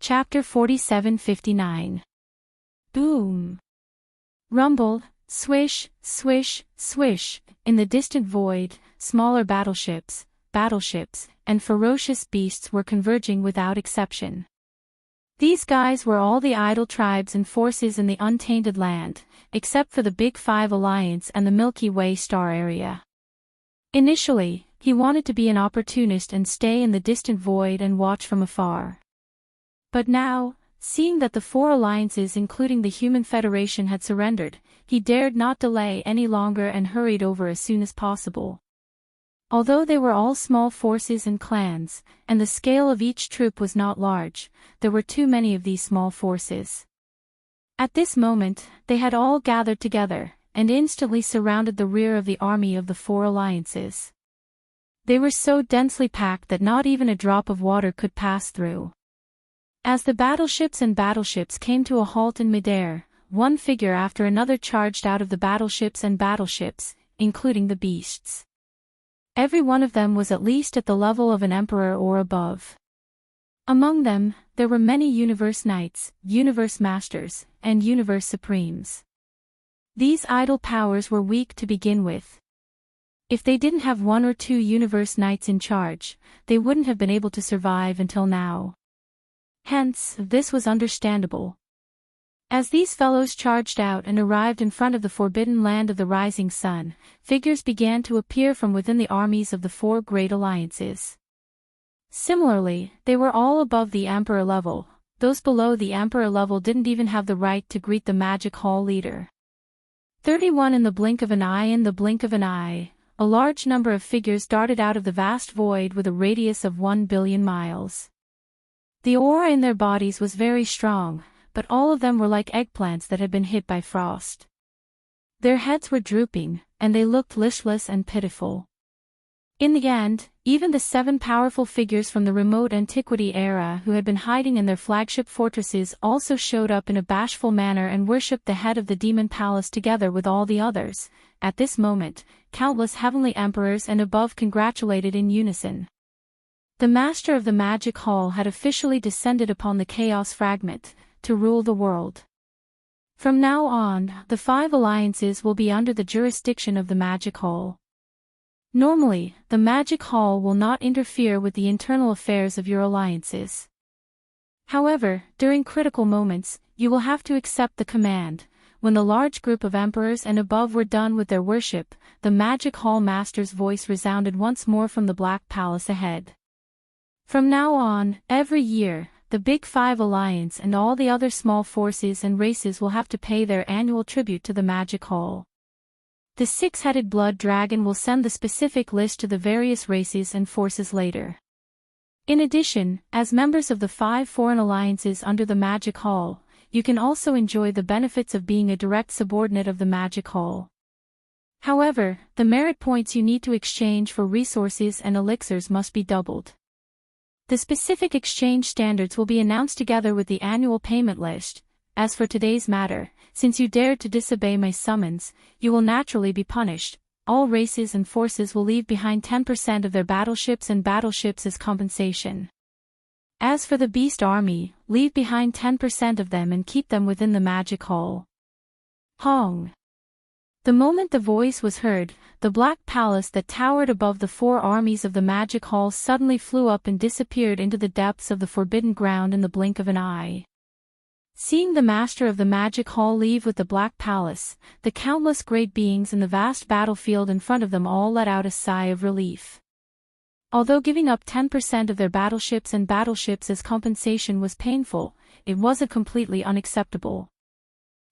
Chapter 47:59. Boom. Rumble, swish, swish, swish. In the distant void, smaller battleships, and ferocious beasts were converging without exception. These guys were all the idle tribes and forces in the untainted land, except for the Big Five Alliance and the Milky Way star area. Initially, he wanted to be an opportunist and stay in the distant void and watch from afar. But now, seeing that the four alliances including the Human Federation had surrendered, he dared not delay any longer and hurried over as soon as possible. Although they were all small forces and clans, and the scale of each troop was not large, there were too many of these small forces. At this moment, they had all gathered together, and instantly surrounded the rear of the army of the four alliances. They were so densely packed that not even a drop of water could pass through. As the battleships came to a halt in midair, one figure after another charged out of the battleships, including the beasts. Every one of them was at least at the level of an emperor or above. Among them, there were many Universe Knights, Universe Masters, and Universe Supremes. These idle powers were weak to begin with. If they didn't have one or two Universe Knights in charge, they wouldn't have been able to survive until now. Hence, this was understandable. As these fellows charged out and arrived in front of the forbidden land of the rising sun, figures began to appear from within the armies of the four great alliances. Similarly, they were all above the Emperor level. Those below the Emperor level didn't even have the right to greet the Magic Hall leader. 31 in the blink of an eye, a large number of figures darted out of the vast void with a radius of 1 billion miles. The aura in their bodies was very strong, but all of them were like eggplants that had been hit by frost. Their heads were drooping, and they looked listless and pitiful. In the end, even the 7 powerful figures from the remote antiquity era who had been hiding in their flagship fortresses also showed up in a bashful manner and worshipped the head of the demon palace together with all the others. At this moment, countless heavenly emperors and above congratulated in unison. The master of the Magic Hall had officially descended upon the Chaos Fragment, to rule the world. From now on, the 5 alliances will be under the jurisdiction of the Magic Hall. Normally, the Magic Hall will not interfere with the internal affairs of your alliances. However, during critical moments, you will have to accept the command. When the large group of emperors and above were done with their worship, the Magic Hall master's voice resounded once more from the Black Palace ahead. From now on, every year, the Big Five Alliance and all the other small forces and races will have to pay their annual tribute to the Magic Hall. The 6-headed blood dragon will send the specific list to the various races and forces later. In addition, as members of the 5 foreign alliances under the Magic Hall, you can also enjoy the benefits of being a direct subordinate of the Magic Hall. However, the merit points you need to exchange for resources and elixirs must be doubled. The specific exchange standards will be announced together with the annual payment list. As for today's matter, since you dared to disobey my summons, you will naturally be punished. All races and forces will leave behind 10% of their battleships as compensation. As for the Beast Army, leave behind 10% of them and keep them within the Magic Hall. Hong. The moment the voice was heard, the Black Palace that towered above the 4 armies of the Magic Hall suddenly flew up and disappeared into the depths of the forbidden ground in the blink of an eye. Seeing the master of the Magic Hall leave with the Black Palace, the countless great beings in the vast battlefield in front of them all let out a sigh of relief. Although giving up 10% of their battleships as compensation was painful, it wasn't completely unacceptable.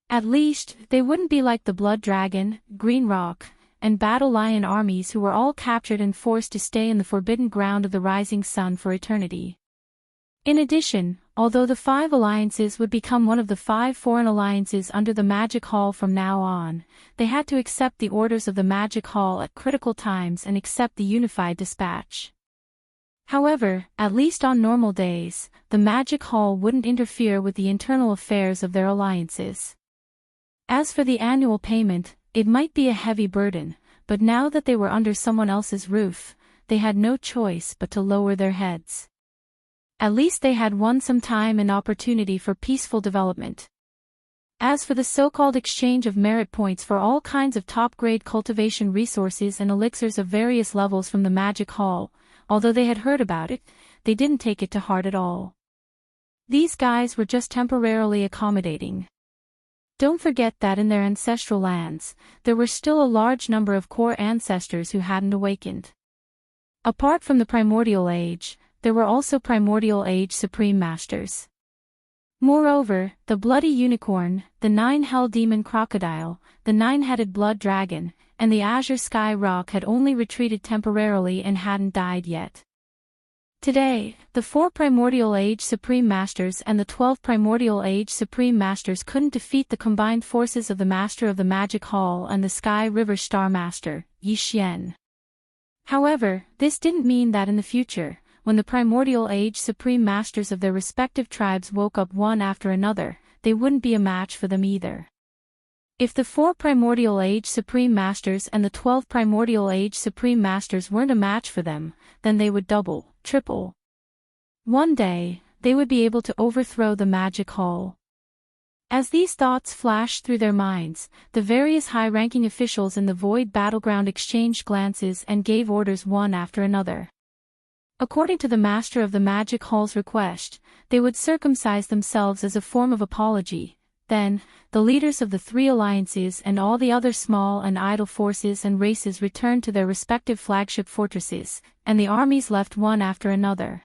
At least, they wouldn't be like the Blood Dragon, Green Rock, and Battle Lion armies who were all captured and forced to stay in the forbidden ground of the rising sun for eternity. In addition, although the 5 alliances would become one of the 5 foreign alliances under the Magic Hall from now on, they had to accept the orders of the Magic Hall at critical times and accept the unified dispatch. However, at least on normal days, the Magic Hall wouldn't interfere with the internal affairs of their alliances. As for the annual payment, it might be a heavy burden, but now that they were under someone else's roof, they had no choice but to lower their heads. At least they had won some time and opportunity for peaceful development. As for the so-called exchange of merit points for all kinds of top-grade cultivation resources and elixirs of various levels from the Magic Hall, although they had heard about it, they didn't take it to heart at all. These guys were just temporarily accommodating. Don't forget that in their ancestral lands, there were still a large number of core ancestors who hadn't awakened. Apart from the Primordial Age, there were also Primordial Age Supreme Masters. Moreover, the Bloody Unicorn, the Nine-Hell Demon Crocodile, the Nine-Headed Blood Dragon, and the Azure Sky Rock had only retreated temporarily and hadn't died yet. Today, the 4 Primordial Age Supreme Masters and the 12 Primordial Age Supreme Masters couldn't defeat the combined forces of the Master of the Magic Hall and the Sky River Star Master, Yi Xian. However, this didn't mean that in the future, when the Primordial Age Supreme Masters of their respective tribes woke up one after another, they wouldn't be a match for them either. If the 4 Primordial Age Supreme Masters and the 12 Primordial Age Supreme Masters weren't a match for them, then they would double, triple. One day, they would be able to overthrow the Magic Hall. As these thoughts flashed through their minds, the various high-ranking officials in the Void Battleground exchanged glances and gave orders one after another. According to the Master of the Magic Hall's request, they would circumcise themselves as a form of apology. Then, the leaders of the 3 alliances and all the other small and idle forces and races returned to their respective flagship fortresses, and the armies left one after another.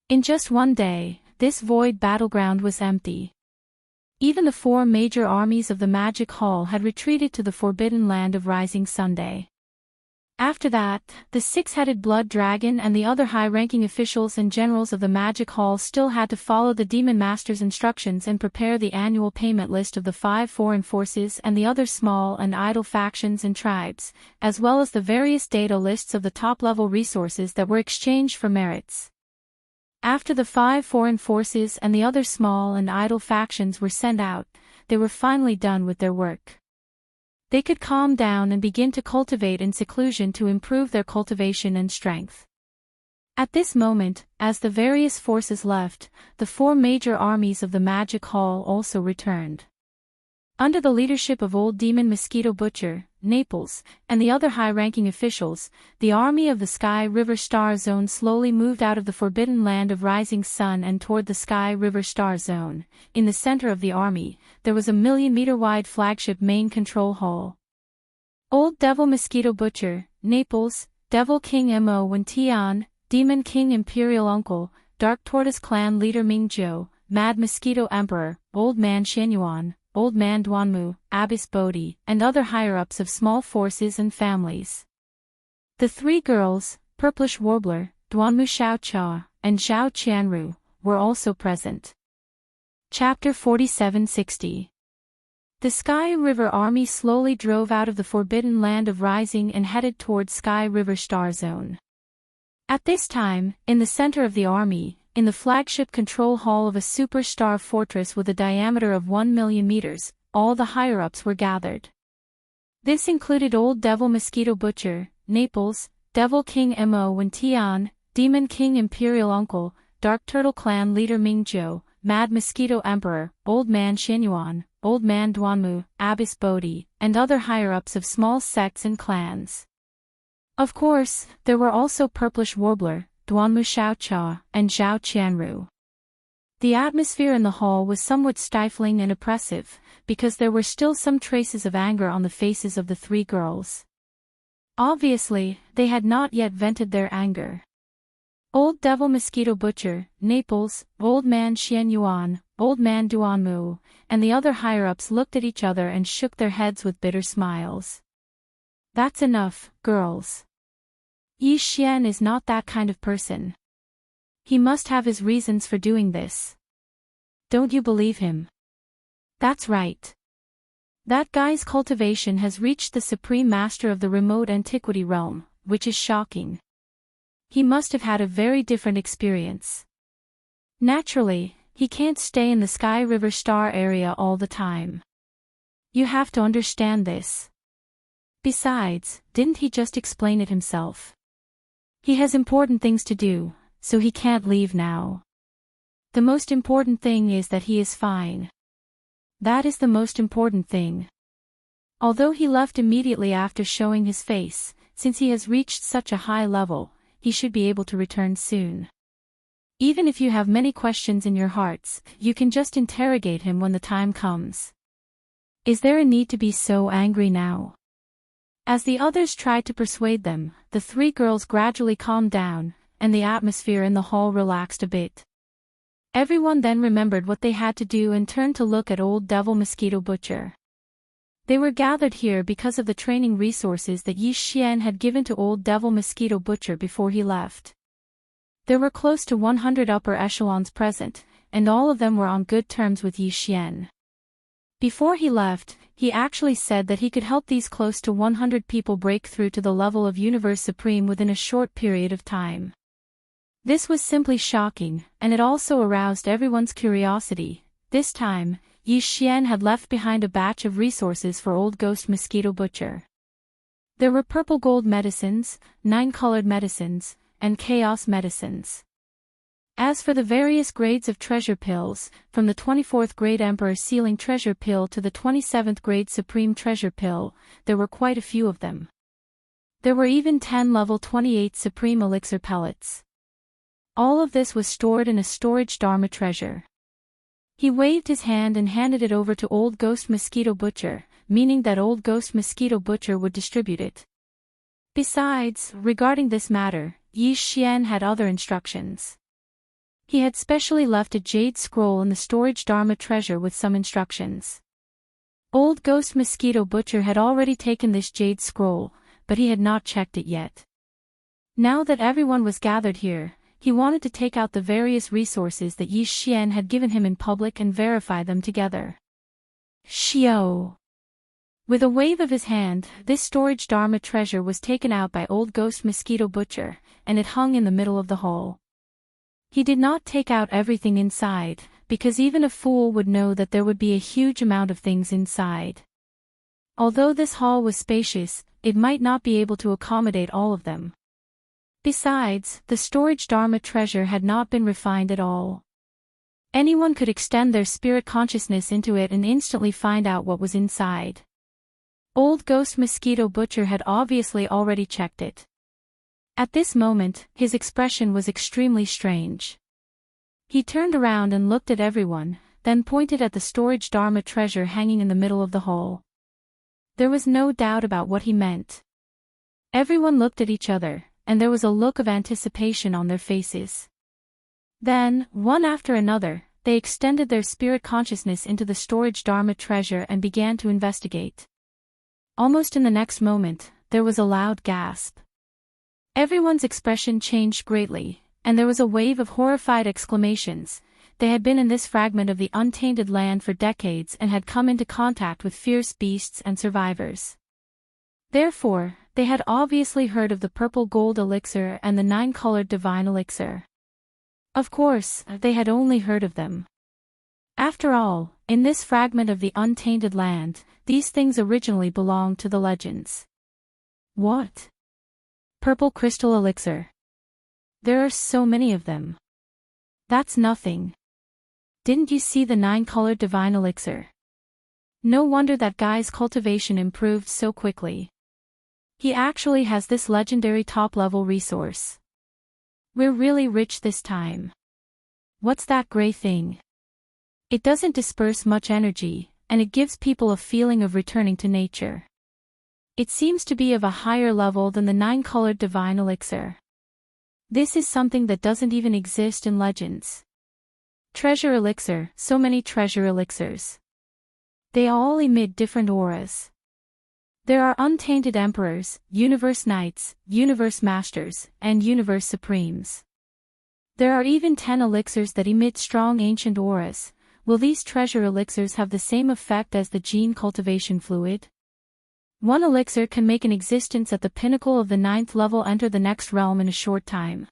In just one day, this Void Battleground was empty. Even the 4 major armies of the Magic Hall had retreated to the Forbidden Land of Rising Sunday. After that, the 6-headed Blood Dragon and the other high-ranking officials and generals of the Magic Hall still had to follow the Demon Master's instructions and prepare the annual payment list of the 5 foreign forces and the other small and idle factions and tribes, as well as the various data lists of the top-level resources that were exchanged for merits. After the 5 foreign forces and the other small and idle factions were sent out, they were finally done with their work. They could calm down and begin to cultivate in seclusion to improve their cultivation and strength. At this moment, as the various forces left, the 4 major armies of the Magic Hall also returned. Under the leadership of Old Demon Mosquito Butcher, Naples, and the other high-ranking officials, the army of the Sky River Star Zone slowly moved out of the Forbidden Land of Rising Sun and toward the Sky River Star Zone. In the center of the army, there was a 1,000,000-meter-wide flagship main control hall. Old Devil Mosquito Butcher, Naples, Devil King Mo Wen Tian, Demon King Imperial Uncle, Dark Tortoise Clan Leader Ming Zhou, Mad Mosquito Emperor, Old Man Xianyuan, Old Man Duanmu, Abbess Bodhi, and other higher-ups of small forces and families. The 3 girls, Purplish Warbler, Duanmu Xiaocha, and Zhao Qianru, were also present. Chapter 4760. The Sky River Army slowly drove out of the Forbidden Land of Rising and headed toward Sky River Star Zone. At this time, in the center of the army, in the flagship control hall of a superstar fortress with a diameter of 1,000,000 meters, all the higher-ups were gathered. This included Old Devil Mosquito Butcher, Naples, Devil King Mo Wen Tian, Demon King Imperial Uncle, Dark Turtle Clan Leader Ming Zhou, Mad Mosquito Emperor, Old Man Xianyuan, Old Man Duanmu, Abbess Bodhi, and other higher-ups of small sects and clans. Of course, there were also Purplish Warbler, Duanmu Xiaocha, and Zhao Qianru. The atmosphere in the hall was somewhat stifling and oppressive, because there were still some traces of anger on the faces of the 3 girls. Obviously, they had not yet vented their anger. Old Devil Mosquito Butcher, Naples, Old Man Xianyuan, Old Man Duanmu, and the other higher-ups looked at each other and shook their heads with bitter smiles. That's enough, girls. Yi Xian is not that kind of person. He must have his reasons for doing this. Don't you believe him? That's right. That guy's cultivation has reached the Supreme Master of the remote antiquity realm, which is shocking. He must have had a very different experience. Naturally, he can't stay in the Sky River Star area all the time. You have to understand this. Besides, didn't he just explain it himself? He has important things to do, so he can't leave now. The most important thing is that he is fine. That is the most important thing. Although he left immediately after showing his face, since he has reached such a high level, he should be able to return soon. Even if you have many questions in your hearts, you can just interrogate him when the time comes. Is there a need to be so angry now? As the others tried to persuade them, the three girls gradually calmed down, and the atmosphere in the hall relaxed a bit. Everyone then remembered what they had to do and turned to look at Old Devil Mosquito Butcher. They were gathered here because of the training resources that Yi Xian had given to Old Devil Mosquito Butcher before he left. There were close to 100 upper echelons present, and all of them were on good terms with Yi Xian. Before he left, he actually said that he could help these close to 100 people break through to the level of Universe Supreme within a short period of time. This was simply shocking, and it also aroused everyone's curiosity. This time, Yi Xian had left behind a batch of resources for Old Ghost Mosquito Butcher. There were purple gold medicines, 9-colored medicines, and chaos medicines. As for the various grades of treasure pills, from the 24th grade Emperor Sealing Treasure Pill to the 27th grade Supreme Treasure Pill, there were quite a few of them. There were even 10 level 28 Supreme Elixir pellets. All of this was stored in a storage Dharma treasure. He waved his hand and handed it over to Old Ghost Mosquito Butcher, meaning that Old Ghost Mosquito Butcher would distribute it. Besides, regarding this matter, Yi Xian had other instructions. He had specially left a jade scroll in the storage Dharma treasure with some instructions. Old Ghost Mosquito Butcher had already taken this jade scroll, but he had not checked it yet. Now that everyone was gathered here, he wanted to take out the various resources that Yi Xian had given him in public and verify them together. Xiao! With a wave of his hand, this storage Dharma treasure was taken out by Old Ghost Mosquito Butcher, and it hung in the middle of the hall. He did not take out everything inside, because even a fool would know that there would be a huge amount of things inside. Although this hall was spacious, it might not be able to accommodate all of them. Besides, the storage Dharma treasure had not been refined at all. Anyone could extend their spirit consciousness into it and instantly find out what was inside. Old Ghost Mosquito Butcher had obviously already checked it. At this moment, his expression was extremely strange. He turned around and looked at everyone, then pointed at the storage Dharma treasure hanging in the middle of the hall. There was no doubt about what he meant. Everyone looked at each other, and there was a look of anticipation on their faces. Then, one after another, they extended their spirit consciousness into the storage Dharma treasure and began to investigate. Almost in the next moment, there was a loud gasp. Everyone's expression changed greatly, and there was a wave of horrified exclamations. They had been in this fragment of the untainted land for decades and had come into contact with fierce beasts and survivors. Therefore, they had obviously heard of the purple gold elixir and the 9-colored divine elixir. Of course, they had only heard of them. After all, in this fragment of the untainted land, these things originally belonged to the legends. What? Purple crystal elixir. There are so many of them. That's nothing. Didn't you see the 9-colored divine elixir? No wonder that guy's cultivation improved so quickly. He actually has this legendary top-level resource. We're really rich this time. What's that gray thing? It doesn't disperse much energy, and it gives people a feeling of returning to nature. It seems to be of a higher level than the 9-colored divine elixir. This is something that doesn't even exist in legends. Treasure elixir, so many treasure elixirs. They all emit different auras. There are untainted emperors, universe knights, universe masters, and universe supremes. There are even 10 elixirs that emit strong ancient auras. Will these treasure elixirs have the same effect as the gene cultivation fluid? One elixir can make an existence at the pinnacle of the 9th level enter the next realm in a short time.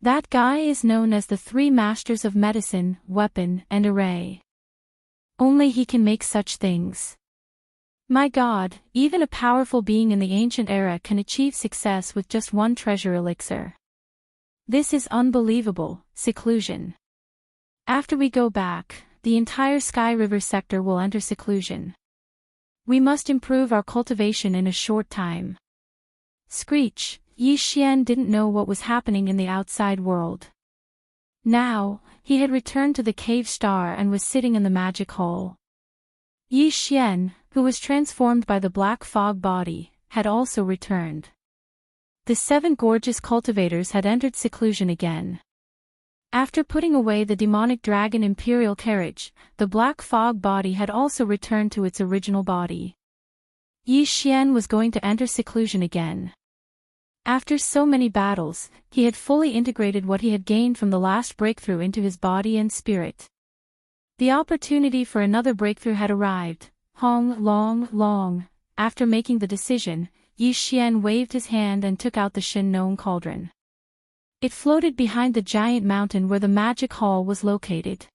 That guy is known as the 3 masters of medicine, weapon, and array. Only he can make such things. My God, even a powerful being in the ancient era can achieve success with just one treasure elixir. This is unbelievable. Seclusion. After we go back, the entire Sky River sector will enter seclusion. We must improve our cultivation in a short time. Screech. Yi Xian didn't know what was happening in the outside world. Now, he had returned to the cave star and was sitting in the magic hall. Yi Xian, who was transformed by the black fog body, had also returned. The 7 gorgeous cultivators had entered seclusion again. After putting away the demonic dragon imperial carriage, the black fog body had also returned to its original body. Yi Xian was going to enter seclusion again. After so many battles, he had fully integrated what he had gained from the last breakthrough into his body and spirit. The opportunity for another breakthrough had arrived. Long. After making the decision, Yi Xian waved his hand and took out the Shin Nong cauldron. It floated behind the giant mountain where the magic hall was located.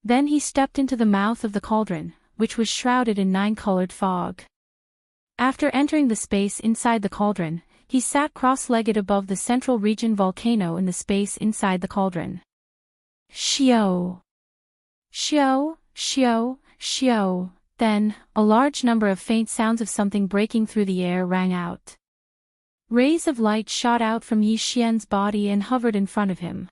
Then he stepped into the mouth of the cauldron, which was shrouded in 9-colored fog. After entering the space inside the cauldron, he sat cross-legged above the central region volcano in the space inside the cauldron. Xiao. Then, a large number of faint sounds of something breaking through the air rang out. Rays of light shot out from Yi Xian's body and hovered in front of him.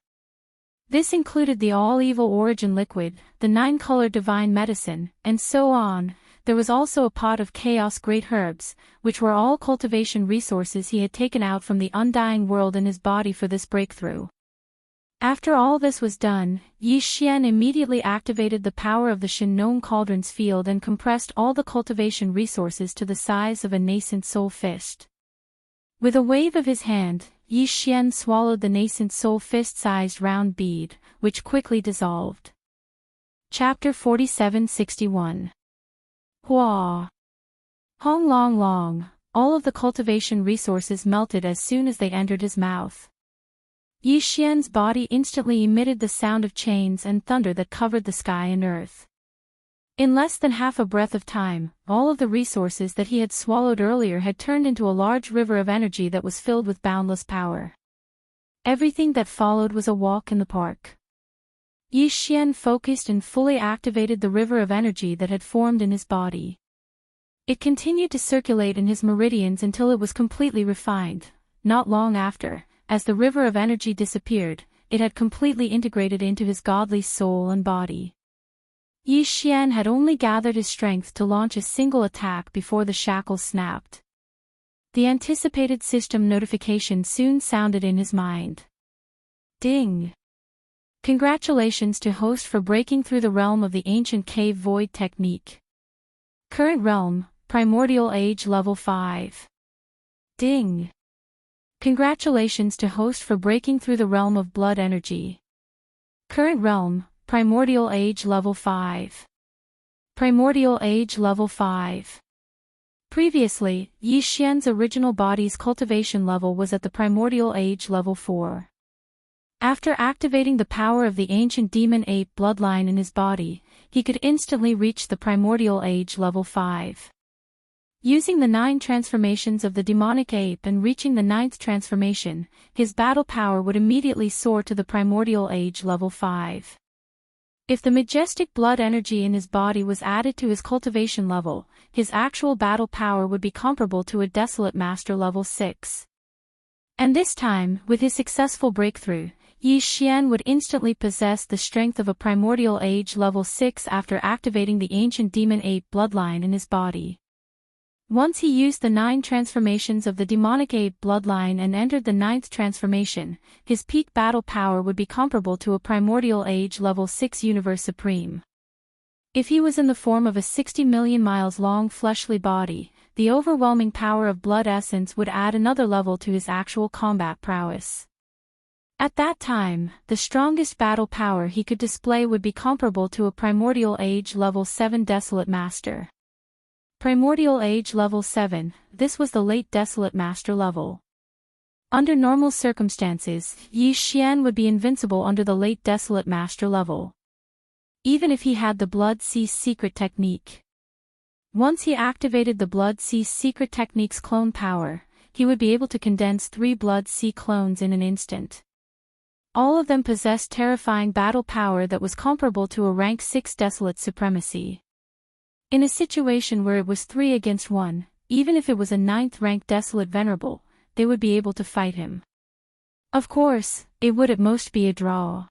This included the all-evil origin liquid, the 9-colored divine medicine, and so on. There was also a pot of chaos great herbs, which were all cultivation resources he had taken out from the undying world in his body for this breakthrough. After all this was done, Yi Xian immediately activated the power of the Shin Nong cauldron's field and compressed all the cultivation resources to the size of a nascent soul fist. With a wave of his hand, Yi Xian swallowed the nascent soul fist-sized round bead, which quickly dissolved. Chapter 4761. Hua. Hong Long. All of the cultivation resources melted as soon as they entered his mouth. Yi Xian's body instantly emitted the sound of chains and thunder that covered the sky and earth. In less than half a breath of time, all of the resources that he had swallowed earlier had turned into a large river of energy that was filled with boundless power. Everything that followed was a walk in the park. Yi Xian focused and fully activated the river of energy that had formed in his body. It continued to circulate in his meridians until it was completely refined. Not long after, as the river of energy disappeared, it had completely integrated into his godly soul and body. Yi Xian had only gathered his strength to launch a single attack before the shackles snapped. The anticipated system notification soon sounded in his mind. Ding! Congratulations to host for breaking through the realm of the ancient cave void technique. Current realm, Primordial Age Level 5. Ding! Congratulations to host for breaking through the realm of blood energy. Current realm, Primordial Age Level 5. Primordial Age Level 5. Previously, Yi Xian's original body's cultivation level was at the Primordial Age Level 4. After activating the power of the ancient demon ape bloodline in his body, he could instantly reach the Primordial Age Level 5. Using the 9 transformations of the demonic ape and reaching the 9th transformation, his battle power would immediately soar to the Primordial Age Level 5. If the majestic blood energy in his body was added to his cultivation level, his actual battle power would be comparable to a Desolate Master Level 6. And this time, with his successful breakthrough, Yi Xian would instantly possess the strength of a Primordial Age Level 6 after activating the ancient demon ape bloodline in his body. Once he used the 9 transformations of the demonic ape bloodline and entered the 9th transformation, his peak battle power would be comparable to a Primordial Age Level 6 Universe Supreme. If he was in the form of a 60 million miles long fleshly body, the overwhelming power of blood essence would add another level to his actual combat prowess. At that time, the strongest battle power he could display would be comparable to a Primordial Age Level 7 Desolate Master. Primordial Age Level 7, this was the late Desolate Master level. Under normal circumstances, Yi Xian would be invincible under the late Desolate Master level. Even if he had the Blood Sea secret technique. Once he activated the Blood Sea secret technique's clone power, he would be able to condense 3 Blood Sea clones in an instant. All of them possessed terrifying battle power that was comparable to a rank 6 desolate supremacy. In a situation where it was 3 against 1, even if it was a 9th rank desolate venerable, they would be able to fight him. Of course, it would at most be a draw.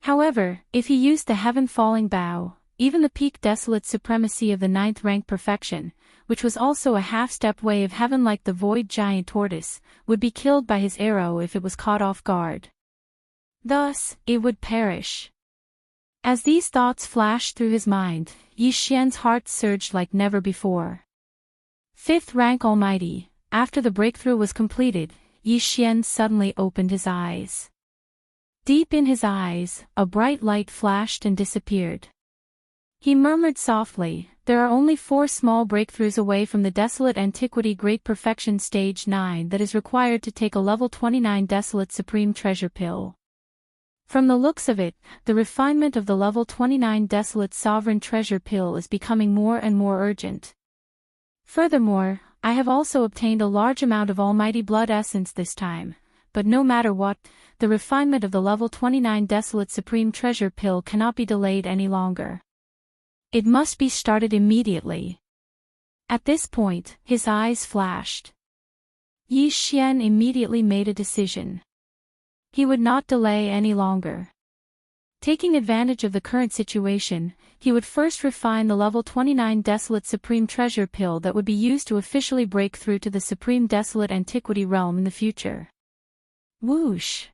However, if he used the heaven-falling bow, even the peak desolate supremacy of the 9th rank perfection, which was also a half-step way of heaven like the void giant tortoise, would be killed by his arrow if it was caught off guard. Thus, it would perish. As these thoughts flashed through his mind, Yi Xian's heart surged like never before. 5th rank Almighty. After the breakthrough was completed, Yi Xian suddenly opened his eyes. Deep in his eyes, a bright light flashed and disappeared. He murmured softly, "There are only 4 small breakthroughs away from the Desolate Antiquity Great Perfection Stage 9 that is required to take a level 29 Desolate Supreme Treasure Pill. From the looks of it, the refinement of the level 29 Desolate Sovereign Treasure Pill is becoming more and more urgent. Furthermore, I have also obtained a large amount of Almighty Blood Essence this time, but no matter what, the refinement of the level 29 Desolate Supreme Treasure Pill cannot be delayed any longer. It must be started immediately." At this point, his eyes flashed. Yi Xian immediately made a decision. He would not delay any longer. Taking advantage of the current situation, he would first refine the level 29 Desolate Supreme Treasure Pill that would be used to officially break through to the Supreme Desolate Antiquity realm in the future. Whoosh!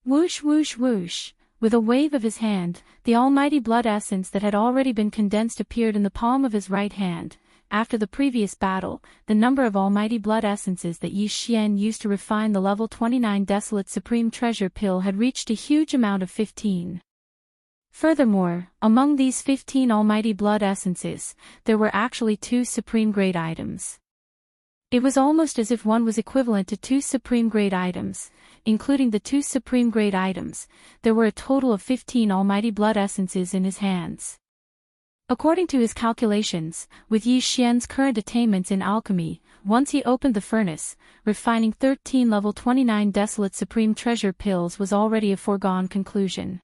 Whoosh whoosh whoosh! With a wave of his hand, the almighty blood essence that had already been condensed appeared in the palm of his right hand. After the previous battle, the number of almighty blood essences that Yi Xian used to refine the level 29 Desolate Supreme Treasure Pill had reached a huge amount of 15. Furthermore, among these 15 almighty blood essences, there were actually 2 supreme grade items. It was almost as if one was equivalent to 2 supreme grade items. Including the 2 supreme grade items, there were a total of 15 almighty blood essences in his hands. According to his calculations, with Yi Xian's current attainments in alchemy, once he opened the furnace, refining 13 level 29 Desolate Supreme Treasure Pills was already a foregone conclusion.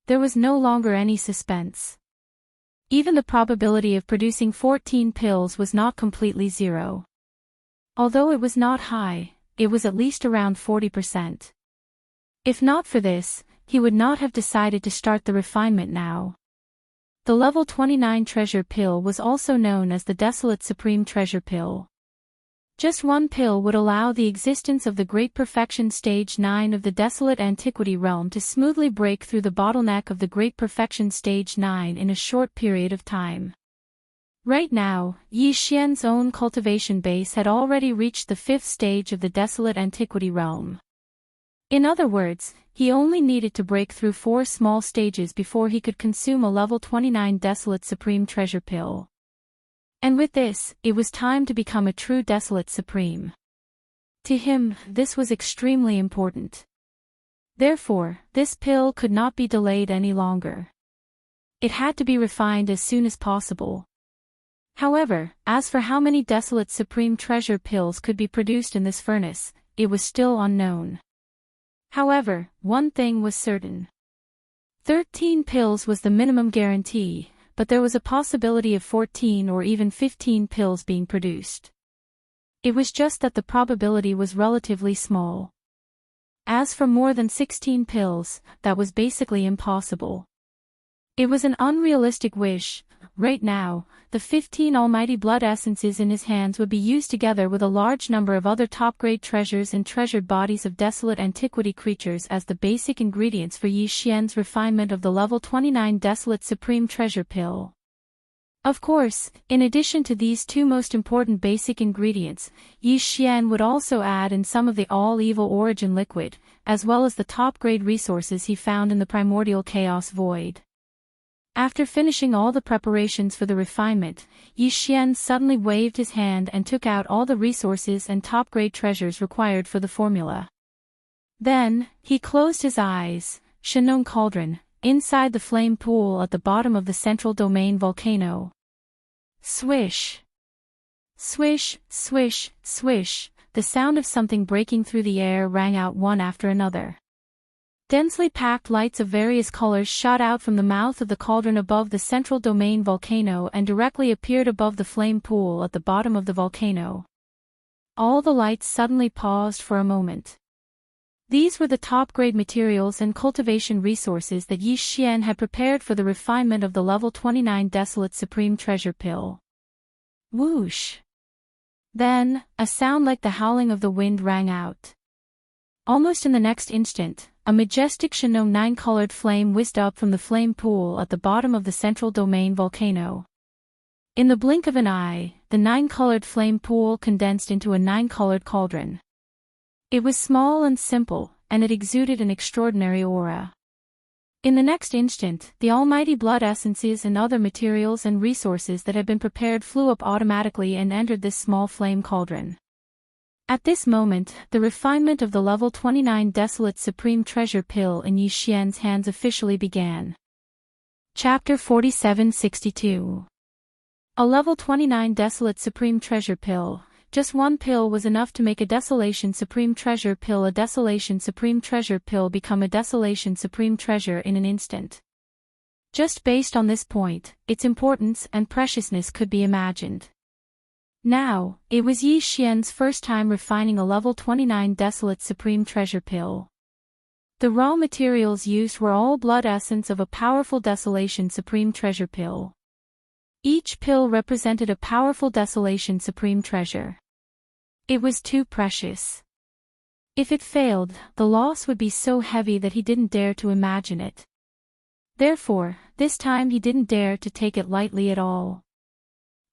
There was no longer any suspense. Even the probability of producing 14 pills was not completely zero. Although it was not high, it was at least around 40%. If not for this, he would not have decided to start the refinement now. The level 29 treasure pill was also known as the Desolate Supreme Treasure Pill. Just one pill would allow the existence of the Great Perfection Stage 9 of the Desolate Antiquity realm to smoothly break through the bottleneck of the Great Perfection Stage 9 in a short period of time. Right now, Yi Xian's own cultivation base had already reached the 5th stage of the Desolate Antiquity realm. In other words, he only needed to break through 4 small stages before he could consume a level 29 Desolate Supreme Treasure Pill. And with this, it was time to become a true Desolate Supreme. To him, this was extremely important. Therefore, this pill could not be delayed any longer. It had to be refined as soon as possible. However, as for how many Desolate Supreme Treasure Pills could be produced in this furnace, it was still unknown. However, one thing was certain. 13 pills was the minimum guarantee, but there was a possibility of 14 or even 15 pills being produced. It was just that the probability was relatively small. As for more than 16 pills, that was basically impossible. It was an unrealistic wish. Right now, the 15 almighty blood essences in his hands would be used together with a large number of other top-grade treasures and treasured bodies of desolate antiquity creatures as the basic ingredients for Yi Xian's refinement of the level 29 Desolate Supreme Treasure Pill. Of course, in addition to these 2 most important basic ingredients, Yi Xian would also add in some of the all-evil origin liquid, as well as the top-grade resources he found in the primordial chaos void. After finishing all the preparations for the refinement, Yi Xian suddenly waved his hand and took out all the resources and top-grade treasures required for the formula. Then, he closed his eyes. Shenong Cauldron, inside the flame pool at the bottom of the central domain volcano. Swish! Swish, swish, swish, the sound of something breaking through the air rang out one after another. Densely packed lights of various colors shot out from the mouth of the cauldron above the central domain volcano and directly appeared above the flame pool at the bottom of the volcano. All the lights suddenly paused for a moment. These were the top-grade materials and cultivation resources that Yi Xian had prepared for the refinement of the level 29 Desolate Supreme Treasure Pill. Whoosh! Then, a sound like the howling of the wind rang out. Almost in the next instant, a majestic Shinong 9-colored flame whizzed up from the flame pool at the bottom of the central domain volcano. In the blink of an eye, the 9-colored flame pool condensed into a 9-colored cauldron. It was small and simple, and it exuded an extraordinary aura. In the next instant, the almighty blood essences and other materials and resources that had been prepared flew up automatically and entered this small flame cauldron. At this moment, the refinement of the level 29 Desolate Supreme Treasure Pill in Yi Xian's hands officially began. Chapter 4762. A level 29 Desolate Supreme Treasure Pill. Just one pill was enough to make a Desolation Supreme Treasure Pill a Desolation Supreme Treasure Pill become a Desolation Supreme Treasure in an instant. Just based on this point, its importance and preciousness could be imagined. Now, it was Yi Xian's first time refining a level 29 Desolate Supreme Treasure Pill. The raw materials used were all blood essence of a powerful Desolation Supreme Treasure Pill. Each pill represented a powerful Desolation Supreme Treasure. It was too precious. If it failed, the loss would be so heavy that he didn't dare to imagine it. Therefore, this time he didn't dare to take it lightly at all.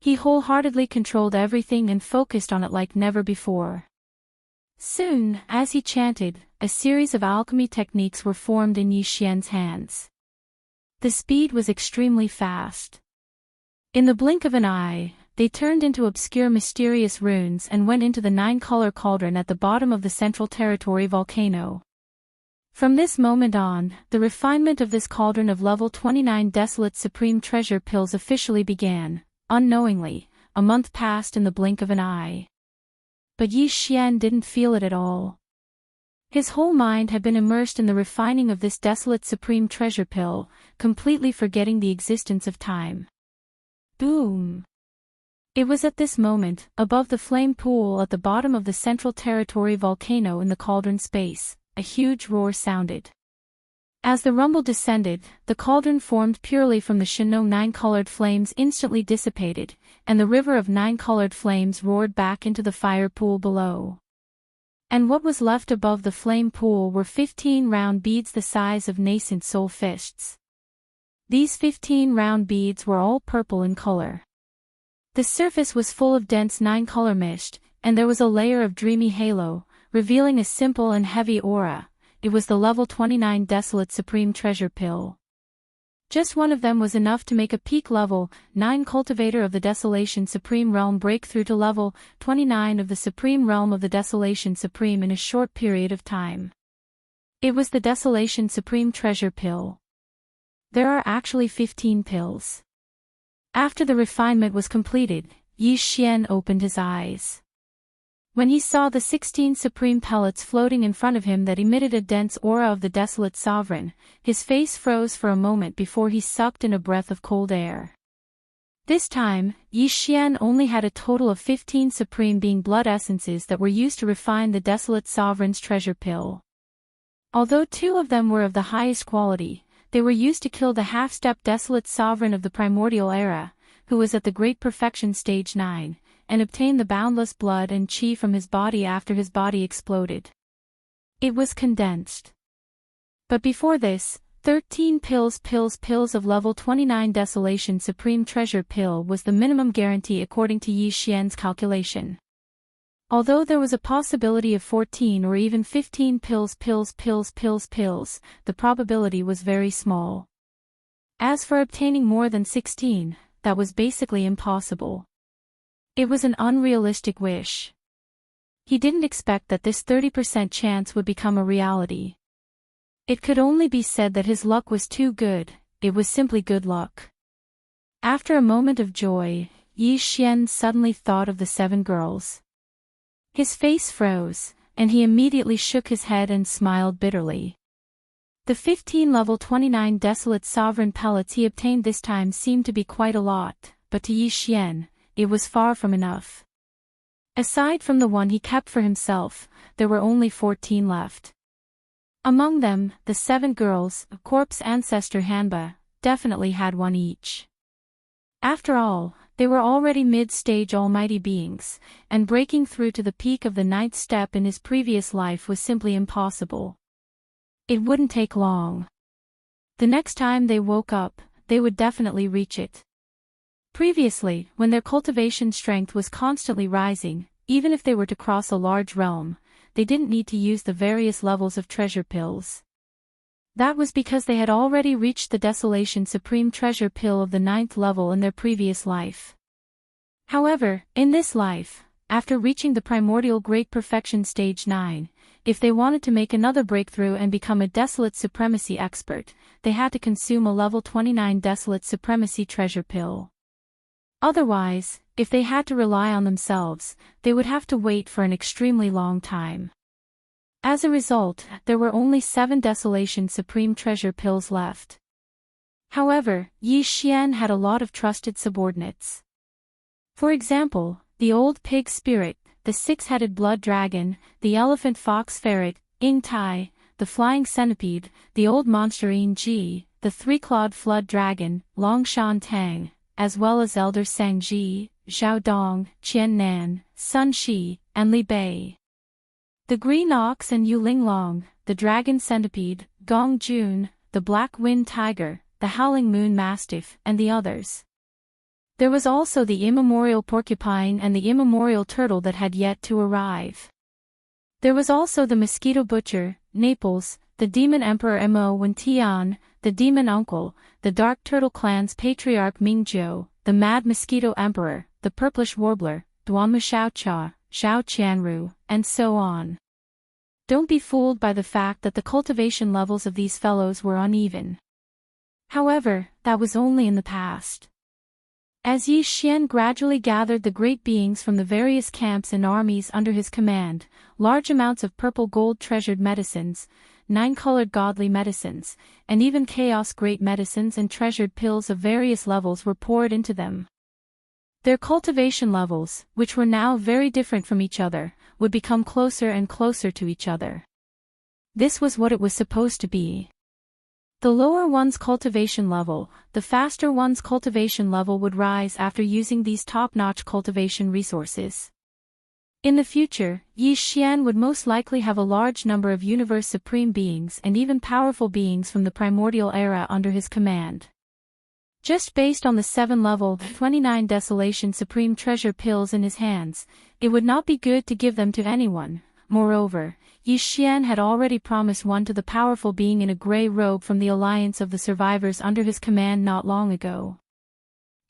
He wholeheartedly controlled everything and focused on it like never before. Soon, as he chanted, a series of alchemy techniques were formed in Yi Xian's hands. The speed was extremely fast. In the blink of an eye, they turned into obscure mysterious runes and went into the 9-color cauldron at the bottom of the Central Territory volcano. From this moment on, the refinement of this cauldron of level 29 Desolate Supreme Treasure Pills officially began. Unknowingly, a month passed in the blink of an eye. But Yi Xian didn't feel it at all. His whole mind had been immersed in the refining of this Desolate Supreme Treasure Pill, completely forgetting the existence of time. Boom! It was at this moment, above the flame pool at the bottom of the Central Territory volcano in the cauldron space, a huge roar sounded. As the rumble descended, the cauldron formed purely from the Shinong 9-colored flames instantly dissipated, and the river of 9-colored flames roared back into the fire pool below. And what was left above the flame pool were 15 round beads the size of nascent soul fists. These 15 round beads were all purple in color. The surface was full of dense 9-color mist, and there was a layer of dreamy halo, revealing a simple and heavy aura. It was the level 29 Desolate Supreme Treasure Pill. Just one of them was enough to make a peak level 9 cultivator of the Desolation Supreme Realm break through to level 29 of the Supreme Realm of the Desolation Supreme in a short period of time. It was the Desolation Supreme Treasure Pill. There are actually 15 pills. After the refinement was completed, Yi Xian opened his eyes. When he saw the 16 supreme pellets floating in front of him that emitted a dense aura of the desolate sovereign, his face froze for a moment before he sucked in a breath of cold air. This time, Yi Xian only had a total of 15 supreme being blood essences that were used to refine the desolate sovereign's treasure pill. Although 2 of them were of the highest quality, they were used to kill the half-step desolate sovereign of the primordial era, who was at the great perfection stage 9, and obtain the boundless blood and chi from his body after his body exploded. It was condensed. But before this, 13 pills of level 29 Desolation Supreme Treasure Pill was the minimum guarantee according to Yi Xian's calculation. Although there was a possibility of 14 or even 15 pills, the probability was very small. As for obtaining more than 16, that was basically impossible. It was an unrealistic wish. He didn't expect that this 30% chance would become a reality. It could only be said that his luck was too good, it was simply good luck. After a moment of joy, Yi Xian suddenly thought of the 7 girls. His face froze, and he immediately shook his head and smiled bitterly. The 15 level 29 desolate sovereign pellets he obtained this time seemed to be quite a lot, but to Yi Xian, it was far from enough. Aside from the one he kept for himself, there were only 14 left. Among them, the 7 girls, corpse ancestor Hanba, definitely had one each. After all, they were already mid-stage almighty beings, and breaking through to the peak of the 9th step in his previous life was simply impossible. It wouldn't take long. The next time they woke up, they would definitely reach it. Previously, when their cultivation strength was constantly rising, even if they were to cross a large realm, they didn't need to use the various levels of treasure pills. That was because they had already reached the Desolation Supreme Treasure Pill of the 9th level in their previous life. However, in this life, after reaching the Primordial Great Perfection Stage 9, if they wanted to make another breakthrough and become a Desolate Supremacy expert, they had to consume a level 29 Desolate Supremacy Treasure Pill. Otherwise, if they had to rely on themselves, they would have to wait for an extremely long time. As a result, there were only 7 Desolation Supreme Treasure Pills left. However, Yi Xian had a lot of trusted subordinates. For example, the old pig spirit, the 6-headed blood dragon, the elephant fox ferret, Ying Tai, the flying centipede, the old monster Yin Ji, the 3-clawed flood dragon, Long Shan Tang, as well as Elder Sang Ji, Zhao Dong, Qian Nan, Sun Shi, and Li Bei. The green ox and Yu Linglong, the dragon centipede, Gong Jun, the black wind tiger, the howling moon mastiff, and the others. There was also the immemorial porcupine and the immemorial turtle that had yet to arrive. There was also the mosquito butcher, Naples, the demon emperor Mo Wen Tian, the demon uncle, the dark turtle clan's patriarch Mingzhou, the mad mosquito emperor, the purplish warbler, Duanmu Xiaocha, Zhao Qianru, and so on. Don't be fooled by the fact that the cultivation levels of these fellows were uneven. However, that was only in the past. As Yi Xian gradually gathered the great beings from the various camps and armies under his command, large amounts of purple gold treasured medicines, 9-colored godly medicines, and even chaos great medicines and treasured pills of various levels were poured into them. Their cultivation levels, which were now very different from each other, would become closer and closer to each other. This was what it was supposed to be. The lower one's cultivation level, the faster one's cultivation level would rise after using these top-notch cultivation resources. In the future, Yi Xian would most likely have a large number of Universe Supreme beings and even powerful beings from the Primordial Era under his command. Just based on the 7-level, 29 Desolation Supreme Treasure Pills in his hands, it would not be good to give them to anyone. Moreover, Yi Xian had already promised one to the powerful being in a grey robe from the alliance of the survivors under his command not long ago.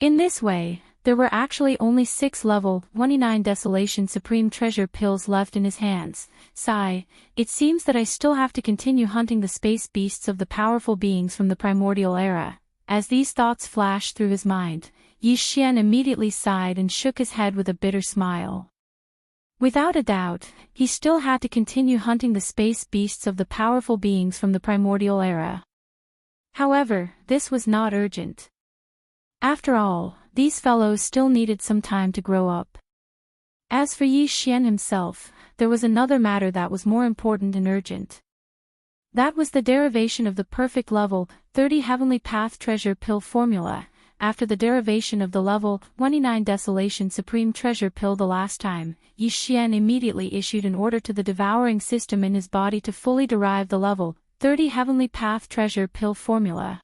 In this way, there were actually only 6 level 29 Desolation Supreme Treasure Pills left in his hands. Sigh, it seems that I still have to continue hunting the space beasts of the powerful beings from the Primordial Era. As these thoughts flashed through his mind, Yi Xian immediately sighed and shook his head with a bitter smile. Without a doubt, he still had to continue hunting the space beasts of the powerful beings from the Primordial Era. However, this was not urgent. After all, these fellows still needed some time to grow up. As for Yi Xian himself, there was another matter that was more important and urgent. That was the derivation of the perfect level 30 Heavenly Path Treasure Pill formula. After the derivation of the level 29 Desolation Supreme Treasure Pill the last time, Yi Xian immediately issued an order to the devouring system in his body to fully derive the level 30 Heavenly Path Treasure Pill formula.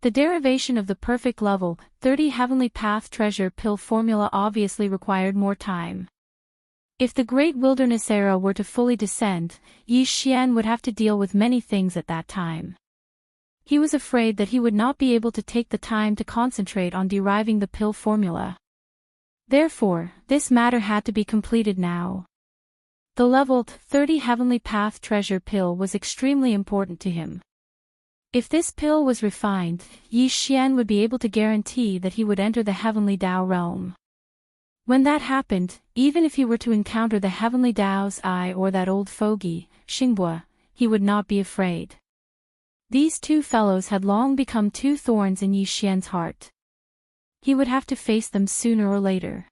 The derivation of the perfect level 30 Heavenly Path Treasure Pill formula obviously required more time. If the Great Wilderness Era were to fully descend, Yi Xian would have to deal with many things at that time. He was afraid that he would not be able to take the time to concentrate on deriving the pill formula. Therefore, this matter had to be completed now. The level 30 Heavenly Path Treasure Pill was extremely important to him. If this pill was refined, Yi Xian would be able to guarantee that he would enter the Heavenly Tao realm. When that happened, even if he were to encounter the Heavenly Tao's eye or that old fogey, Xingbua, he would not be afraid. These two fellows had long become two thorns in Yi Xian's heart. He would have to face them sooner or later.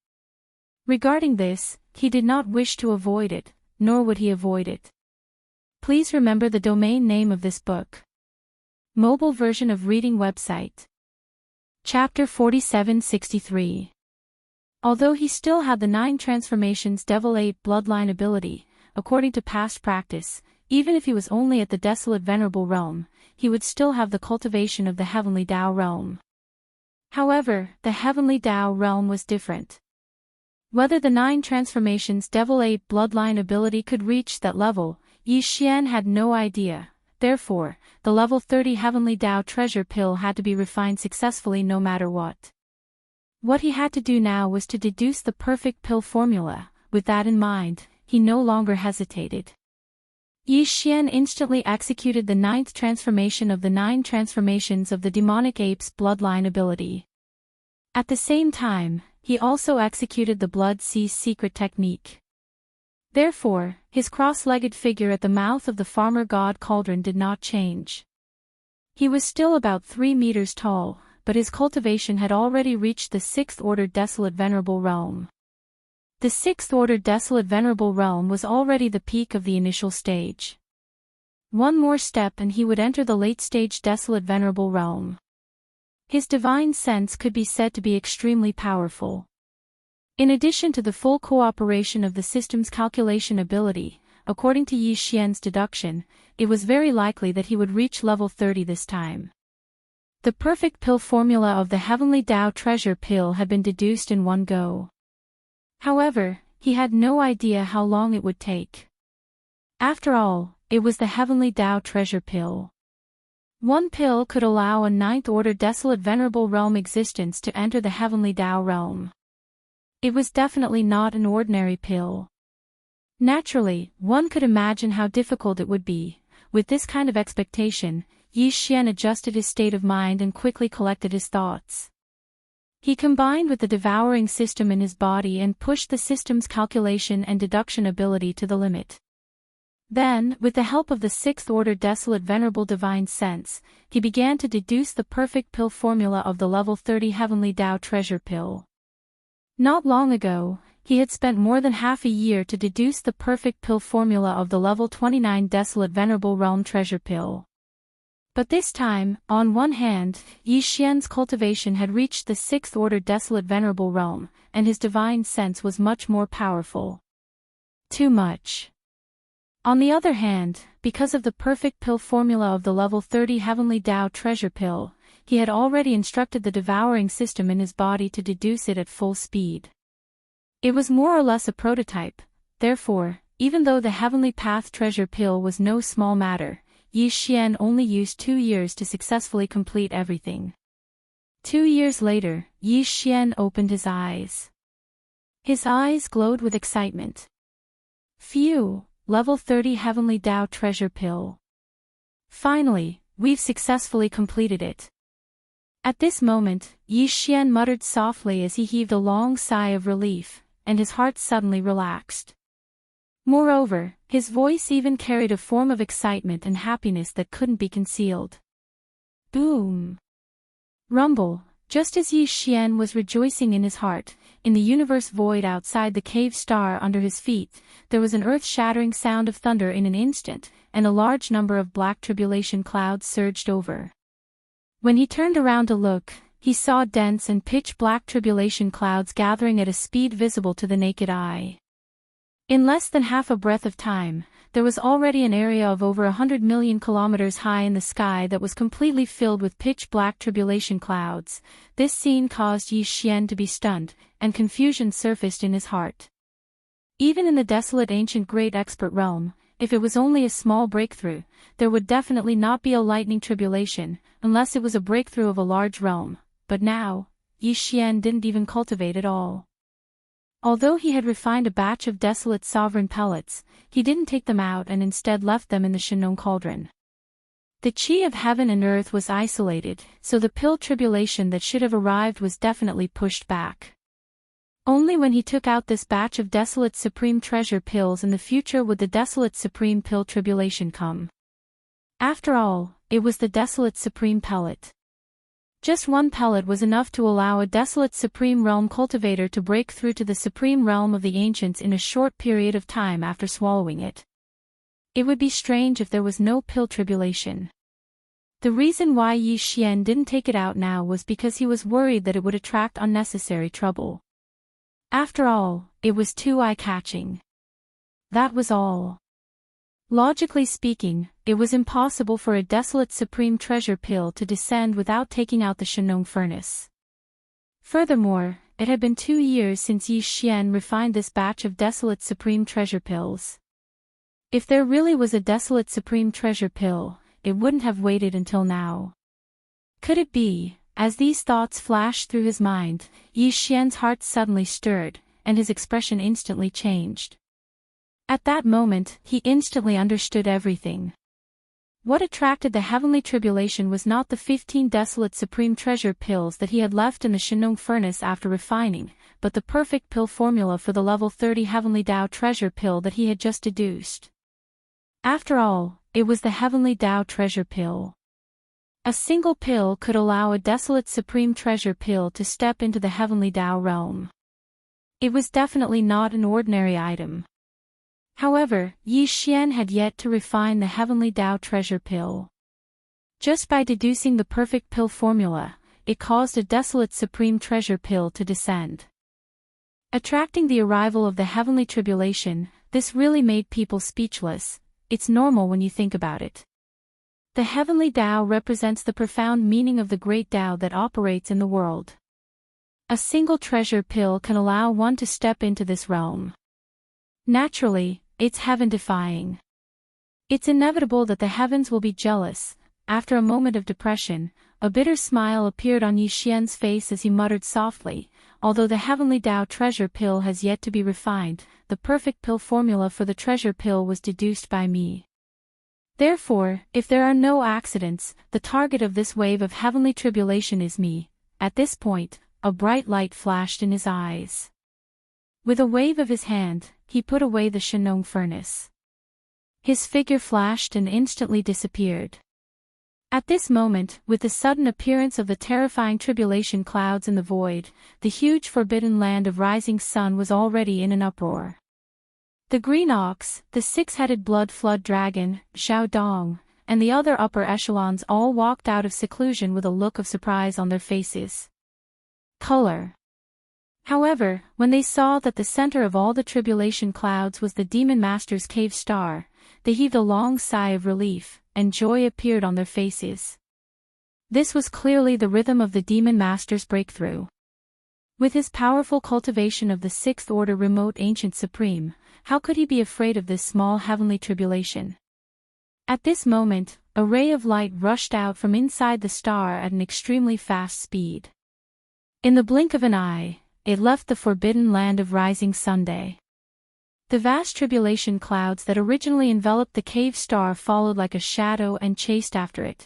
Regarding this, he did not wish to avoid it, nor would he avoid it. Please remember the domain name of this book. Mobile version of reading website. Chapter 4763. Although he still had the 9 transformations Devil 8 bloodline ability, according to past practice, even if he was only at the desolate venerable realm, he would still have the cultivation of the heavenly Tao realm. However, the heavenly Tao realm was different. Whether the 9 transformations Devil 8 bloodline ability could reach that level, Yi Xian had no idea. Therefore, the level 30 heavenly Tao treasure pill had to be refined successfully no matter what. What he had to do now was to deduce the perfect pill formula. With that in mind, he no longer hesitated. Yi Xian instantly executed the 9th transformation of the 9 transformations of the demonic ape's bloodline ability. At the same time, he also executed the Blood Sea's secret technique. Therefore, his cross-legged figure at the mouth of the farmer god cauldron did not change. He was still about 3 meters tall, but his cultivation had already reached the 6th-ordered desolate venerable realm. The 6th-ordered desolate venerable realm was already the peak of the initial stage. One more step and he would enter the late-stage desolate venerable realm. His divine sense could be said to be extremely powerful. In addition to the full cooperation of the system's calculation ability, according to Yi Xian's deduction, it was very likely that he would reach level 30 this time. The perfect pill formula of the heavenly Tao treasure pill had been deduced in one go. However, he had no idea how long it would take. After all, it was the heavenly Tao treasure pill. One pill could allow a 9th-order desolate venerable realm existence to enter the heavenly Tao realm. It was definitely not an ordinary pill. Naturally, one could imagine how difficult it would be. With this kind of expectation, Yi Xian adjusted his state of mind and quickly collected his thoughts. He combined with the devouring system in his body and pushed the system's calculation and deduction ability to the limit. Then, with the help of the 6th-order desolate venerable divine sense, he began to deduce the perfect pill formula of the level 30 heavenly Tao treasure pill. Not long ago, he had spent more than half a year to deduce the perfect pill formula of the level 29 desolate venerable realm treasure pill. But this time, on one hand, Yi Xian's cultivation had reached the 6th-order desolate venerable realm, and his divine sense was much more powerful. Too much. On the other hand, because of the perfect pill formula of the level 30 heavenly Tao treasure pill, he had already instructed the devouring system in his body to deduce it at full speed. It was more or less a prototype, therefore, even though the heavenly path treasure pill was no small matter, Yi Xian only used 2 years to successfully complete everything. 2 years later, Yi Xian opened his eyes. His eyes glowed with excitement. Phew, level 30 heavenly Tao treasure pill. Finally, we've successfully completed it. At this moment, Yi Xian muttered softly as he heaved a long sigh of relief, and his heart suddenly relaxed. Moreover, his voice even carried a form of excitement and happiness that couldn't be concealed. Boom! Rumble, just as Yi Xian was rejoicing in his heart, in the universe void outside the cave star under his feet, there was an earth-shattering sound of thunder in an instant, and a large number of black tribulation clouds surged over. When he turned around to look, he saw dense and pitch-black tribulation clouds gathering at a speed visible to the naked eye. In less than half a breath of time, there was already an area of over 100 million kilometers high in the sky that was completely filled with pitch-black tribulation clouds. This scene caused Yi Xian to be stunned, and confusion surfaced in his heart. Even in the desolate ancient great expert realm, if it was only a small breakthrough, there would definitely not be a lightning tribulation, unless it was a breakthrough of a large realm, but now, Yi Xian didn't even cultivate at all. Although he had refined a batch of desolate sovereign pellets, he didn't take them out and instead left them in the Shinong cauldron. The chi of heaven and earth was isolated, so the pill tribulation that should have arrived was definitely pushed back. Only when he took out this batch of desolate supreme treasure pills in the future would the desolate supreme pill tribulation come. After all, it was the desolate supreme pellet. Just one pellet was enough to allow a desolate supreme realm cultivator to break through to the supreme realm of the ancients in a short period of time after swallowing it. It would be strange if there was no pill tribulation. The reason why Yi Xian didn't take it out now was because he was worried that it would attract unnecessary trouble. After all, it was too eye-catching. That was all. Logically speaking, it was impossible for a desolate supreme treasure pill to descend without taking out the Shenong furnace. Furthermore, it had been 2 years since Yi Xian refined this batch of desolate supreme treasure pills. If there really was a desolate supreme treasure pill, it wouldn't have waited until now. Could it be? As these thoughts flashed through his mind, Yi Xian's heart suddenly stirred, and his expression instantly changed. At that moment, he instantly understood everything. What attracted the heavenly tribulation was not the 15 desolate supreme treasure pills that he had left in the Shenong furnace after refining, but the perfect pill formula for the level 30 heavenly Tao treasure pill that he had just deduced. After all, it was the heavenly Tao treasure pill. A single pill could allow a desolate supreme treasure pill to step into the heavenly Tao realm. It was definitely not an ordinary item. However, Yi Xian had yet to refine the heavenly Tao treasure pill. Just by deducing the perfect pill formula, it caused a desolate supreme treasure pill to descend. Attracting the arrival of the heavenly tribulation, this really made people speechless. It's normal when you think about it. The heavenly Tao represents the profound meaning of the great Tao that operates in the world. A single treasure pill can allow one to step into this realm. Naturally, it's heaven-defying. It's inevitable that the heavens will be jealous. After a moment of depression, a bitter smile appeared on Yi Xian's face as he muttered softly, "Although the heavenly Tao treasure pill has yet to be refined, the perfect pill formula for the treasure pill was deduced by me. Therefore, if there are no accidents, the target of this wave of heavenly tribulation is me." At this point, a bright light flashed in his eyes. With a wave of his hand, he put away the Shenong furnace. His figure flashed and instantly disappeared. At this moment, with the sudden appearance of the terrifying tribulation clouds in the void, the huge forbidden land of rising sun was already in an uproar. The green ox, the six-headed blood flood dragon, Xiao Dong, and the other upper echelons all walked out of seclusion with a look of surprise on their faces. Color. However, when they saw that the center of all the tribulation clouds was the Demon Master's cave star, they heaved a long sigh of relief, and joy appeared on their faces. This was clearly the rhythm of the Demon Master's breakthrough. With his powerful cultivation of the Sixth Order Remote Ancient Supreme, how could he be afraid of this small heavenly tribulation? At this moment, a ray of light rushed out from inside the star at an extremely fast speed. In the blink of an eye, it left the forbidden land of rising Sunday. The vast tribulation clouds that originally enveloped the cave star followed like a shadow and chased after it.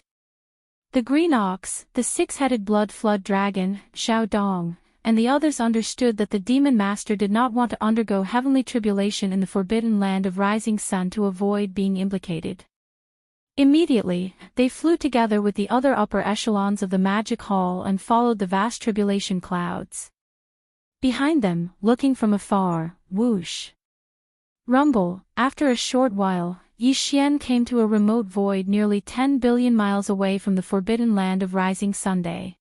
The green ox, the six-headed blood flood dragon, Xiao Dong, and the others understood that the Demon Master did not want to undergo heavenly tribulation in the forbidden land of rising sun to avoid being implicated. Immediately, they flew together with the other upper echelons of the magic hall and followed the vast tribulation clouds. Behind them, looking from afar, whoosh. Rumble. After a short while, Yi Xian came to a remote void nearly 10 billion miles away from the forbidden land of rising Sunday.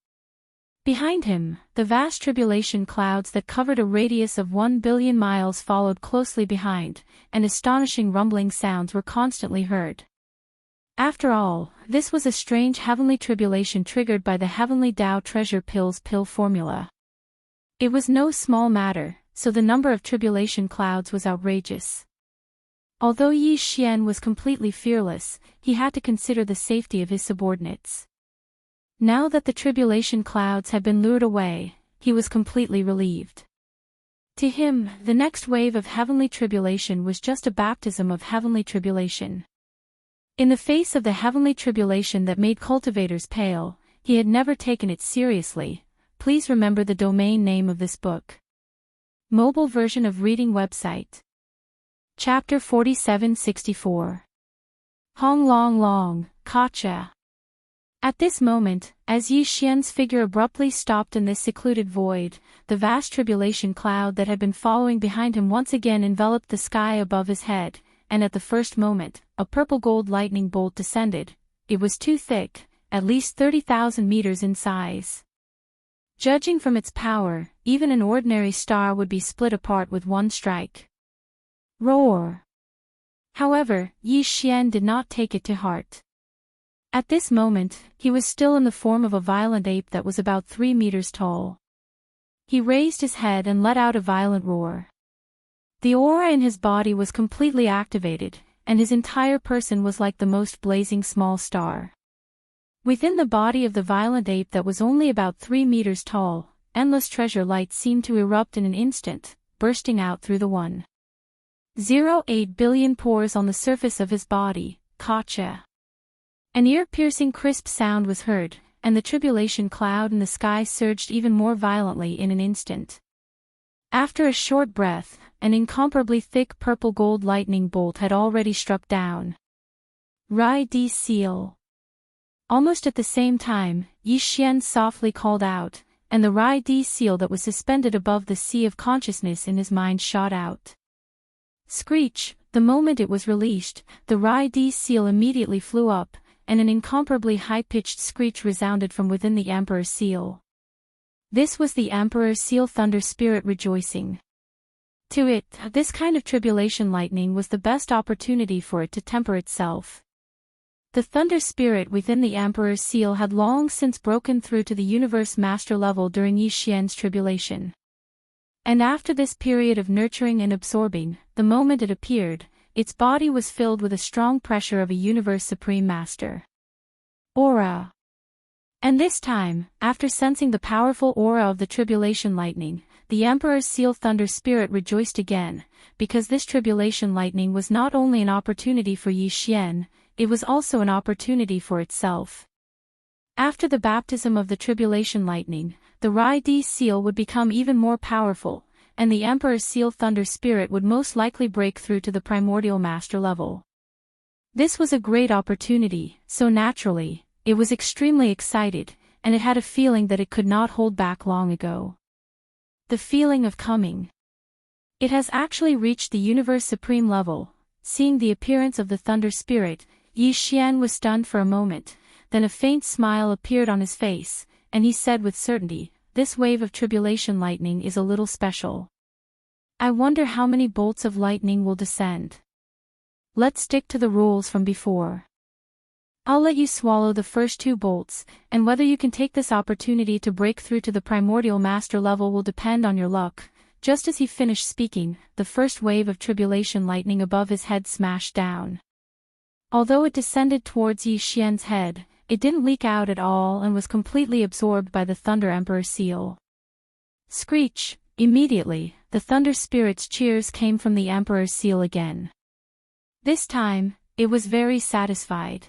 Behind him, the vast tribulation clouds that covered a radius of 1 billion miles followed closely behind, and astonishing rumbling sounds were constantly heard. After all, this was a strange heavenly tribulation triggered by the heavenly Tao treasure pill's pill formula. It was no small matter, so the number of tribulation clouds was outrageous. Although Yi Xian was completely fearless, he had to consider the safety of his subordinates. Now that the tribulation clouds had been lured away, he was completely relieved. To him, the next wave of heavenly tribulation was just a baptism of heavenly tribulation. In the face of the heavenly tribulation that made cultivators pale, he had never taken it seriously. Please remember the domain name of this book. Mobile version of reading website. Chapter 4764. Hong Long Long, Kacha. At this moment, as Yi Xian's figure abruptly stopped in this secluded void, the vast tribulation cloud that had been following behind him once again enveloped the sky above his head, and at the first moment, a purple-gold lightning bolt descended. It was too thick, at least 30,000 meters in size. Judging from its power, even an ordinary star would be split apart with one strike. Roar! However, Yi Xian did not take it to heart. At this moment, he was still in the form of a violent ape that was about 3 meters tall. He raised his head and let out a violent roar. The aura in his body was completely activated, and his entire person was like the most blazing small star. Within the body of the violent ape that was only about 3 meters tall, endless treasure light seemed to erupt in an instant, bursting out through the 1.08 billion pores on the surface of his body. Gotcha! An ear-piercing crisp sound was heard, and the tribulation cloud in the sky surged even more violently in an instant. After a short breath, an incomparably thick purple-gold lightning bolt had already struck down. Rai Di Seal. Almost at the same time, Yi Xian softly called out, and the Rai Di Seal that was suspended above the sea of consciousness in his mind shot out. Screech! The moment it was released, the Rai Di Seal immediately flew up, and an incomparably high-pitched screech resounded from within the Emperor Seal. This was the Emperor Seal Thunder Spirit rejoicing. To it, this kind of tribulation lightning was the best opportunity for it to temper itself. The Thunder Spirit within the Emperor's Seal had long since broken through to the Universe Master level during Yi Xian's tribulation. And after this period of nurturing and absorbing, the moment it appeared, its body was filled with a strong pressure of a Universe Supreme Master. Aura. And this time, after sensing the powerful aura of the tribulation lightning, the Emperor's Seal Thunder Spirit rejoiced again, because this tribulation lightning was not only an opportunity for Yi Xian, it was also an opportunity for itself. After the baptism of the tribulation lightning, the Rai Di Seal would become even more powerful, and the Emperor's Seal Thunder Spirit would most likely break through to the primordial master level. This was a great opportunity, so naturally, it was extremely excited, and it had a feeling that it could not hold back long ago. The feeling of coming. It has actually reached the Universe Supreme level. Seeing the appearance of the Thunder Spirit, Yi Xian was stunned for a moment, then a faint smile appeared on his face, and he said with certainty, "This wave of tribulation lightning is a little special. I wonder how many bolts of lightning will descend. Let's stick to the rules from before. I'll let you swallow the first 2 bolts, and whether you can take this opportunity to break through to the primordial master level will depend on your luck." Just as he finished speaking, the first wave of tribulation lightning above his head smashed down. Although it descended towards Yi Xian's head, it didn't leak out at all and was completely absorbed by the Thunder Emperor Seal. Screech! Immediately, the Thunder Spirit's cheers came from the Emperor's Seal again. This time, it was very satisfied.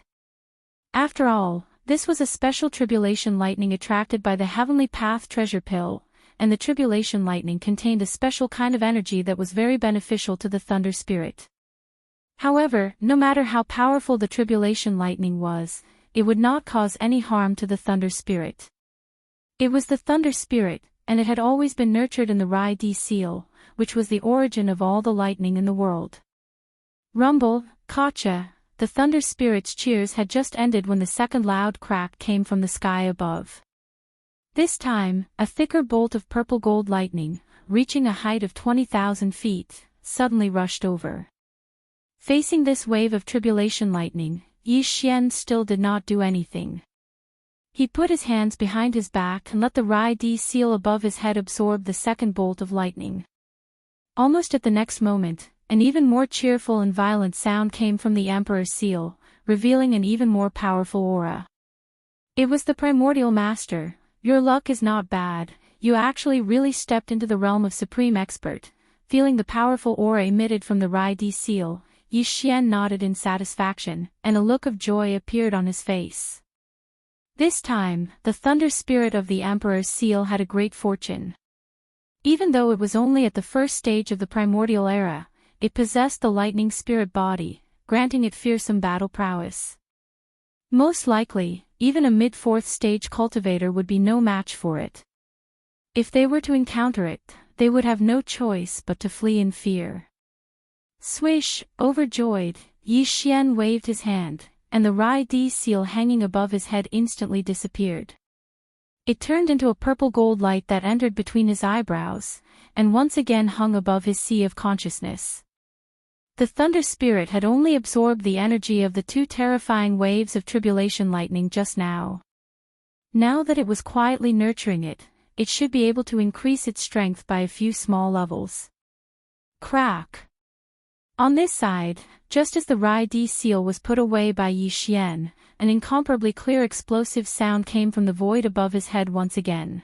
After all, this was a special tribulation lightning attracted by the Heavenly Path treasure pill, and the tribulation lightning contained a special kind of energy that was very beneficial to the Thunder Spirit. However, no matter how powerful the tribulation lightning was, it would not cause any harm to the Thunder Spirit. It was the Thunder Spirit, and it had always been nurtured in the Rai Di Seal, which was the origin of all the lightning in the world. Rumble, Gotcha! The Thunder Spirit's cheers had just ended when the second loud crack came from the sky above. This time, a thicker bolt of purple gold lightning, reaching a height of 20,000 feet, suddenly rushed over. Facing this wave of tribulation lightning, Yi Xian still did not do anything. He put his hands behind his back and let the Rai Di Seal above his head absorb the second bolt of lightning. Almost at the next moment, an even more cheerful and violent sound came from the Emperor's Seal, revealing an even more powerful aura. It was the Primordial Master. "Your luck is not bad, you actually really stepped into the realm of Supreme Expert." Feeling the powerful aura emitted from the Rai Di Seal, Yi Xian nodded in satisfaction, and a look of joy appeared on his face. This time, the Thunder Spirit of the Emperor's Seal had a great fortune. Even though it was only at the first stage of the primordial era, it possessed the Lightning Spirit body, granting it fearsome battle prowess. Most likely, even a mid-fourth stage cultivator would be no match for it. If they were to encounter it, they would have no choice but to flee in fear. Swish, overjoyed, Yi Xian waved his hand, and the Rai-D seal hanging above his head instantly disappeared. It turned into a purple-gold light that entered between his eyebrows, and once again hung above his sea of consciousness. The thunder spirit had only absorbed the energy of the two terrifying waves of tribulation lightning just now. Now that it was quietly nurturing it, it should be able to increase its strength by a few small levels. Crack! On this side, just as the Rai-D seal was put away by Yi Xian, an incomparably clear explosive sound came from the void above his head once again.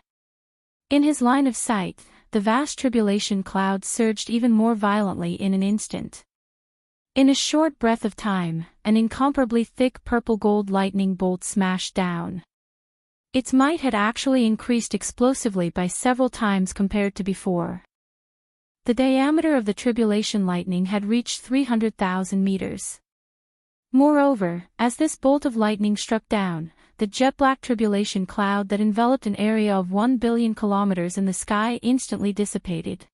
In his line of sight, the vast tribulation cloud surged even more violently in an instant. In a short breath of time, an incomparably thick purple-gold lightning bolt smashed down. Its might had actually increased explosively by several times compared to before. The diameter of the tribulation lightning had reached 300,000 meters. Moreover, as this bolt of lightning struck down, the jet-black tribulation cloud that enveloped an area of 1 billion kilometers in the sky instantly dissipated.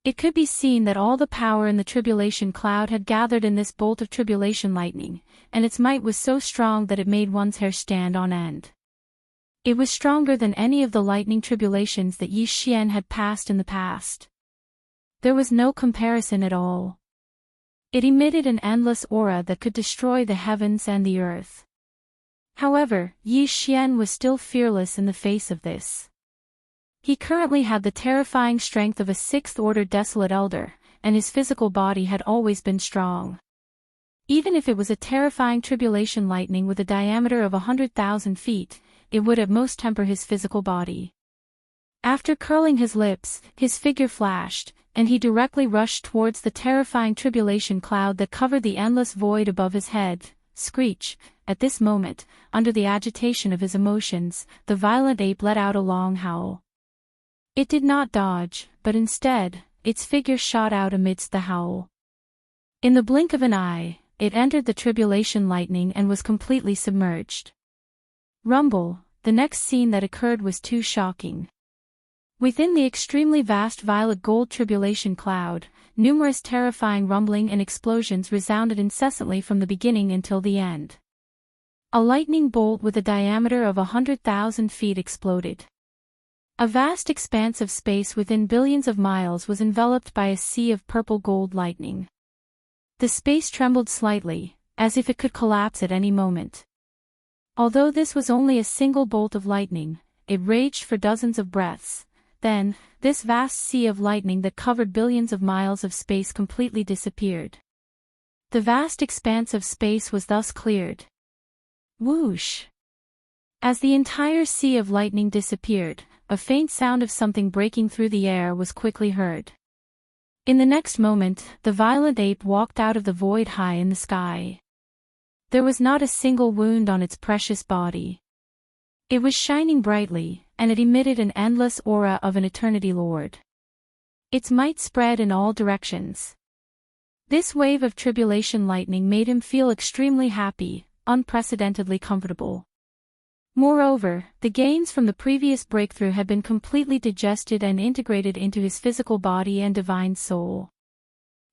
It could be seen that all the power in the tribulation cloud had gathered in this bolt of tribulation lightning, and its might was so strong that it made one's hair stand on end. It was stronger than any of the lightning tribulations that Yi Xian had passed in the past. There was no comparison at all. It emitted an endless aura that could destroy the heavens and the earth. However, Yi Xian was still fearless in the face of this. He currently had the terrifying strength of a sixth-order desolate elder, and his physical body had always been strong. Even if it was a terrifying tribulation lightning with a diameter of 100,000 feet, it would at most temper his physical body. After curling his lips, his figure flashed, and he directly rushed towards the terrifying tribulation cloud that covered the endless void above his head. Screech! At this moment, under the agitation of his emotions, the violent ape let out a long howl. It did not dodge, but instead, its figure shot out amidst the howl. In the blink of an eye, it entered the tribulation lightning and was completely submerged. Rumble! The next scene that occurred was too shocking. Within the extremely vast violet-gold tribulation cloud, numerous terrifying rumbling and explosions resounded incessantly from the beginning until the end. A lightning bolt with a diameter of 100,000 feet exploded. A vast expanse of space within billions of miles was enveloped by a sea of purple-gold lightning. The space trembled slightly, as if it could collapse at any moment. Although this was only a single bolt of lightning, it raged for dozens of breaths. Then, this vast sea of lightning that covered billions of miles of space completely disappeared. The vast expanse of space was thus cleared. Whoosh! As the entire sea of lightning disappeared, a faint sound of something breaking through the air was quickly heard. In the next moment, the violent ape walked out of the void high in the sky. There was not a single wound on its precious body. It was shining brightly, and it emitted an endless aura of an eternity lord. Its might spread in all directions. This wave of tribulation lightning made him feel extremely happy, unprecedentedly comfortable. Moreover, the gains from the previous breakthrough had been completely digested and integrated into his physical body and divine soul.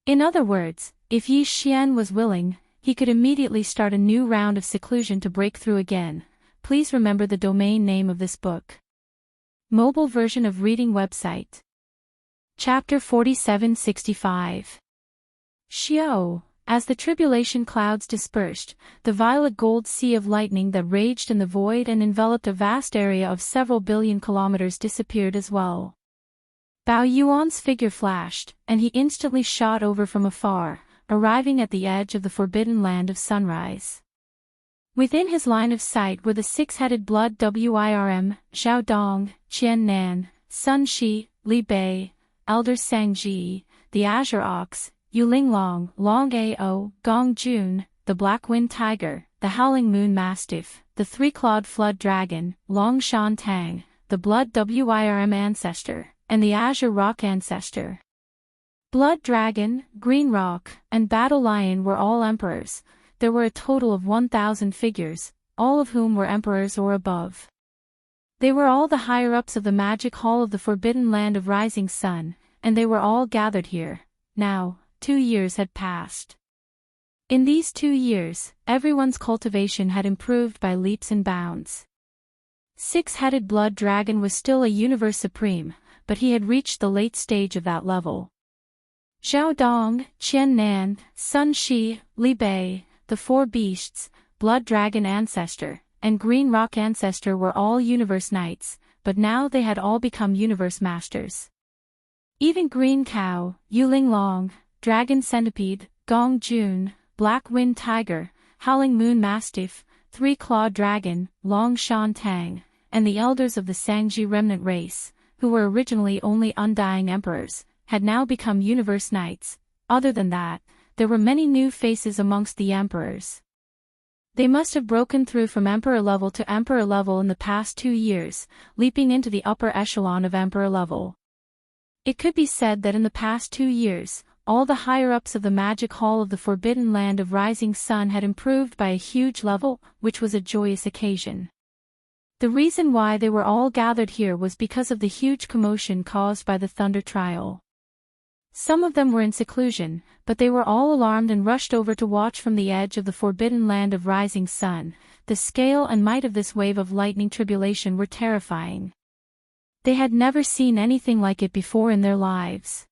In other words, if Yi Xian was willing, he could immediately start a new round of seclusion to break through again. Please remember the domain name of this book. Mobile version of reading website. Chapter 4765. Xiao. As the tribulation clouds dispersed, the violet-gold sea of lightning that raged in the void and enveloped a vast area of several billion kilometers disappeared as well. Bao Yuan's figure flashed, and he instantly shot over from afar, arriving at the edge of the forbidden land of sunrise. Within his line of sight were the six-headed blood Wirm, Zhao Dong, Qian Nan, Sun Shi, Li Bei, Elder Sangji, the Azure Ox, Yuling Long, Long Ao, Gong Jun, the Black Wind Tiger, the Howling Moon Mastiff, the Three-Clawed Flood Dragon, Long Shan Tang, the Blood Wirm Ancestor, and the Azure Rock Ancestor. Blood Dragon, Green Rock, and Battle Lion were all emperors, there were a total of 1,000 figures, all of whom were emperors or above. They were all the higher-ups of the magic hall of the forbidden land of rising sun, and they were all gathered here. Now, 2 years had passed. In these 2 years, everyone's cultivation had improved by leaps and bounds. Six-headed blood dragon was still a universe supreme, but he had reached the late stage of that level. Zhao Dong, Qian Nan, Sun Shi, Li Bei, the four beasts, blood dragon ancestor, and green rock ancestor were all universe knights, but now they had all become universe masters. Even green cow, Yuling Long, dragon centipede, Gong Jun, black wind tiger, howling moon mastiff, three-clawed dragon, Long Shan Tang, and the elders of the Sangji remnant race, who were originally only undying emperors, had now become universe knights. Other than that, there were many new faces amongst the emperors. They must have broken through from emperor level to emperor level in the past 2 years, leaping into the upper echelon of emperor level. It could be said that in the past 2 years, all the higher-ups of the magic hall of the forbidden land of rising sun had improved by a huge level, which was a joyous occasion. The reason why they were all gathered here was because of the huge commotion caused by the thunder trial. Some of them were in seclusion, but they were all alarmed and rushed over to watch from the edge of the forbidden land of rising sun. The scale and might of this wave of lightning tribulation were terrifying. They had never seen anything like it before in their lives.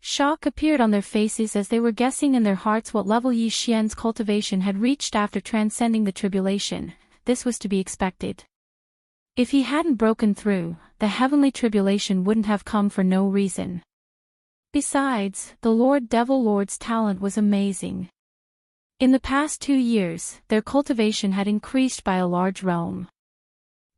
Shock appeared on their faces as they were guessing in their hearts what level Yi Xian's cultivation had reached after transcending the tribulation. This was to be expected. If he hadn't broken through, the heavenly tribulation wouldn't have come for no reason. Besides, the Lord Devil Lord's talent was amazing. In the past 2 years, their cultivation had increased by a large realm.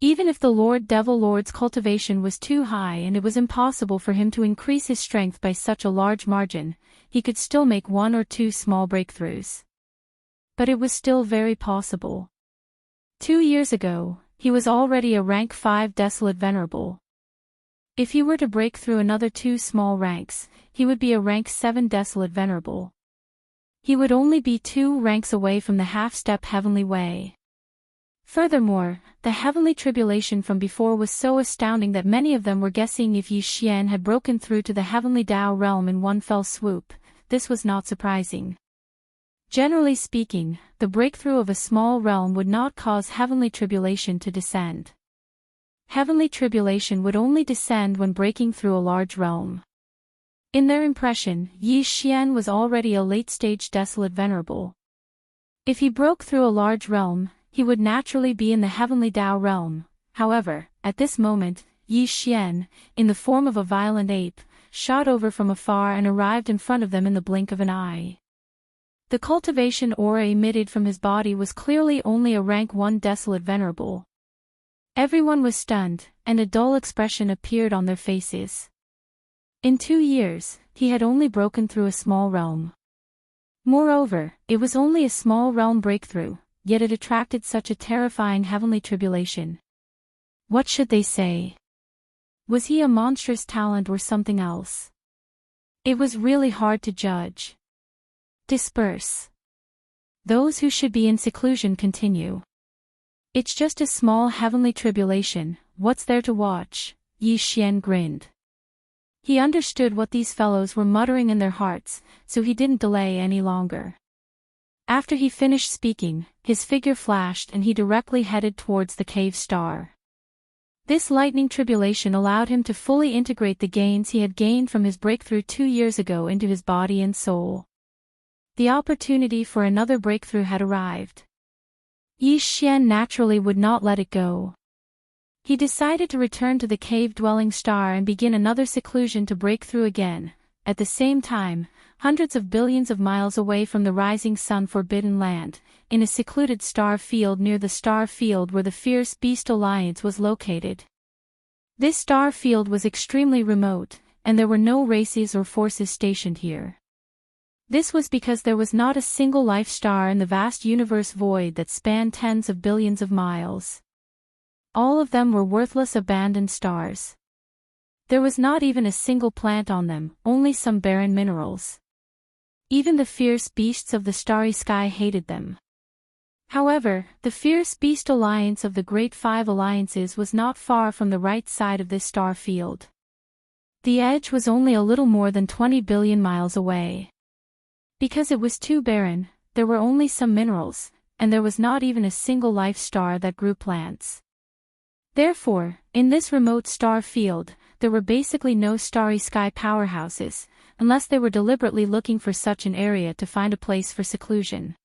Even if the Lord Devil Lord's cultivation was too high and it was impossible for him to increase his strength by such a large margin, he could still make 1 or 2 small breakthroughs. But it was still very possible. 2 years ago, he was already a rank 5 desolate venerable. If he were to break through another 2 small ranks, he would be a rank 7 desolate venerable. He would only be 2 ranks away from the half-step heavenly way. Furthermore, the heavenly tribulation from before was so astounding that many of them were guessing if Yi Xian had broken through to the heavenly Tao realm in one fell swoop. This was not surprising. Generally speaking, the breakthrough of a small realm would not cause heavenly tribulation to descend. Heavenly tribulation would only descend when breaking through a large realm. In their impression, Yi Xian was already a late-stage desolate venerable. If he broke through a large realm, he would naturally be in the heavenly Tao realm. However, at this moment, Yi Xian, in the form of a violent ape, shot over from afar and arrived in front of them in the blink of an eye. The cultivation aura emitted from his body was clearly only a rank 1 desolate venerable. Everyone was stunned, and a dull expression appeared on their faces. In 2 years, he had only broken through a small realm. Moreover, it was only a small realm breakthrough, yet it attracted such a terrifying heavenly tribulation. What should they say? Was he a monstrous talent or something else? It was really hard to judge. Disperse. Those who should be in seclusion continue. It's just a small heavenly tribulation, what's there to watch? Yi Xian grinned. He understood what these fellows were muttering in their hearts, so he didn't delay any longer. After he finished speaking, his figure flashed and he directly headed towards the cave star. This lightning tribulation allowed him to fully integrate the gains he had gained from his breakthrough 2 years ago into his body and soul. The opportunity for another breakthrough had arrived. Yi Xian naturally would not let it go. He decided to return to the cave-dwelling star and begin another seclusion to break through again. At the same time, hundreds of billions of miles away from the rising sun forbidden land, in a secluded star field near the star field where the fierce beast alliance was located. This star field was extremely remote, and there were no races or forces stationed here. This was because there was not a single life star in the vast universe void that spanned tens of billions of miles. All of them were worthless abandoned stars. There was not even a single plant on them, only some barren minerals. Even the fierce beasts of the starry sky hated them. However, the fierce beast alliance of the Great Five Alliances was not far from the right side of this star field. The edge was only a little more than 20 billion miles away. Because it was too barren, there were only some minerals, and there was not even a single life star that grew plants. Therefore, in this remote star field, there were basically no starry sky powerhouses, unless they were deliberately looking for such an area to find a place for seclusion.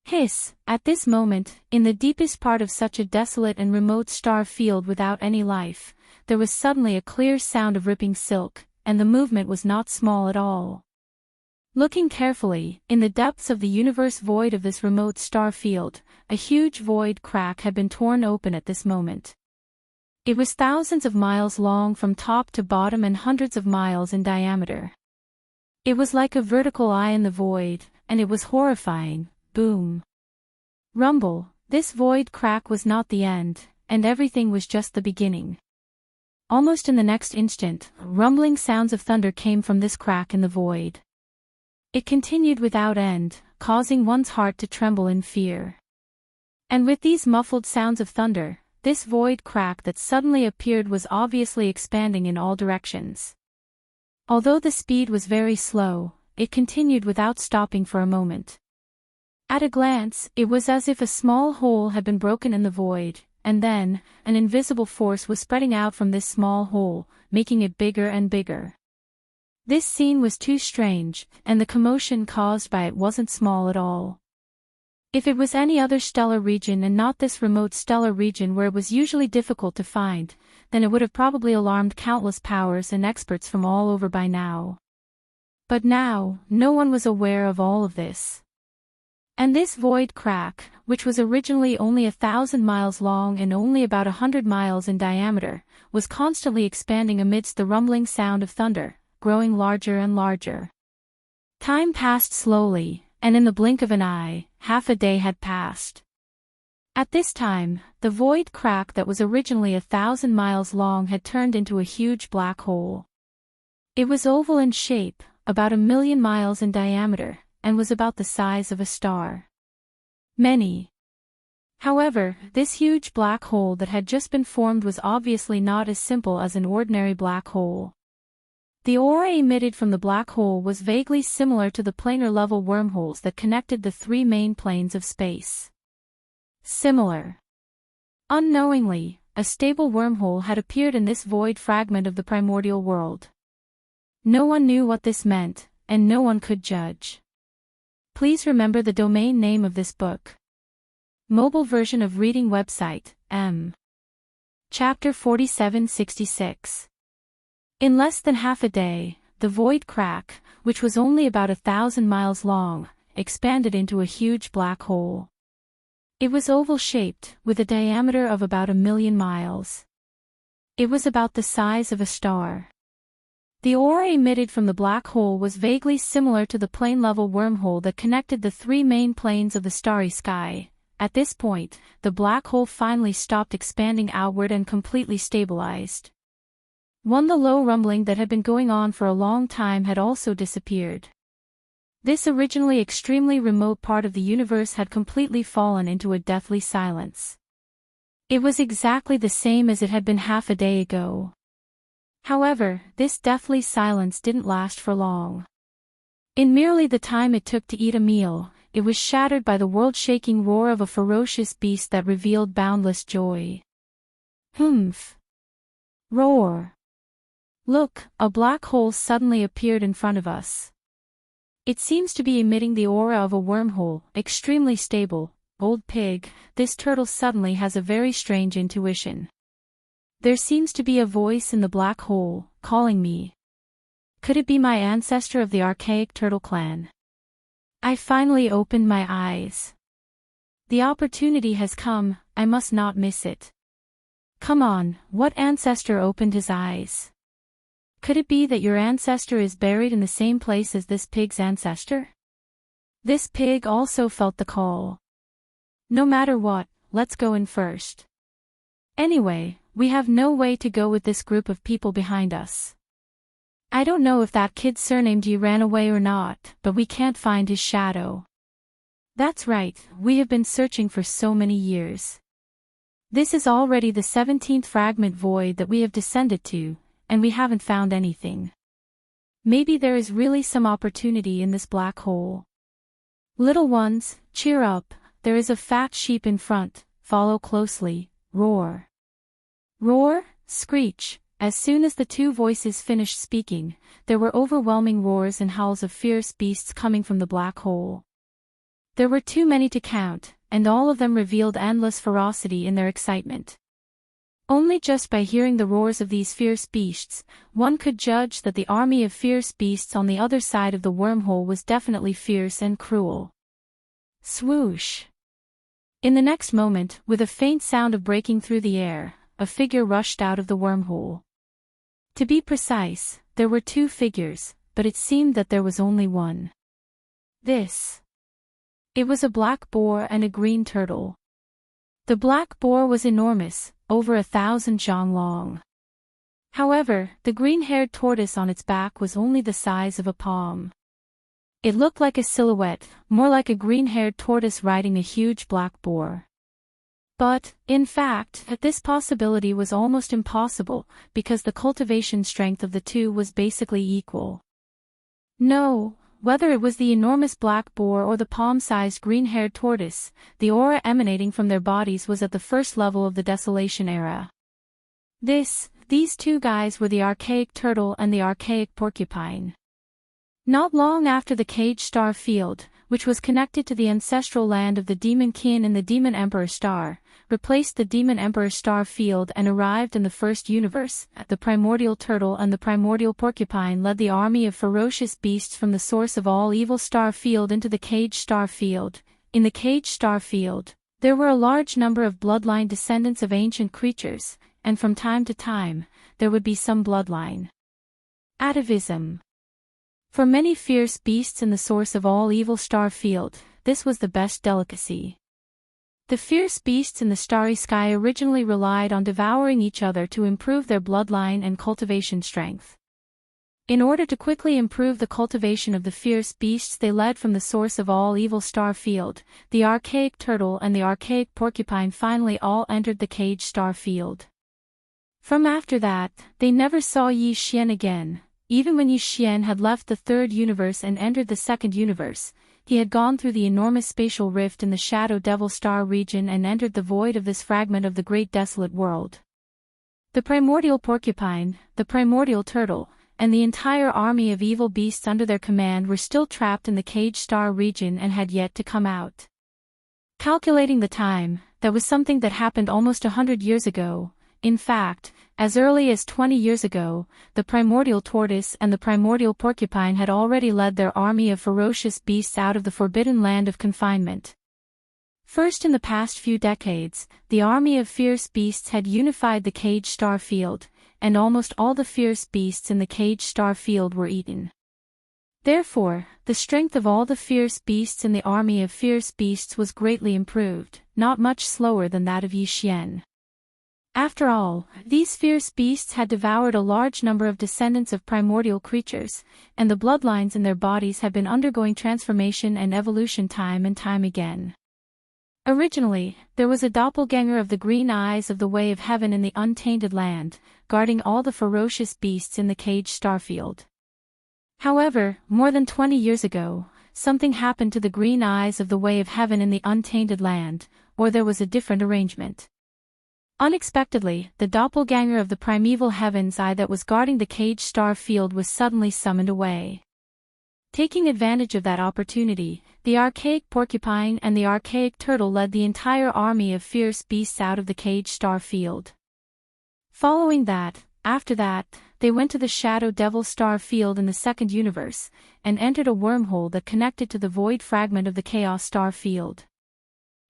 Hiss, at this moment, in the deepest part of such a desolate and remote star field without any life, there was suddenly a clear sound of ripping silk, and the movement was not small at all. Looking carefully, in the depths of the universe void of this remote star field, a huge void crack had been torn open at this moment. It was thousands of miles long from top to bottom and hundreds of miles in diameter. It was like a vertical eye in the void, and it was horrifying. Boom. Rumble, this void crack was not the end, and everything was just the beginning. Almost in the next instant, rumbling sounds of thunder came from this crack in the void. It continued without end, causing one's heart to tremble in fear. And with these muffled sounds of thunder, this void crack that suddenly appeared was obviously expanding in all directions. Although the speed was very slow, it continued without stopping for a moment. At a glance, it was as if a small hole had been broken in the void, and then, an invisible force was spreading out from this small hole, making it bigger and bigger. This scene was too strange, and the commotion caused by it wasn't small at all. If it was any other stellar region and not this remote stellar region where it was usually difficult to find, then it would have probably alarmed countless powers and experts from all over by now. But now, no one was aware of all of this. And this void crack, which was originally only 1,000 miles long and only about 100 miles in diameter, was constantly expanding amidst the rumbling sound of thunder, growing larger and larger. Time passed slowly, and in the blink of an eye, half a day had passed. At this time, the void crack that was originally 1,000 miles long had turned into a huge black hole. It was oval in shape, about 1,000,000 miles in diameter, and was about the size of a star. However, this huge black hole that had just been formed was obviously not as simple as an ordinary black hole. The aura emitted from the black hole was vaguely similar to the planar level wormholes that connected the three main planes of space. Similar. Unknowingly, a stable wormhole had appeared in this void fragment of the primordial world. No one knew what this meant, and no one could judge. Please remember the domain name of this book. Mobile version of reading website, M. Chapter 4766. In less than half a day, the void crack, which was only about 1,000 miles long, expanded into a huge black hole. It was oval-shaped, with a diameter of about 1,000,000 miles. It was about the size of a star. The aura emitted from the black hole was vaguely similar to the plane-level wormhole that connected the three main planes of the starry sky. At this point, the black hole finally stopped expanding outward and completely stabilized. The low rumbling that had been going on for a long time had also disappeared. This originally extremely remote part of the universe had completely fallen into a deathly silence. It was exactly the same as it had been half a day ago. However, this deathly silence didn't last for long. In merely the time it took to eat a meal, it was shattered by the world-shaking roar of a ferocious beast that revealed boundless joy. Humph! Roar! Look, a black hole suddenly appeared in front of us. It seems to be emitting the aura of a wormhole, extremely stable. Old pig, this turtle suddenly has a very strange intuition. There seems to be a voice in the black hole, calling me. Could it be my ancestor of the archaic turtle clan? I finally opened my eyes. The opportunity has come, I must not miss it. Come on, what ancestor opened his eyes? Could it be that your ancestor is buried in the same place as this pig's ancestor? This pig also felt the call. No matter what, let's go in first. Anyway, we have no way to go with this group of people behind us. I don't know if that kid surnamed you ran away or not, but we can't find his shadow. That's right, we have been searching for so many years. This is already the 17th fragment void that we have descended to, and we haven't found anything. Maybe there is really some opportunity in this black hole. Little ones, cheer up, there is a fat sheep in front, follow closely, roar. Roar, screech. As soon as the two voices finished speaking, there were overwhelming roars and howls of fierce beasts coming from the black hole. There were too many to count, and all of them revealed endless ferocity in their excitement. Only just by hearing the roars of these fierce beasts, one could judge that the army of fierce beasts on the other side of the wormhole was definitely fierce and cruel. Swoosh! In the next moment, with a faint sound of breaking through the air, a figure rushed out of the wormhole. To be precise, there were two figures, but it seemed that there was only one. It was a black boar and a green turtle. The black boar was enormous, over 1,000 zhang long. However, the green-haired tortoise on its back was only the size of a palm. It looked like a silhouette, more like a green-haired tortoise riding a huge black boar. But, in fact, this possibility was almost impossible, because the cultivation strength of the two was basically equal. No, whether it was the enormous black boar or the palm-sized green-haired tortoise, the aura emanating from their bodies was at the first level of the Desolation era. These two guys were the archaic turtle and the archaic porcupine. Not long after the Cage Star Field, which was connected to the ancestral land of the Demon Kin and the Demon Emperor Star, replaced the Demon Emperor Star Field and arrived in the first universe, the primordial turtle and the primordial porcupine led the army of ferocious beasts from the source of all evil Star Field into the Cage Star Field. In the Cage Star Field, there were a large number of bloodline descendants of ancient creatures, and from time to time, there would be some bloodline atavism. For many fierce beasts in the source of all evil Star Field, this was the best delicacy. The fierce beasts in the starry sky originally relied on devouring each other to improve their bloodline and cultivation strength. In order to quickly improve the cultivation of the fierce beasts they led from the source of all evil Star Field, the archaic turtle and the archaic porcupine finally all entered the Cage Star Field. From after that, they never saw Yi Xian again. Even when Yi Xian had left the third universe and entered the second universe, he had gone through the enormous spatial rift in the Shadow Devil Star region and entered the void of this fragment of the great desolate world. The primordial porcupine, the primordial turtle, and the entire army of evil beasts under their command were still trapped in the Cage Star region and had yet to come out. Calculating the time, that was something that happened almost 100 years ago. In fact, as early as 20 years ago, the primordial tortoise and the primordial porcupine had already led their army of ferocious beasts out of the forbidden land of confinement. First in the past few decades, the army of fierce beasts had unified the Cage Star Field, and almost all the fierce beasts in the Cage Star Field were eaten. Therefore, the strength of all the fierce beasts in the army of fierce beasts was greatly improved, not much slower than that of Yi Xian. After all, these fierce beasts had devoured a large number of descendants of primordial creatures, and the bloodlines in their bodies had been undergoing transformation and evolution time and time again. Originally, there was a doppelganger of the green eyes of the Way of Heaven in the untainted land, guarding all the ferocious beasts in the Cage Starfield. However, more than 20 years ago, something happened to the green eyes of the Way of Heaven in the untainted land, or there was a different arrangement. Unexpectedly, the doppelganger of the primeval Heaven's Eye that was guarding the Cage Star Field was suddenly summoned away. Taking advantage of that opportunity, the archaic porcupine and the archaic turtle led the entire army of fierce beasts out of the Cage Star Field. Following that, after that, they went to the Shadow Devil Star Field in the second universe, and entered a wormhole that connected to the void fragment of the Chaos Star Field.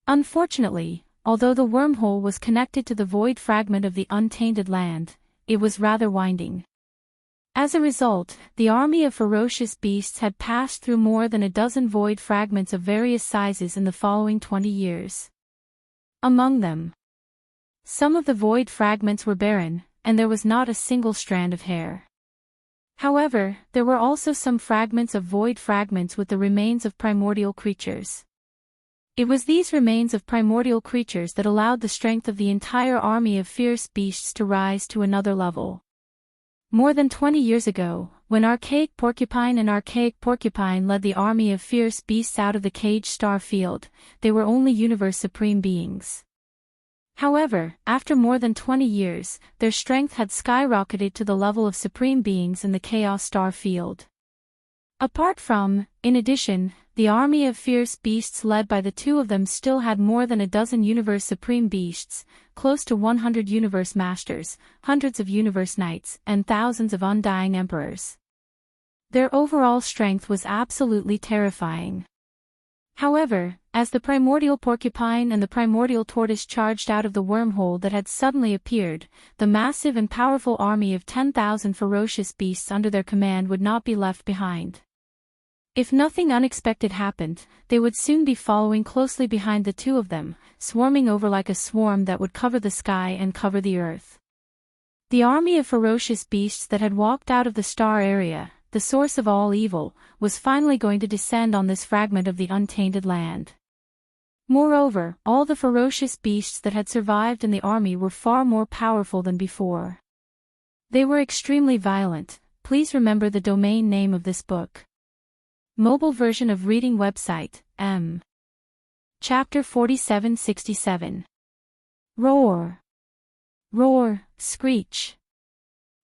Unfortunately, although the wormhole was connected to the void fragment of the untainted land, it was rather winding. As a result, the army of ferocious beasts had passed through more than a dozen void fragments of various sizes in the following 20 years. Among them, some of the void fragments were barren, and there was not a single strand of hair. However, there were also some fragments of void fragments with the remains of primordial creatures. It was these remains of primordial creatures that allowed the strength of the entire army of fierce beasts to rise to another level. More than 20 years ago, when Archaic Porcupine led the army of fierce beasts out of the cage star field, they were only universe supreme beings. However, after more than 20 years, their strength had skyrocketed to the level of supreme beings in the Chaos Star field. In addition, the army of fierce beasts led by the two of them still had more than a dozen universe supreme beasts, close to 100 universe masters, hundreds of universe knights, and thousands of undying emperors. Their overall strength was absolutely terrifying. However, as the primordial porcupine and the primordial tortoise charged out of the wormhole that had suddenly appeared, the massive and powerful army of 10,000 ferocious beasts under their command would not be left behind. If nothing unexpected happened, they would soon be following closely behind the two of them, swarming over like a swarm that would cover the sky and cover the earth. The army of ferocious beasts that had walked out of the star area, the source of all evil, was finally going to descend on this fragment of the untainted land. Moreover, all the ferocious beasts that had survived in the army were far more powerful than before. They were extremely violent. Please remember the domain name of this book. Mobile version of reading website, M. Chapter 4767. Roar. Roar, screech.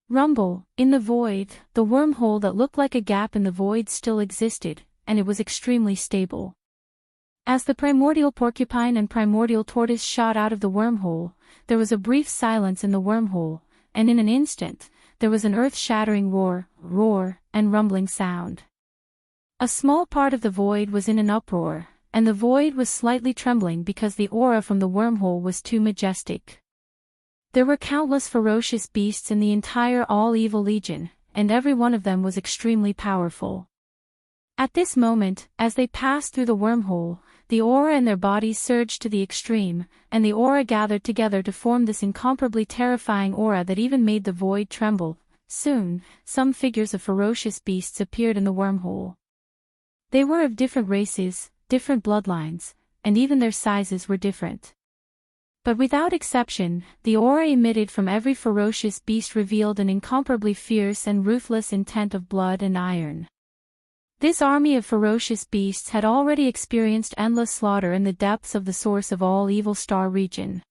Rumble. In the void, the wormhole that looked like a gap in the void still existed, and it was extremely stable. As the primordial porcupine and primordial tortoise shot out of the wormhole, there was a brief silence in the wormhole, and in an instant, there was an earth-shattering roar, and rumbling sound. A small part of the void was in an uproar, and the void was slightly trembling because the aura from the wormhole was too majestic. There were countless ferocious beasts in the entire all-evil legion, and every one of them was extremely powerful. At this moment, as they passed through the wormhole, the aura in their bodies surged to the extreme, and the aura gathered together to form this incomparably terrifying aura that even made the void tremble. Soon, some figures of ferocious beasts appeared in the wormhole. They were of different races, different bloodlines, and even their sizes were different. But without exception, the aura emitted from every ferocious beast revealed an incomparably fierce and ruthless intent of blood and iron. This army of ferocious beasts had already experienced endless slaughter in the depths of the source of all evil star region.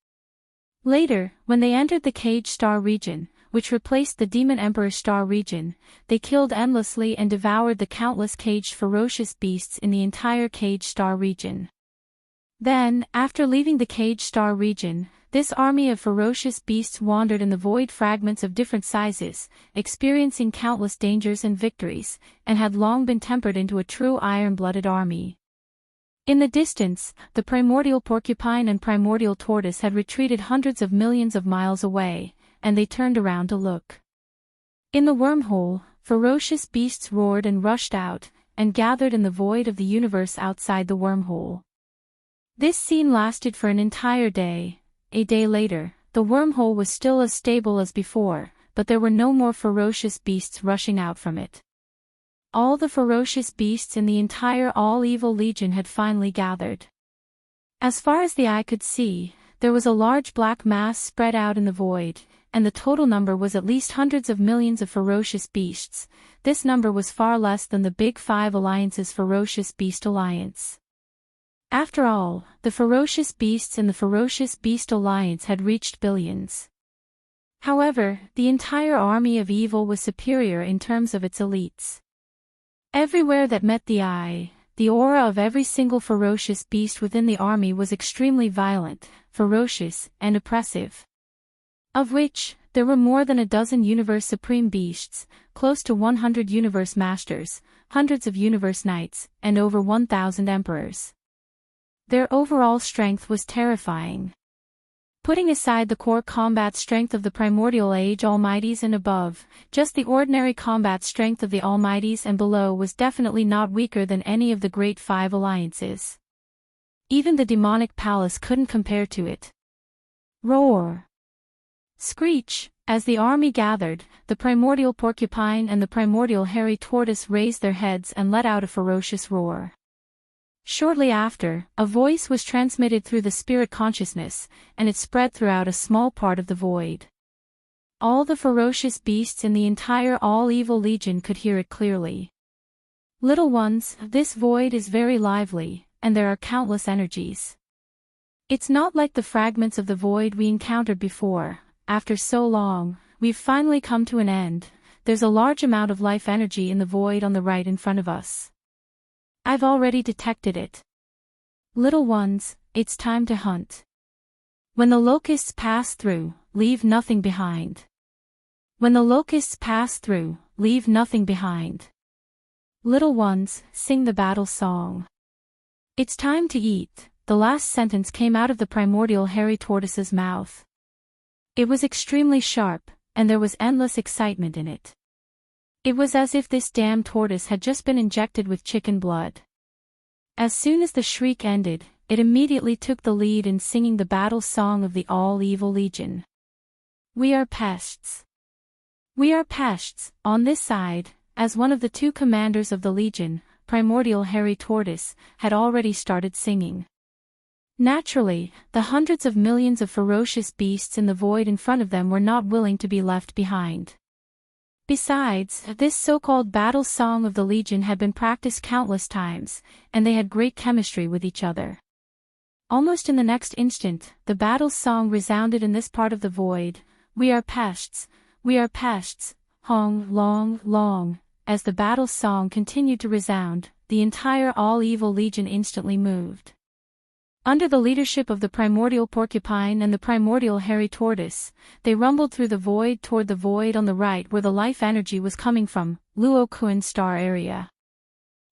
Later, when they entered the Cage Star region, which replaced the Demon Emperor Star region, they killed endlessly and devoured the countless caged ferocious beasts in the entire Cage Star region. Then, after leaving the Cage Star region, this army of ferocious beasts wandered in the void fragments of different sizes, experiencing countless dangers and victories, and had long been tempered into a true iron-blooded army. In the distance, the primordial porcupine and primordial tortoise had retreated hundreds of millions of miles away, and they turned around to look. In the wormhole, ferocious beasts roared and rushed out, and gathered in the void of the universe outside the wormhole. This scene lasted for an entire day. A day later, the wormhole was still as stable as before, but there were no more ferocious beasts rushing out from it. All the ferocious beasts in the entire all-evil legion had finally gathered. As far as the eye could see, there was a large black mass spread out in the void, and the total number was at least hundreds of millions of ferocious beasts. This number was far less than the Big Five Alliance's Ferocious Beast Alliance. After all, the ferocious beasts in the Ferocious Beast Alliance had reached billions. However, the entire army of evil was superior in terms of its elites. Everywhere that met the eye, the aura of every single ferocious beast within the army was extremely violent, ferocious, and oppressive. Of which, there were more than a dozen Universe Supreme Beasts, close to 100 Universe Masters, hundreds of Universe Knights, and over 1,000 Emperors. Their overall strength was terrifying. Putting aside the core combat strength of the Primordial Age Almighties and above, just the ordinary combat strength of the Almighties and below was definitely not weaker than any of the Great Five Alliances. Even the Demonic Palace couldn't compare to it. Roar. Screech. As the army gathered, the primordial porcupine and the primordial hairy tortoise raised their heads and let out a ferocious roar. Shortly after, a voice was transmitted through the spirit consciousness, and it spread throughout a small part of the void. All the ferocious beasts in the entire all-evil legion could hear it clearly. Little ones, this void is very lively, and there are countless energies. It's not like the fragments of the void we encountered before. After so long, we've finally come to an end. There's a large amount of life energy in the void on the right in front of us. I've already detected it. Little ones, it's time to hunt. When the locusts pass through, leave nothing behind. When the locusts pass through, leave nothing behind. Little ones, sing the battle song. It's time to eat. The last sentence came out of the primordial hairy tortoise's mouth. It was extremely sharp, and there was endless excitement in it. It was as if this damn tortoise had just been injected with chicken blood. As soon as the shriek ended, it immediately took the lead in singing the battle song of the all-evil legion. We are pests. We are pests, on this side, as one of the two commanders of the legion, primordial hairy tortoise, had already started singing. Naturally, the hundreds of millions of ferocious beasts in the void in front of them were not willing to be left behind. Besides, this so-called battle song of the Legion had been practiced countless times, and they had great chemistry with each other. Almost in the next instant, the battle song resounded in this part of the void. We are pests, hong, long, long. As the battle song continued to resound, the entire all-evil Legion instantly moved. Under the leadership of the primordial porcupine and the primordial hairy tortoise, they rumbled through the void toward the void on the right where the life energy was coming from, Luo Kun star area.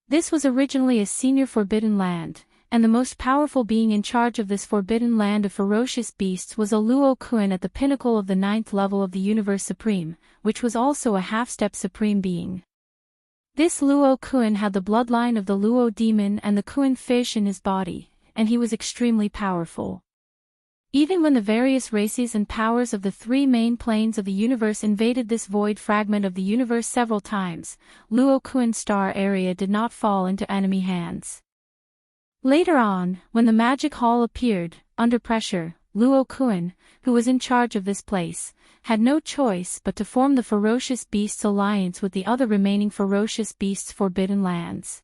This was originally a senior forbidden land, and the most powerful being in charge of this forbidden land of ferocious beasts was a Luo Kun at the pinnacle of the 9th level of the Universe Supreme, which was also a half-step supreme being. This Luo Kun had the bloodline of the Luo demon and the Kun fish in his body, and he was extremely powerful. Even when the various races and powers of the three main planes of the universe invaded this void fragment of the universe several times, Luo Kun star area did not fall into enemy hands. Later on, when the magic hall appeared, under pressure, Luo Kun, who was in charge of this place, had no choice but to form the Ferocious Beasts Alliance with the other remaining Ferocious Beasts Forbidden Lands.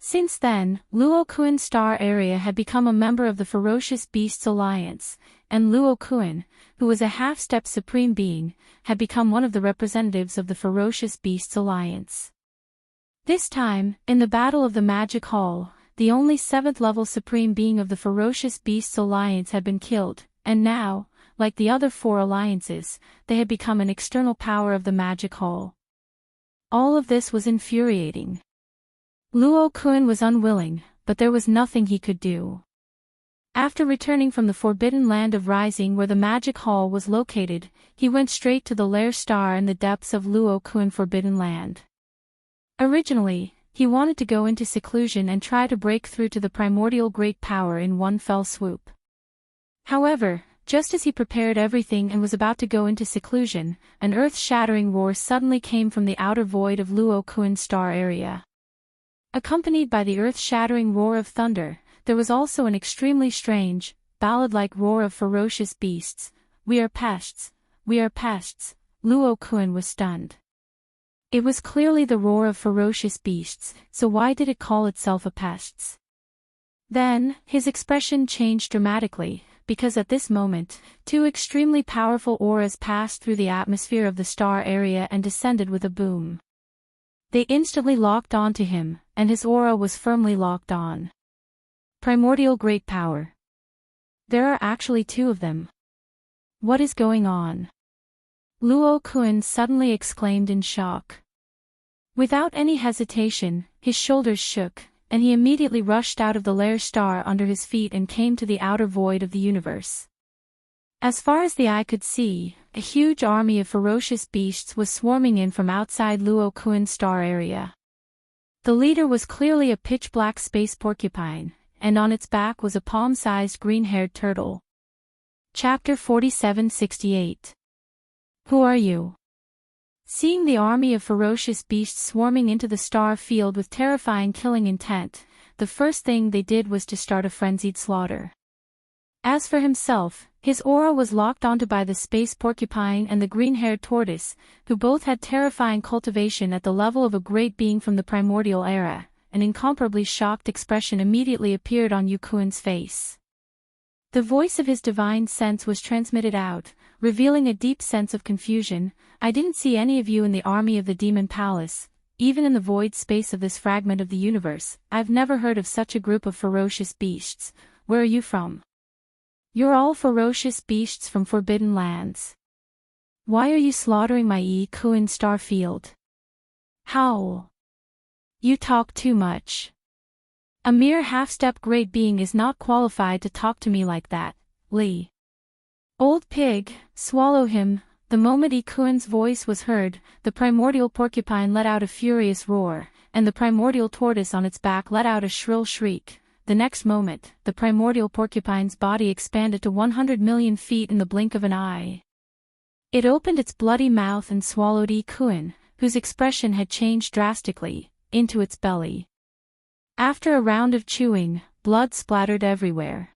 Since then, Luo Kun star area had become a member of the Ferocious Beasts Alliance, and Luo Kun, who was a half-step supreme being, had become one of the representatives of the Ferocious Beasts Alliance. This time, in the Battle of the Magic Hall, the only 7th-level supreme being of the Ferocious Beasts Alliance had been killed, and now, like the other 4 alliances, they had become an external power of the Magic Hall. All of this was infuriating. Luo Kun was unwilling, but there was nothing he could do. After returning from the Forbidden Land of Rising where the Magic Hall was located, he went straight to the Lair Star in the depths of Luo Kun Forbidden Land. Originally, he wanted to go into seclusion and try to break through to the primordial great power in one fell swoop. However, just as he prepared everything and was about to go into seclusion, an earth-shattering roar suddenly came from the outer void of Luo Kun star area. Accompanied by the earth-shattering roar of thunder, there was also an extremely strange, ballad-like roar of ferocious beasts. We are pests, Luo Kun was stunned. It was clearly the roar of ferocious beasts, so why did it call itself a pests? Then, his expression changed dramatically, because at this moment, 2 extremely powerful auras passed through the atmosphere of the star area and descended with a boom. They instantly locked onto him, and his aura was firmly locked on. Primordial Great Power. There are actually 2 of them. What is going on? Luo Kun suddenly exclaimed in shock. Without any hesitation, his shoulders shook, and he immediately rushed out of the Lair Star under his feet and came to the outer void of the universe. As far as the eye could see, a huge army of ferocious beasts was swarming in from outside Luo Kun star area. The leader was clearly a pitch-black space porcupine, and on its back was a palm-sized green-haired turtle. Chapter 4768. Who are you? Seeing the army of ferocious beasts swarming into the star field with terrifying killing intent, the first thing they did was to start a frenzied slaughter. As for himself, his aura was locked onto by the space porcupine and the green-haired tortoise, who both had terrifying cultivation at the level of a great being from the primordial era. An incomparably shocked expression immediately appeared on Yukuin's face. The voice of his divine sense was transmitted out, revealing a deep sense of confusion. I didn't see any of you in the army of the Demon Palace, even in the void space of this fragment of the universe. I've never heard of such a group of ferocious beasts. Where are you from? You're all ferocious beasts from forbidden lands. Why are you slaughtering my Yukuin star field? Howl. You talk too much. A mere half-step great being is not qualified to talk to me like that, Lee. Old pig, swallow him. The moment Yukuin's voice was heard, the primordial porcupine let out a furious roar, and the primordial tortoise on its back let out a shrill shriek. The next moment, the primordial porcupine's body expanded to 100 million feet in the blink of an eye. It opened its bloody mouth and swallowed Yukuin, whose expression had changed drastically, into its belly. After a round of chewing, blood splattered everywhere.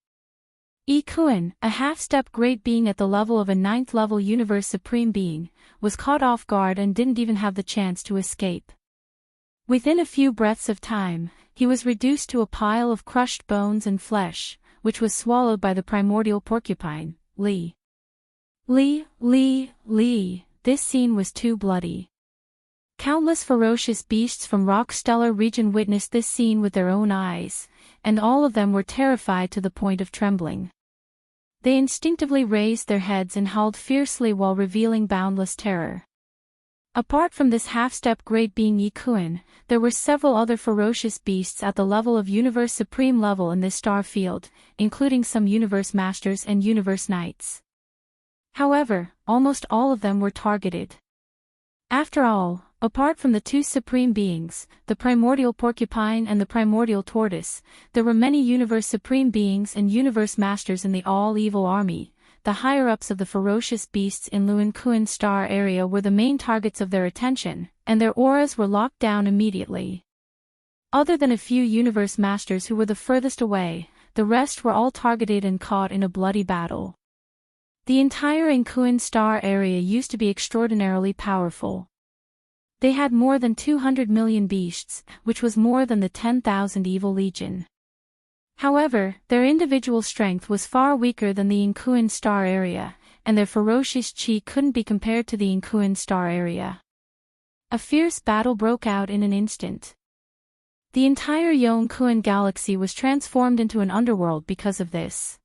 Yukuin, a half-step great being at the level of a 9th-level universe supreme being, was caught off guard and didn't even have the chance to escape. Within a few breaths of time, he was reduced to a pile of crushed bones and flesh, which was swallowed by the primordial porcupine, Lee. This scene was too bloody. Countless ferocious beasts from Rock-Stellar region witnessed this scene with their own eyes, and all of them were terrified to the point of trembling. They instinctively raised their heads and howled fiercely while revealing boundless terror. Apart from this half-step great being Yukuin, there were several other ferocious beasts at the level of Universe Supreme level in this star field, including some Universe Masters and Universe Knights. However, almost all of them were targeted. After all, apart from the two supreme beings, the primordial porcupine and the primordial tortoise, there were many Universe Supreme beings and Universe Masters in the all-evil army. The higher-ups of the ferocious beasts in Yukuin star area were the main targets of their attention, and their auras were locked down immediately. Other than a few Universe Masters who were the furthest away, the rest were all targeted and caught in a bloody battle. The entire Yukuin star area used to be extraordinarily powerful. They had more than 200 million beasts, which was more than the 10,000 evil legion. However, their individual strength was far weaker than the Yukuin star area, and their ferocious chi couldn't be compared to the Yukuin star area. A fierce battle broke out in an instant. The entire Yukuin galaxy was transformed into an underworld because of this.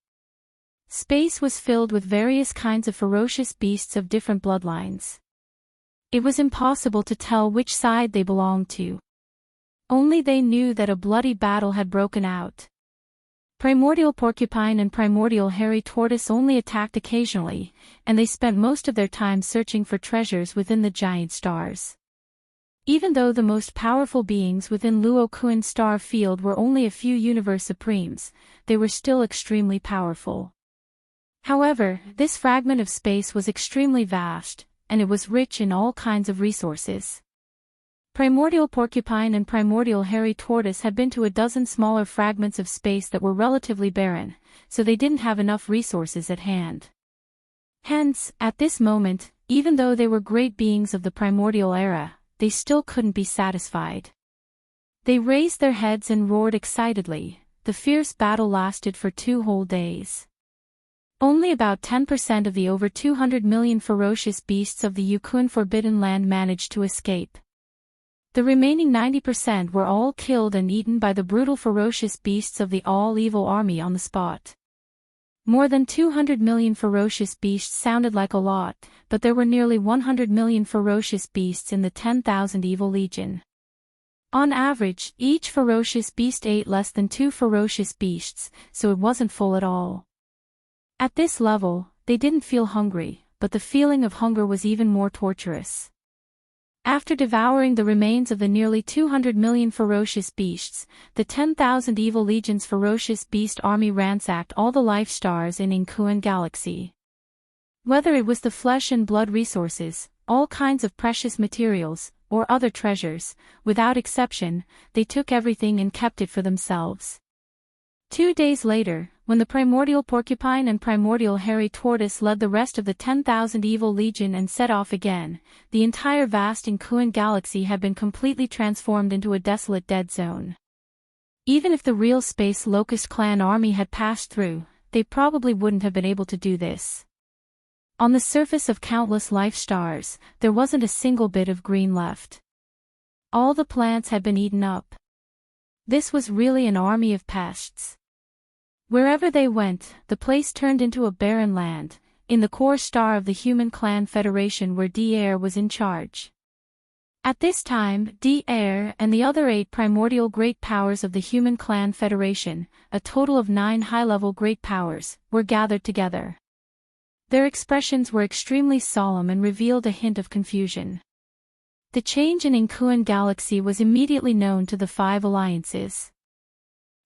Space was filled with various kinds of ferocious beasts of different bloodlines. It was impossible to tell which side they belonged to. Only they knew that a bloody battle had broken out. Primordial porcupine and primordial hairy tortoise only attacked occasionally, and they spent most of their time searching for treasures within the giant stars. Even though the most powerful beings within Yukuin star field were only a few Universe Supremes, they were still extremely powerful. However, this fragment of space was extremely vast, and it was rich in all kinds of resources. Primordial porcupine and primordial hairy tortoise had been to a dozen smaller fragments of space that were relatively barren, so they didn't have enough resources at hand. Hence, at this moment, even though they were great beings of the primordial era, they still couldn't be satisfied. They raised their heads and roared excitedly. The fierce battle lasted for 2 whole days. Only about 10% of the over 200 million ferocious beasts of the Yukuin Forbidden Land managed to escape. The remaining 90% were all killed and eaten by the brutal ferocious beasts of the all-evil army on the spot. More than 200 million ferocious beasts sounded like a lot, but there were nearly 100 million ferocious beasts in the 10,000 evil legion. On average, each ferocious beast ate less than 2 ferocious beasts, so it wasn't full at all. At this level, they didn't feel hungry, but the feeling of hunger was even more torturous. After devouring the remains of the nearly 200 million ferocious beasts, the 10,000 evil legion's ferocious beast army ransacked all the life stars in Yukuin galaxy. Whether it was the flesh and blood resources, all kinds of precious materials, or other treasures, without exception, they took everything and kept it for themselves. 2 days later, when the primordial porcupine and primordial hairy tortoise led the rest of the 10,000 evil legion and set off again, the entire vast Inkuan galaxy had been completely transformed into a desolate dead zone. Even if the real Space Locust clan army had passed through, they probably wouldn't have been able to do this. On the surface of countless life stars, there wasn't a single bit of green left. All the plants had been eaten up. This was really an army of pests. Wherever they went, the place turned into a barren land, in the core star of the human clan federation where D'Air was in charge. At this time, D'Air and the other 8 primordial great powers of the human clan federation, a total of 9 high-level great powers, were gathered together. Their expressions were extremely solemn and revealed a hint of confusion. The change in Inkuan galaxy was immediately known to the 5 alliances.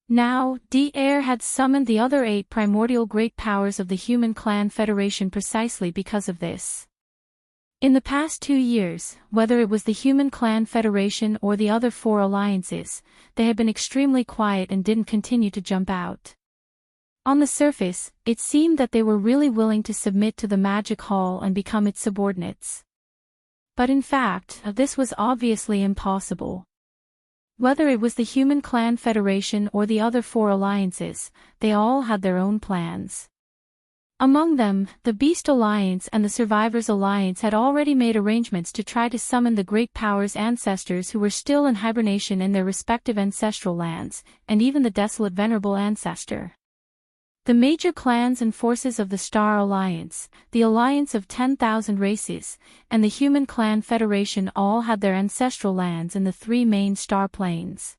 Now, D'Air had summoned the other 8 primordial great powers of the human clan federation precisely because of this. In the past 2 years, whether it was the human clan federation or the other 4 alliances, they had been extremely quiet and didn't continue to jump out. On the surface, it seemed that they were really willing to submit to the Magic Hall and become its subordinates. But in fact, this was obviously impossible. Whether it was the Human Clan Federation or the other 4 alliances, they all had their own plans. Among them, the Beast Alliance and the Survivors Alliance had already made arrangements to try to summon the Great Powers' ancestors who were still in hibernation in their respective ancestral lands, and even the desolate Venerable Ancestor. The major clans and forces of the Star Alliance, the Alliance of 10,000 Races, and the Human Clan Federation all had their ancestral lands in the 3 main star planes.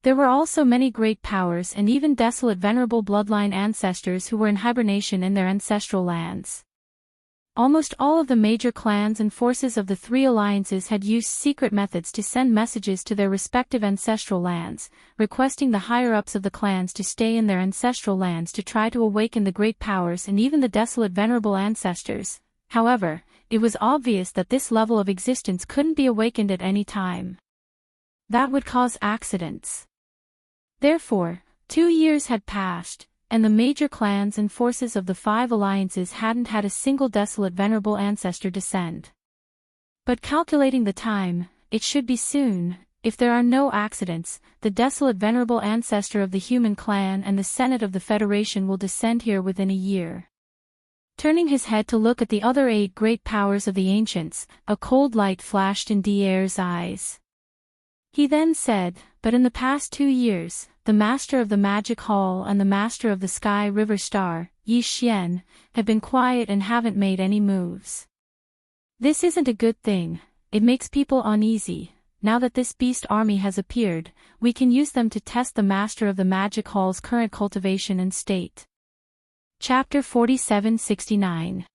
There were also many great powers and even desolate venerable bloodline ancestors who were in hibernation in their ancestral lands. Almost all of the major clans and forces of the 3 alliances had used secret methods to send messages to their respective ancestral lands, requesting the higher-ups of the clans to stay in their ancestral lands to try to awaken the great powers and even the desolate venerable ancestors. However, it was obvious that this level of existence couldn't be awakened at any time. That would cause accidents. Therefore, 2 years had passed, and the major clans and forces of the 5 alliances hadn't had a single desolate venerable ancestor descend. But calculating the time, it should be soon. If there are no accidents, the desolate venerable ancestor of the human clan and the Senate of the Federation will descend here within a year. Turning his head to look at the other 8 great powers of the ancients, a cold light flashed in D'Air's eyes. He then said, "But in the past 2 years, the Master of the Magic Hall and the Master of the Sky River Star, Yi Xian, have been quiet and haven't made any moves. This isn't a good thing, it makes people uneasy. Now that this beast army has appeared, we can use them to test the Master of the Magic Hall's current cultivation and state." Chapter 4769.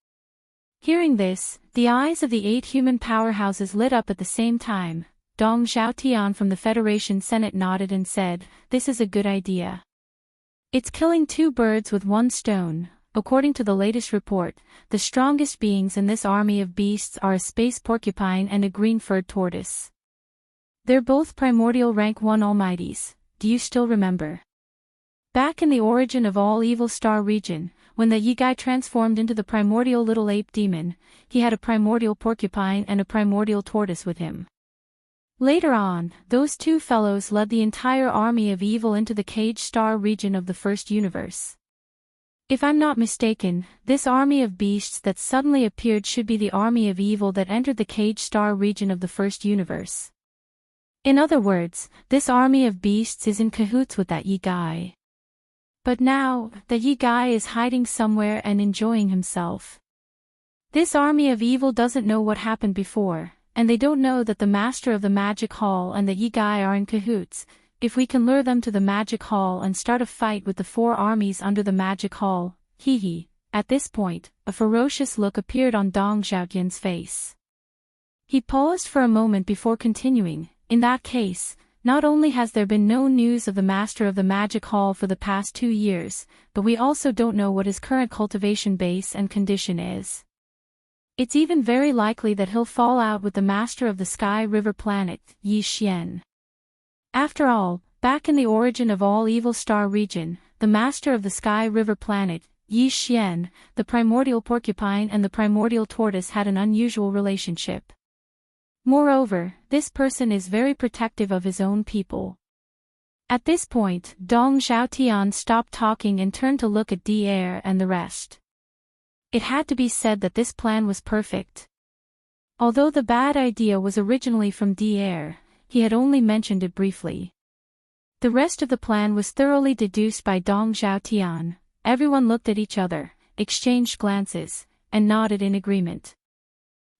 Hearing this, the eyes of the 8 human powerhouses lit up at the same time. Dong Xiaotian from the Federation Senate nodded and said, "This is a good idea. It's killing 2 birds with 1 stone. According to the latest report, the strongest beings in this army of beasts are a space porcupine and a green-furred tortoise. They're both primordial rank 1 almighties, do you still remember? Back in the origin of all Evil Star region, when the Yigai transformed into the primordial little ape demon, he had a primordial porcupine and a primordial tortoise with him. Later on, those 2 fellows led the entire army of evil into the Cage Star region of the first universe. If I'm not mistaken, this army of beasts that suddenly appeared should be the army of evil that entered the Cage Star region of the first universe. In other words, this army of beasts is in cahoots with that Yigai. But now, the Yigai is hiding somewhere and enjoying himself. This army of evil doesn't know what happened before, and they don't know that the Master of the Magic Hall and the Yigai are in cahoots. If we can lure them to the Magic Hall and start a fight with the 4 armies under the Magic Hall, hee. At this point, a ferocious look appeared on Dong Xiaotian's face. He paused for a moment before continuing, "In that case, Not only has there been no news of the master of the magic hall for the past 2 years, but we also don't know what his current cultivation base and condition is. It's even very likely that he'll fall out with the master of the Sky River planet, Yi Xian. After all, back in the origin of all Evil Star region, the master of the Sky River planet, Yi Xian, the primordial porcupine and the primordial tortoise had an unusual relationship. Moreover, this person is very protective of his own people. At this point, Dong Xiaotian stopped talking and turned to look at Di'er and the rest. It had to be said that this plan was perfect. Although the bad idea was originally from Di'er, he had only mentioned it briefly. The rest of the plan was thoroughly deduced by Dong Xiaotian. Everyone looked at each other, exchanged glances, and nodded in agreement.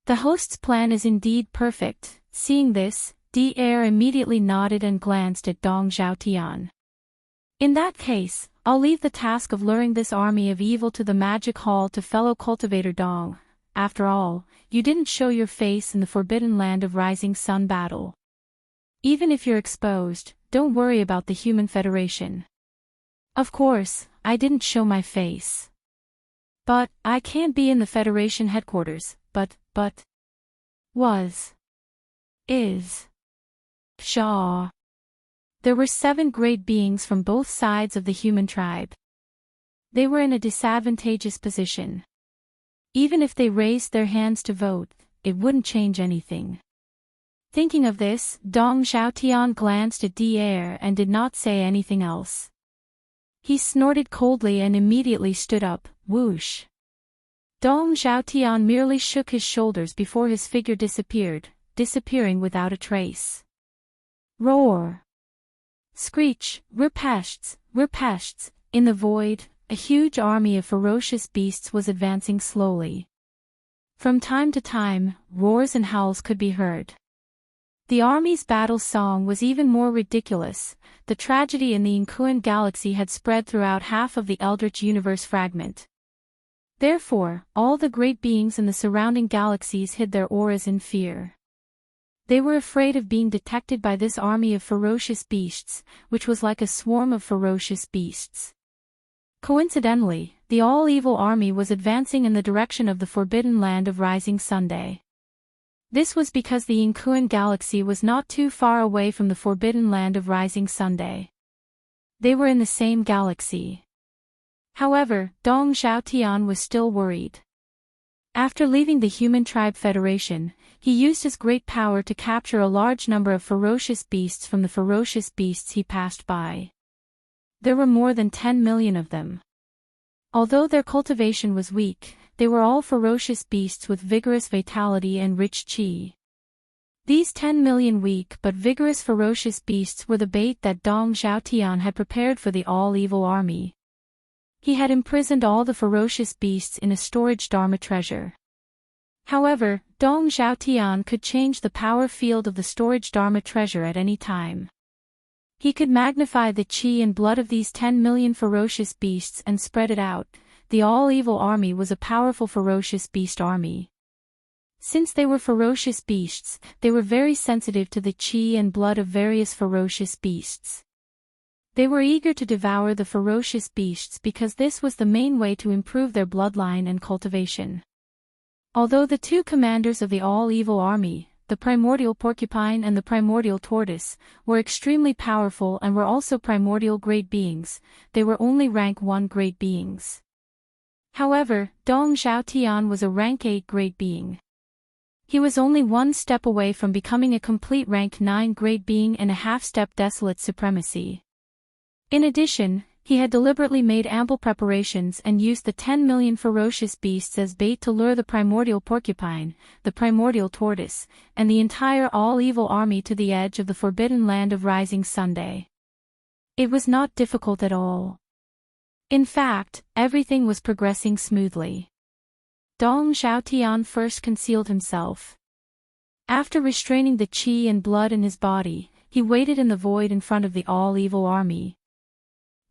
The host's plan is indeed perfect. Seeing this, Di'er immediately nodded and glanced at Dong Xiaotian. In that case, I'll leave the task of luring this army of evil to the magic hall to fellow cultivator Dong. After all, you didn't show your face in the Forbidden Land of Rising Sun battle. Even if you're exposed, don't worry about the Human Federation. Of course, I didn't show my face. But, I can't be in the Federation headquarters, but, is. Shaw. There were 7 great beings from both sides of the human tribe. They were in a disadvantageous position. Even if they raised their hands to vote, it wouldn't change anything. Thinking of this, Dong Xiaotian glanced at Di'er and did not say anything else. He snorted coldly and immediately stood up, whoosh. Dong Xiaotian merely shook his shoulders before his figure disappeared, disappearing without a trace. Roar! Screech, we're pests, we're pests. In the void, a huge army of ferocious beasts was advancing slowly. From time to time, roars and howls could be heard. The army's battle song was even more ridiculous. The tragedy in the Inkuan galaxy had spread throughout half of the Eldritch universe fragment. Therefore, all the great beings in the surrounding galaxies hid their auras in fear. They were afraid of being detected by this army of ferocious beasts, which was like a swarm of ferocious beasts. Coincidentally, the all-evil army was advancing in the direction of the Forbidden Land of Rising Sunday. This was because the Inkuan galaxy was not too far away from the Forbidden Land of Rising Sunday. They were in the same galaxy. However, Dong Xiaotian was still worried. After leaving the Human Tribe Federation, he used his great power to capture a large number of ferocious beasts from the ferocious beasts he passed by. There were more than 10 million of them. Although their cultivation was weak, they were all ferocious beasts with vigorous vitality and rich qi. These 10 million weak but vigorous ferocious beasts were the bait that Dong Xiaotian had prepared for the all-evil army. He had imprisoned all the ferocious beasts in a storage Dharma treasure. However, Dong Xiaotian could change the power field of the storage Dharma treasure at any time. He could magnify the qi and blood of these 10 million ferocious beasts and spread it out. The all-evil army was a powerful ferocious beast army. Since they were ferocious beasts, they were very sensitive to the qi and blood of various ferocious beasts. They were eager to devour the ferocious beasts because this was the main way to improve their bloodline and cultivation. Although the 2 commanders of the all-evil army, the primordial porcupine and the primordial tortoise, were extremely powerful and were also primordial great beings, they were only rank 1 great beings. However, Dong Xiaotian was a rank 8 great being. He was only 1 step away from becoming a complete rank 9 great being and a half-step desolate supremacy. In addition, he had deliberately made ample preparations and used the 10 million ferocious beasts as bait to lure the primordial porcupine, the primordial tortoise, and the entire all-evil army to the edge of the Forbidden Land of Rising Sunday. It was not difficult at all. In fact, everything was progressing smoothly. Dong Xiaotian first concealed himself. After restraining the qi and blood in his body, he waited in the void in front of the all-evil army.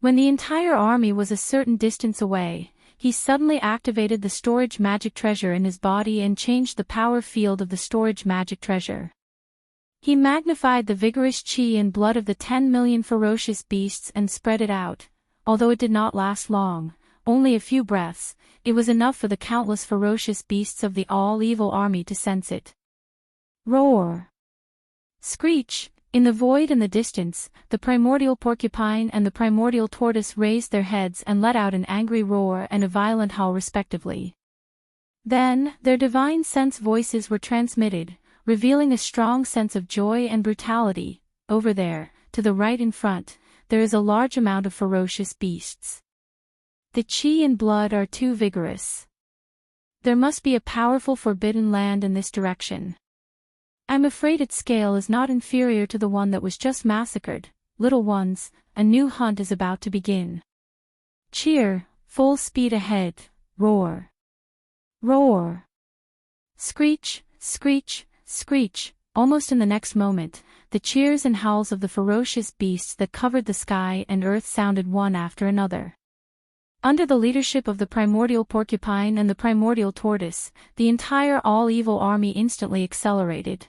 When the entire army was a certain distance away, he suddenly activated the storage magic treasure in his body and changed the power field of the storage magic treasure. He magnified the vigorous qi and blood of the 10 million ferocious beasts and spread it out. Although it did not last long, only a few breaths, it was enough for the countless ferocious beasts of the all-evil army to sense it. Roar! Screech! In the void and the distance, the primordial porcupine and the primordial tortoise raised their heads and let out an angry roar and a violent howl respectively. Then, their divine sense voices were transmitted, revealing a strong sense of joy and brutality. Over there, to the right in front, there is a large amount of ferocious beasts. The qi and blood are too vigorous. There must be a powerful forbidden land in this direction. I'm afraid its scale is not inferior to the one that was just massacred. Little ones, a new hunt is about to begin. Cheer, full speed ahead, roar. Roar. Screech, screech, screech. Almost in the next moment, the cheers and howls of the ferocious beasts that covered the sky and earth sounded one after another. Under the leadership of the primordial porcupine and the primordial tortoise, the entire all-evil army instantly accelerated.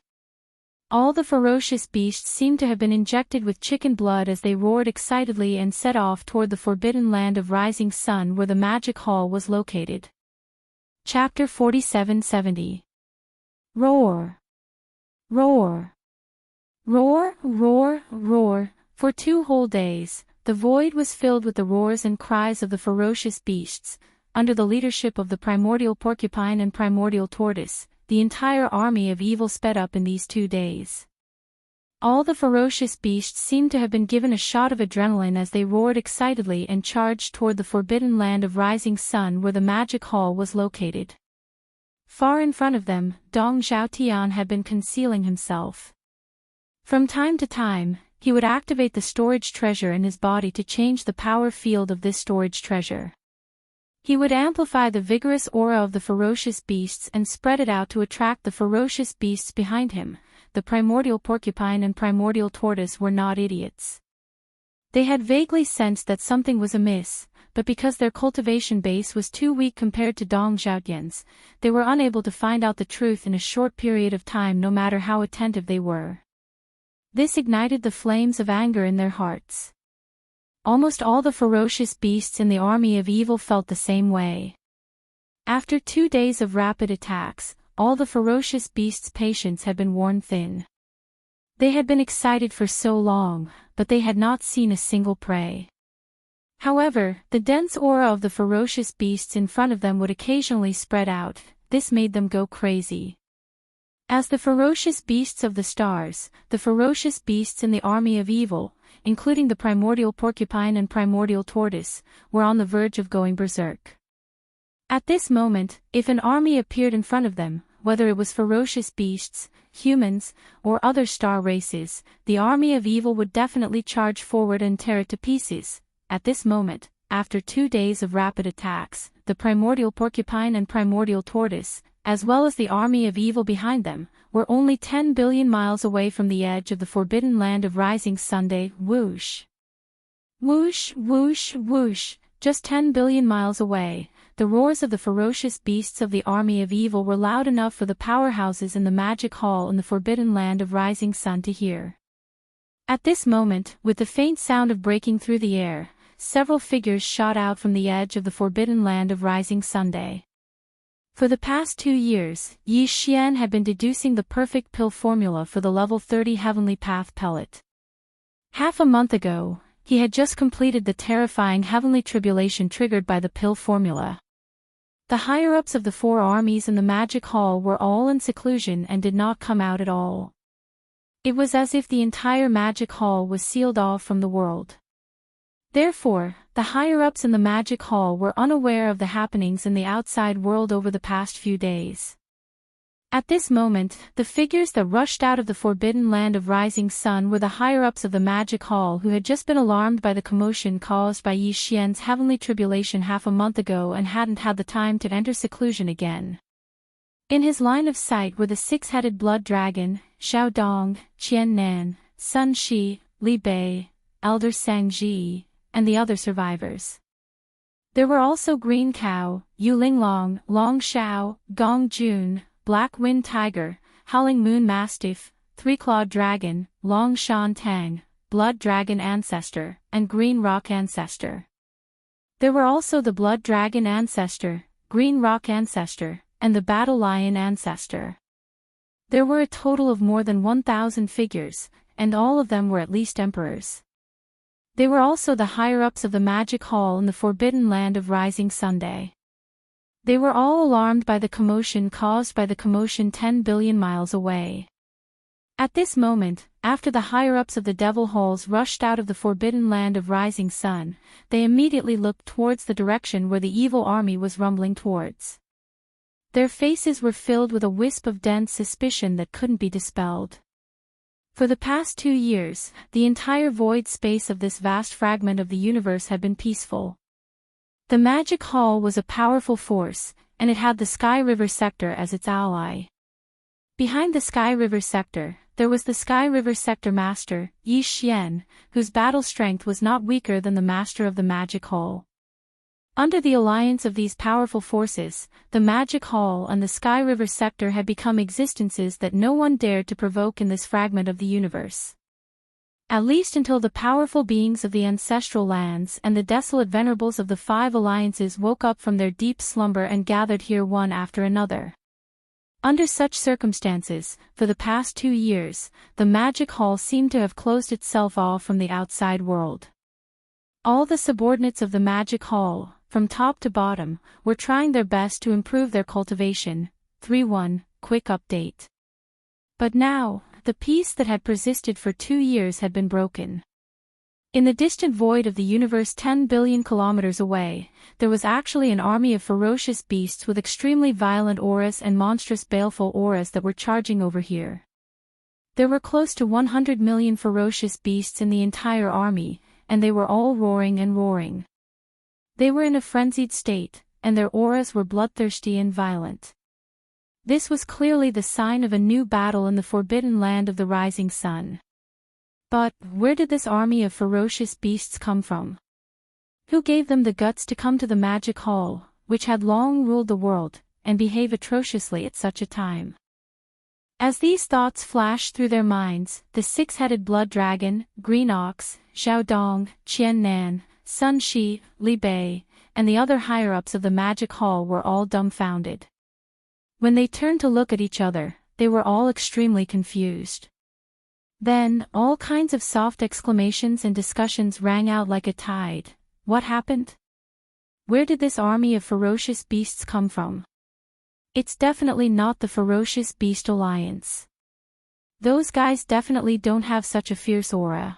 All the ferocious beasts seemed to have been injected with chicken blood as they roared excitedly and set off toward the forbidden land of rising sun where the magic hall was located. Chapter 4770. Roar! Roar! Roar, roar, roar. For 2 whole days, the void was filled with the roars and cries of the ferocious beasts. Under the leadership of the primordial porcupine and primordial tortoise, the entire army of evil sped up in these 2 days. All the ferocious beasts seemed to have been given a shot of adrenaline as they roared excitedly and charged toward the forbidden land of rising sun where the magic hall was located. Far in front of them, Dong Zhaotian had been concealing himself. From time to time, he would activate the storage treasure in his body to change the power field of this storage treasure. He would amplify the vigorous aura of the ferocious beasts and spread it out to attract the ferocious beasts behind him. The primordial porcupine and primordial tortoise were not idiots. They had vaguely sensed that something was amiss, but because their cultivation base was too weak compared to Dong Zhaotian's, they were unable to find out the truth in a short period of time no matter how attentive they were. This ignited the flames of anger in their hearts. Almost all the ferocious beasts in the army of evil felt the same way. After 2 days of rapid attacks, all the ferocious beasts' patience had been worn thin. They had been excited for so long, but they had not seen a single prey. However, the dense aura of the ferocious beasts in front of them would occasionally spread out. This made them go crazy. As the ferocious beasts of the stars, the ferocious beasts in the army of evil, including the primordial porcupine and primordial tortoise, were on the verge of going berserk. At this moment, if an army appeared in front of them, whether it was ferocious beasts, humans, or other star races, the army of evil would definitely charge forward and tear it to pieces. At this moment, after 2 days of rapid attacks, the primordial porcupine and primordial tortoise, as well as the army of evil behind them, were only 10 billion miles away from the edge of the forbidden land of rising Sunday. Whoosh! Whoosh, whoosh, whoosh! Just 10 billion miles away, the roars of the ferocious beasts of the army of evil were loud enough for the powerhouses in the magic hall in the forbidden land of rising sun to hear. At this moment, with the faint sound of breaking through the air, several figures shot out from the edge of the forbidden land of rising Sunday. For the past 2 years, Yi Xian had been deducing the perfect pill formula for the level 30 Heavenly Path pellet. Half a month ago, he had just completed the terrifying heavenly tribulation triggered by the pill formula. The higher-ups of the 4 armies in the magic hall were all in seclusion and did not come out at all. It was as if the entire magic hall was sealed off from the world. Therefore, the higher-ups in the magic hall were unaware of the happenings in the outside world over the past few days. At this moment, the figures that rushed out of the forbidden land of rising sun were the higher-ups of the magic hall who had just been alarmed by the commotion caused by Yi Xian's heavenly tribulation half a month ago and hadn't had the time to enter seclusion again. In his line of sight were the 6-headed blood dragon, Xiao Dong, Qian Nan, Sun Shi, Li Bei, Elder Sang Ji, and the other survivors. There were also Green Cow, Yu Linglong, Long Xiao, Gong Jun, Black Wind Tiger, Howling Moon Mastiff, three-clawed dragon, Long Shan Tang, blood dragon ancestor, and green rock ancestor. There were also the blood dragon ancestor, green rock ancestor, and the battle lion ancestor. There were a total of more than 1,000 figures, and all of them were at least emperors. They were also the higher-ups of the magic hall in the forbidden land of Rising Sunday. They were all alarmed by the commotion caused by the commotion 10 billion miles away. At this moment, after the higher-ups of the devil halls rushed out of the forbidden land of Rising Sun, they immediately looked towards the direction where the evil army was rumbling towards. Their faces were filled with a wisp of dense suspicion that couldn't be dispelled. For the past 2 years, the entire void space of this vast fragment of the universe had been peaceful. The Magic Hall was a powerful force, and it had the Sky River Sector as its ally. Behind the Sky River Sector, there was the Sky River Sector Master, Yi Xian, whose battle strength was not weaker than the Master of the Magic Hall. Under the alliance of these powerful forces, the Magic Hall and the Sky River Sector had become existences that no one dared to provoke in this fragment of the universe. At least until the powerful beings of the ancestral lands and the desolate venerables of the 5 alliances woke up from their deep slumber and gathered here one after another. Under such circumstances, for the past 2 years, the Magic Hall seemed to have closed itself off from the outside world. All the subordinates of the Magic Hall, from top to bottom, were trying their best to improve their cultivation. 3.1 Quick update. But now, the peace that had persisted for 2 years had been broken. In the distant void of the universe 10 billion kilometers away, there was actually an army of ferocious beasts with extremely violent auras and monstrous baleful auras that were charging over here. There were close to 100 million ferocious beasts in the entire army, and they were all roaring and roaring. They were in a frenzied state, and their auras were bloodthirsty and violent. This was clearly the sign of a new battle in the forbidden land of the rising sun. But, where did this army of ferocious beasts come from? Who gave them the guts to come to the Magic Hall, which had long ruled the world, and behave atrociously at such a time? As these thoughts flashed through their minds, the 6-headed blood dragon, Green Ox, Xiao Dong, Qian Nan, Sun Shi, Li Bei, and the other higher-ups of the Magic Hall were all dumbfounded. When they turned to look at each other, they were all extremely confused. Then, all kinds of soft exclamations and discussions rang out like a tide. What happened? Where did this army of ferocious beasts come from? It's definitely not the Ferocious Beast Alliance. Those guys definitely don't have such a fierce aura.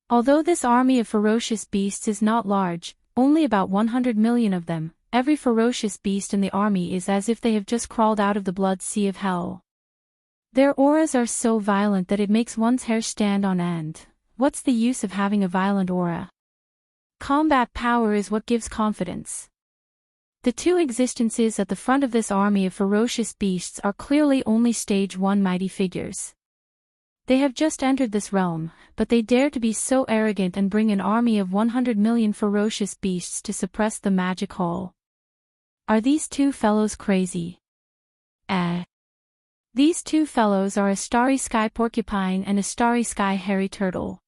Although this army of ferocious beasts is not large, only about 100 million of them, every ferocious beast in the army is as if they have just crawled out of the blood sea of hell. Their auras are so violent that it makes one's hair stand on end. What's the use of having a violent aura? Combat power is what gives confidence. The 2 existences at the front of this army of ferocious beasts are clearly only stage 1 mighty figures. They have just entered this realm, but they dare to be so arrogant and bring an army of 100 million ferocious beasts to suppress the Magic Hall. Are these 2 fellows crazy? These 2 fellows are a starry sky porcupine and a starry sky hairy turtle.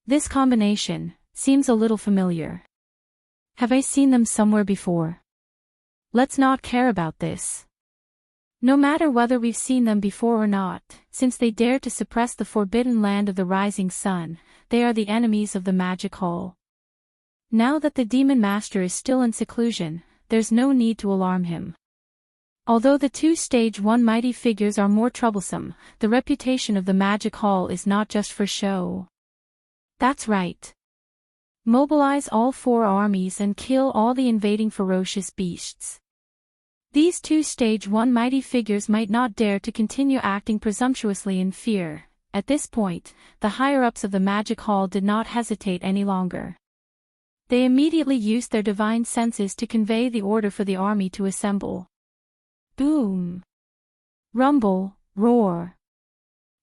This combination seems a little familiar. Have I seen them somewhere before? Let's not care about this. No matter whether we've seen them before or not, since they dare to suppress the forbidden land of the rising sun, they are the enemies of the Magic Hall. Now that the Demon Master is still in seclusion, there's no need to alarm him. Although the 2 stage 1 mighty figures are more troublesome, the reputation of the Magic Hall is not just for show. That's right. Mobilize all 4 armies and kill all the invading ferocious beasts. These 2 stage 1 mighty figures might not dare to continue acting presumptuously in fear. At this point, the higher-ups of the Magic Hall did not hesitate any longer. They immediately used their divine senses to convey the order for the army to assemble. Boom! Rumble, roar.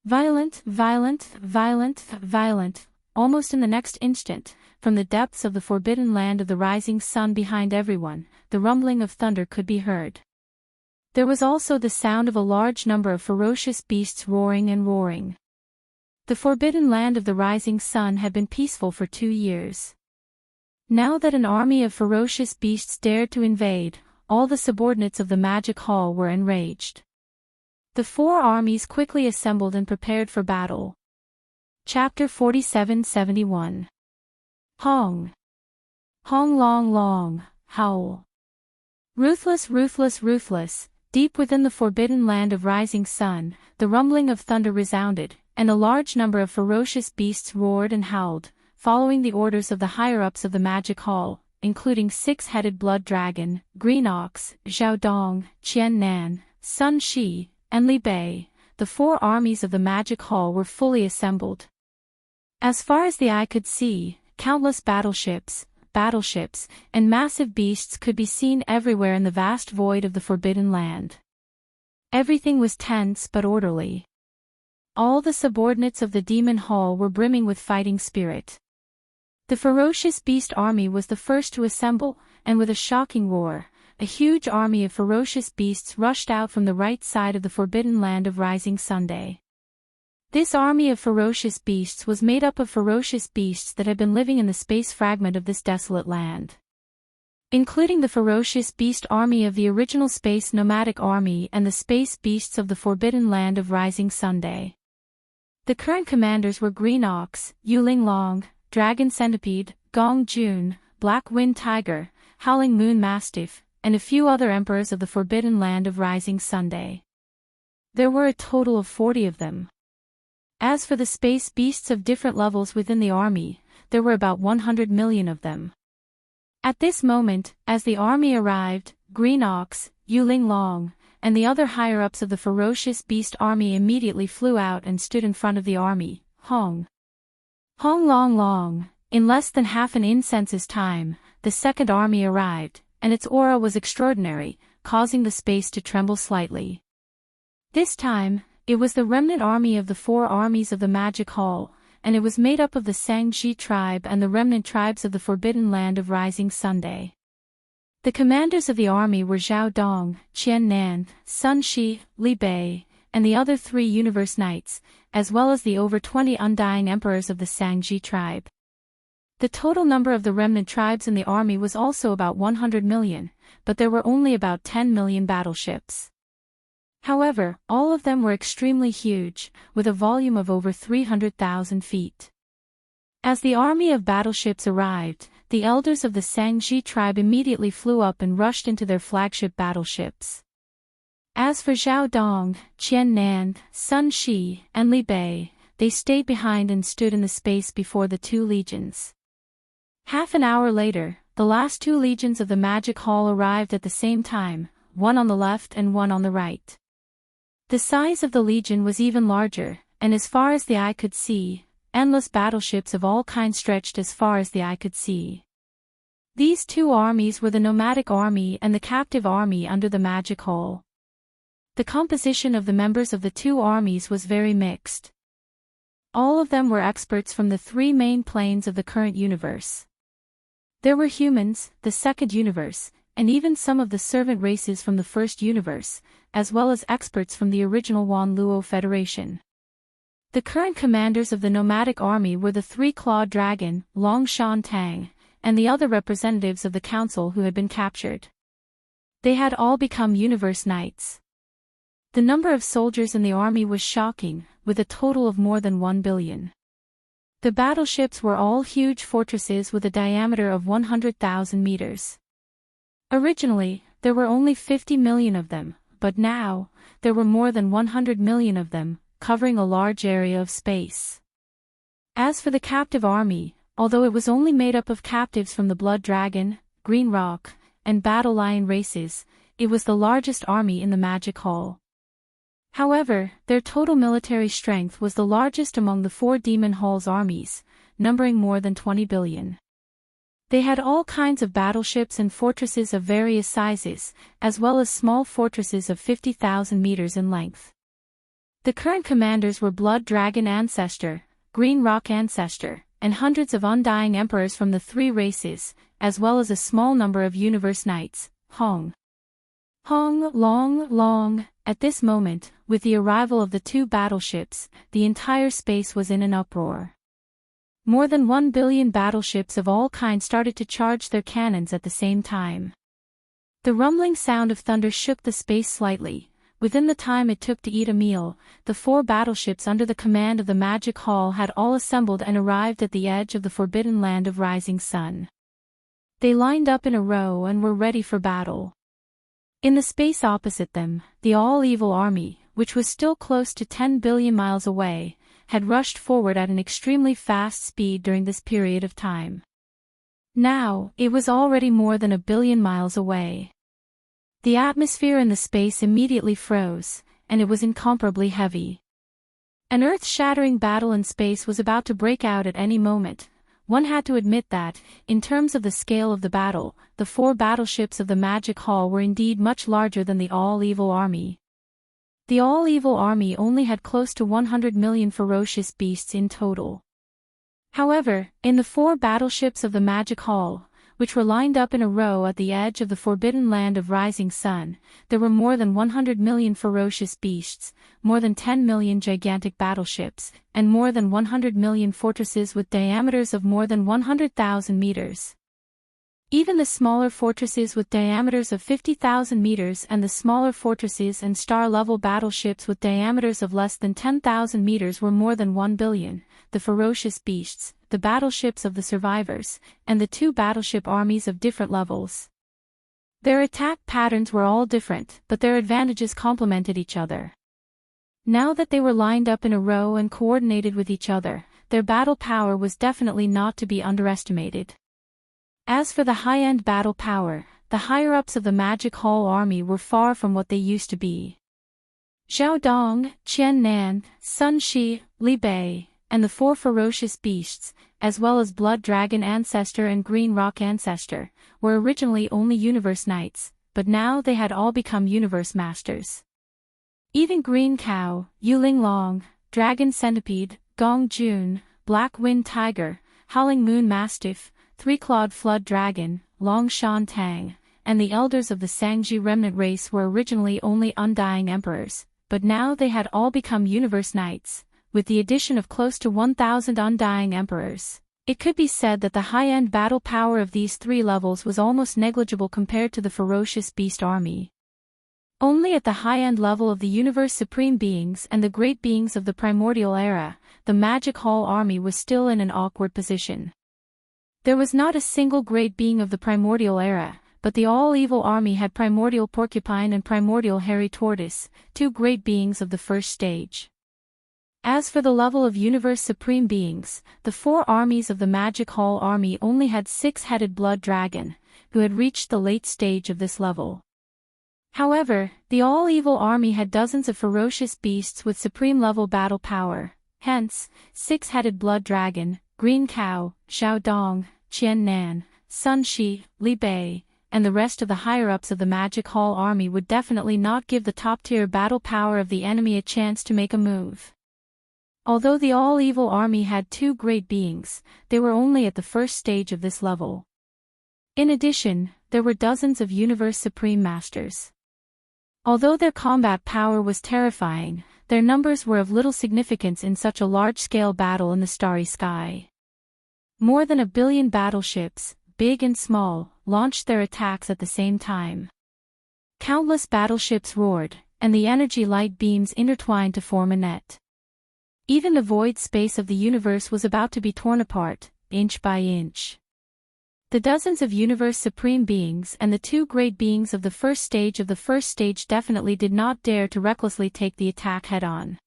Violent, violent, violent, violent. Almost in the next instant, from the depths of the forbidden land of the rising sun behind everyone, the rumbling of thunder could be heard. There was also the sound of a large number of ferocious beasts roaring and roaring. The forbidden land of the rising sun had been peaceful for 2 years. Now that an army of ferocious beasts dared to invade, all the subordinates of the magic hall were enraged. The 4 armies quickly assembled and prepared for battle. Chapter 47-71. Hong. Hong long long, howl. Ruthless ruthless ruthless, deep within the forbidden land of rising sun, the rumbling of thunder resounded, and a large number of ferocious beasts roared and howled, following the orders of the higher-ups of the magic hall, including 6-headed blood dragon, green ox, Zhao Dong, Qian Nan, Sun Shi, and Li Bei. The 4 armies of the magic hall were fully assembled. As far as the eye could see, countless battleships, and massive beasts could be seen everywhere in the vast void of the forbidden land. Everything was tense but orderly. All the subordinates of the demon hall were brimming with fighting spirit. The ferocious beast army was the first to assemble, and with a shocking roar, a huge army of ferocious beasts rushed out from the right side of the forbidden land of rising Sunday. This army of ferocious beasts was made up of ferocious beasts that had been living in the space fragment of this desolate land. Including the ferocious beast army of the original space nomadic army and the space beasts of the forbidden land of rising Sunday. The current commanders were Green Ox, Yuling Long, Dragon Centipede, Gong Jun, Black Wind Tiger, Howling Moon Mastiff, and a few other emperors of the forbidden land of rising Sunday. There were a total of 40 of them. As for the space beasts of different levels within the army, there were about 100 million of them. At this moment, as the army arrived, Green Ox, Yuling Long, and the other higher-ups of the ferocious beast army immediately flew out and stood in front of the army. Hong. Hong long long. In less than half an incense's time, the second army arrived, and its aura was extraordinary, causing the space to tremble slightly. This time, it was the remnant army of the 4 armies of the Magic Hall, and it was made up of the Sangji tribe and the remnant tribes of the Forbidden Land of Rising Sunday. The commanders of the army were Zhao Dong, Qian Nan, Sun Shi, Li Bei, and the other 3 Universe Knights, as well as the over 20 undying emperors of the Sangji tribe. The total number of the remnant tribes in the army was also about 100 million, but there were only about 10 million battleships. However, all of them were extremely huge, with a volume of over 300,000 feet. As the army of battleships arrived, the elders of the Sangji tribe immediately flew up and rushed into their flagship battleships. As for Zhao Dong, Qian Nan, Sun Shi, and Li Bei, they stayed behind and stood in the space before the 2 legions. Half an hour later, the last 2 legions of the Magic Hall arrived at the same time, one on the left and one on the right. The size of the legion was even larger, and as far as the eye could see, endless battleships of all kinds stretched as far as the eye could see. These 2 armies were the nomadic army and the captive army under the Magic Hall. The composition of the members of the 2 armies was very mixed. All of them were experts from the 3 main planes of the current universe. There were humans, the second universe, and even some of the servant races from the first universe, as well as experts from the original Wan Luo Federation. The current commanders of the nomadic army were the 3-clawed dragon, Long Shan Tang, and the other representatives of the council who had been captured. They had all become Universe Knights. The number of soldiers in the army was shocking, with a total of more than 1 billion. The battleships were all huge fortresses with a diameter of 100,000 meters. Originally, there were only 50 million of them, but now, there were more than 100 million of them, covering a large area of space. As for the captive army, although it was only made up of captives from the Blood Dragon, Green Rock, and Battle Lion races, it was the largest army in the Magic Hall. However, their total military strength was the largest among the 4 Demon Hall's armies, numbering more than 20 billion. They had all kinds of battleships and fortresses of various sizes, as well as small fortresses of 50,000 meters in length. The current commanders were Blood Dragon Ancestor, Green Rock Ancestor, and hundreds of undying emperors from the 3 races, as well as a small number of Universe Knights, Hong. Hong long long. At this moment, with the arrival of the two battleships, the entire space was in an uproar. More than 1 billion battleships of all kinds started to charge their cannons at the same time. The rumbling sound of thunder shook the space slightly. Within the time it took to eat a meal, the 4 battleships under the command of the Magic Hall had all assembled and arrived at the edge of the forbidden land of Rising Sun. They lined up in a row and were ready for battle. In the space opposite them, the all-evil army, which was still close to 10 billion miles away, had rushed forward at an extremely fast speed during this period of time. Now, it was already more than 1 billion miles away. The atmosphere in the space immediately froze, and it was incomparably heavy. An earth-shattering battle in space was about to break out at any moment. One had to admit that, in terms of the scale of the battle, the 4 battleships of the Magic Hall were indeed much larger than the all-evil army. The all-evil army only had close to 100 million ferocious beasts in total. However, in the 4 battleships of the Magic Hall, which were lined up in a row at the edge of the forbidden land of Rising Sun, there were more than 100 million ferocious beasts, more than 10 million gigantic battleships, and more than 100 million fortresses with diameters of more than 100,000 meters. Even the smaller fortresses with diameters of 50,000 meters and the smaller fortresses and star-level battleships with diameters of less than 10,000 meters were more than 1 billion, the ferocious beasts, the battleships of the survivors, and the 2 battleship armies of different levels. Their attack patterns were all different, but their advantages complemented each other. Now that they were lined up in a row and coordinated with each other, their battle power was definitely not to be underestimated. As for the high-end battle power, the higher-ups of the Magic Hall army were far from what they used to be. Zhao Dong, Qian Nan, Sun Shi, Li Bei, and the 4 ferocious beasts, as well as Blood Dragon Ancestor and Green Rock Ancestor, were originally only Universe Knights, but now they had all become Universe Masters. Even Green Cow, Yuling Long, Dragon Centipede, Gong Jun, Black Wind Tiger, Howling Moon Mastiff, 3-clawed Flood Dragon, Long Shan Tang, and the elders of the Sangji remnant race were originally only Undying Emperors, but now they had all become Universe Knights, with the addition of close to 1,000 Undying Emperors. It could be said that the high-end battle power of these 3 levels was almost negligible compared to the ferocious beast army. Only at the high-end level of the Universe Supreme Beings and the Great Beings of the Primordial Era, the Magic Hall army was still in an awkward position. There was not a single great being of the Primordial Era, but the all-evil army had Primordial Porcupine and Primordial Hairy Tortoise, 2 great beings of the first stage. As for the level of Universe Supreme Beings, the 4 armies of the Magic Hall army only had 6-headed Blood Dragon, who had reached the late stage of this level. However, the all-evil army had dozens of ferocious beasts with supreme-level battle power, hence, 6-headed Blood Dragon, Green Cow, Zhao Dong, Qian Nan, Sun Shi, Li Bei, and the rest of the higher-ups of the Magic Hall army would definitely not give the top-tier battle power of the enemy a chance to make a move. Although the all-evil army had 2 great beings, they were only at the first stage of this level. In addition, there were dozens of Universe Supreme Masters. Although their combat power was terrifying, their numbers were of little significance in such a large-scale battle in the starry sky. More than 1 billion battleships, big and small, launched their attacks at the same time. Countless battleships roared, and the energy light beams intertwined to form a net. Even the void space of the universe was about to be torn apart, inch by inch. The dozens of Universe Supreme Beings and the 2 great beings of the first stage definitely did not dare to recklessly take the attack head-on.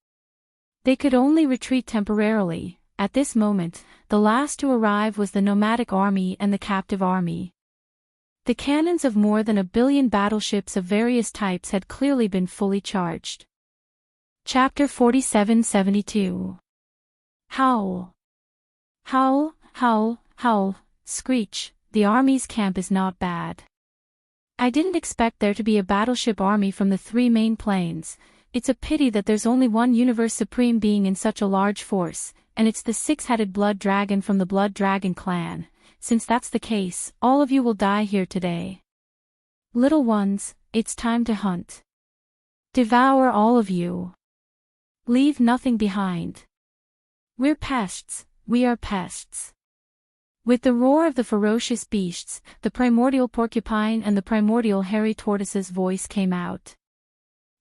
They could only retreat temporarily. At this moment, the last to arrive was the nomadic army and the captive army. The cannons of more than 1 billion battleships of various types had clearly been fully charged. Chapter 4772. Howl. Howl, howl, howl, screech, the army's camp is not bad. I didn't expect there to be a battleship army from the 3 main planes. It's a pity that there's only 1 Universe Supreme Being in such a large force, and it's the 6-headed Blood Dragon from the Blood Dragon clan. Since that's the case, all of you will die here today. Little ones, it's time to hunt. Devour all of you. Leave nothing behind. We're pests, we are pests. With the roar of the ferocious beasts, the primordial porcupine and the primordial hairy tortoise's voice came out.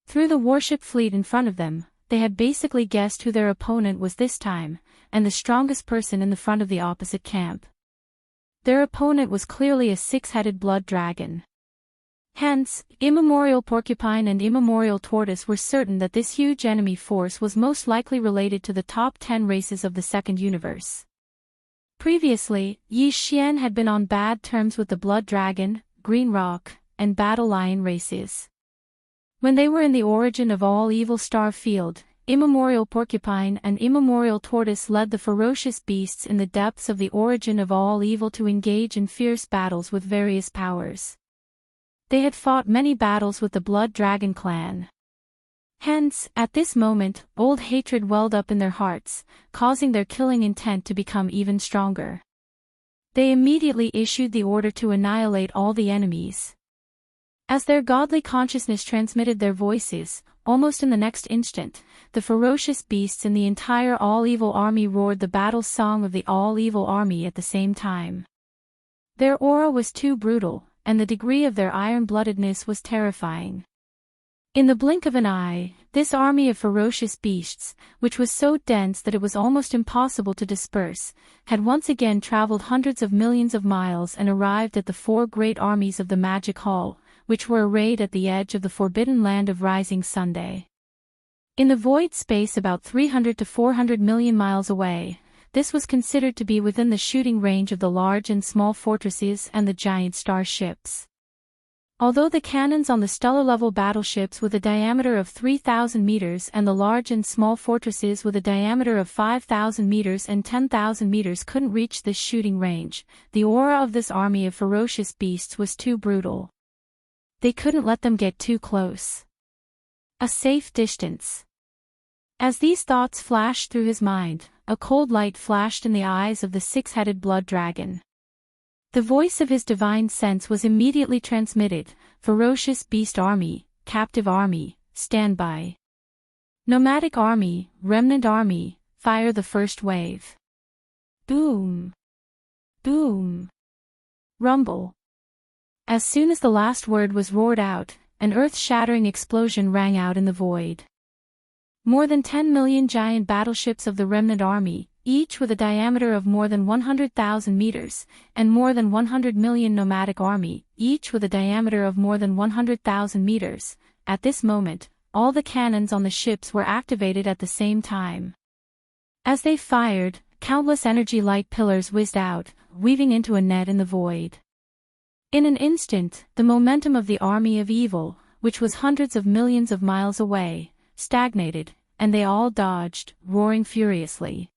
Through the warship fleet in front of them, they had basically guessed who their opponent was this time, and the strongest person in the front of the opposite camp. Their opponent was clearly a six-headed blood dragon. Hence, immemorial porcupine and immemorial tortoise were certain that this huge enemy force was most likely related to the top 10 races of the second universe. Previously, Yi Xian had been on bad terms with the blood dragon, green rock, and battle lion races. When they were in the origin of all evil star field, immemorial porcupine and immemorial tortoise led the ferocious beasts in the depths of the origin of all evil to engage in fierce battles with various powers. They had fought many battles with the blood dragon clan. Hence, at this moment, old hatred welled up in their hearts, causing their killing intent to become even stronger. They immediately issued the order to annihilate all the enemies. As their godly consciousness transmitted their voices, almost in the next instant, the ferocious beasts in the entire all-evil army roared the battle song of the all-evil army at the same time. Their aura was too brutal, and the degree of their iron-bloodedness was terrifying. In the blink of an eye, this army of ferocious beasts, which was so dense that it was almost impossible to disperse, had once again traveled hundreds of millions of miles and arrived at the four great armies of the Magic Hall, which were arrayed at the edge of the forbidden land of Rising Sunday. In the void space about 300 to 400 million miles away, this was considered to be within the shooting range of the large and small fortresses and the giant starships. Although the cannons on the stellar-level battleships with a diameter of 3,000 meters and the large and small fortresses with a diameter of 5,000 meters and 10,000 meters couldn't reach this shooting range, the aura of this army of ferocious beasts was too brutal. They couldn't let them get too close. A safe distance. As these thoughts flashed through his mind, a cold light flashed in the eyes of the six-headed blood dragon. The voice of his divine sense was immediately transmitted: ferocious beast army, captive army, stand by. Nomadic army, remnant army, fire the first wave. Boom. Boom. Rumble. As soon as the last word was roared out, an earth-shattering explosion rang out in the void. More than 10 million giant battleships of the remnant army, each with a diameter of more than 100,000 meters, and more than 100 million nomadic army, each with a diameter of more than 100,000 meters. At this moment, all the cannons on the ships were activated at the same time. As they fired, countless energy light pillars whizzed out, weaving into a net in the void. In an instant, the momentum of the army of evil, which was hundreds of millions of miles away, stagnated, and they all dodged, roaring furiously.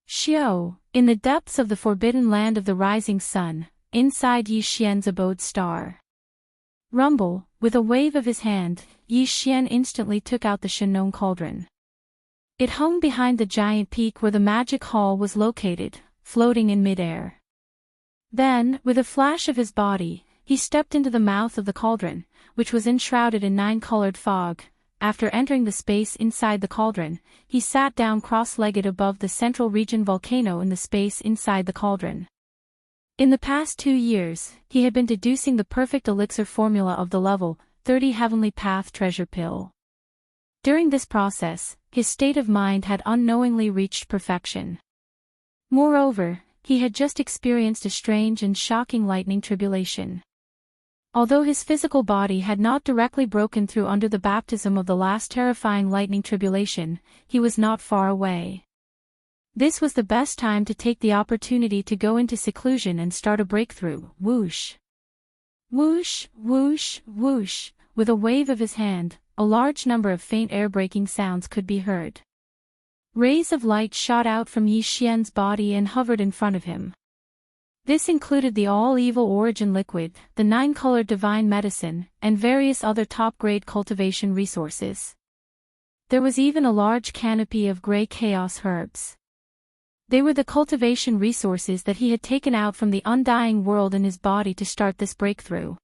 Xiao, in the depths of the forbidden land of the rising sun, inside Yi Xian's abode star. Rumble, with a wave of his hand, Yi Xian instantly took out the Shenong cauldron. It hung behind the giant peak where the magic hall was located, floating in midair. Then, with a flash of his body, he stepped into the mouth of the cauldron, which was enshrouded in 9-colored fog. After entering the space inside the cauldron, he sat down cross-legged above the central region volcano in the space inside the cauldron. In the past 2 years, he had been deducing the perfect elixir formula of the level 30 Heavenly Path treasure pill. During this process, his state of mind had unknowingly reached perfection. Moreover, he had just experienced a strange and shocking lightning tribulation. Although his physical body had not directly broken through under the baptism of the last terrifying lightning tribulation, he was not far away. This was the best time to take the opportunity to go into seclusion and start a breakthrough. Whoosh. Whoosh, whoosh, whoosh. With a wave of his hand, a large number of faint air-breaking sounds could be heard. Rays of light shot out from Yi Xian's body and hovered in front of him. This included the all-evil origin liquid, the 9-colored divine medicine, and various other top-grade cultivation resources. There was even a large canopy of gray chaos herbs. They were the cultivation resources that he had taken out from the undying world in his body to start this breakthrough.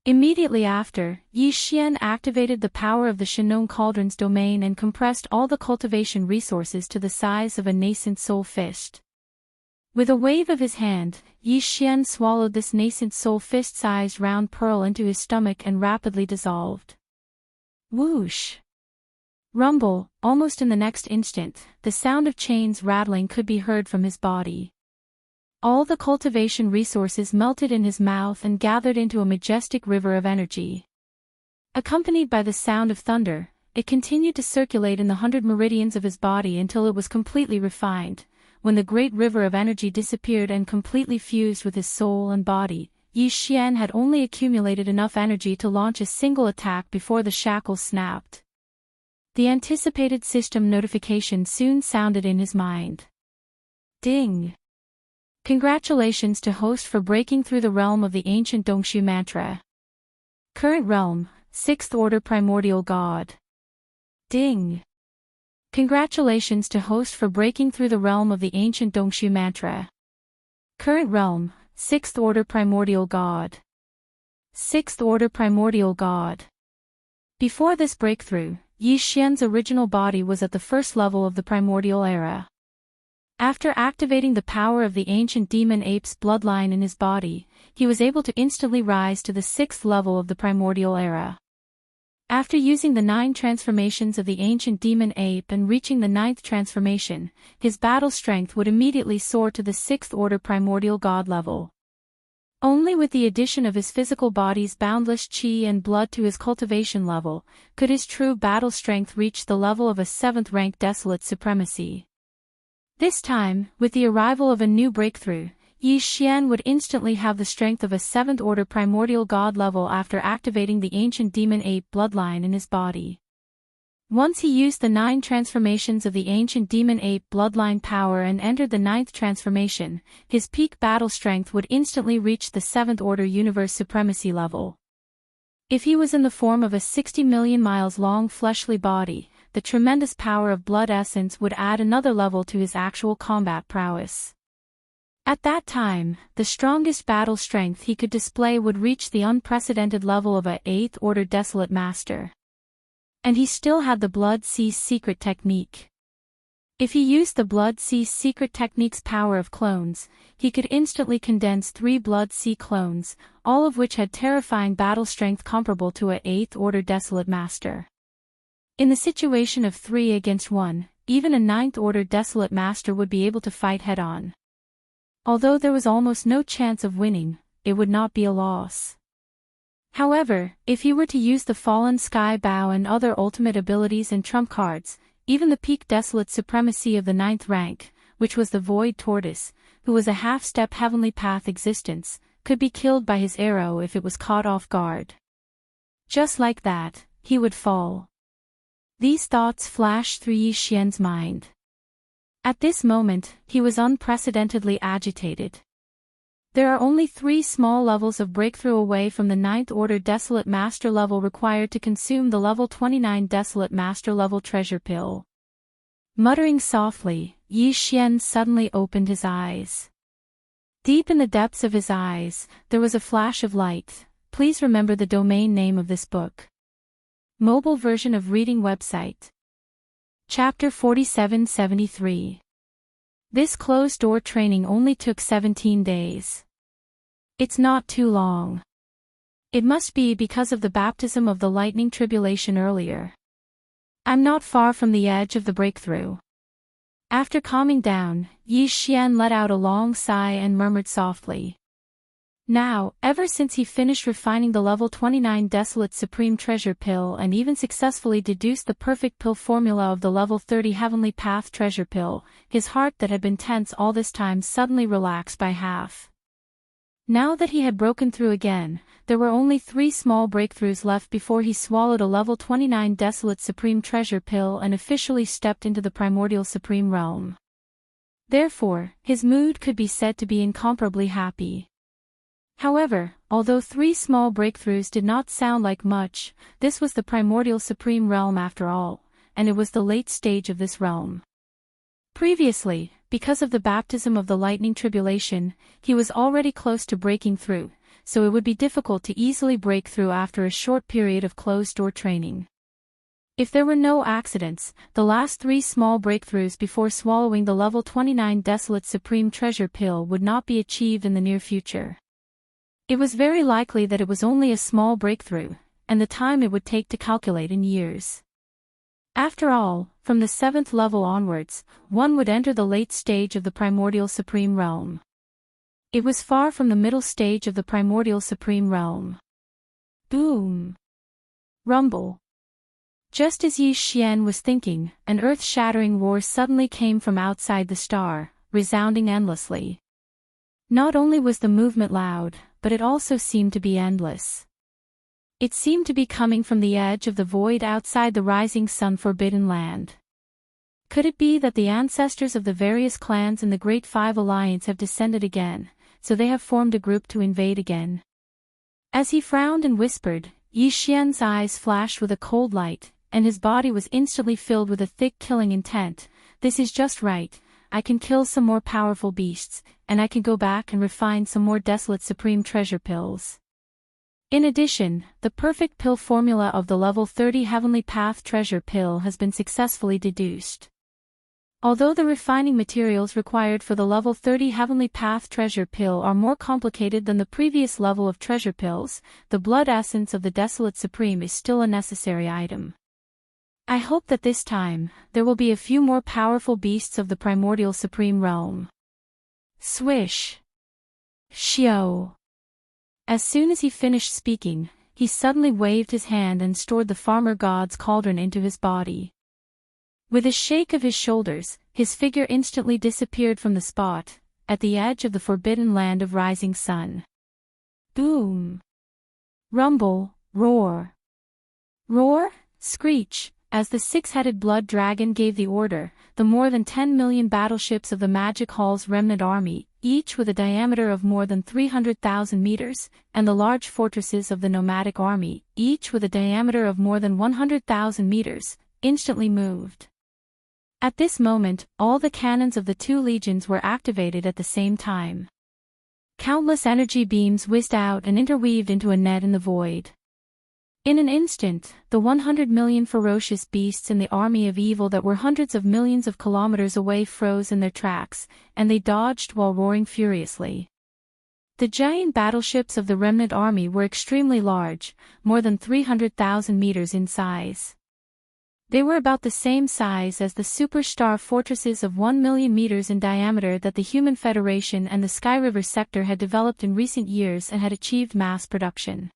Immediately after, Yi Xian activated the power of the Shenong Cauldron's domain and compressed all the cultivation resources to the size of a nascent soul fist. With a wave of his hand, Yi Xian swallowed this nascent soul fist-sized round pearl into his stomach and rapidly dissolved. Whoosh! Rumble, almost in the next instant, the sound of chains rattling could be heard from his body. All the cultivation resources melted in his mouth and gathered into a majestic river of energy. Accompanied by the sound of thunder, it continued to circulate in the 100 meridians of his body until it was completely refined. When the great river of energy disappeared and completely fused with his soul and body, Yi Xian had only accumulated enough energy to launch a single attack before the shackles snapped. The anticipated system notification soon sounded in his mind. Ding! Congratulations to host for breaking through the realm of the ancient Dongshu mantra. Current realm, 6th Order Primordial God. Ding! Congratulations to host for breaking through the realm of the ancient Dongshu mantra. Current realm, 6th Order Primordial God. 6th Order Primordial God. Before this breakthrough, Yi Xian's original body was at the first level of the primordial era. After activating the power of the ancient demon ape's bloodline in his body, he was able to instantly rise to the 6th level of the primordial era. After using the 9 transformations of the ancient demon ape and reaching the 9th transformation, his battle strength would immediately soar to the 6th order primordial god level. Only with the addition of his physical body's boundless chi and blood to his cultivation level, could his true battle strength reach the level of a 7th rank desolate supremacy. This time, with the arrival of a new breakthrough, Yi Xian would instantly have the strength of a 7th order primordial god level after activating the ancient demon ape bloodline in his body. Once he used the 9 transformations of the ancient demon ape bloodline power and entered the 9th transformation, his peak battle strength would instantly reach the 7th order universe supremacy level. If he was in the form of a 60 million miles long fleshly body, the tremendous power of blood essence would add another level to his actual combat prowess. At that time, the strongest battle strength he could display would reach the unprecedented level of a 8th order desolate master. And he still had the Blood Sea's secret technique. If he used the Blood Sea's secret technique's power of clones, he could instantly condense 3 Blood Sea clones, all of which had terrifying battle strength comparable to a 8th order desolate master. In the situation of 3 against 1, even a 9th order desolate master would be able to fight head-on. Although there was almost no chance of winning, it would not be a loss. However, if he were to use the Fallen Sky Bow and other ultimate abilities and trump cards, even the peak desolate supremacy of the 9th rank, which was the Void Tortoise, who was a half-step heavenly path existence, could be killed by his arrow if it was caught off guard. Just like that, he would fall. These thoughts flashed through Yi Xian's mind. At this moment, he was unprecedentedly agitated. There are only 3 small levels of breakthrough away from the 9th order desolate master level required to consume the level 29 desolate master level treasure pill. Muttering softly, Yi Xian suddenly opened his eyes. Deep in the depths of his eyes, there was a flash of light. Please remember the domain name of this book. Mobile version of reading website. Chapter 4773. This closed-door training only took 17 days. It's not too long. It must be because of the baptism of the lightning tribulation earlier. I'm not far from the edge of the breakthrough. After calming down, Yi Xian let out a long sigh and murmured softly. Now, ever since he finished refining the level 29 Desolate Supreme Treasure Pill and even successfully deduced the perfect pill formula of the level 30 Heavenly Path Treasure Pill, his heart that had been tense all this time suddenly relaxed by half. Now that he had broken through again, there were only 3 small breakthroughs left before he swallowed a level 29 Desolate Supreme Treasure Pill and officially stepped into the Primordial Supreme Realm. Therefore, his mood could be said to be incomparably happy. However, although 3 small breakthroughs did not sound like much, this was the Primordial Supreme Realm after all, and it was the late stage of this realm. Previously, because of the baptism of the lightning tribulation, he was already close to breaking through, so it would be difficult to easily break through after a short period of closed-door training. If there were no accidents, the last 3 small breakthroughs before swallowing the level 29 Desolate Supreme Treasure Pill would not be achieved in the near future. It was very likely that it was only a small breakthrough, and the time it would take to calculate in years. After all, from the 7th level onwards, one would enter the late stage of the Primordial Supreme Realm. It was far from the middle stage of the Primordial Supreme Realm. Boom! Rumble! Just as Yi Xian was thinking, an earth-shattering roar suddenly came from outside the star, resounding endlessly. Not only was the movement loud, but it also seemed to be endless. It seemed to be coming from the edge of the void outside the rising sun Forbidden Land. Could it be that the ancestors of the various clans in the Great Five Alliance have descended again, so they have formed a group to invade again? As he frowned and whispered, Yi Xian's eyes flashed with a cold light, and his body was instantly filled with a thick killing intent. This is just right, I can kill some more powerful beasts, and I can go back and refine some more Desolate Supreme Treasure Pills. In addition, the perfect pill formula of the level 30 Heavenly Path Treasure Pill has been successfully deduced. Although the refining materials required for the level 30 Heavenly Path Treasure Pill are more complicated than the previous level of treasure pills, the blood essence of the Desolate Supreme is still a necessary item. I hope that this time, there will be a few more powerful beasts of the Primordial Supreme Realm. Swish! Xiao! As soon as he finished speaking, he suddenly waved his hand and stored the Farmer God's cauldron into his body. With a shake of his shoulders, his figure instantly disappeared from the spot, at the edge of the Forbidden Land of Rising Sun. Boom! Rumble, roar! Roar, screech! As the 6-headed blood dragon gave the order, the more than 10 million battleships of the Magic Hall's remnant army, each with a diameter of more than 300,000 meters, and the large fortresses of the nomadic army, each with a diameter of more than 100,000 meters, instantly moved. At this moment, all the cannons of the 2 legions were activated at the same time. Countless energy beams whizzed out and interweaved into a net in the void. In an instant, the 100 million ferocious beasts in the army of evil that were hundreds of millions of kilometers away froze in their tracks, and they dodged while roaring furiously. The giant battleships of the remnant army were extremely large, more than 300,000 meters in size. They were about the same size as the superstar fortresses of 1 million meters in diameter that the Human Federation and the Sky River sector had developed in recent years and had achieved mass production.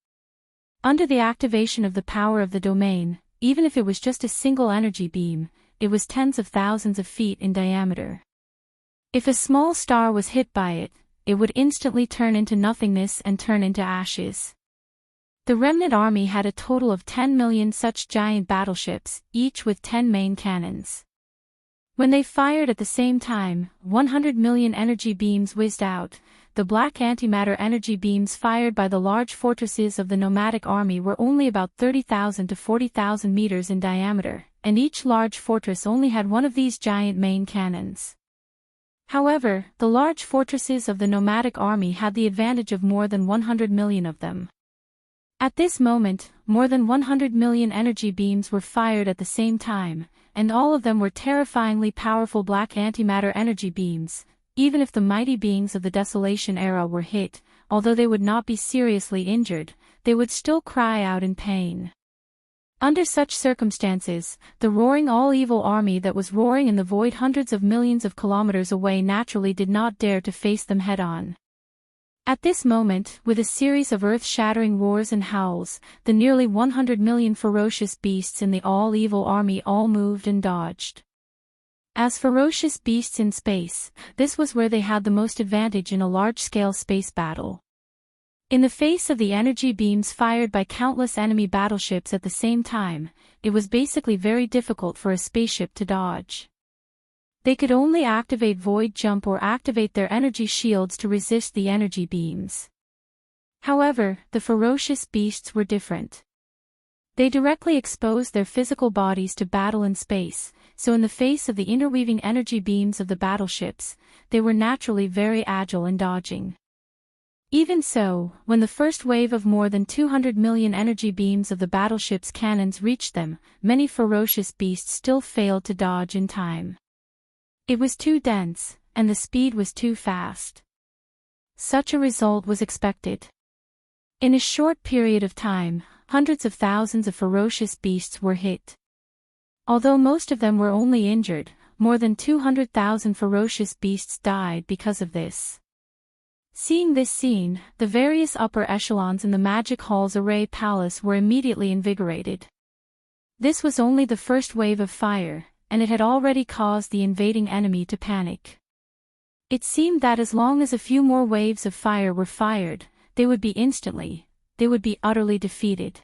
Under the activation of the power of the domain, even if it was just a single energy beam, it was tens of thousands of feet in diameter. If a small star was hit by it, it would instantly turn into nothingness and turn into ashes. The remnant army had a total of 10 million such giant battleships, each with 10 main cannons. When they fired at the same time, 100 million energy beams whizzed out. The black antimatter energy beams fired by the large fortresses of the nomadic army were only about 30,000 to 40,000 meters in diameter, and each large fortress only had one of these giant main cannons. However, the large fortresses of the nomadic army had the advantage of more than 100 million of them. At this moment, more than 100 million energy beams were fired at the same time, and all of them were terrifyingly powerful black antimatter energy beams. Even if the mighty beings of the Desolation era were hit, although they would not be seriously injured, they would still cry out in pain. Under such circumstances, the roaring all-evil army that was roaring in the void hundreds of millions of kilometers away naturally did not dare to face them head-on. At this moment, with a series of earth-shattering roars and howls, the nearly 100 million ferocious beasts in the all-evil army all moved and dodged. As ferocious beasts in space, this was where they had the most advantage in a large-scale space battle. In the face of the energy beams fired by countless enemy battleships at the same time, it was basically very difficult for a spaceship to dodge. They could only activate void jump or activate their energy shields to resist the energy beams. However, the ferocious beasts were different. They directly exposed their physical bodies to battle in space, so in the face of the interweaving energy beams of the battleships, they were naturally very agile in dodging. Even so, when the first wave of more than 200 million energy beams of the battleship's cannons reached them, many ferocious beasts still failed to dodge in time. It was too dense, and the speed was too fast. Such a result was expected. In a short period of time, hundreds of thousands of ferocious beasts were hit. Although most of them were only injured, more than 200,000 ferocious beasts died because of this. Seeing this scene, the various upper echelons in the Magic Hall's Array Palace were immediately invigorated. This was only the first wave of fire, and it had already caused the invading enemy to panic. It seemed that as long as a few more waves of fire were fired, they would be utterly defeated.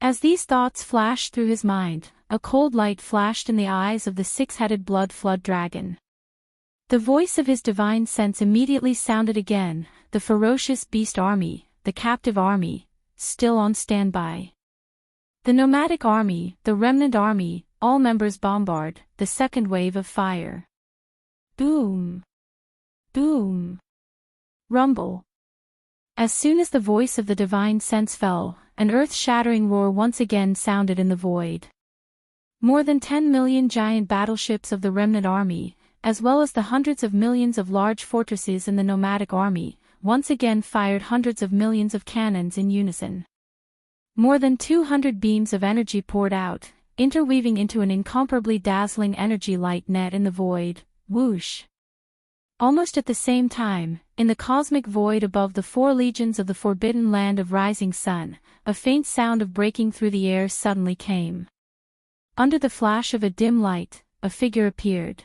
As these thoughts flashed through his mind, a cold light flashed in the eyes of the six-headed blood flood dragon. The voice of his divine sense immediately sounded again, the ferocious beast army, the captive army, still on standby. The nomadic army, the remnant army, all members bombard, the second wave of fire. Boom! Boom! Rumble! As soon as the voice of the divine sense fell, an earth-shattering roar once again sounded in the void. More than 10 million giant battleships of the remnant army, as well as the hundreds of millions of large fortresses in the nomadic army, once again fired hundreds of millions of cannons in unison. More than 200 beams of energy poured out, interweaving into an incomparably dazzling energy light net in the void, whoosh. Almost at the same time, in the cosmic void above the 4 legions of the forbidden land of rising sun, a faint sound of breaking through the air suddenly came. Under the flash of a dim light, a figure appeared.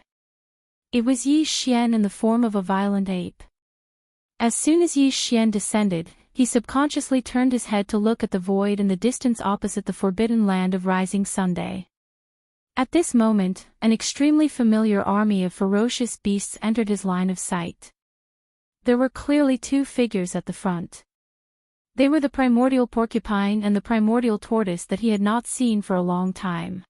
It was Yi Xian in the form of a violent ape. As soon as Yi Xian descended, he subconsciously turned his head to look at the void in the distance opposite the forbidden land of rising Sunday. At this moment, an extremely familiar army of ferocious beasts entered his line of sight. There were clearly 2 figures at the front. They were the primordial porcupine and the primordial tortoise that he had not seen for a long time.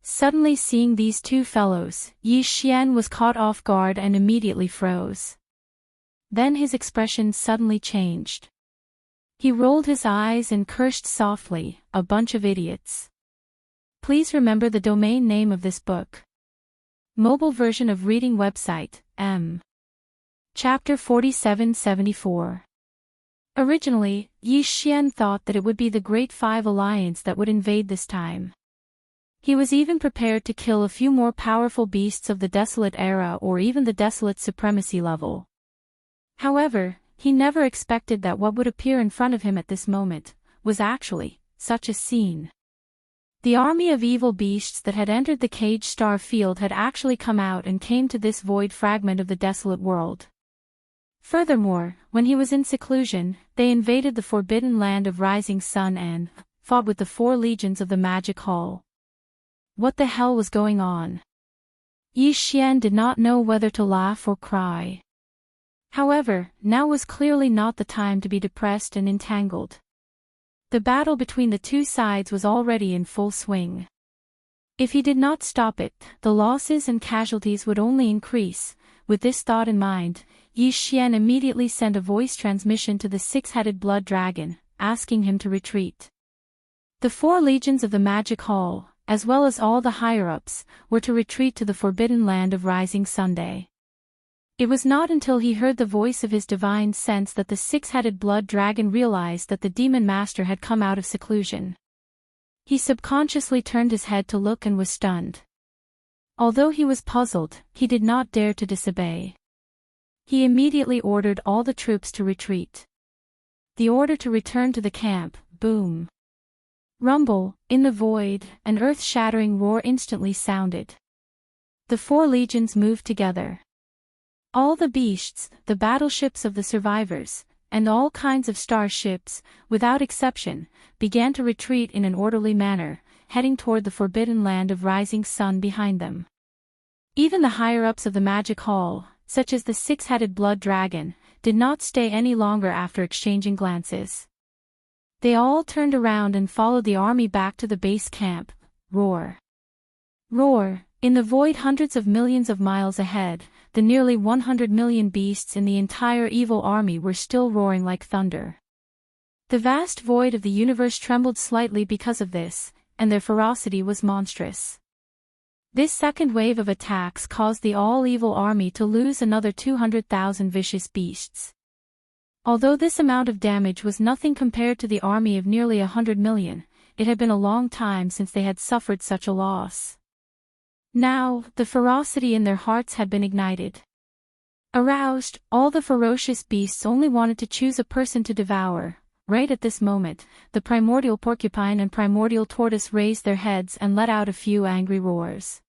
Suddenly seeing these 2 fellows, Yi Xian was caught off guard and immediately froze. Then his expression suddenly changed. He rolled his eyes and cursed softly, "A bunch of idiots." Please remember the domain name of this book. Mobile version of reading website, M. Chapter 4774. Originally, Yi Xian thought that it would be the Great Five Alliance that would invade this time. He was even prepared to kill a few more powerful beasts of the Desolate Era or even the Desolate Supremacy level. However, he never expected that what would appear in front of him at this moment was actually such a scene. The army of evil beasts that had entered the Cage Star field had actually come out and came to this void fragment of the desolate world. Furthermore, when he was in seclusion, they invaded the forbidden land of rising sun and fought with the 4 legions of the Magic Hall. What the hell was going on? Yi Xian did not know whether to laugh or cry. However, now was clearly not the time to be depressed and entangled. The battle between the 2 sides was already in full swing. If he did not stop it, the losses and casualties would only increase. With this thought in mind, Yi Xian immediately sent a voice transmission to the 6-headed blood dragon, asking him to retreat. The 4 legions of the Magic Hall, as well as all the higher-ups, were to retreat to the forbidden land of rising Sunday. It was not until he heard the voice of his divine sense that the 6-headed blood dragon realized that the demon master had come out of seclusion. He subconsciously turned his head to look and was stunned. Although he was puzzled, he did not dare to disobey. He immediately ordered all the troops to retreat. The order to return to the camp, boom. Rumble, in the void, an earth-shattering roar instantly sounded. The 4 legions moved together. All the beasts, the battleships of the survivors, and all kinds of starships, without exception, began to retreat in an orderly manner, heading toward the forbidden land of rising sun behind them. Even the higher-ups of the Magic Hall, such as the 6-headed blood dragon, did not stay any longer after exchanging glances. They all turned around and followed the army back to the base camp. Roar. Roar. In the void hundreds of millions of miles ahead, the nearly 100 million beasts in the entire evil army were still roaring like thunder. The vast void of the universe trembled slightly because of this, and their ferocity was monstrous. This second wave of attacks caused the all-evil army to lose another 200,000 vicious beasts. Although this amount of damage was nothing compared to the army of nearly 100 million, it had been a long time since they had suffered such a loss. Now, the ferocity in their hearts had been ignited. Aroused, all the ferocious beasts only wanted to choose a person to devour. Right at this moment, the primordial porcupine and primordial tortoise raised their heads and let out a few angry roars.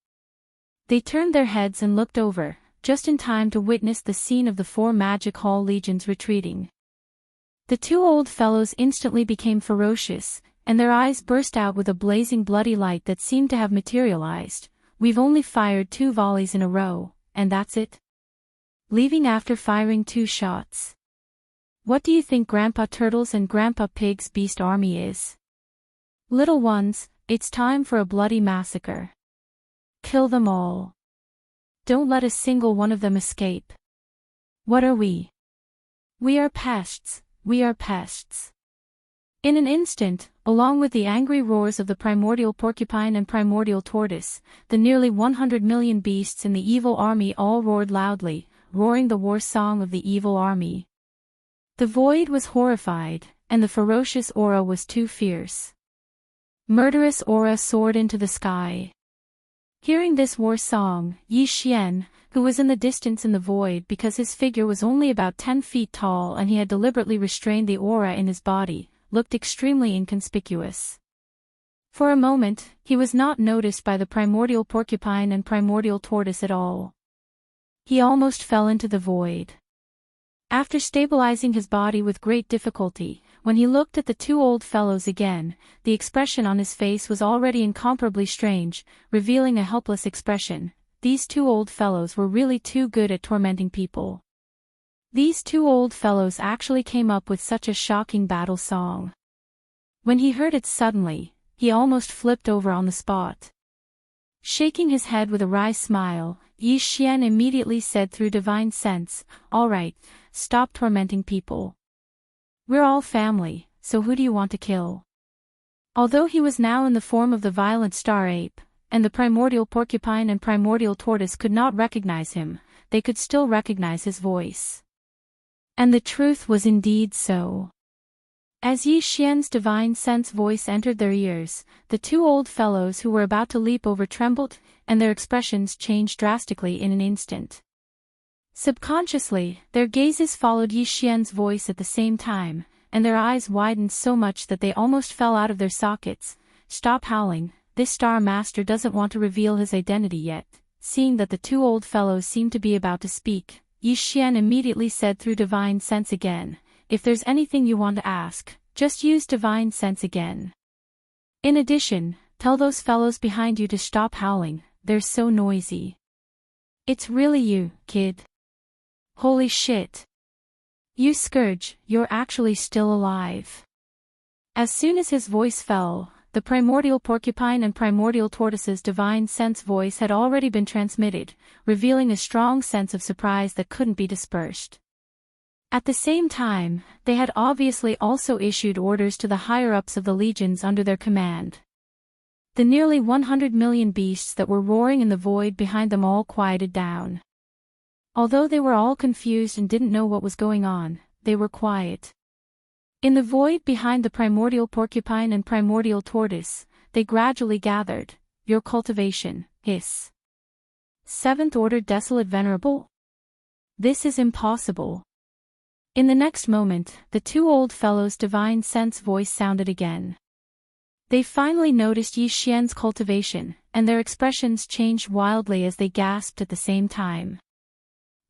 They turned their heads and looked over, just in time to witness the scene of the 4 magic hall legions retreating. The 2 old fellows instantly became ferocious, and their eyes burst out with a blazing bloody light that seemed to have materialized. "We've only fired 2 volleys in a row, and that's it? Leaving after firing 2 shots. What do you think Grandpa Turtle's and Grandpa Pig's beast army is? Little ones, it's time for a bloody massacre. Kill them all. Don't let a single one of them escape. What are we? We are pests, we are pests." In an instant, along with the angry roars of the primordial porcupine and primordial tortoise, the nearly 100 million beasts in the evil army all roared loudly, roaring the war song of the evil army. The void was horrified, and the ferocious aura was too fierce. Murderous aura soared into the sky. Hearing this war song, Yi Xian, who was in the distance in the void because his figure was only about 10 feet tall and he had deliberately restrained the aura in his body, looked extremely inconspicuous. For a moment, he was not noticed by the primordial porcupine and primordial tortoise at all. He almost fell into the void. After stabilizing his body with great difficulty, when he looked at the 2 old fellows again, the expression on his face was already incomparably strange, revealing a helpless expression. These 2 old fellows were really too good at tormenting people. These 2 old fellows actually came up with such a shocking battle song. When he heard it suddenly, he almost flipped over on the spot. Shaking his head with a wry smile, Yi Xian immediately said through divine sense, "All right, stop tormenting people. We're all family, so who do you want to kill?" Although he was now in the form of the violent star ape, and the primordial porcupine and primordial tortoise could not recognize him, they could still recognize his voice. And the truth was indeed so. As Yi Xian's divine sense voice entered their ears, the 2 old fellows who were about to leap over trembled, and their expressions changed drastically in an instant. Subconsciously, their gazes followed Yi Xian's voice at the same time, and their eyes widened so much that they almost fell out of their sockets. "Stop howling, this Star Master doesn't want to reveal his identity yet." Seeing that the 2 old fellows seemed to be about to speak, Yi Xian immediately said through divine sense again, "If there's anything you want to ask, just use divine sense again. In addition, tell those fellows behind you to stop howling, they're so noisy. It's really you, kid. Holy shit. You Scourge, you're actually still alive." As soon as his voice fell, the primordial porcupine and primordial tortoise's divine sense voice had already been transmitted, revealing a strong sense of surprise that couldn't be dispersed. At the same time, they had obviously also issued orders to the higher-ups of the legions under their command. The nearly 100 million beasts that were roaring in the void behind them all quieted down. Although they were all confused and didn't know what was going on, they were quiet. In the void behind the primordial porcupine and primordial tortoise, they gradually gathered. "Your cultivation, hiss. 7th Order Desolate Venerable? This is impossible." In the next moment, the 2 old fellows' divine sense voice sounded again. They finally noticed Yi Xian's cultivation, and their expressions changed wildly as they gasped at the same time.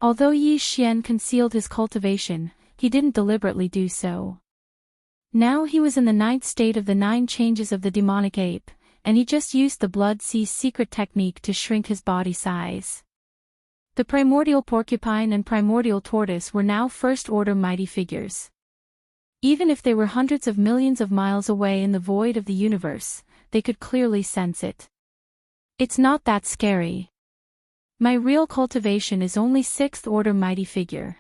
Although Yi Xian concealed his cultivation, he didn't deliberately do so. Now he was in the 9th state of the 9 changes of the demonic ape, and he just used the Blood Sea's secret technique to shrink his body size. The primordial porcupine and primordial tortoise were now first-order mighty figures. Even if they were hundreds of millions of miles away in the void of the universe, they could clearly sense it. "It's not that scary. My real cultivation is only 6th order mighty figure.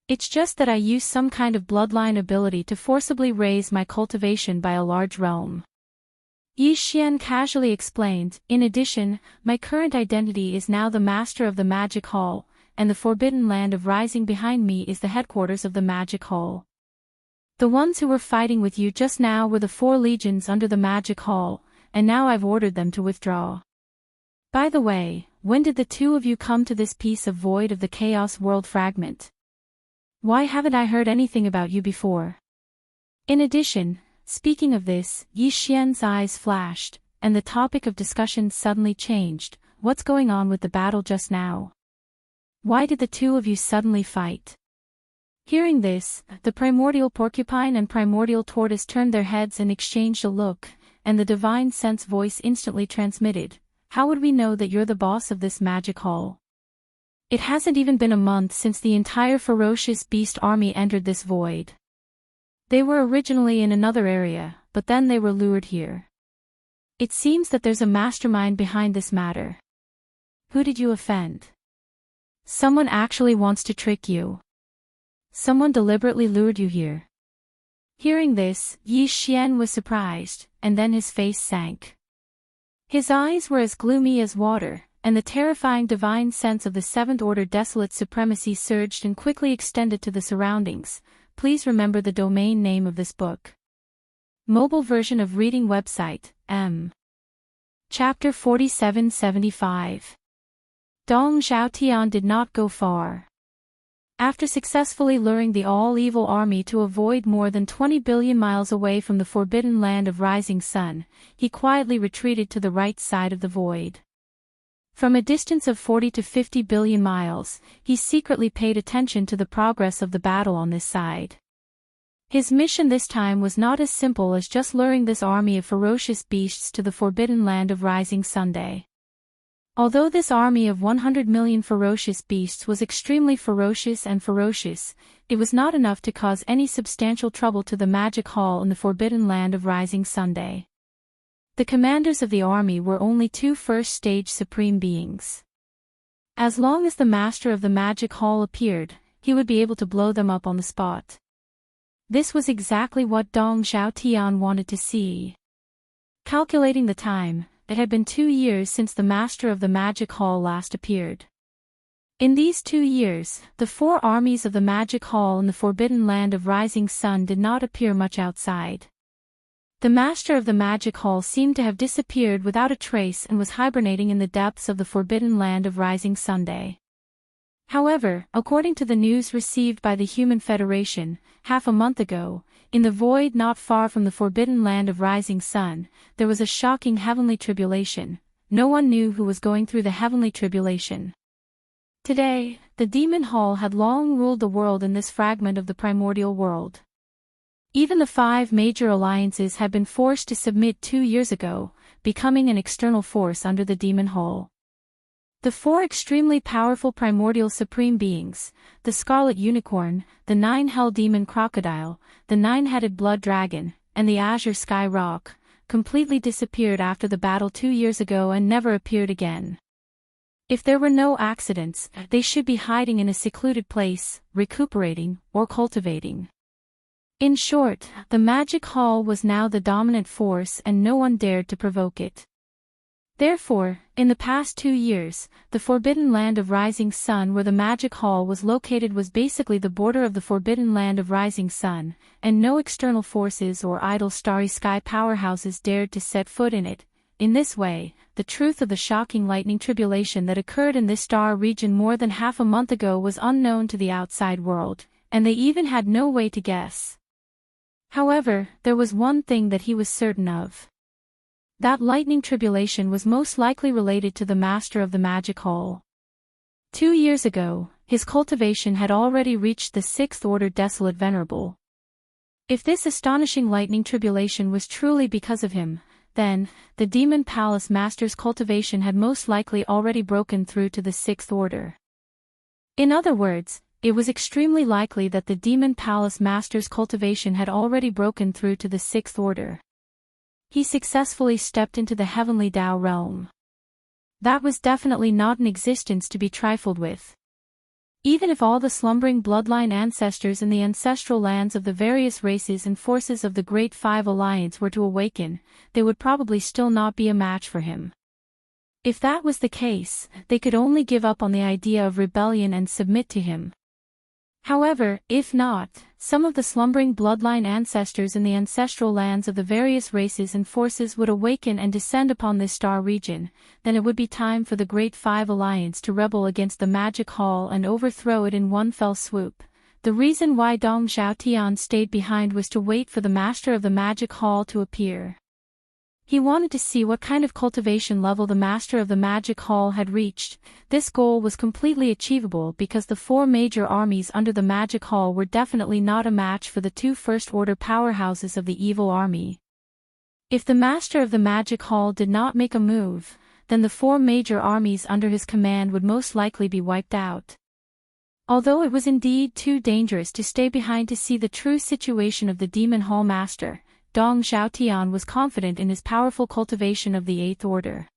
It's just that I use some kind of bloodline ability to forcibly raise my cultivation by a large realm. Yi Xian casually explained. In addition, my current identity is now the master of the Magic Hall, and the Forbidden Land of Rising behind me is the headquarters of the Magic Hall. The ones who were fighting with you just now were the 4 legions under the Magic Hall, and now I've ordered them to withdraw. By the way, when did the 2 of you come to this piece of void of the Chaos World fragment? Why haven't I heard anything about you before? In addition, speaking of this, Yi Xian's eyes flashed, and the topic of discussion suddenly changed. What's going on with the battle just now? Why did the 2 of you suddenly fight? Hearing this, the primordial porcupine and primordial tortoise turned their heads and exchanged a look, and the divine sense voice instantly transmitted. How would we know that you're the boss of this magic hall? It hasn't even been a month since the entire ferocious beast army entered this void. They were originally in another area, but then they were lured here. It seems that there's a mastermind behind this matter. Who did you offend? Someone actually wants to trick you. Someone deliberately lured you here. Hearing this, Yi Xian was surprised, and then his face sank. His eyes were as gloomy as water, and the terrifying divine sense of the 7th Order Desolate Supremacy surged and quickly extended to the surroundings. Please remember the domain name of this book. Mobile version of reading website, M. Chapter 4775. Dong Xiaotian did not go far. After successfully luring the all-evil army to a void more than 20 billion miles away from the Forbidden Land of Rising Sun, he quietly retreated to the right side of the void. From a distance of 40 to 50 billion miles, he secretly paid attention to the progress of the battle on this side. His mission this time was not as simple as just luring this army of ferocious beasts to the Forbidden Land of Rising Sunday. Although this army of 100 million ferocious beasts was extremely ferocious, it was not enough to cause any substantial trouble to the Magic Hall in the Forbidden Land of Rising Sunday. The commanders of the army were only 2 first-stage supreme beings. As long as the master of the Magic Hall appeared, he would be able to blow them up on the spot. This was exactly what Dong Xiaotian wanted to see. Calculating the time, it had been 2 years since the master of the Magic Hall last appeared. In these 2 years, the 4 armies of the Magic Hall in the Forbidden Land of Rising Sun did not appear much outside. The master of the Magic Hall seemed to have disappeared without a trace and was hibernating in the depths of the Forbidden Land of Rising Sunday. However, according to the news received by the Human Federation, half a month ago, in the void not far from the Forbidden Land of Rising Sun, there was a shocking heavenly tribulation. No one knew who was going through the heavenly tribulation. Today, the Demon Hall had long ruled the world in this fragment of the primordial world. Even the 5 major alliances had been forced to submit 2 years ago, becoming an external force under the Demon Hall. The 4 extremely powerful primordial supreme beings, the Scarlet Unicorn, the 9 Hell Demon Crocodile, the 9-headed Blood Dragon, and the Azure Sky Rock, completely disappeared after the battle 2 years ago and never appeared again. If there were no accidents, they should be hiding in a secluded place, recuperating, or cultivating. In short, the Magic Hall was now the dominant force and no one dared to provoke it. Therefore, in the past 2 years, the Forbidden Land of Rising Sun where the Magic Hall was located was basically the border of the Forbidden Land of Rising Sun, and no external forces or idle starry sky powerhouses dared to set foot in it. In this way, the truth of the shocking lightning tribulation that occurred in this star region more than half a month ago was unknown to the outside world, and they even had no way to guess. However, there was one thing that he was certain of. That lightning tribulation was most likely related to the master of the Magic Hall. 2 years ago, his cultivation had already reached the 6th Order Desolate Venerable. If this astonishing lightning tribulation was truly because of him, then, the Demon Palace Master's cultivation had most likely already broken through to the 6th Order. In other words, it was extremely likely that the Demon Palace Master's cultivation had already broken through to the 6th Order. He successfully stepped into the Heavenly Tao realm. That was definitely not an existence to be trifled with. Even if all the slumbering bloodline ancestors in the ancestral lands of the various races and forces of the Great Five Alliance were to awaken, they would probably still not be a match for him. If that was the case, they could only give up on the idea of rebellion and submit to him. However, if not, some of the slumbering bloodline ancestors in the ancestral lands of the various races and forces would awaken and descend upon this star region, then it would be time for the Great Five Alliance to rebel against the Magic Hall and overthrow it in one fell swoop. The reason why Dong Xiaotian stayed behind was to wait for the Master of the Magic Hall to appear. He wanted to see what kind of cultivation level the Master of the Magic Hall had reached. This goal was completely achievable because the 4 major armies under the Magic Hall were definitely not a match for the 2 first-order powerhouses of the evil army. If the Master of the Magic Hall did not make a move, then the 4 major armies under his command would most likely be wiped out. Although it was indeed too dangerous to stay behind to see the true situation of the Demon Hall Master, Dong Xiaotian was confident in his powerful cultivation of the 8th order.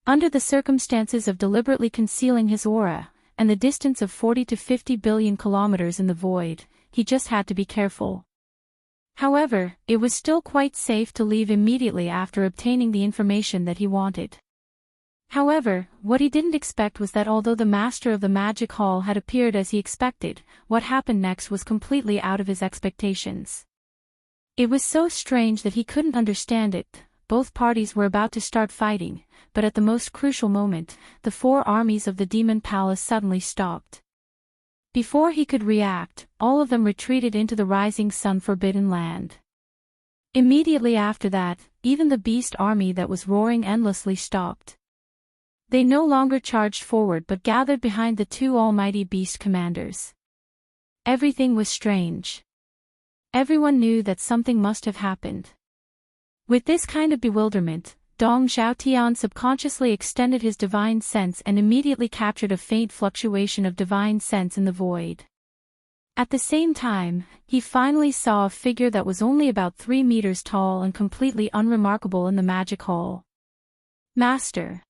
Under the circumstances of deliberately concealing his aura, and the distance of 40 to 50 billion kilometers in the void, he just had to be careful. However, it was still quite safe to leave immediately after obtaining the information that he wanted. However, what he didn't expect was that although the Master of the Magic Hall had appeared as he expected, what happened next was completely out of his expectations. It was so strange that he couldn't understand it. Both parties were about to start fighting, but at the most crucial moment, the 4 armies of the Demon Palace suddenly stopped. Before he could react, all of them retreated into the rising sun forbidden land. Immediately after that, even the beast army that was roaring endlessly stopped. They no longer charged forward but gathered behind the 2 almighty beast commanders. Everything was strange. Everyone knew that something must have happened. With this kind of bewilderment, Dong Xiaotian subconsciously extended his divine sense and immediately captured a faint fluctuation of divine sense in the void. At the same time, he finally saw a figure that was only about 3 meters tall and completely unremarkable in the magic hall. Master.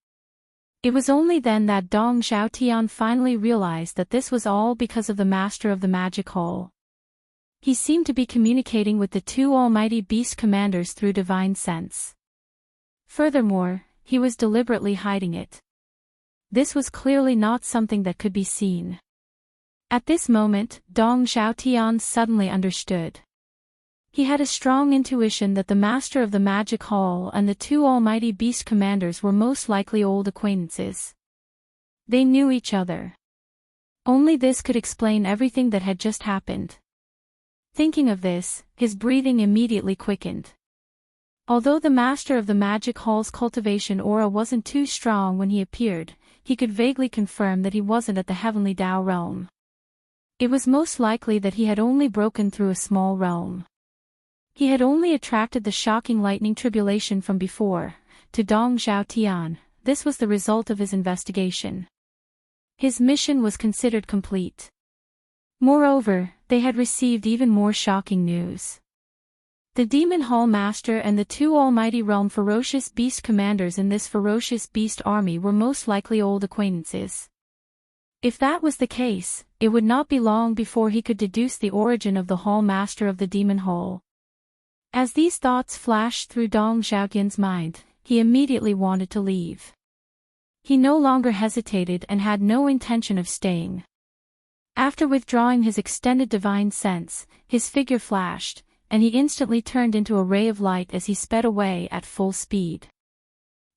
It was only then that Dong Xiaotian finally realized that this was all because of the Master of the Magic Hall. He seemed to be communicating with the 2 almighty beast commanders through divine sense. Furthermore, he was deliberately hiding it. This was clearly not something that could be seen. At this moment, Dong Xiaotian suddenly understood. He had a strong intuition that the Master of the Magic Hall and the 2 almighty beast commanders were most likely old acquaintances. They knew each other. Only this could explain everything that had just happened. Thinking of this, his breathing immediately quickened. Although the Master of the Magic Hall's cultivation aura wasn't too strong when he appeared, he could vaguely confirm that he wasn't at the Heavenly Tao realm. It was most likely that he had only broken through a small realm. He had only attracted the shocking lightning tribulation from before. To Dong Xiaotian, this was the result of his investigation. His mission was considered complete. Moreover, they had received even more shocking news. The Demon Hall Master and the 2 almighty realm ferocious beast commanders in this ferocious beast army were most likely old acquaintances. If that was the case, it would not be long before he could deduce the origin of the Hall Master of the Demon Hall. As these thoughts flashed through Dong Xiaotian's mind, he immediately wanted to leave. He no longer hesitated and had no intention of staying. After withdrawing his extended divine sense, his figure flashed, and he instantly turned into a ray of light as he sped away at full speed.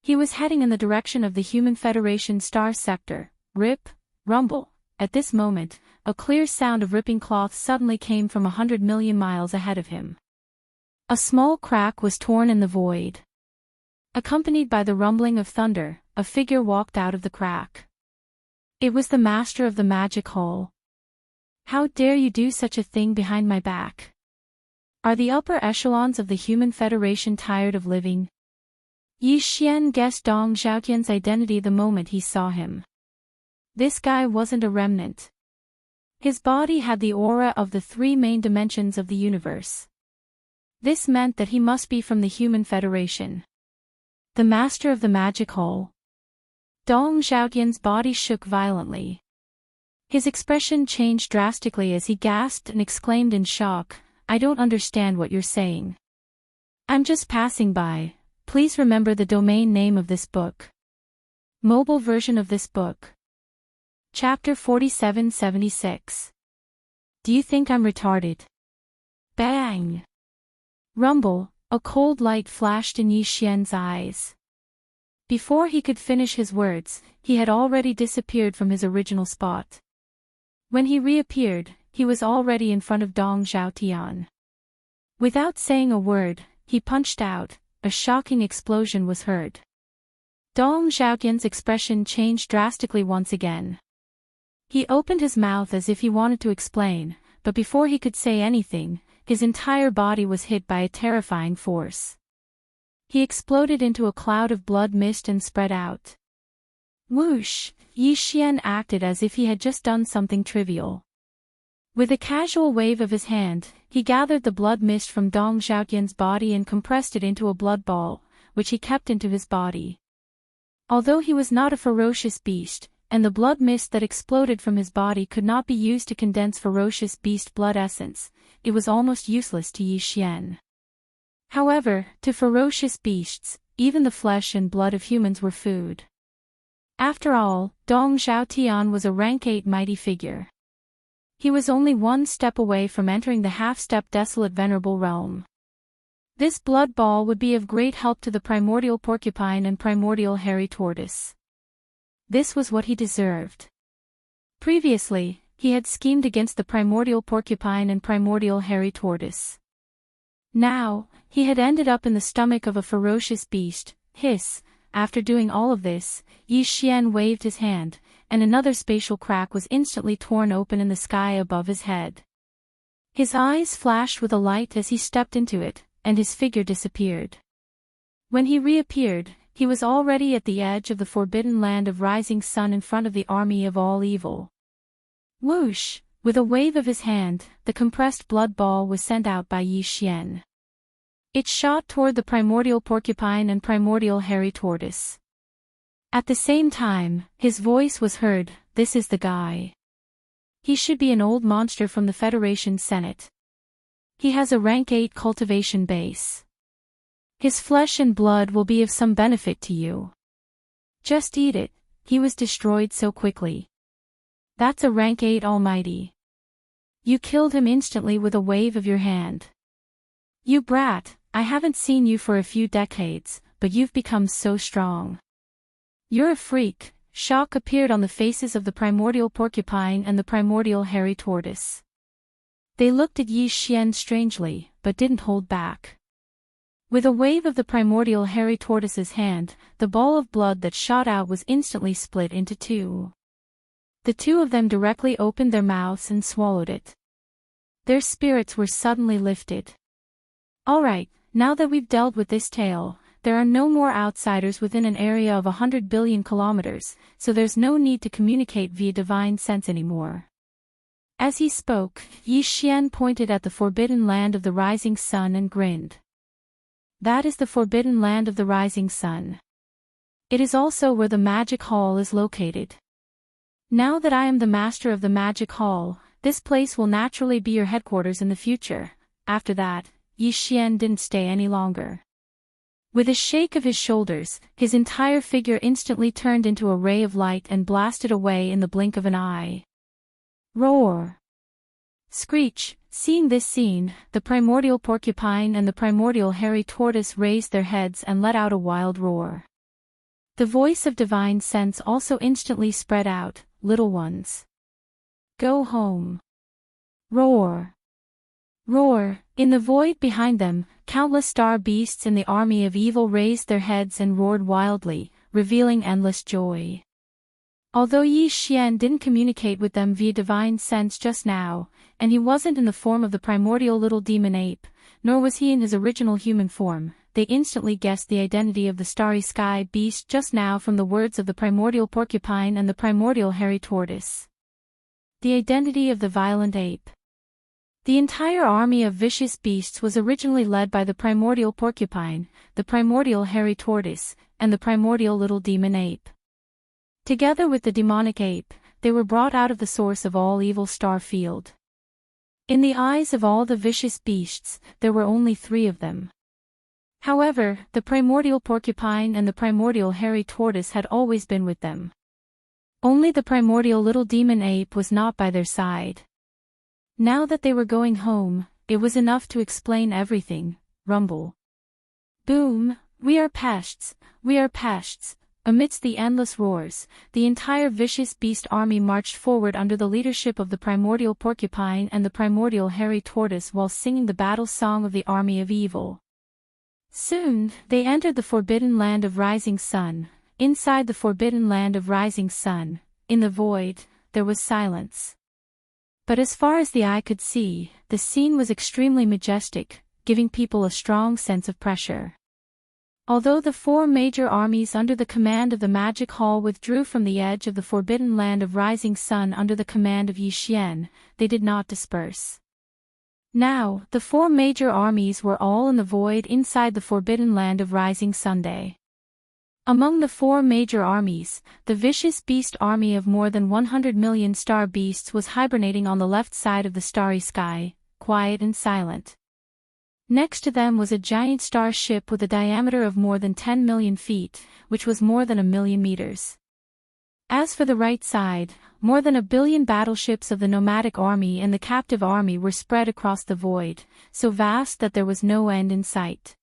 He was heading in the direction of the Human Federation star sector. Rip, rumble. At this moment, a clear sound of ripping cloth suddenly came from 100 million miles ahead of him. A small crack was torn in the void. Accompanied by the rumbling of thunder, a figure walked out of the crack. It was the Master of the Magic Hall. How dare you do such a thing behind my back? Are the upper echelons of the Human Federation tired of living? Yi Xian guessed Dong Xiaotian's identity the moment he saw him. This guy wasn't a remnant. His body had the aura of the 3 main dimensions of the universe. This meant that he must be from the Human Federation. The Master of the Magic Hall. Dong Xiaotian's body shook violently. His expression changed drastically as he gasped and exclaimed in shock, "I don't understand what you're saying. I'm just passing by. Please remember the domain name of this book." Mobile version of this book. Chapter 4776. Do you think I'm retarded? Bang! Rumble, a cold light flashed in Yi Xian's eyes. Before he could finish his words, he had already disappeared from his original spot. When he reappeared, he was already in front of Dong Xiaotian. Without saying a word, he punched out. A shocking explosion was heard. Dong Xiaotian's expression changed drastically once again. He opened his mouth as if he wanted to explain, but before he could say anything, his entire body was hit by a terrifying force. He exploded into a cloud of blood mist and spread out. Whoosh! Yi Xian acted as if he had just done something trivial. With a casual wave of his hand, he gathered the blood mist from Dong Xiaotian's body and compressed it into a blood ball, which he kept into his body. Although he was not a ferocious beast, and the blood mist that exploded from his body could not be used to condense ferocious beast blood essence, it was almost useless to Yi Xian. However, to ferocious beasts, even the flesh and blood of humans were food. After all, Dong Xiaotian was a rank 8 mighty figure. He was only one step away from entering the half-step desolate venerable realm. This blood ball would be of great help to the primordial porcupine and primordial hairy tortoise. This was what he deserved. Previously, he had schemed against the primordial porcupine and primordial hairy tortoise. Now, he had ended up in the stomach of a ferocious beast. Hiss! After doing all of this, Yi Xian waved his hand, and another spatial crack was instantly torn open in the sky above his head. His eyes flashed with a light as he stepped into it, and his figure disappeared. When he reappeared, he was already at the edge of the forbidden land of rising sun in front of the army of all evil. Whoosh! With a wave of his hand, the compressed blood ball was sent out by Yi Xian. It shot toward the primordial porcupine and primordial hairy tortoise. At the same time, his voice was heard, "This is the guy. He should be an old monster from the Federation Senate. He has a rank 8 cultivation base. His flesh and blood will be of some benefit to you. Just eat it." He was destroyed so quickly. That's a rank 8 almighty. You killed him instantly with a wave of your hand. You brat, I haven't seen you for a few decades, but you've become so strong. You're a freak. Shock appeared on the faces of the primordial porcupine and the primordial hairy tortoise. They looked at Yi Xian strangely, but didn't hold back. With a wave of the primordial hairy tortoise's hand, the ball of blood that shot out was instantly split into two. The two of them directly opened their mouths and swallowed it. Their spirits were suddenly lifted. Alright, now that we've dealt with this tale, there are no more outsiders within an area of 100 billion kilometers, so there's no need to communicate via divine sense anymore. As he spoke, Yi Xian pointed at the forbidden land of the rising sun and grinned. That is the forbidden land of the rising sun. It is also where the magic hall is located. Now that I am the master of the magic hall, this place will naturally be your headquarters in the future. After that, Yi Xian didn't stay any longer. With a shake of his shoulders, his entire figure instantly turned into a ray of light and blasted away in the blink of an eye. Roar! Screech! Seeing this scene, the primordial porcupine and the primordial hairy tortoise raised their heads and let out a wild roar. The voice of divine sense also instantly spread out, "Little ones, go home." Roar! Roar! In the void behind them, countless star beasts in the army of evil raised their heads and roared wildly, revealing endless joy. Although Yi Xian didn't communicate with them via divine sense just now, and he wasn't in the form of the primordial little demon ape, nor was he in his original human form, they instantly guessed the identity of the starry sky beast just now from the words of the primordial porcupine and the primordial hairy tortoise. The identity of the violent ape. The entire army of vicious beasts was originally led by the primordial porcupine, the primordial hairy tortoise, and the primordial little demon ape. Together with the demonic ape, they were brought out of the source of all evil star field. In the eyes of all the vicious beasts, there were only 3 of them. However, the primordial porcupine and the primordial hairy tortoise had always been with them. Only the primordial little demon ape was not by their side. Now that they were going home, it was enough to explain everything. Rumble. Boom, we are pests, we are pests. Amidst the endless roars, the entire vicious beast army marched forward under the leadership of the primordial porcupine and the primordial hairy tortoise while singing the battle song of the army of evil. Soon, they entered the forbidden land of rising sun. Inside the forbidden land of rising sun, in the void, there was silence. But as far as the eye could see, the scene was extremely majestic, giving people a strong sense of pressure. Although the 4 major armies under the command of the Magic Hall withdrew from the edge of the forbidden land of rising sun under the command of Yi Xian, they did not disperse. Now, the 4 major armies were all in the void inside the forbidden land of rising Sunday. Among the 4 major armies, the vicious beast army of more than 100 million star beasts was hibernating on the left side of the starry sky, quiet and silent. Next to them was a giant star ship with a diameter of more than 10 million feet, which was more than 1 million meters. As for the right side, more than 1 billion battleships of the nomadic army and the captive army were spread across the void, so vast that there was no end in sight.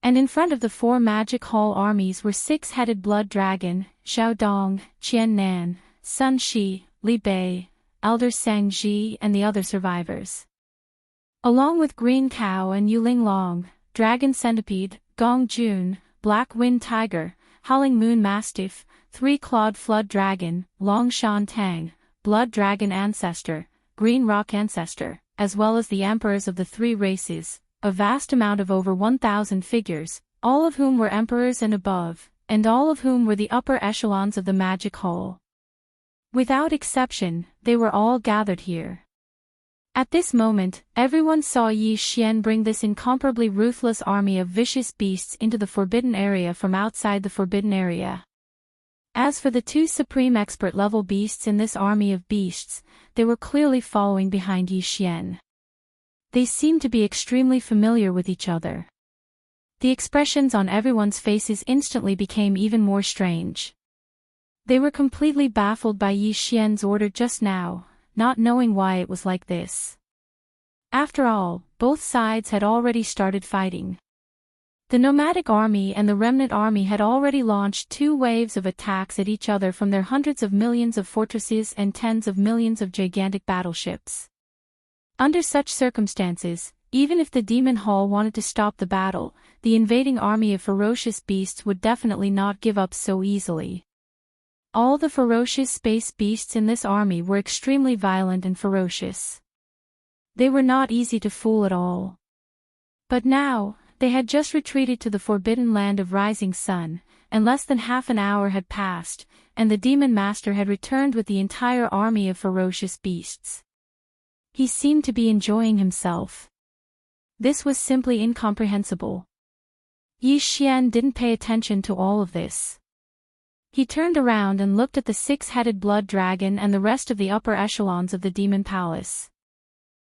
And in front of the 4 Magic Hall armies were 6-headed blood dragon, Xiao Dong, Qian Nan, Sun Shi, Li Bei, Elder Sang Ji and the other survivors. Along with Green Cow and Yuling Long, Dragon Centipede, Gong Jun, Black Wind Tiger, Howling Moon Mastiff, 3-clawed Flood Dragon, Long Shan Tang, Blood Dragon Ancestor, Green Rock Ancestor, as well as the emperors of the 3 races, a vast amount of over 1,000 figures, all of whom were emperors and above, and all of whom were the upper echelons of the Magic Hall. Without exception, they were all gathered here. At this moment, everyone saw Yi Xian bring this incomparably ruthless army of vicious beasts into the forbidden area from outside the forbidden area. As for the 2 supreme expert-level beasts in this army of beasts, they were clearly following behind Yi Xian. They seemed to be extremely familiar with each other. The expressions on everyone's faces instantly became even more strange. They were completely baffled by Yi Xian's order just now, not knowing why it was like this. After all, both sides had already started fighting. The nomadic army and the remnant army had already launched 2 waves of attacks at each other from their hundreds of millions of fortresses and tens of millions of gigantic battleships. Under such circumstances, even if the Demon Hall wanted to stop the battle, the invading army of ferocious beasts would definitely not give up so easily. All the ferocious space beasts in this army were extremely violent and ferocious. They were not easy to fool at all. But now, they had just retreated to the forbidden land of rising sun, and less than half an hour had passed, and the Demon Master had returned with the entire army of ferocious beasts. He seemed to be enjoying himself. This was simply incomprehensible. Yi Xian didn't pay attention to all of this. He turned around and looked at the 6-headed blood dragon and the rest of the upper echelons of the demon palace.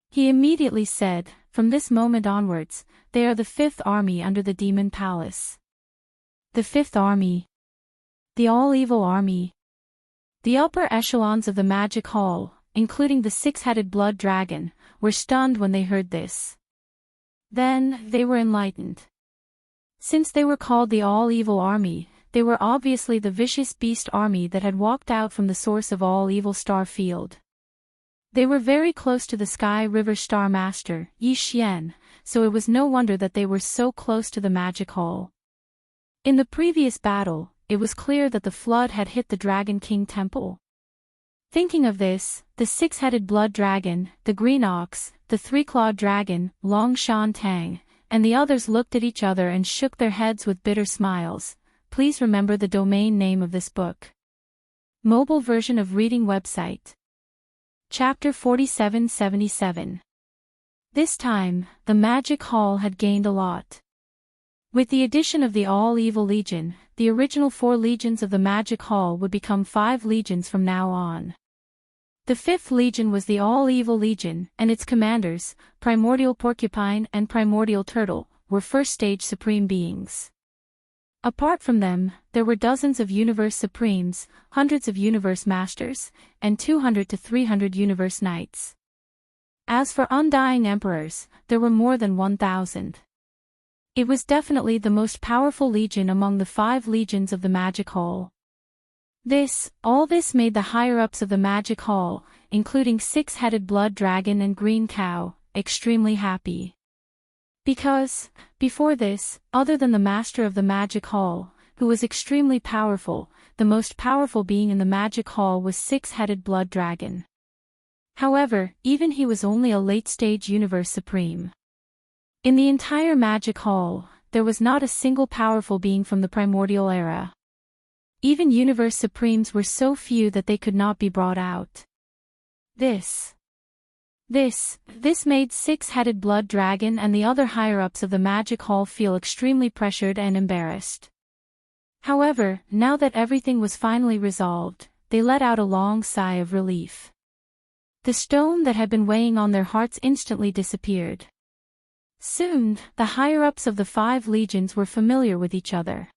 He immediately said, "From this moment onwards, they are the 5th army under the demon palace." The 5th army. The all-evil army. The upper echelons of the Magic Hall, including the 6-headed blood dragon, were stunned when they heard this. Then, they were enlightened. Since they were called the all-evil army, they were obviously the vicious beast army that had walked out from the source of all evil star field. They were very close to the Sky River Star Master, Yi Xian, so it was no wonder that they were so close to the Magic Hall. In the previous battle, it was clear that the flood had hit the Dragon King Temple. Thinking of this, the 6-headed blood dragon, the green ox, the 3-clawed dragon, Long Shan Tang, and the others looked at each other and shook their heads with bitter smiles. Please remember the domain name of this book. Mobile version of reading website. Chapter 4777. This time, the Magic Hall had gained a lot. With the addition of the All-Evil Legion, the original 4 legions of the Magic Hall would become 5 legions from now on. The 5th legion was the All-Evil Legion, and its commanders, Primordial Porcupine and Primordial Turtle, were first-stage supreme beings. Apart from them, there were dozens of Universe Supremes, hundreds of Universe Masters, and 200 to 300 Universe Knights. As for Undying Emperors, there were more than 1,000. It was definitely the most powerful legion among the 5 legions of the Magic Hall. All this made the higher-ups of the Magic Hall, including 6-headed Blood Dragon and Green Cow, extremely happy. Because, before this, other than the Master of the Magic Hall, who was extremely powerful, the most powerful being in the Magic Hall was 6-headed Blood Dragon. However, even he was only a late-stage Universe Supreme. In the entire Magic Hall, there was not a single powerful being from the Primordial Era. Even Universe Supremes were so few that they could not be brought out. This made 6-headed Blood Dragon and the other higher-ups of the Magic Hall feel extremely pressured and embarrassed. However, now that everything was finally resolved, they let out a long sigh of relief. The stone that had been weighing on their hearts instantly disappeared. Soon, the higher-ups of the 5 legions were familiar with each other.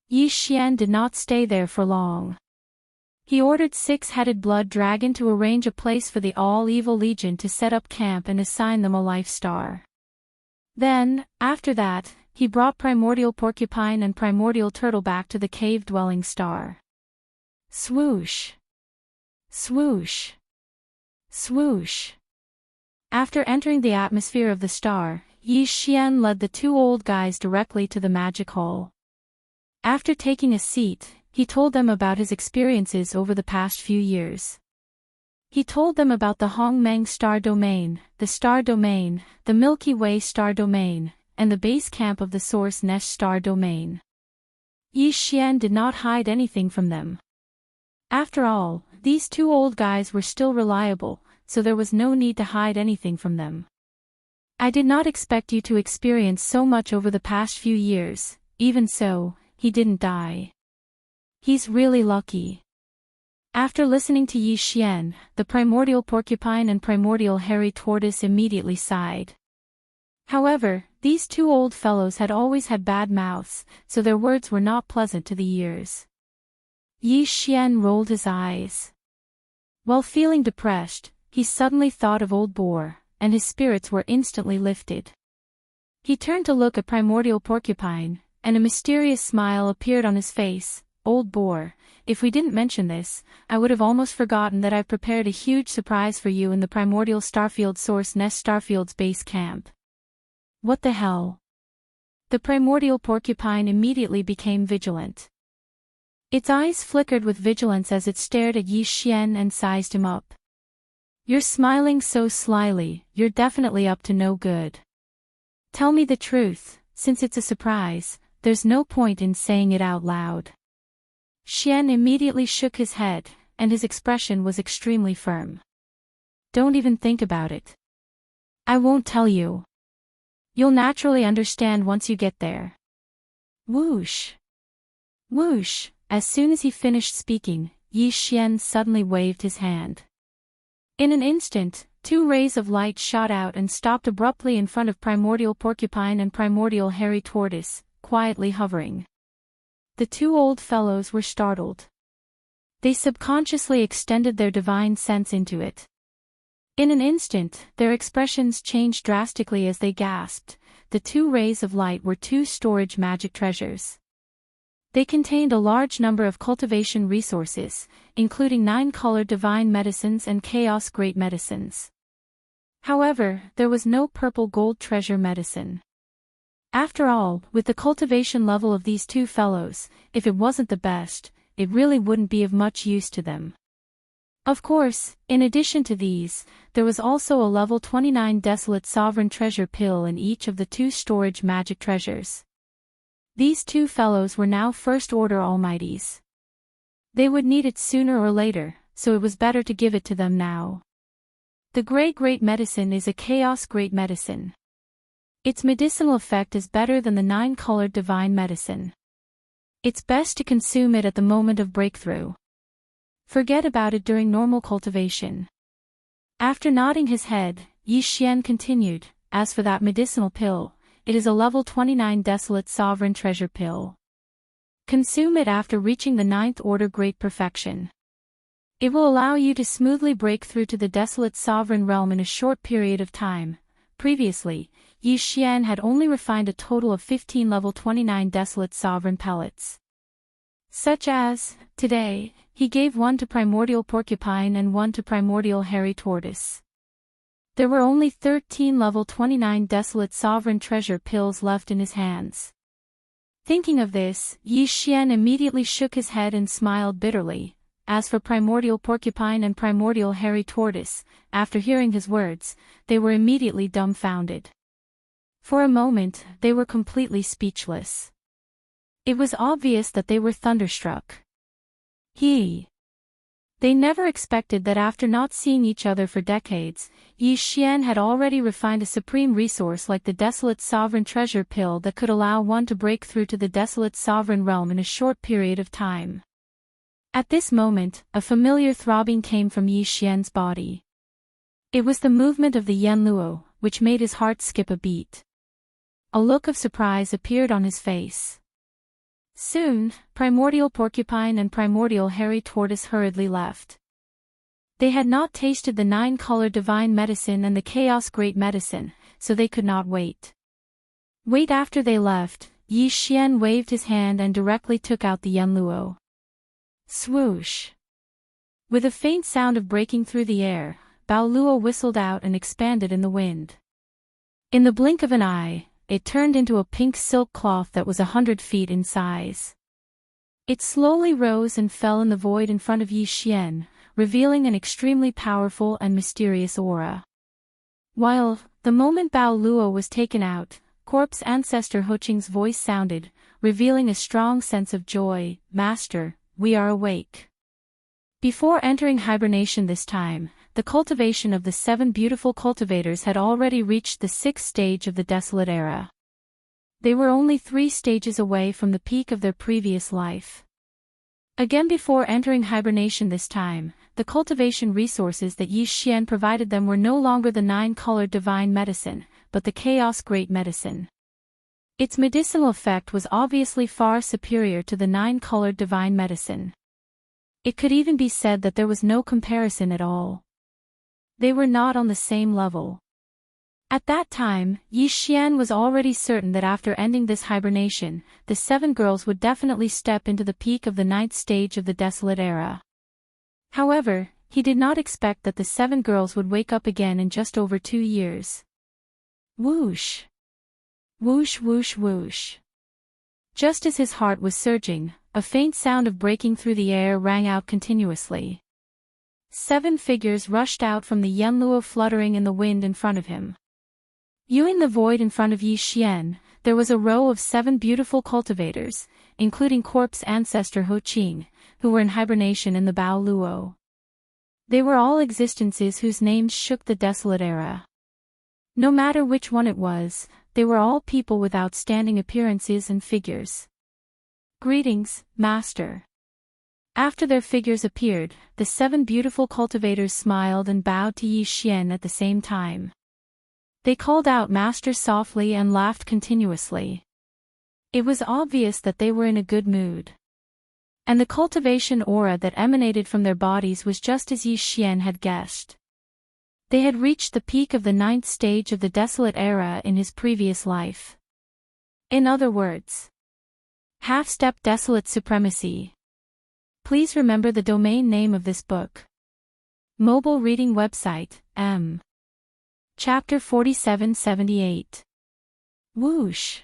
Yi Xian did not stay there for long. He ordered 6-headed Blood Dragon to arrange a place for the All-Evil Legion to set up camp and assign them a life star. Then, after that, he brought Primordial Porcupine and Primordial Turtle back to the cave-dwelling star. Swoosh! Swoosh! Swoosh! After entering the atmosphere of the star, Yi Xian led the 2 old guys directly to the Magic Hall. After taking a seat, he told them about his experiences over the past few years. He told them about the Hongmeng Star Domain, the Milky Way Star Domain, and the base camp of the Source Nest Star Domain. Yi Xian did not hide anything from them. After all, these 2 old guys were still reliable, so there was no need to hide anything from them. I did not expect you to experience so much over the past few years. Even so, he didn't die. He's really lucky. After listening to Yi Xian, the Primordial Porcupine and Primordial Hairy Tortoise immediately sighed. However, these 2 old fellows had always had bad mouths, so their words were not pleasant to the ears. Yi Xian rolled his eyes. While feeling depressed, he suddenly thought of Old Boar, and his spirits were instantly lifted. He turned to look at Primordial Porcupine, and a mysterious smile appeared on his face. Old Boar, if we didn't mention this, I would have almost forgotten that I've prepared a huge surprise for you in the Primordial Starfield Source Nest Starfield's base camp. What the hell? The Primordial Porcupine immediately became vigilant. Its eyes flickered with vigilance as it stared at Yi Xian and sized him up. You're smiling so slyly, you're definitely up to no good. Tell me the truth, since it's a surprise, there's no point in saying it out loud. Xian immediately shook his head, and his expression was extremely firm. Don't even think about it. I won't tell you. You'll naturally understand once you get there. Whoosh! Whoosh! As soon as he finished speaking, Yi Xian suddenly waved his hand. In an instant, 2 rays of light shot out and stopped abruptly in front of Primordial Porcupine and Primordial Hairy Tortoise, quietly hovering. The 2 old fellows were startled. They subconsciously extended their divine sense into it. In an instant, their expressions changed drastically as they gasped. The 2 rays of light were 2 storage magic treasures. They contained a large number of cultivation resources, including 9 colored divine medicines and chaos great medicines. However, there was no purple gold treasure medicine. After all, with the cultivation level of these 2 fellows, if it wasn't the best, it really wouldn't be of much use to them. Of course, in addition to these, there was also a level 29 Desolate Sovereign Treasure pill in each of the 2 storage magic treasures. These 2 fellows were now First-Order Almighties. They would need it sooner or later, so it was better to give it to them now. The Grey Great Medicine is a Chaos Great Medicine. Its medicinal effect is better than the 9-colored Divine Medicine. It's best to consume it at the moment of breakthrough. Forget about it during normal cultivation. After nodding his head, Yi Xian continued, as for that medicinal pill, it is a level 29 desolate sovereign treasure pill. Consume it after reaching the 9th order great perfection. It will allow you to smoothly break through to the desolate sovereign realm in a short period of time. Previously, Yi Xian had only refined a total of 15 level 29 desolate sovereign pellets. Such as, today, he gave one to primordial porcupine and one to primordial hairy tortoise. There were only 13 level 29 desolate sovereign treasure pills left in his hands. Thinking of this, Yi Xian immediately shook his head and smiled bitterly. As for primordial porcupine and primordial hairy tortoise, after hearing his words, they were immediately dumbfounded. For a moment, they were completely speechless. It was obvious that they were thunderstruck. They never expected that after not seeing each other for decades, Yi Xian had already refined a supreme resource like the desolate sovereign treasure pill that could allow one to break through to the desolate sovereign realm in a short period of time. At this moment, a familiar throbbing came from Yi Xian's body. It was the movement of the Yen Luo, which made his heart skip a beat. A look of surprise appeared on his face. Soon, primordial porcupine and primordial hairy tortoise hurriedly left. They had not tasted the 9-color divine medicine and the chaos great medicine, so they could not wait. After they left, Yi Xian waved his hand and directly took out the Yen Luo. Swoosh! With a faint sound of breaking through the air, Bao Luo whistled out and expanded in the wind. In the blink of an eye, it turned into a pink silk cloth that was 100 feet in size. It slowly rose and fell in the void in front of Yi Xian, revealing an extremely powerful and mysterious aura. While, the moment Bao Luo was taken out, corpse ancestor Ho Qing's voice sounded, revealing a strong sense of joy. Master, we are awake. Before entering hibernation this time, the cultivation of the 7 beautiful cultivators had already reached the 6th stage of the desolate era. They were only 3 stages away from the peak of their previous life. Again, before entering hibernation this time, the cultivation resources that Yi Xian provided them were no longer the 9-colored divine medicine, but the chaos great medicine. Its medicinal effect was obviously far superior to the 9-colored divine medicine. It could even be said that there was no comparison at all. They were not on the same level. At that time, Yi Xian was already certain that after ending this hibernation, the 7 girls would definitely step into the peak of the 9th stage of the desolate era. However, he did not expect that the 7 girls would wake up again in just over 2 years. Whoosh! Whoosh whoosh whoosh. Just as his heart was surging, a faint sound of breaking through the air rang out continuously. 7 figures rushed out from the Yen Luo fluttering in the wind in front of him. Viewing the void in front of Yi Xian, there was a row of 7 beautiful cultivators, including corpse ancestor Ho Qing, who were in hibernation in the Bao Luo. They were all existences whose names shook the desolate era. No matter which one it was, they were all people with outstanding appearances and figures. Greetings, Master. After their figures appeared, the 7 beautiful cultivators smiled and bowed to Yi Xian at the same time. They called out Master softly and laughed continuously. It was obvious that they were in a good mood. And the cultivation aura that emanated from their bodies was just as Yi Xian had guessed. They had reached the peak of the 9th stage of the desolate era in his previous life. In other words, half-step desolate supremacy. Please remember the domain name of this book. Mobile reading website, M. Chapter 4778. Whoosh!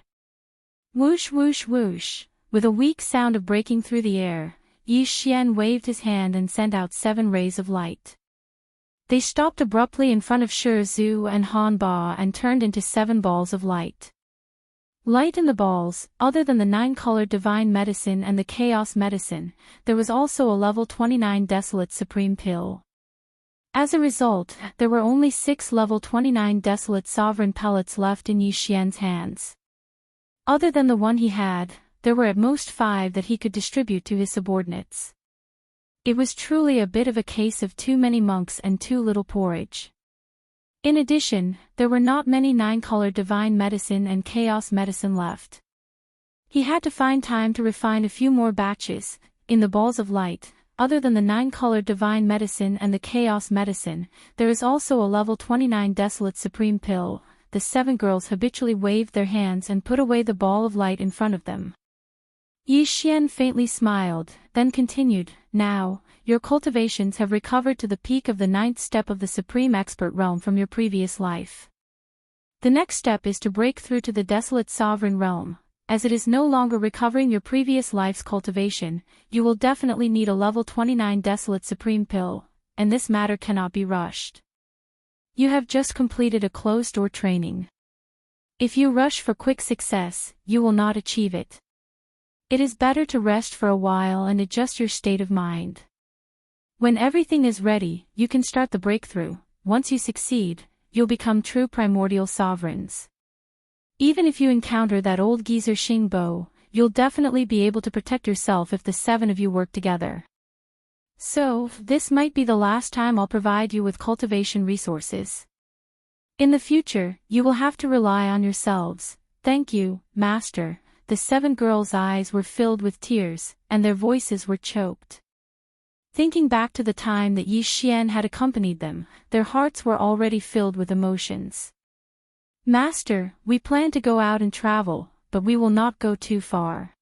Whoosh whoosh whoosh. With a weak sound of breaking through the air, Yi Xian waved his hand and sent out 7 rays of light. They stopped abruptly in front of Shi Zhu and Han Ba and turned into 7 balls of light. Light in the balls, other than the 9-colored divine medicine and the chaos medicine, there was also a level 29 desolate supreme pill. As a result, there were only 6 level 29 desolate sovereign pellets left in Yi Xian's hands. Other than the one he had, there were at most 5 that he could distribute to his subordinates. It was truly a bit of a case of too many monks and too little porridge. In addition, there were not many 9-colored divine medicine and chaos medicine left. He had to find time to refine a few more batches. In the balls of light, other than the 9-colored divine medicine and the chaos medicine, there is also a level 29 desolate supreme pill. The 7 girls habitually waved their hands and put away the ball of light in front of them. Yi Xian faintly smiled, then continued, "Now, your cultivations have recovered to the peak of the 9th step of the supreme expert realm from your previous life. The next step is to break through to the desolate sovereign realm. As it is no longer recovering your previous life's cultivation, you will definitely need a level 29 desolate supreme pill, and this matter cannot be rushed. You have just completed a closed-door training. If you rush for quick success, you will not achieve it. It is better to rest for a while and adjust your state of mind. When everything is ready, you can start the breakthrough. Once you succeed, you'll become true primordial sovereigns. Even if you encounter that old geezer Xingbo, you'll definitely be able to protect yourself if the 7 of you work together. So, this might be the last time I'll provide you with cultivation resources. In the future, you will have to rely on yourselves. Thank you, Master." The 7 girls' eyes were filled with tears, and their voices were choked. Thinking back to the time that Yi Xian had accompanied them, their hearts were already filled with emotions. "Master, we plan to go out and travel, but we will not go too far.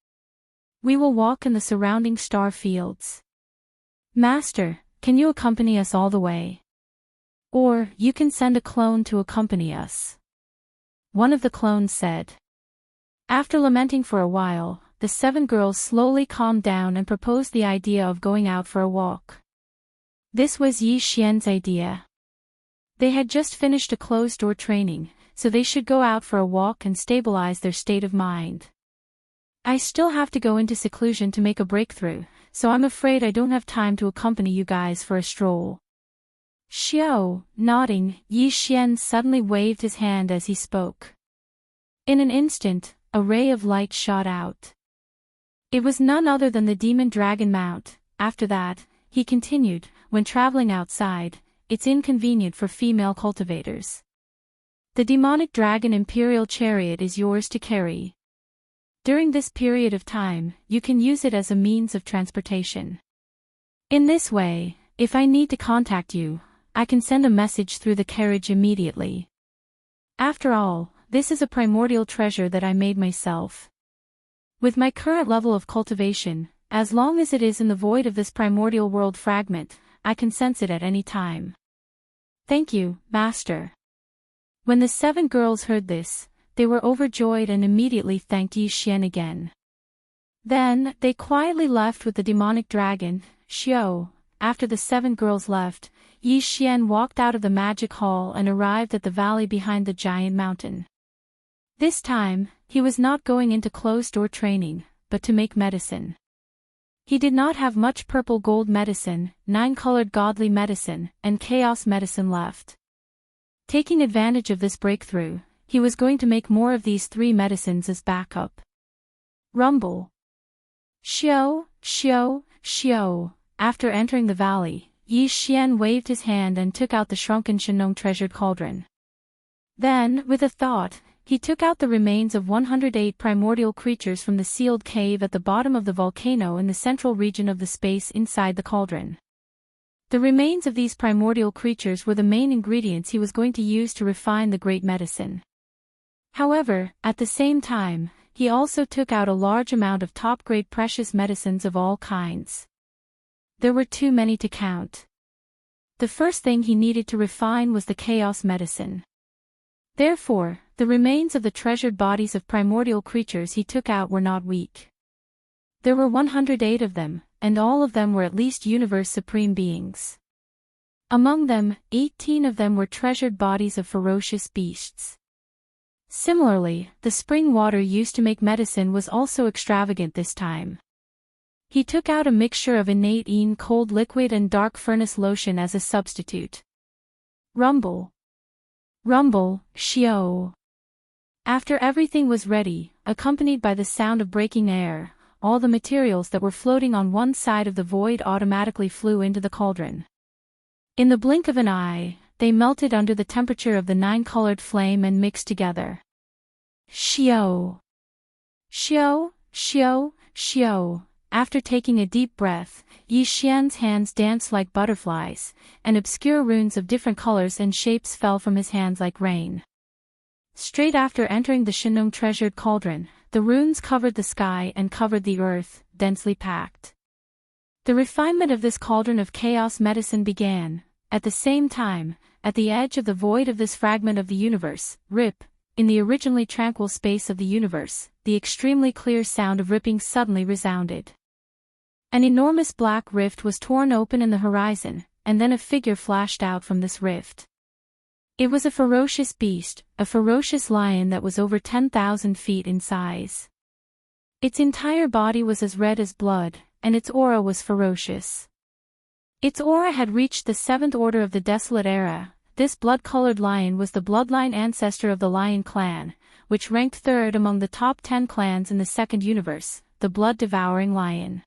We will walk in the surrounding star fields. Master, can you accompany us all the way? Or, you can send a clone to accompany us." One of the clones said. After lamenting for a while, the 7 girls slowly calmed down and proposed the idea of going out for a walk. This was Yi Xian's idea. They had just finished a closed-door training, so they should go out for a walk and stabilize their state of mind. "I still have to go into seclusion to make a breakthrough, so I'm afraid I don't have time to accompany you guys for a stroll." Xiao, nodding, Yi Xian suddenly waved his hand as he spoke. In an instant, a ray of light shot out. It was none other than the demon dragon mount. After that, he continued, "When traveling outside, it's inconvenient for female cultivators. The demonic dragon imperial chariot is yours to carry. During this period of time, you can use it as a means of transportation. In this way, if I need to contact you, I can send a message through the carriage immediately. After all, this is a primordial treasure that I made myself. With my current level of cultivation, as long as it is in the void of this primordial world fragment, I can sense it at any time." "Thank you, Master." When the 7 girls heard this, they were overjoyed and immediately thanked Yi Xian again. Then, they quietly left with the demonic dragon, Xiao. After the 7 girls left, Yi Xian walked out of the magic hall and arrived at the valley behind the giant mountain. This time, he was not going into closed-door training, but to make medicine. He did not have much purple gold medicine, 9-colored godly medicine, and chaos medicine left. Taking advantage of this breakthrough, he was going to make more of these 3 medicines as backup. Rumble. Xiao, Xiao, Xiao. After entering the valley, Yi Xian waved his hand and took out the shrunken Shenong treasured cauldron. Then, with a thought, he took out the remains of 108 primordial creatures from the sealed cave at the bottom of the volcano in the central region of the space inside the cauldron. The remains of these primordial creatures were the main ingredients he was going to use to refine the great medicine. However, at the same time, he also took out a large amount of top-grade precious medicines of all kinds. There were too many to count. The first thing he needed to refine was the chaos medicine. Therefore, the remains of the treasured bodies of primordial creatures he took out were not weak. There were 108 of them, and all of them were at least universe supreme beings. Among them, 18 of them were treasured bodies of ferocious beasts. Similarly, the spring water used to make medicine was also extravagant this time. He took out a mixture of innate cold liquid and dark furnace lotion as a substitute. Rumble. Rumble, Xiao. After everything was ready, accompanied by the sound of breaking air, all the materials that were floating on one side of the void automatically flew into the cauldron. In the blink of an eye, they melted under the temperature of the nine-colored flame and mixed together. Shio! Shio! Shio! Shio! After taking a deep breath, Yi Xian's hands danced like butterflies, and obscure runes of different colors and shapes fell from his hands like rain. Straight after entering the Shinong treasured cauldron, the runes covered the sky and covered the earth, densely packed. The refinement of this cauldron of chaos medicine began. At the same time, at the edge of the void of this fragment of the universe, rip, in the originally tranquil space of the universe, the extremely clear sound of ripping suddenly resounded. An enormous black rift was torn open in the horizon, and then a figure flashed out from this rift. It was a ferocious beast, a ferocious lion that was over 10,000 feet in size. Its entire body was as red as blood, and its aura was ferocious. Its aura had reached the seventh order of the Desolate Era. This blood-colored lion was the bloodline ancestor of the Lion Clan, which ranked third among the top 10 clans in the Second Universe, the blood-devouring lion.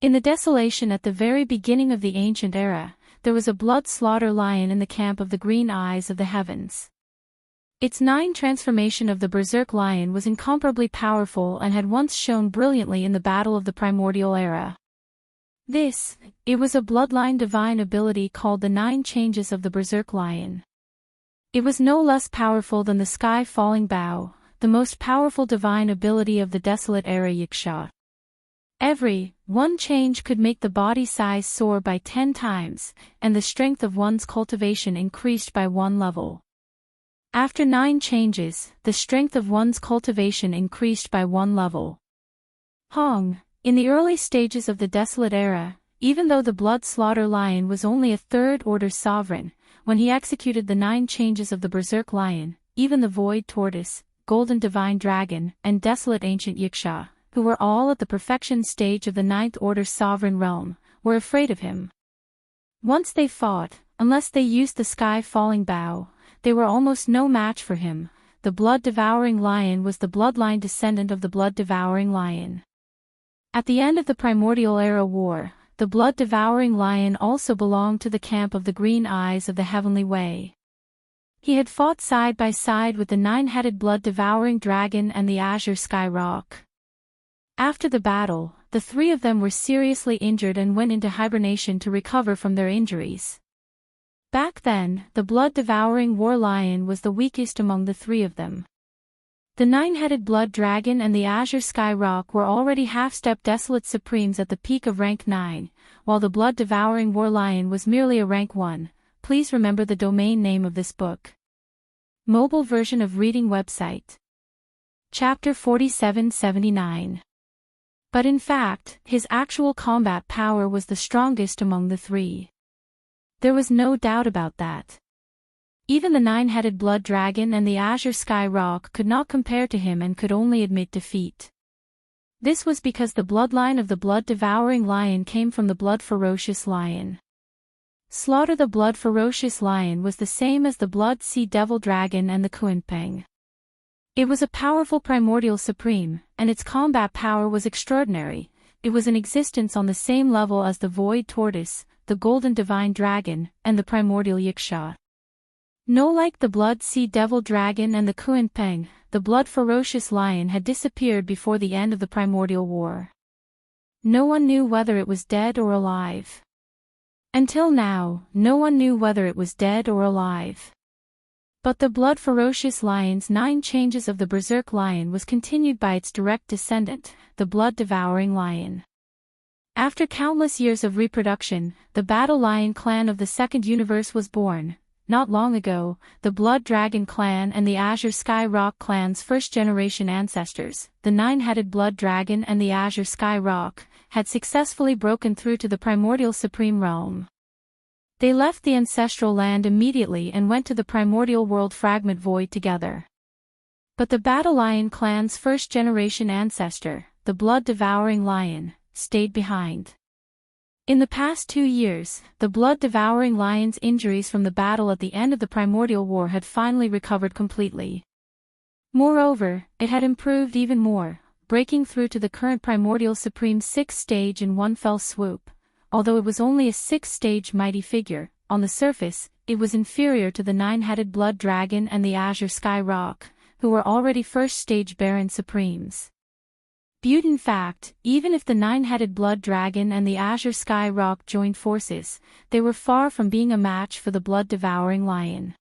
In the desolation at the very beginning of the ancient era, there was a blood-slaughter lion in the camp of the Green Eyes of the Heavens. Its 9 transformation of the Berserk Lion was incomparably powerful and had once shone brilliantly in the battle of the Primordial Era. It was a bloodline divine ability called the 9 Changes of the Berserk Lion. It was no less powerful than the Sky-Falling Bow, the most powerful divine ability of the Desolate Era Yiksha. Every one change could make the body size soar by 10 times, and the strength of one's cultivation increased by 1 level. After 9 changes, the strength of one's cultivation increased by 1 level. In the early stages of the Desolate Era, even though the blood-slaughter lion was only a third-order sovereign, when he executed the 9 changes of the Berserk Lion, even the Void Tortoise, Golden Divine Dragon, and Desolate Ancient Yiksha, who were all at the perfection stage of the 9th Order Sovereign Realm, were afraid of him. Once they fought, unless they used the Sky-Falling Bow, they were almost no match for him. The blood-devouring lion was the bloodline descendant of the blood-devouring lion. At the end of the Primordial Era War, the blood-devouring lion also belonged to the camp of the Green Eyes of the Heavenly Way. He had fought side by side with the 9-headed blood-devouring dragon and the Azure Sky Rock. After the battle, the 3 of them were seriously injured and went into hibernation to recover from their injuries. Back then, the blood-devouring war lion was the weakest among the 3 of them. The 9-headed blood dragon and the Azure Sky Rock were already half-step desolate supremes at the peak of rank 9, while the blood-devouring war lion was merely a rank 1. Please remember the domain name of this book. Mobile version of reading website. Chapter 4779. But in fact, his actual combat power was the strongest among the 3. There was no doubt about that. Even the 9-headed blood dragon and the Azure Sky Rock could not compare to him and could only admit defeat. This was because the bloodline of the blood-devouring lion came from the blood-ferocious lion. Slaughter the blood-ferocious lion was the same as the blood-sea devil dragon and the Kuanpeng. It was a powerful primordial supreme, and its combat power was extraordinary. It was in existence on the same level as the Void Tortoise, the Golden Divine Dragon, and the Primordial Yiksha. No, like the Blood Sea Devil Dragon and the Kuanpeng, the blood-ferocious lion had disappeared before the end of the Primordial War. No one knew whether it was dead or alive. Until now, no one knew whether it was dead or alive. But the blood-ferocious lion's 9 changes of the Berserk Lion was continued by its direct descendant, the blood-devouring lion. After countless years of reproduction, the Battle Lion clan of the Second Universe was born. Not long ago, the Blood Dragon clan and the Azure Sky Rock clan's first-generation ancestors, the 9-headed Blood Dragon and the Azure Sky Rock, had successfully broken through to the Primordial Supreme Realm. They left the ancestral land immediately and went to the Primordial World Fragment Void together. But the Battle Lion clan's first-generation ancestor, the Blood-Devouring Lion, stayed behind. In the past 2 years, the blood-devouring lion's injuries from the battle at the end of the Primordial War had finally recovered completely. Moreover, it had improved even more, breaking through to the current Primordial Supreme 6th stage in one fell swoop. Although it was only a 6th-stage mighty figure, on the surface, it was inferior to the 9-headed Blood Dragon and the Azure Sky Rock, who were already 1st-stage Baron Supremes. But in fact, even if the 9-headed Blood Dragon and the Azure Sky Rock joined forces, they were far from being a match for the blood-devouring lion.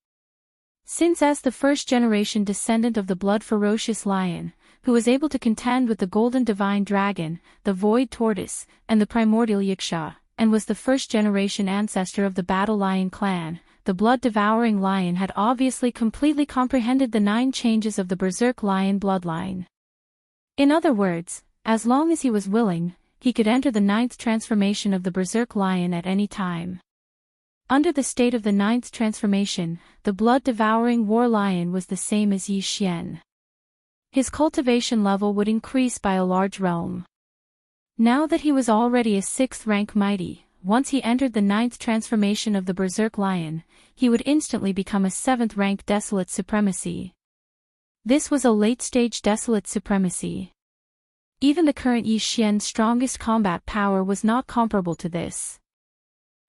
Since as the first-generation descendant of the blood-ferocious lion, who was able to contend with the Golden Divine Dragon, the Void Tortoise, and the Primordial Yiksha, and was the first-generation ancestor of the Battle Lion clan, the blood-devouring lion had obviously completely comprehended the 9 changes of the Berserk Lion bloodline. In other words, as long as he was willing, he could enter the 9th transformation of the Berserk Lion at any time. Under the state of the 9th transformation, the blood-devouring war lion was the same as Yi Xian. His cultivation level would increase by a large realm. Now that he was already a 6th-rank mighty, once he entered the 9th transformation of the Berserk Lion, he would instantly become a 7th-rank Desolate Supremacy. This was a late-stage Desolate Supremacy. Even the current Yi Xian's strongest combat power was not comparable to this.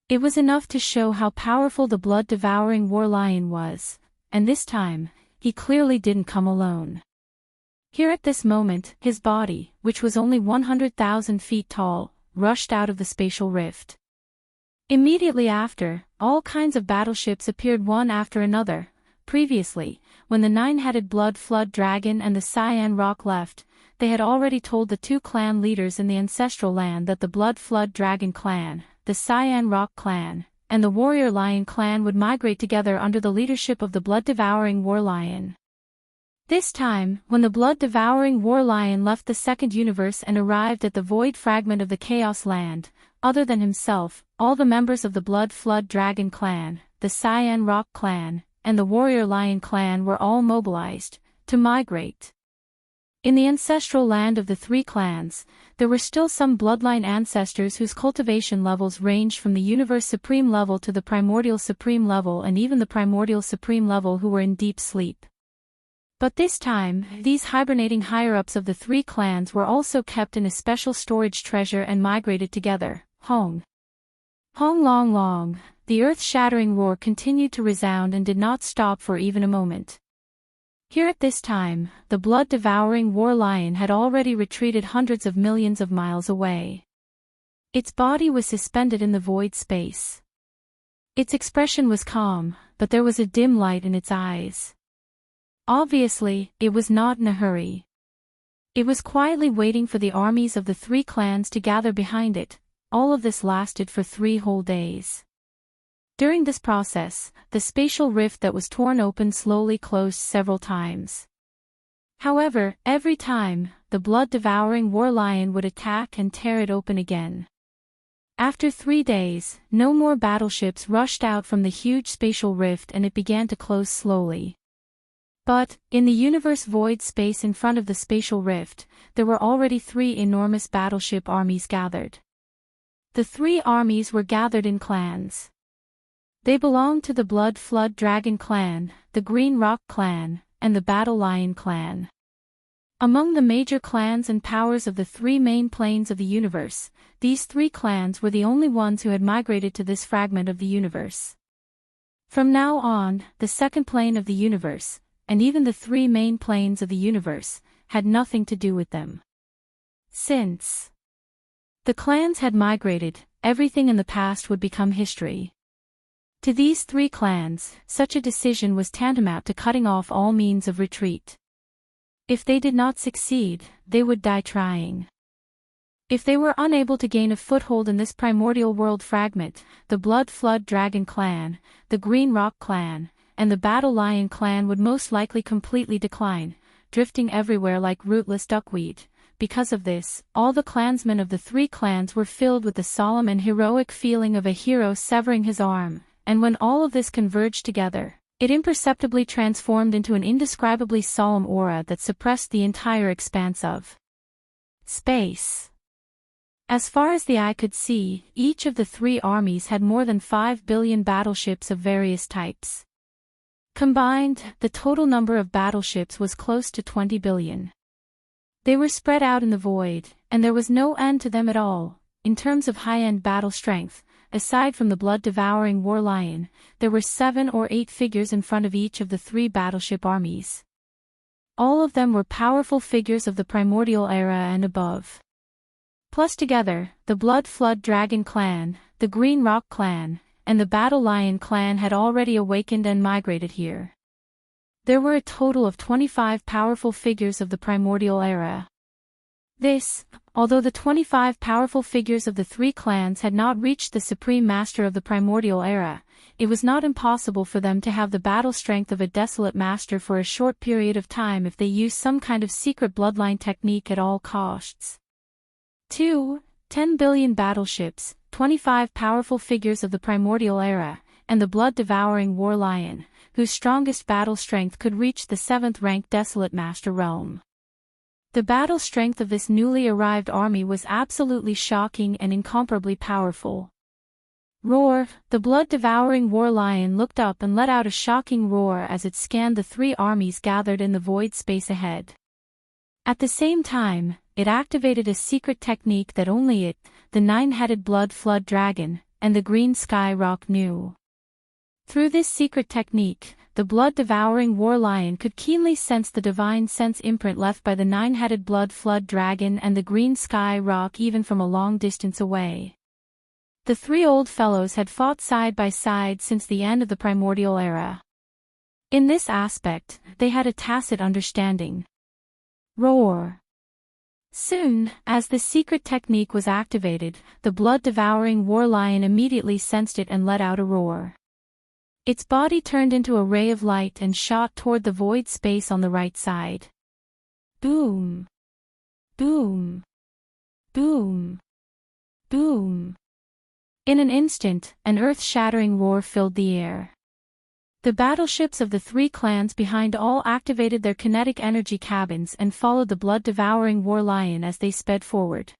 It was enough to show how powerful the blood-devouring war lion was, and this time, he clearly didn't come alone. Here at this moment, his body, which was only 100,000 feet tall, rushed out of the spatial rift. Immediately after, all kinds of battleships appeared one after another. Previously, when the 9-headed Blood Flood Dragon and the Cyan Rock left, they had already told the 2 clan leaders in the ancestral land that the Blood Flood Dragon clan, the Cyan Rock clan, and the Warrior Lion clan would migrate together under the leadership of the blood-devouring War Lion. This time, when the blood-devouring war lion left the 2nd universe and arrived at the void fragment of the Chaos Land, other than himself, all the members of the Blood Flood Dragon clan, the Cyan Rock clan, and the Warrior Lion clan were all mobilized to migrate. In the ancestral land of the 3 clans, there were still some bloodline ancestors whose cultivation levels ranged from the Universe Supreme level to the Primordial Supreme level and even the Primordial Supreme level who were in deep sleep. But this time, these hibernating higher-ups of the 3 clans were also kept in a special storage treasure and migrated together. Hong. Hong long long, the earth-shattering roar continued to resound and did not stop for even a moment. Here at this time, the blood-devouring war lion had already retreated hundreds of millions of miles away. Its body was suspended in the void space. Its expression was calm, but there was a dim light in its eyes. Obviously, it was not in a hurry. It was quietly waiting for the armies of the 3 clans to gather behind it. All of this lasted for 3 whole days. During this process, the spatial rift that was torn open slowly closed several times. However, every time, the blood-devouring war lion would attack and tear it open again. After 3 days, no more battleships rushed out from the huge spatial rift and it began to close slowly. But, in the universe void space in front of the spatial rift, there were already 3 enormous battleship armies gathered. The 3 armies were gathered in clans. They belonged to the Blood Flood Dragon clan, the Green Rock clan, and the Battle Lion clan. Among the major clans and powers of the 3 main planes of the universe, these 3 clans were the only ones who had migrated to this fragment of the universe. From now on, the 2nd plane of the universe, and even the 3 main planes of the universe, had nothing to do with them. Since the clans had migrated, everything in the past would become history. To these 3 clans, such a decision was tantamount to cutting off all means of retreat. If they did not succeed, they would die trying. If they were unable to gain a foothold in this primordial world fragment, the Blood Flood Dragon clan, the Green Rock clan, and the Battle Lion clan would most likely completely decline, drifting everywhere like rootless duckweed. Because of this, all the clansmen of the 3 clans were filled with the solemn and heroic feeling of a hero severing his arm, and when all of this converged together, it imperceptibly transformed into an indescribably solemn aura that suppressed the entire expanse of space. As far as the eye could see, each of the 3 armies had more than 5 billion battleships of various types. Combined, the total number of battleships was close to 20 billion. They were spread out in the void, and there was no end to them at all. In terms of high-end battle strength, aside from the blood-devouring war lion, there were 7 or 8 figures in front of each of the 3 battleship armies. All of them were powerful figures of the primordial era and above. Plus together, the Blood Flood Dragon clan, the Green Rock clan, and the Battle Lion clan had already awakened and migrated here. There were a total of 25 powerful figures of the primordial era. This, although the 25 powerful figures of the 3 clans had not reached the supreme master of the primordial era, it was not impossible for them to have the battle strength of a desolate master for a short period of time if they used some kind of secret bloodline technique at all costs. 10 billion battleships, 25 powerful figures of the primordial era, and the blood-devouring war lion, whose strongest battle strength could reach the 7th-ranked desolate master realm. The battle strength of this newly arrived army was absolutely shocking and incomparably powerful. Roar! The blood-devouring war lion looked up and let out a shocking roar as it scanned the 3 armies gathered in the void space ahead. At the same time, it activated a secret technique that only it, the 9-headed Blood Flood Dragon, and the Green Sky Rock knew. Through this secret technique, the blood-devouring war lion could keenly sense the divine sense imprint left by the 9-headed Blood Flood Dragon and the Green Sky Rock even from a long distance away. The 3 old fellows had fought side by side since the end of the primordial era. In this aspect, they had a tacit understanding. Roar! Soon, as the secret technique was activated, the blood-devouring war lion immediately sensed it and let out a roar. Its body turned into a ray of light and shot toward the void space on the right side. Boom! Boom! Boom! Boom! In an instant, an earth-shattering roar filled the air. The battleships of the 3 clans behind all activated their kinetic energy cabins and followed the blood-devouring war lion as they sped forward.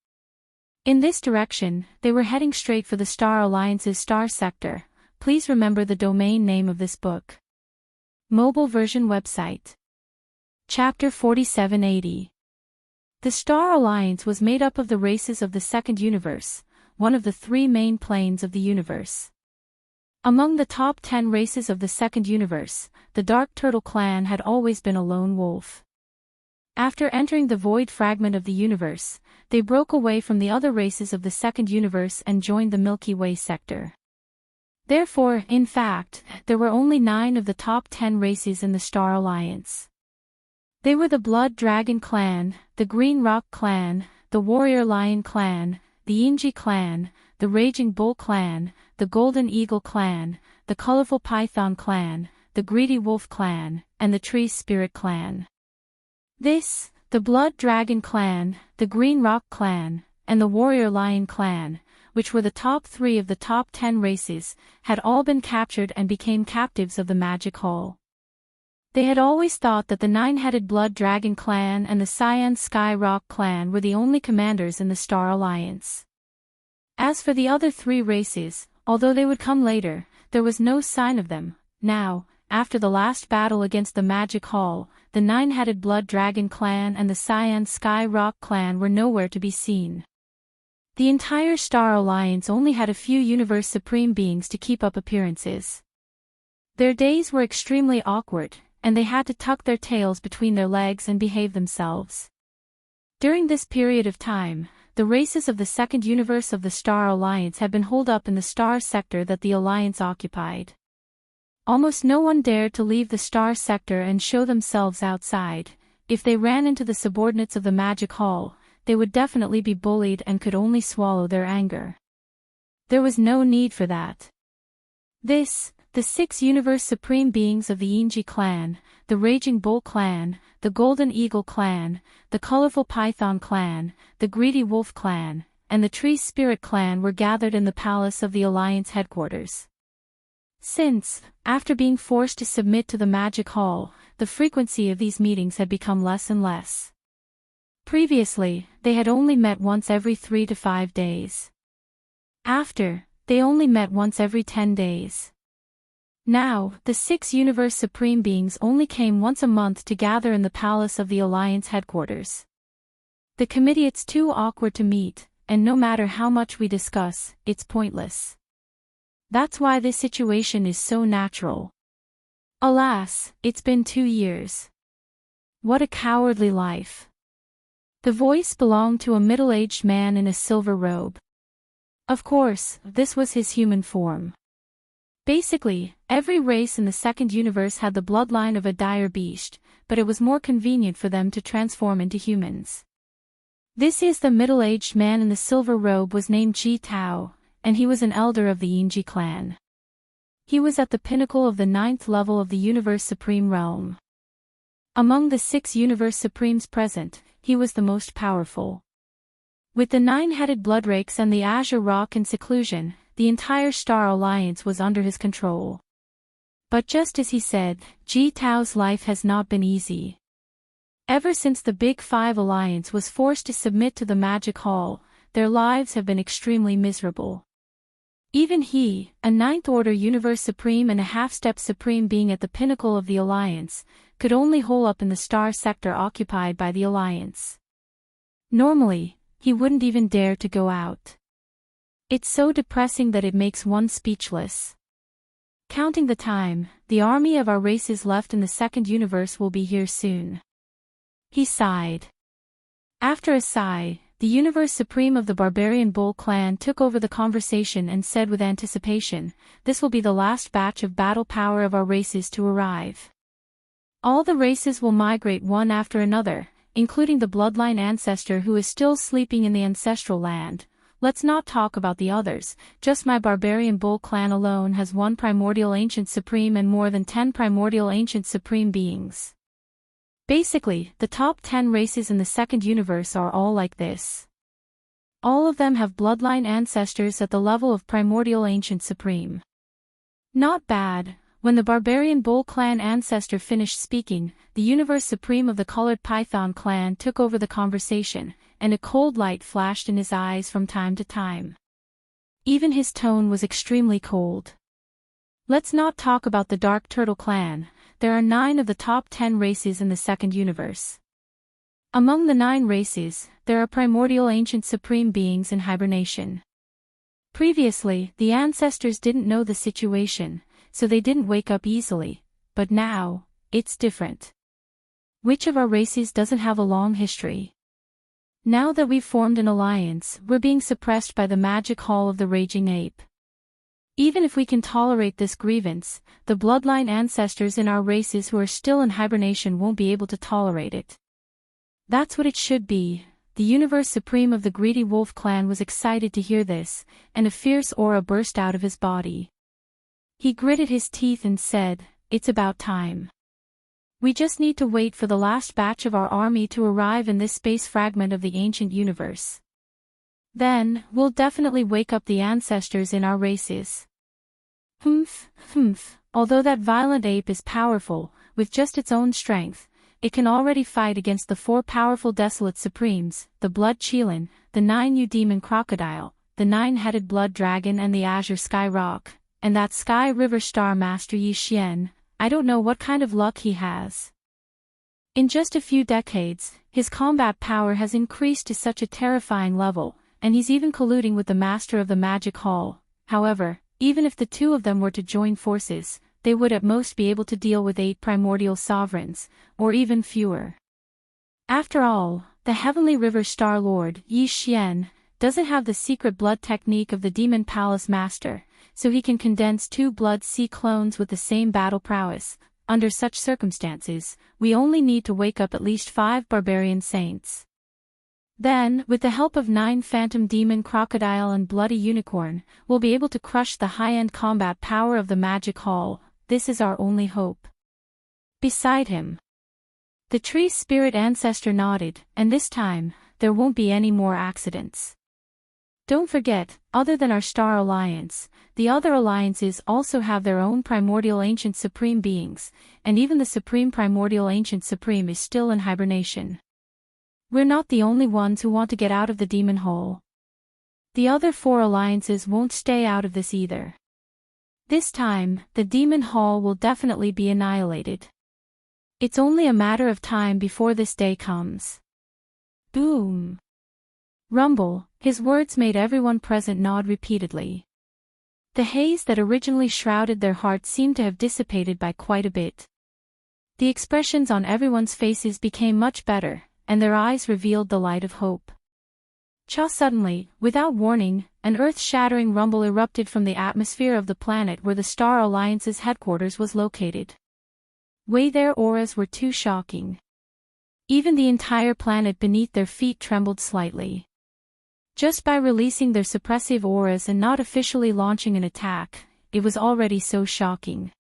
In this direction, they were heading straight for the Star Alliance's star sector. Please remember the domain name of this book. Mobile version website. Chapter 4780. The Star Alliance was made up of the races of the Second Universe, one of the 3 main planes of the universe. Among the top 10 races of the Second Universe, the Dark Turtle clan had always been a lone wolf. After entering the void fragment of the universe, they broke away from the other races of the Second Universe and joined the Milky Way sector. Therefore, in fact, there were only 9 of the top 10 races in the Star Alliance. They were the Blood Dragon clan, the Green Rock clan, the Warrior Lion clan, the Inji clan, the Raging Bull clan, the Golden Eagle clan, the Colorful Python clan, the Greedy Wolf clan, and the Tree Spirit clan. This, the Blood Dragon clan, the Green Rock clan, and the Warrior Lion clan, which were the top 3 of the top 10 races, had all been captured and became captives of the Magic Hall. They had always thought that the 9-headed Blood Dragon clan and the Cyan Sky Rock clan were the only commanders in the Star Alliance. As for the other 3 races, although they would come later, there was no sign of them. Now, after the last battle against the Magic Hall, the 9-headed Blood Dragon clan and the Cyan Sky Rock clan were nowhere to be seen. The entire Star Alliance only had a few Universe Supreme beings to keep up appearances. Their days were extremely awkward, and they had to tuck their tails between their legs and behave themselves. During this period of time, the races of the second universe of the Star Alliance had been holed up in the star sector that the Alliance occupied. Almost no one dared to leave the star sector and show themselves outside. If they ran into the subordinates of the Magic Hall, they would definitely be bullied and could only swallow their anger. There was no need for that. The 6 Universe Supreme Beings of the Inji clan, the Raging Bull clan, the Golden Eagle clan, the Colorful Python clan, the Greedy Wolf clan, and the Tree Spirit clan were gathered in the palace of the Alliance headquarters. Since, after being forced to submit to the Magic Hall, the frequency of these meetings had become less and less. Previously, they had only met once every 3 to 5 days. After, they only met once every 10 days. Now, the 6 Universe Supreme Beings only came once a month to gather in the palace of the Alliance headquarters. The committee, it's too awkward to meet, and no matter how much we discuss, it's pointless. That's why this situation is so natural. Alas, it's been 2 years. What a cowardly life. The voice belonged to a middle-aged man in a silver robe. Of course, this was his human form. Basically, every race in the second universe had the bloodline of a dire beast, but it was more convenient for them to transform into humans. This is the middle-aged man in the silver robe was named Ji Tao, and he was an elder of the Yinji clan. He was at the pinnacle of the 9th level of the Universe Supreme realm. Among the 6 Universe Supremes present, he was the most powerful. With the 9-headed Bloodrakes and the Azure Rock in seclusion, the entire Star Alliance was under his control. But just as he said, Ji Tao's life has not been easy. Ever since the Big Five Alliance was forced to submit to the Magic Hall, their lives have been extremely miserable. Even he, a 9th Order Universe Supreme and a half-step Supreme being at the pinnacle of the Alliance, could only hole up in the star sector occupied by the Alliance. Normally, he wouldn't even dare to go out. It's so depressing that it makes one speechless. Counting the time, the army of our races left in the second universe will be here soon. He sighed. After a sigh, the Universe Supreme of the Barbarian Bull clan took over the conversation and said with anticipation, "This will be the last batch of battle power of our races to arrive. All the races will migrate one after another, including the bloodline ancestor who is still sleeping in the ancestral land. Let's not talk about the others, just my Barbarian Bull clan alone has 1 Primordial Ancient Supreme and more than 10 Primordial Ancient Supreme beings." Basically, the top 10 races in the second universe are all like this. All of them have bloodline ancestors at the level of Primordial Ancient Supreme. Not bad. When the Barbarian Bull clan ancestor finished speaking, the Universe Supreme of the Colored Python clan took over the conversation, and a cold light flashed in his eyes from time to time. Even his tone was extremely cold. Let's not talk about the Dark Turtle clan. There are 9 of the top 10 races in the second universe. Among the 9 races, there are Primordial Ancient Supreme beings in hibernation. Previously, the ancestors didn't know the situation, so they didn't wake up easily, but now, it's different. Which of our races doesn't have a long history? Now that we've formed an alliance, we're being suppressed by the Magic Hall of the Raging Ape. Even if we can tolerate this grievance, the bloodline ancestors in our races who are still in hibernation won't be able to tolerate it. That's what it should be. The Universe Supreme of the Greedy Wolf clan was excited to hear this, and a fierce aura burst out of his body. He gritted his teeth and said, "It's about time. We just need to wait for the last batch of our army to arrive in this space fragment of the ancient universe. Then, we'll definitely wake up the ancestors in our races." Although that violent ape is powerful, with just its own strength, it can already fight against the 4 powerful Desolate Supremes, the Blood Chelan, the 9 U-Demon Crocodile, the 9-headed Blood Dragon and the Azure Sky Rock, and that Sky River Star Master Yi Xian. I don't know what kind of luck he has. In just a few decades, his combat power has increased to such a terrifying level, and he's even colluding with the Master of the Magic Hall. However, even if the 2 of them were to join forces, they would at most be able to deal with 8 primordial sovereigns, or even fewer. After all, the Heavenly River Star Lord, Yi Xian, doesn't have the secret blood technique of the Demon Palace Master, so he can condense 2 Blood Sea clones with the same battle prowess. Under such circumstances, we only need to wake up at least 5 barbarian saints. Then, with the help of 9 Phantom Demon Crocodile and Bloody Unicorn, we'll be able to crush the high-end combat power of the Magic Hall. This is our only hope. Beside him, the tree spirit ancestor nodded, and this time, there won't be any more accidents. Don't forget, other than our Star Alliance, the other alliances also have their own Primordial Ancient Supreme beings, and even the Supreme Primordial Ancient Supreme is still in hibernation. We're not the only ones who want to get out of the demon hole. The other 4 alliances won't stay out of this either. This time, the demon hall will definitely be annihilated. It's only a matter of time before this day comes. Boom. Rumble, his words made everyone present nod repeatedly. The haze that originally shrouded their hearts seemed to have dissipated by quite a bit. The expressions on everyone's faces became much better, and their eyes revealed the light of hope. Suddenly, without warning, an earth-shattering rumble erupted from the atmosphere of the planet where the Star Alliance's headquarters was located. Their auras were too shocking. Even the entire planet beneath their feet trembled slightly. Just by releasing their suppressive auras and not officially launching an attack, it was already so shocking.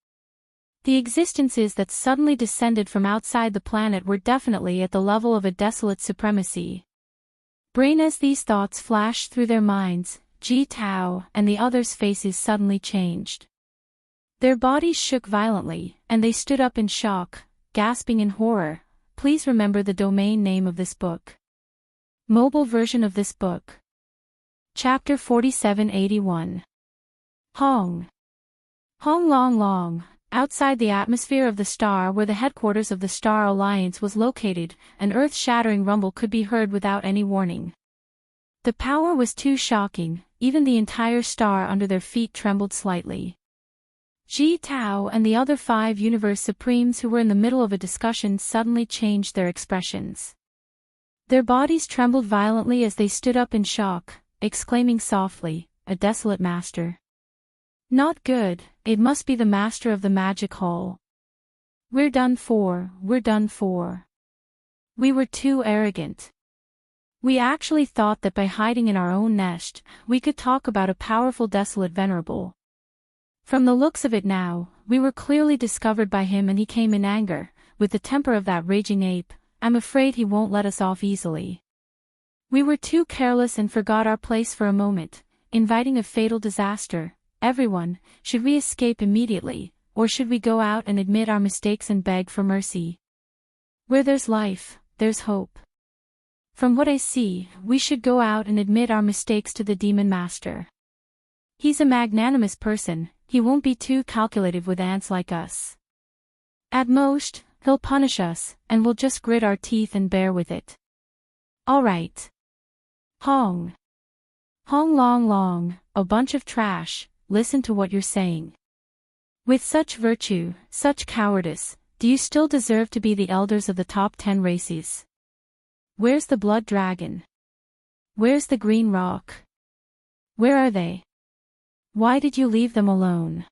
The existences that suddenly descended from outside the planet were definitely at the level of a desolate supremacy. As these thoughts flashed through their minds, Ji Tao and the others' faces suddenly changed. Their bodies shook violently, and they stood up in shock, gasping in horror. Please remember the domain name of this book. Mobile version of this book. Chapter 4781. Hong. Hong Long Long. Outside the atmosphere of the star where the headquarters of the Star Alliance was located, an earth-shattering rumble could be heard without any warning. The power was too shocking, even the entire star under their feet trembled slightly. Ji Tao and the other 5 Universe Supremes who were in the middle of a discussion suddenly changed their expressions. Their bodies trembled violently as they stood up in shock, exclaiming softly, "A desolate master. Not good, it must be the master of the magic hall. We're done for, we're done for. We were too arrogant. We actually thought that by hiding in our own nest, we could talk about a powerful desolate venerable. From the looks of it now, we were clearly discovered by him and he came in anger, with the temper of that raging ape. I'm afraid he won't let us off easily. We were too careless and forgot our place for a moment, inviting a fatal disaster. Everyone, should we escape immediately, or should we go out and admit our mistakes and beg for mercy? Where there's life, there's hope. From what I see, we should go out and admit our mistakes to the Demon Master. He's a magnanimous person, he won't be too calculative with ants like us. At most, he'll punish us, and we'll just grit our teeth and bear with it. All right. Hong. Hong Long Long, a bunch of trash. Listen to what you're saying. With such virtue, such cowardice, do you still deserve to be the elders of the top 10 races? Where's the blood dragon? Where's the green rock? Where are they? Why did you leave them alone?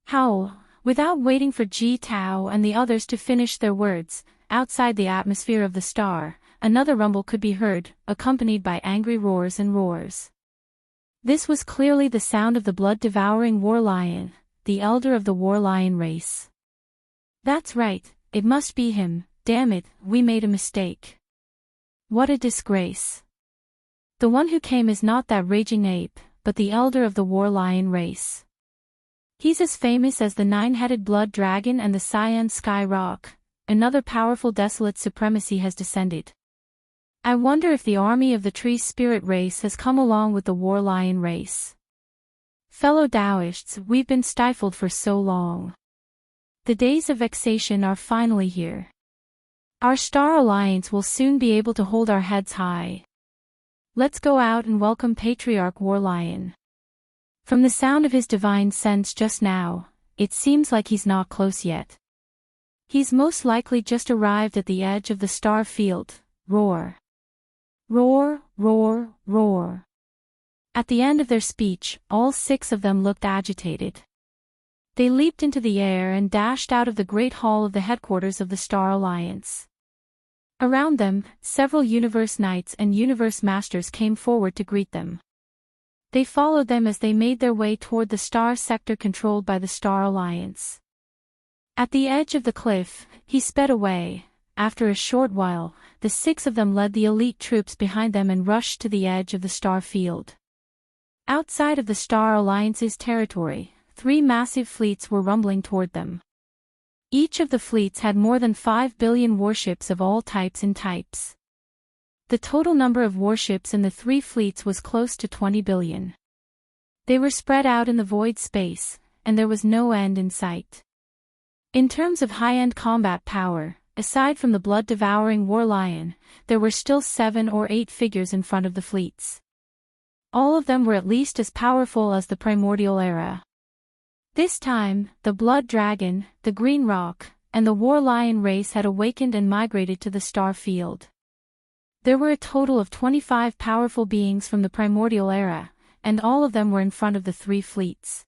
Howl. Without waiting for Ji Tao and the others to finish their words, outside the atmosphere of the star, another rumble could be heard, accompanied by angry roars and roars. This was clearly the sound of the blood-devouring war lion, the elder of the war lion race. That's right, it must be him. Damn it, we made a mistake. What a disgrace. The one who came is not that raging ape, but the elder of the war lion race. He's as famous as the 9-headed blood dragon and the cyan sky rock. Another powerful desolate supremacy has descended. I wonder if the army of the tree spirit race has come along with the war lion race. Fellow Taoists, we've been stifled for so long. The days of vexation are finally here. Our Star Alliance will soon be able to hold our heads high. Let's go out and welcome Patriarch War Lion. From the sound of his divine sense just now, it seems like he's not close yet. He's most likely just arrived at the edge of the star field. Roar. Roar, roar, roar. At the end of their speech, all 6 of them looked agitated. They leaped into the air and dashed out of the great hall of the headquarters of the Star Alliance. Around them, several Universe Knights and Universe Masters came forward to greet them. They followed them as they made their way toward the star sector controlled by the Star Alliance. At the edge of the cliff, he sped away. After a short while, the 6 of them led the elite troops behind them and rushed to the edge of the star field. Outside of the Star Alliance's territory, 3 massive fleets were rumbling toward them. Each of the fleets had more than 5 billion warships of all types and types. The total number of warships in the 3 fleets was close to 20 billion. They were spread out in the void space, and there was no end in sight. In terms of high-end combat power, aside from the blood-devouring war lion, there were still 7 or 8 figures in front of the fleets. All of them were at least as powerful as the primordial era. This time, the blood dragon, the green roc, and the war lion race had awakened and migrated to the star field. There were a total of 25 powerful beings from the primordial era, and all of them were in front of the 3 fleets.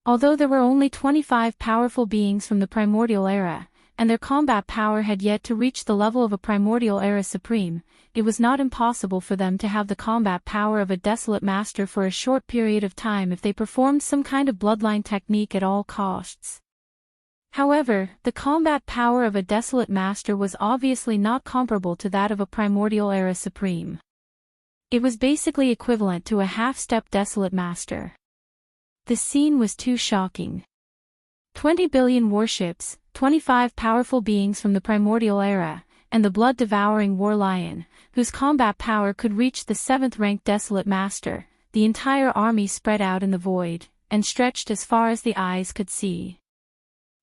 Although there were only 25 powerful beings from the primordial era, and their combat power had yet to reach the level of a primordial era supreme, it was not impossible for them to have the combat power of a desolate master for a short period of time if they performed some kind of bloodline technique at all costs. However, the combat power of a desolate master was obviously not comparable to that of a primordial era supreme. It was basically equivalent to a half-step desolate master. The scene was too shocking. 20 billion warships, 25 powerful beings from the primordial era, and the blood-devouring war lion, whose combat power could reach the 7th-ranked desolate master, the entire army spread out in the void, and stretched as far as the eyes could see.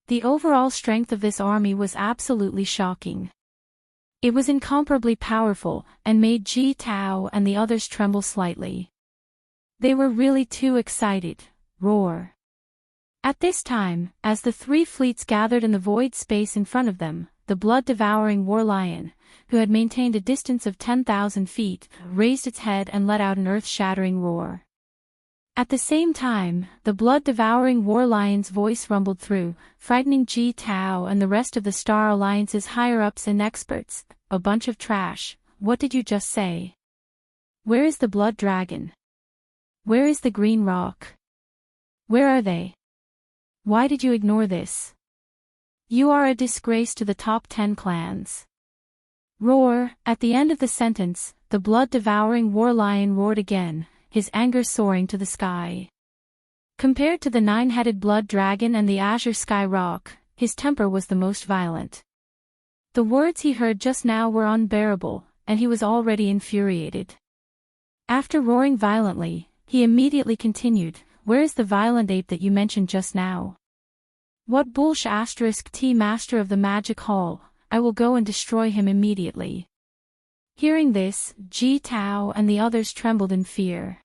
The overall strength of this army was absolutely shocking. It was incomparably powerful, and made Ji Tao and the others tremble slightly. They were really too excited. Roar. At this time, as the 3 fleets gathered in the void space in front of them, the blood-devouring war lion, who had maintained a distance of 10,000 feet, raised its head and let out an earth-shattering roar. At the same time, the blood-devouring war lion's voice rumbled through, frightening Ji Tao and the rest of the Star Alliance's higher-ups and experts. "A bunch of trash, what did you just say? Where is the blood dragon? Where is the green roc? Where are they? Why did you ignore this? You are a disgrace to the top 10 clans." Roar. At the end of the sentence, the blood-devouring war lion roared again, his anger soaring to the sky. Compared to the 9-headed blood dragon and the azure sky roc, his temper was the most violent. The words he heard just now were unbearable, and he was already infuriated. After roaring violently, he immediately continued, "Where is the violent ape that you mentioned just now? What bullsh *T master of the magic hall, I will go and destroy him immediately." Hearing this, Ji Tao and the others trembled in fear.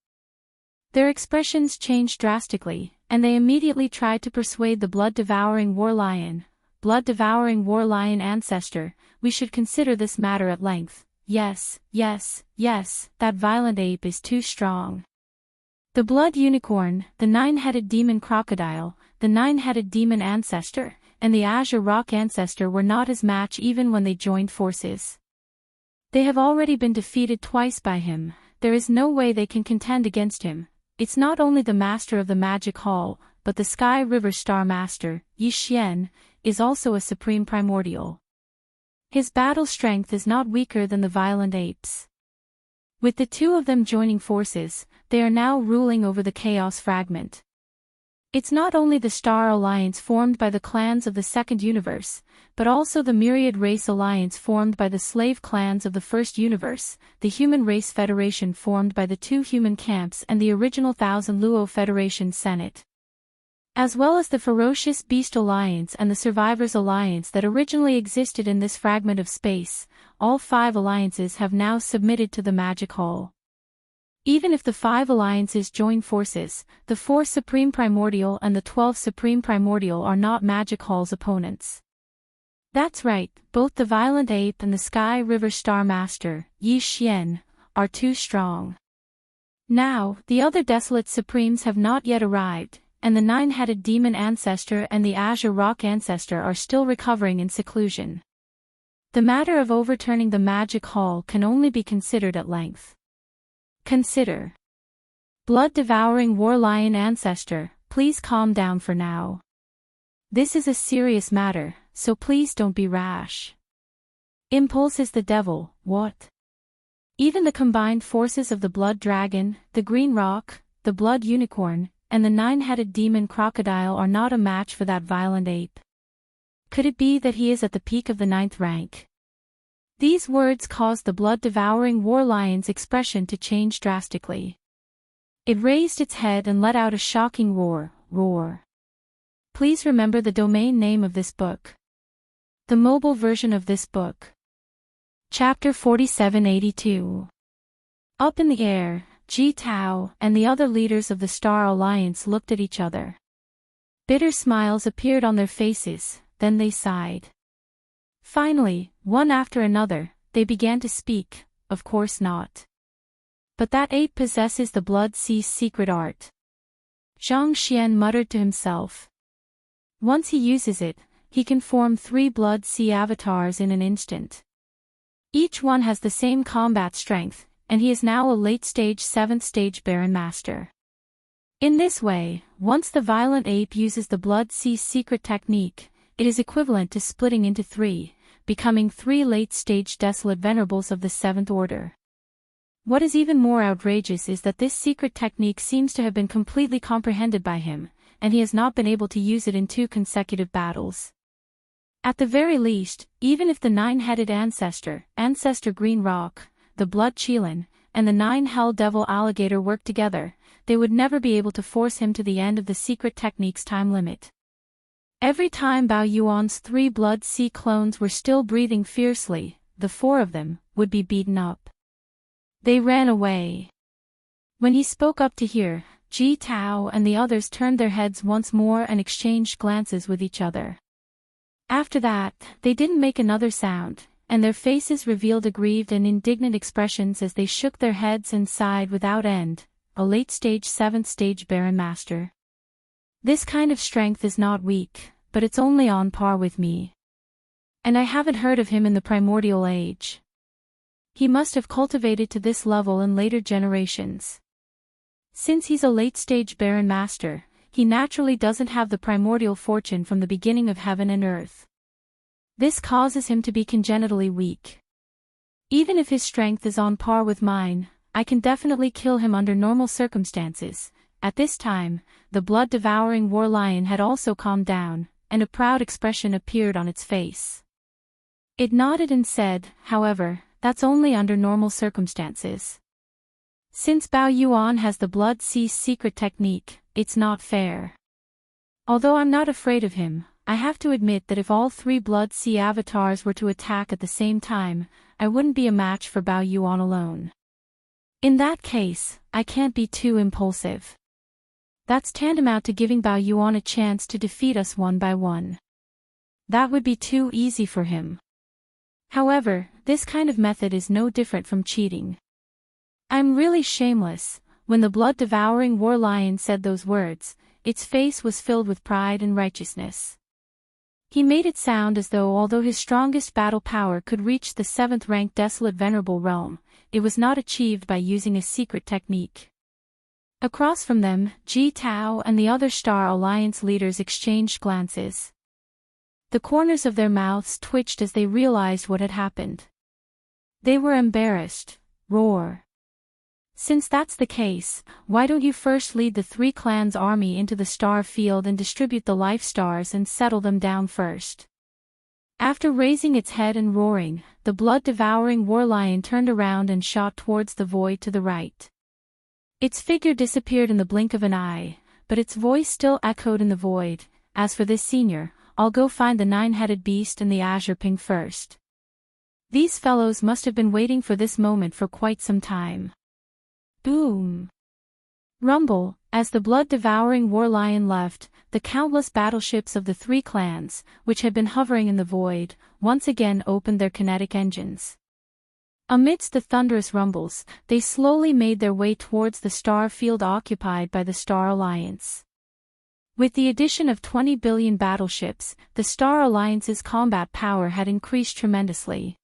Their expressions changed drastically, and they immediately tried to persuade the blood-devouring war lion, "Blood-devouring war lion ancestor, we should consider this matter at length. Yes, yes, yes, that violent ape is too strong. The blood unicorn, the 9-headed demon crocodile, the 9-headed demon ancestor, and the azure roc ancestor were not his match even when they joined forces. They have already been defeated twice by him, there is no way they can contend against him. It's not only the master of the magic hall, but the Sky River Star Master, Yi Xian, is also a supreme primordial. His battle strength is not weaker than the violent apes. With the 2 of them joining forces, they are now ruling over the Chaos Fragment. It's not only the Star Alliance formed by the clans of the Second Universe, but also the Myriad Race Alliance formed by the slave clans of the First Universe, the Human Race Federation formed by the 2 human camps and the original Thousand Luo Federation Senate. As well as the Ferocious Beast Alliance and the Survivors Alliance that originally existed in this fragment of space, all 5 alliances have now submitted to the Magic Hall. Even if the 5 alliances join forces, the 4 Supreme Primordial and the 12 Supreme Primordial are not Magic Hall's opponents. That's right, both the Violent Ape and the Sky River Star Master, Yi Xian, are too strong. Now, the other Desolate Supremes have not yet arrived, and the 9-headed Demon Ancestor and the Azure Rock Ancestor are still recovering in seclusion. The matter of overturning the Magic Hall can only be considered at length. Consider. Blood-devouring War Lion Ancestor, please calm down for now. This is a serious matter, so please don't be rash. Impulse is the devil, what? Even the combined forces of the Blood Dragon, the Green Roc, the Blood Unicorn, and the 9-headed Demon Crocodile are not a match for that violent ape. Could it be that he is at the peak of the 9th rank? These words caused the blood-devouring war lion's expression to change drastically. It raised its head and let out a shocking roar, roar. Please remember the domain name of this book. The mobile version of this book. Chapter 4782. Up in the air, Ji Tao and the other leaders of the Star Alliance looked at each other. Bitter smiles appeared on their faces, then they sighed. Finally, one after another, they began to speak. Of course not. But that ape possesses the Blood Sea's secret art. Zhang Xian muttered to himself. Once he uses it, he can form 3 Blood Sea avatars in an instant. Each one has the same combat strength, and he is now a late-stage 7th stage Baron Master. In this way, once the violent ape uses the Blood Sea's secret technique, it is equivalent to splitting into 3, becoming 3 late-stage Desolate Venerables of the 7th Order. What is even more outrageous is that this secret technique seems to have been completely comprehended by him, and he has not been able to use it in 2 consecutive battles. At the very least, even if the 9-headed Ancestor Green Rock, the Blood Qilin, and the 9 Hell Devil Alligator work together, they would never be able to force him to the end of the secret technique's time limit. Every time Bao Yuan's 3 Blood Sea clones were still breathing fiercely, the 4 of them would be beaten up. They ran away. When he spoke up to hear, Ji Tao and the others turned their heads once more and exchanged glances with each other. After that, they didn't make another sound, and their faces revealed aggrieved and indignant expressions as they shook their heads and sighed without end. A late-stage 7th stage Baron Master. This kind of strength is not weak, but it's only on par with me. And I haven't heard of him in the primordial age. He must have cultivated to this level in later generations. Since he's a late-stage Baron Master, he naturally doesn't have the primordial fortune from the beginning of heaven and earth. This causes him to be congenitally weak. Even if his strength is on par with mine, I can definitely kill him under normal circumstances. At this time, the blood-devouring war lion had also calmed down, and a proud expression appeared on its face. It nodded and said, however, that's only under normal circumstances. Since Bao Yuan has the Blood Sea's secret technique, it's not fair. Although I'm not afraid of him, I have to admit that if all 3 Blood Sea avatars were to attack at the same time, I wouldn't be a match for Bao Yuan alone. In that case, I can't be too impulsive. That's tantamount to giving Bao Yuan a chance to defeat us one by one. That would be too easy for him. However, this kind of method is no different from cheating. I'm really shameless. When the blood-devouring war lion said those words, its face was filled with pride and righteousness. He made it sound as though although his strongest battle power could reach the 7th-ranked Desolate Venerable realm, it was not achieved by using a secret technique. Across from them, Ji Tao and the other Star Alliance leaders exchanged glances. The corners of their mouths twitched as they realized what had happened. They were embarrassed. Roar. Since that's the case, why don't you first lead the 3 clans' army into the star field and distribute the life stars and settle them down first? After raising its head and roaring, the blood-devouring war lion turned around and shot towards the void to the right. Its figure disappeared in the blink of an eye, but its voice still echoed in the void. As for this senior, I'll go find the 9-headed beast and the azure ping first. These fellows must have been waiting for this moment for quite some time. Boom! Rumble. As the blood-devouring war lion left, the countless battleships of the 3 clans, which had been hovering in the void, once again opened their kinetic engines. Amidst the thunderous rumbles, they slowly made their way towards the star field occupied by the Star Alliance. With the addition of 20 billion battleships, the Star Alliance's combat power had increased tremendously.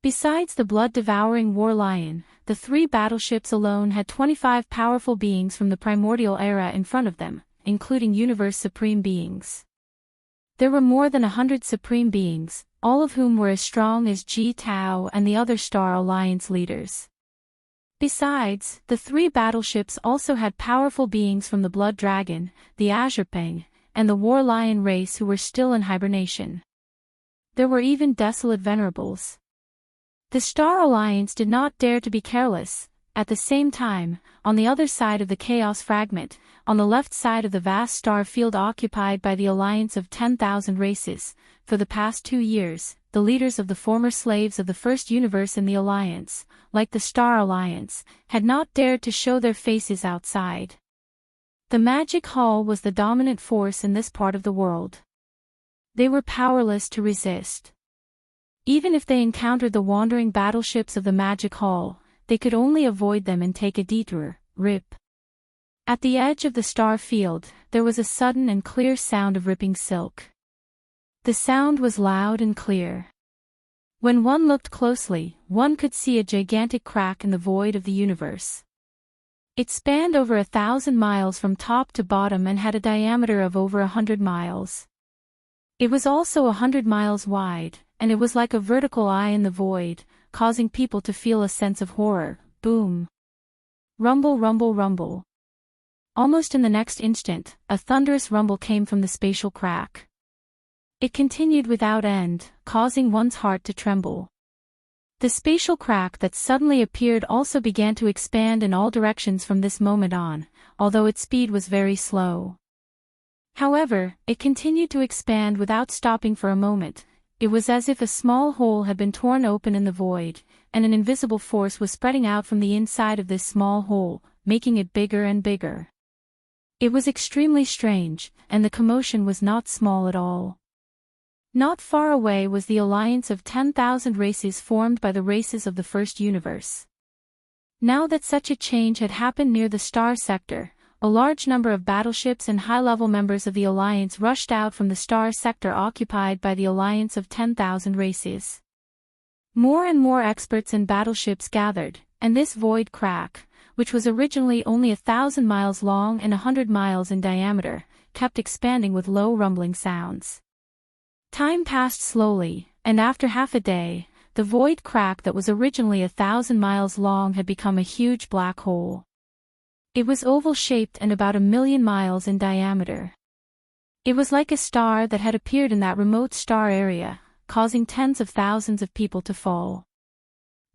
Besides the blood-devouring war lion, the 3 battleships alone had 25 powerful beings from the primordial era in front of them, including universe supreme beings. There were more than 100 supreme beings, all of whom were as strong as Ji Tao and the other Star Alliance leaders. Besides, the 3 battleships also had powerful beings from the Blood Dragon, the Azure Peng, and the War Lion race who were still in hibernation. There were even Desolate Venerables. The Star Alliance did not dare to be careless. At the same time, on the other side of the chaos fragment, on the left side of the vast star field occupied by the alliance of 10,000 races, for the past 2 years, the leaders of the former slaves of the first universe in the alliance, like the Star Alliance, had not dared to show their faces outside. The magic hall was the dominant force in this part of the world. They were powerless to resist. Even if they encountered the wandering battleships of the magic hall, they could only avoid them and take a detour. Rip. At the edge of the star field, there was a sudden and clear sound of ripping silk. The sound was loud and clear. When one looked closely, one could see a gigantic crack in the void of the universe. It spanned over 1,000 miles from top to bottom and had a diameter of over 100 miles. It was also 100 miles wide, and it was like a vertical eye in the void, causing people to feel a sense of horror. Boom. Rumble, rumble, rumble. Almost in the next instant, a thunderous rumble came from the spatial crack. It continued without end, causing one's heart to tremble. The spatial crack that suddenly appeared also began to expand in all directions from this moment on, although its speed was very slow. However, it continued to expand without stopping for a moment. It was as if a small hole had been torn open in the void, and an invisible force was spreading out from the inside of this small hole, making it bigger and bigger. It was extremely strange, and the commotion was not small at all. Not far away was the alliance of 10,000 races formed by the races of the first universe. Now that such a change had happened near the star sector, a large number of battleships and high-level members of the alliance rushed out from the star sector occupied by the alliance of 10,000 races. More and more experts and battleships gathered, and this void crack, which was originally only 1,000 miles long and 100 miles in diameter, kept expanding with low rumbling sounds. Time passed slowly, and after half a day, the void crack that was originally 1,000 miles long had become a huge black hole. It was oval-shaped and about 1,000,000 miles in diameter. It was like a star that had appeared in that remote star area, causing tens of thousands of people to fall.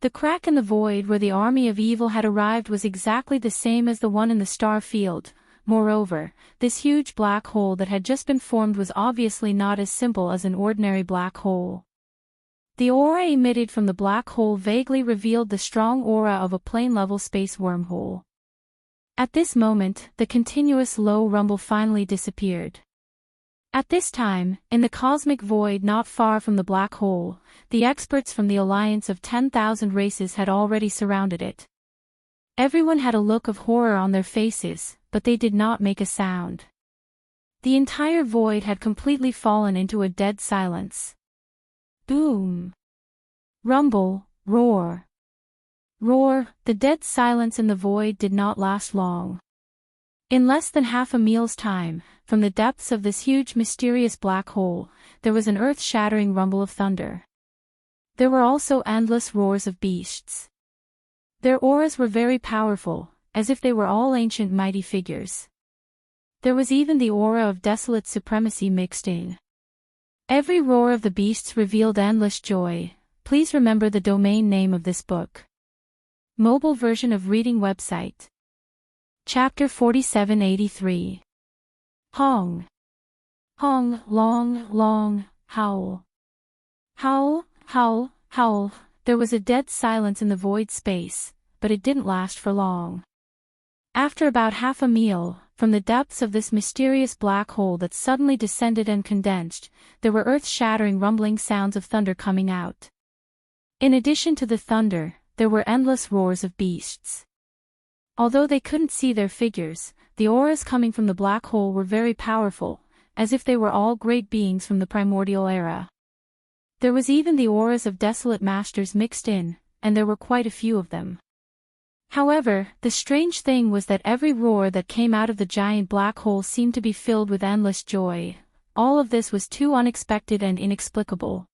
The crack in the void where the army of evil had arrived was exactly the same as the one in the star field. Moreover, this huge black hole that had just been formed was obviously not as simple as an ordinary black hole. The aura emitted from the black hole vaguely revealed the strong aura of a plane-level space wormhole. At this moment, the continuous low rumble finally disappeared. At this time, in the cosmic void not far from the black hole, the experts from the alliance of 10,000 races had already surrounded it. Everyone had a look of horror on their faces, but they did not make a sound. The entire void had completely fallen into a dead silence. Boom! Rumble, roar. Roar, the dead silence in the void did not last long. In less than half a meal's time, from the depths of this huge mysterious black hole, there was an earth-shattering rumble of thunder. There were also endless roars of beasts. Their auras were very powerful, as if they were all ancient mighty figures. There was even the aura of desolate supremacy mixed in. Every roar of the beasts revealed endless joy. Please remember the domain name of this book. Mobile version of reading website. Chapter 4783. Hong. Hong, long, long, howl. Howl, howl, howl. There was a dead silence in the void space, but it didn't last for long. After about half a meal, from the depths of this mysterious black hole that suddenly descended and condensed, there were earth-shattering rumbling sounds of thunder coming out. In addition to the thunder, there were endless roars of beasts. Although they couldn't see their figures, the auras coming from the black hole were very powerful, as if they were all great beings from the primordial era. There was even the auras of desolate masters mixed in, and there were quite a few of them. However, the strange thing was that every roar that came out of the giant black hole seemed to be filled with endless joy. All of this was too unexpected and inexplicable.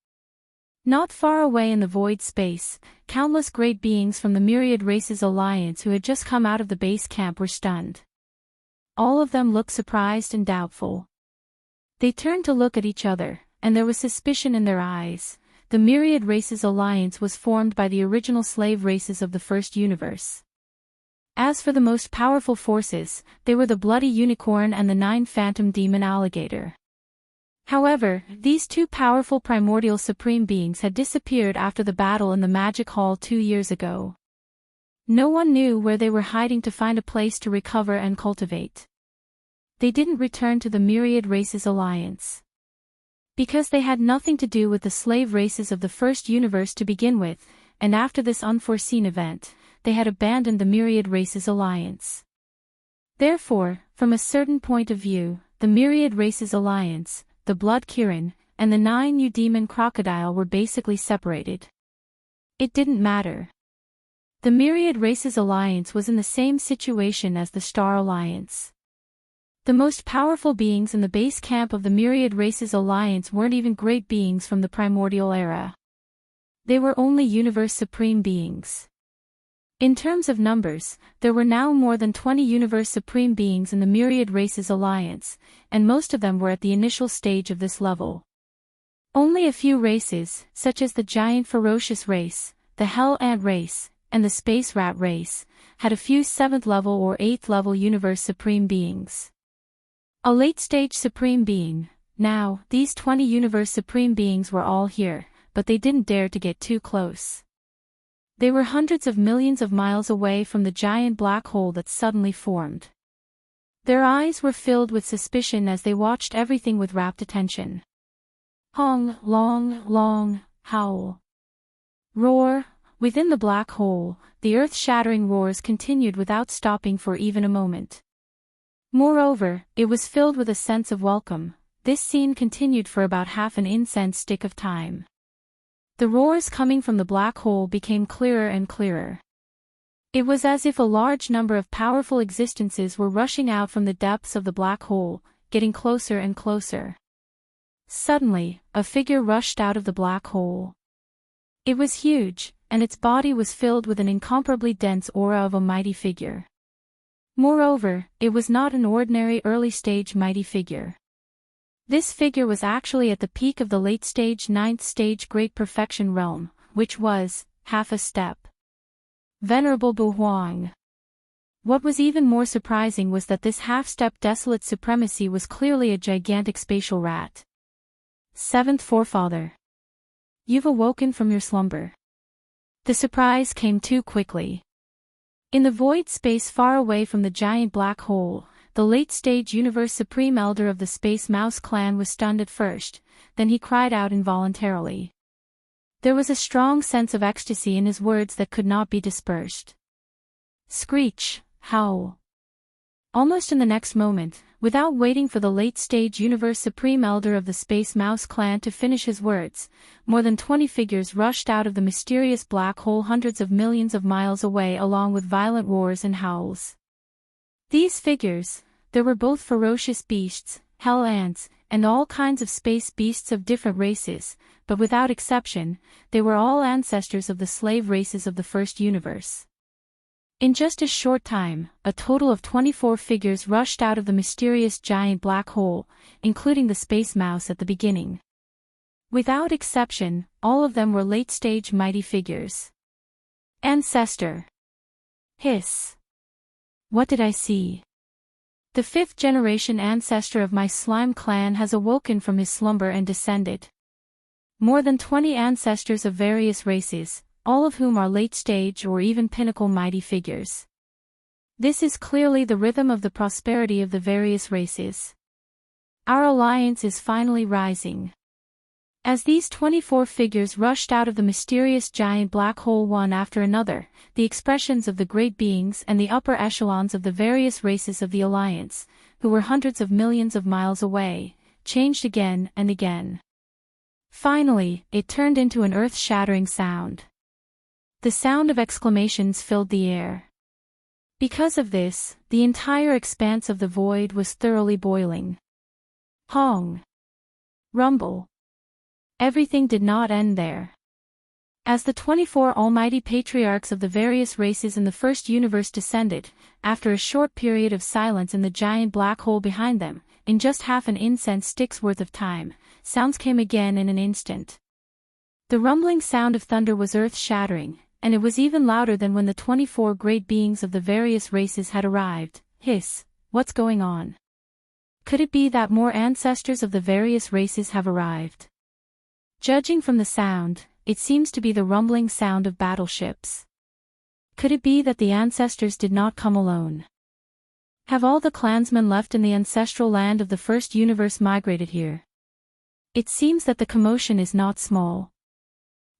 Not far away in the void space, countless great beings from the Myriad Races Alliance who had just come out of the base camp were stunned. All of them looked surprised and doubtful. They turned to look at each other, and there was suspicion in their eyes. The Myriad Races Alliance was formed by the original slave races of the first universe. As for the most powerful forces, they were the bloody unicorn and the 9 phantom demon alligator. However, these two powerful primordial supreme beings had disappeared after the battle in the Magic Hall 2 years ago. No one knew where they were hiding to find a place to recover and cultivate. They didn't return to the Myriad Races Alliance. Because they had nothing to do with the slave races of the first universe to begin with, and after this unforeseen event, they had abandoned the Myriad Races Alliance. Therefore, from a certain point of view, the Myriad Races Alliance, the Blood Kirin, and the 9 Demon Crocodile were basically separated. It didn't matter. The Myriad Races Alliance was in the same situation as the Star Alliance. The most powerful beings in the base camp of the Myriad Races Alliance weren't even great beings from the primordial era. They were only universe supreme beings. In terms of numbers, there were now more than 20 universe supreme beings in the Myriad Races Alliance, and most of them were at the initial stage of this level. Only a few races, such as the Giant Ferocious race, the Hell Ant race, and the Space Rat race, had a few 7th level or 8th level universe supreme beings. A late-stage supreme being. Now, these 20 universe supreme beings were all here, but they didn't dare to get too close. They were hundreds of millions of miles away from the giant black hole that suddenly formed. Their eyes were filled with suspicion as they watched everything with rapt attention. Hong, long, long, howl. Roar. Within the black hole, the earth-shattering roars continued without stopping for even a moment. Moreover, it was filled with a sense of welcome. This scene continued for about half an incense stick of time. The roars coming from the black hole became clearer and clearer. It was as if a large number of powerful existences were rushing out from the depths of the black hole, getting closer and closer. Suddenly, a figure rushed out of the black hole. It was huge, and its body was filled with an incomparably dense aura of a mighty figure. Moreover, it was not an ordinary early-stage mighty figure. This figure was actually at the peak of the late-stage 9th stage Great Perfection realm, which was half a step. Venerable Bu Huang. What was even more surprising was that this half-step desolate supremacy was clearly a gigantic spatial rat. 7th Forefather. You've awoken from your slumber. The surprise came too quickly. In the void space far away from the giant black hole, the late-stage Universe Supreme Elder of the Space Mouse clan was stunned at first, then he cried out involuntarily. There was a strong sense of ecstasy in his words that could not be dispersed. Screech, howl. Almost in the next moment, without waiting for the late-stage Universe Supreme Elder of the Space Mouse clan to finish his words, more than 20 figures rushed out of the mysterious black hole hundreds of millions of miles away along with violent roars and howls. These figures, there were both ferocious beasts, hell ants, and all kinds of space beasts of different races, but without exception, they were all ancestors of the slave races of the first universe. In just a short time, a total of 24 figures rushed out of the mysterious giant black hole, including the space mouse at the beginning. Without exception, all of them were late-stage mighty figures. Ancestor. Hiss. What did I see? The 5th-generation ancestor of my slime clan has awoken from his slumber and descended. More than 20 ancestors of various races, all of whom are late-stage or even pinnacle mighty figures. This is clearly the rhythm of the prosperity of the various races. Our alliance is finally rising. As these 24 figures rushed out of the mysterious giant black hole one after another, the expressions of the great beings and the upper echelons of the various races of the alliance, who were hundreds of millions of miles away, changed again and again. Finally, it turned into an earth-shattering sound. The sound of exclamations filled the air. Because of this, the entire expanse of the void was thoroughly boiling. Hong. Rumble. Everything did not end there. As the 24 almighty patriarchs of the various races in the first universe descended, after a short period of silence in the giant black hole behind them, in just half an incense stick's worth of time, sounds came again in an instant. The rumbling sound of thunder was earth-shattering, and it was even louder than when the 24 great beings of the various races had arrived. Hiss, what's going on? Could it be that more ancestors of the various races have arrived? Judging from the sound, it seems to be the rumbling sound of battleships. Could it be that the ancestors did not come alone? Have all the clansmen left in the ancestral land of the first universe migrated here? It seems that the commotion is not small.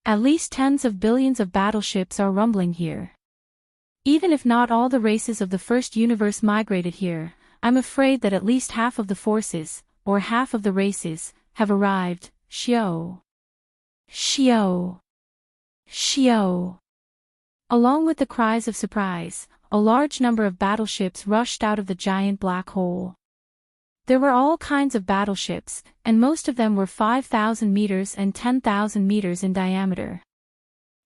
At least tens of billions of battleships are rumbling here. Even if not all the races of the first universe migrated here, I'm afraid that at least half of the forces, or half of the races, have arrived. Shio. Shio. Shio. Along with the cries of surprise, a large number of battleships rushed out of the giant black hole. There were all kinds of battleships, and most of them were 5,000 meters and 10,000 meters in diameter.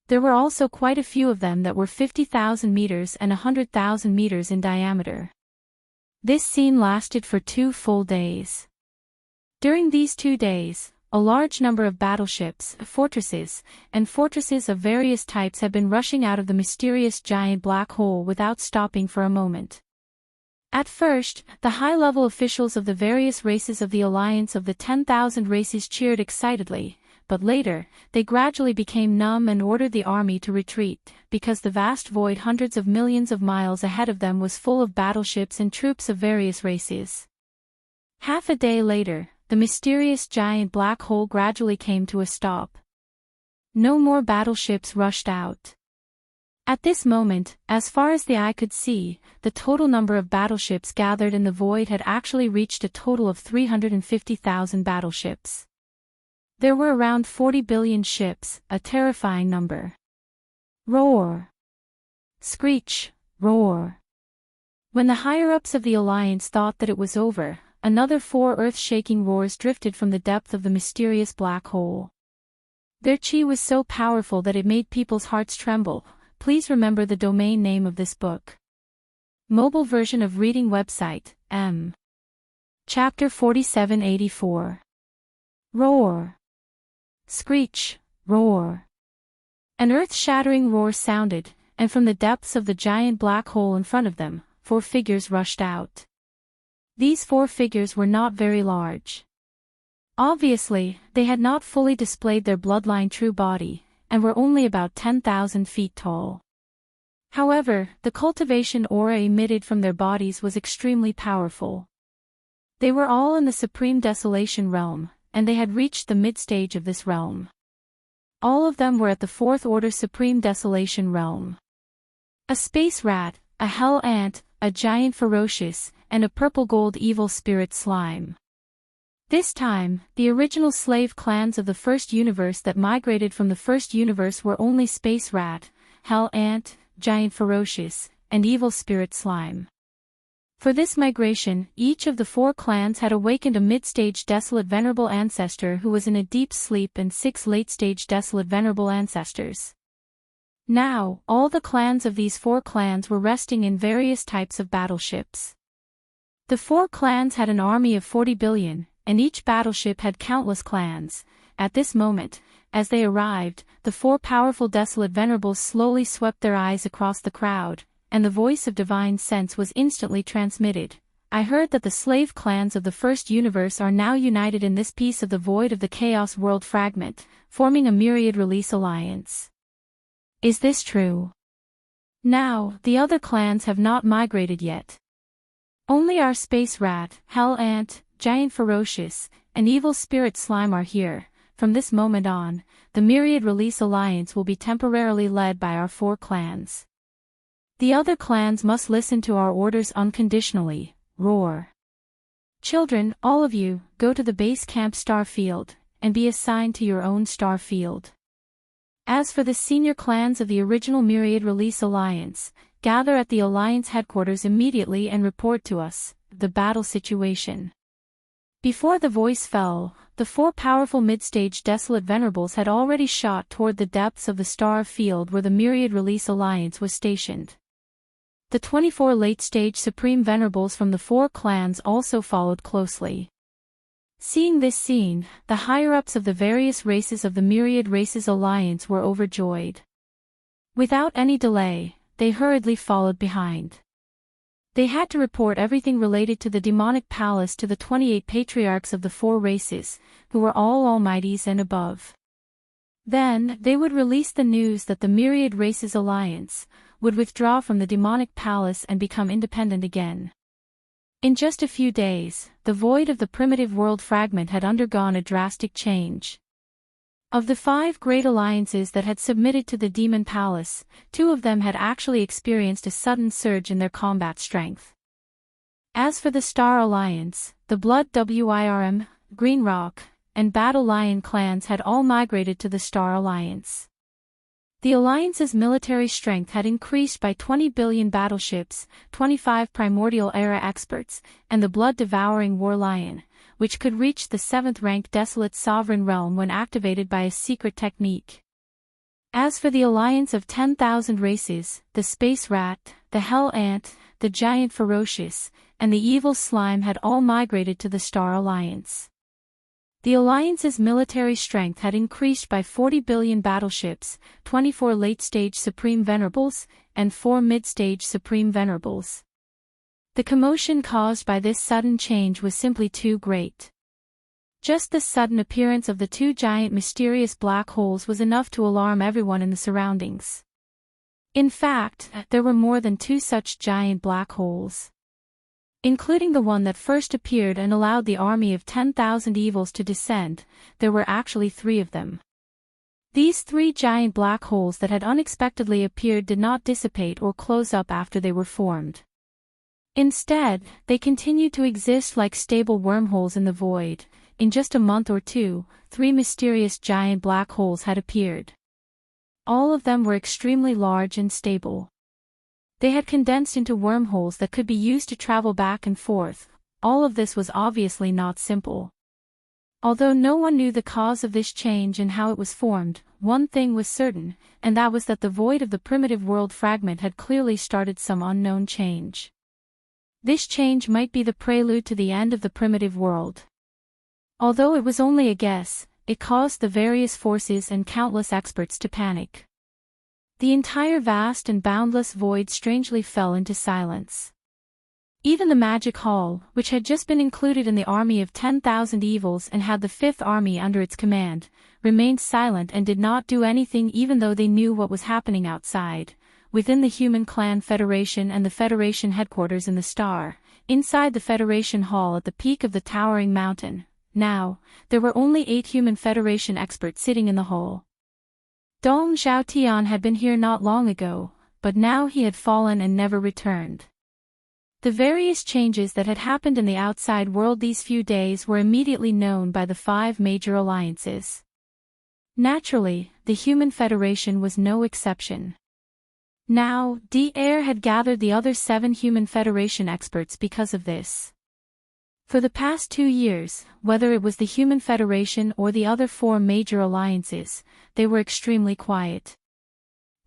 There were also quite a few of them that were 50,000 meters and 100,000 meters in diameter. This scene lasted for 2 full days. During these 2 days, a large number of battleships, fortresses of various types had been rushing out of the mysterious giant black hole without stopping for a moment. At first, the high-level officials of the various races of the Alliance of the 10,000 races cheered excitedly, but later, they gradually became numb and ordered the army to retreat, because the vast void hundreds of millions of miles ahead of them was full of battleships and troops of various races. Half a day later, the mysterious giant black hole gradually came to a stop. No more battleships rushed out. At this moment, as far as the eye could see, the total number of battleships gathered in the void had actually reached a total of 350,000 battleships. There were around 40 billion ships, a terrifying number. Roar! Screech! Roar! When the higher-ups of the Alliance thought that it was over, another 4 earth-shaking roars drifted from the depth of the mysterious black hole. Their chi was so powerful that it made people's hearts tremble. Please remember the domain name of this book. Mobile version of reading website, M. Chapter 4784. Roar. Screech, roar. An earth-shattering roar sounded, and from the depths of the giant black hole in front of them, 4 figures rushed out. These 4 figures were not very large. Obviously, they had not fully displayed their bloodline true body, and were only about 10,000 feet tall. However, the cultivation aura emitted from their bodies was extremely powerful. They were all in the Supreme Desolation realm, and they had reached the mid-stage of this realm. All of them were at the 4th Order Supreme Desolation realm. A space rat, a hell ant, a giant ferocious, and a purple-gold evil spirit slime. This time, the original slave clans of the first universe that migrated from the first universe were only space rat, hell ant, giant ferocious, and evil spirit slime. For this migration, each of the 4 clans had awakened a mid-stage desolate venerable ancestor who was in a deep sleep and 6 late-stage desolate venerable ancestors. Now, all the clans of these 4 clans were resting in various types of battleships. The 4 clans had an army of 40 billion, and each battleship had countless clans. At this moment, as they arrived, the 4 powerful desolate venerables slowly swept their eyes across the crowd, and the voice of divine sense was instantly transmitted. I heard that the slave clans of the first universe are now united in this piece of the void of the Chaos World fragment, forming a myriad release alliance. Is this true? Now, the other clans have not migrated yet. Only our space rat, hell ant, giant ferocious, and evil spirit slime are here. From this moment on, the Myriad Release Alliance will be temporarily led by our 4 clans. The other clans must listen to our orders unconditionally. Roar. Children, all of you, go to the base camp star field, and be assigned to your own star field. As for the senior clans of the original Myriad Release Alliance, gather at the Alliance headquarters immediately and report to us the battle situation. Before the voice fell, the 4 powerful mid-stage desolate venerables had already shot toward the depths of the star field where the Myriad Release Alliance was stationed. The 24 late-stage supreme venerables from the 4 clans also followed closely. Seeing this scene, the higher-ups of the various races of the Myriad Races Alliance were overjoyed. Without any delay, they hurriedly followed behind. They had to report everything related to the demonic palace to the 28 patriarchs of the 4 races, who were all almighties and above. Then, they would release the news that the Myriad Races Alliance would withdraw from the demonic palace and become independent again. In just a few days, the void of the primitive world fragment had undergone a drastic change. Of the 5 great alliances that had submitted to the Demon Palace, 2 of them had actually experienced a sudden surge in their combat strength. As for the Star Alliance, the Blood Wyrm, Green Rock, and Battle Lion clans had all migrated to the Star Alliance. The Alliance's military strength had increased by 20 billion battleships, 25 Primordial Era experts, and the blood-devouring War Lion, which could reach the 7th-ranked Desolate Sovereign Realm when activated by a secret technique. As for the alliance of 10,000 races, the Space Rat, the Hell Ant, the Giant Ferocious, and the Evil Slime had all migrated to the Star Alliance. The Alliance's military strength had increased by 40 billion battleships, 24 late-stage Supreme Venerables, and 4 mid-stage Supreme Venerables. The commotion caused by this sudden change was simply too great. Just the sudden appearance of the 2 giant mysterious black holes was enough to alarm everyone in the surroundings. In fact, there were more than 2 such giant black holes. Including the one that first appeared and allowed the army of 10,000 evils to descend, there were actually 3 of them. These 3 giant black holes that had unexpectedly appeared did not dissipate or close up after they were formed. Instead, they continued to exist like stable wormholes in the void. In just a month or 2, 3 mysterious giant black holes had appeared. All of them were extremely large and stable. They had condensed into wormholes that could be used to travel back and forth. All of this was obviously not simple. Although no one knew the cause of this change and how it was formed, one thing was certain, and that was that the void of the primitive world fragment had clearly started some unknown change. This change might be the prelude to the end of the primitive world. Although it was only a guess, it caused the various forces and countless experts to panic. The entire vast and boundless void strangely fell into silence. Even the Magic Hall, which had just been included in the army of 10,000 evils and had the 5th army under its command, remained silent and did not do anything even though they knew what was happening outside. Within the Human Clan Federation and the Federation headquarters in the Star, inside the Federation Hall at the peak of the towering mountain, now, there were only 8 Human Federation experts sitting in the hall. Dong Xiaotian had been here not long ago, but now he had fallen and never returned. The various changes that had happened in the outside world these few days were immediately known by the 5 major alliances. Naturally, the Human Federation was no exception. Now, DR had gathered the other 7 Human Federation experts because of this. For the past 2 years, whether it was the Human Federation or the other 4 major alliances, they were extremely quiet.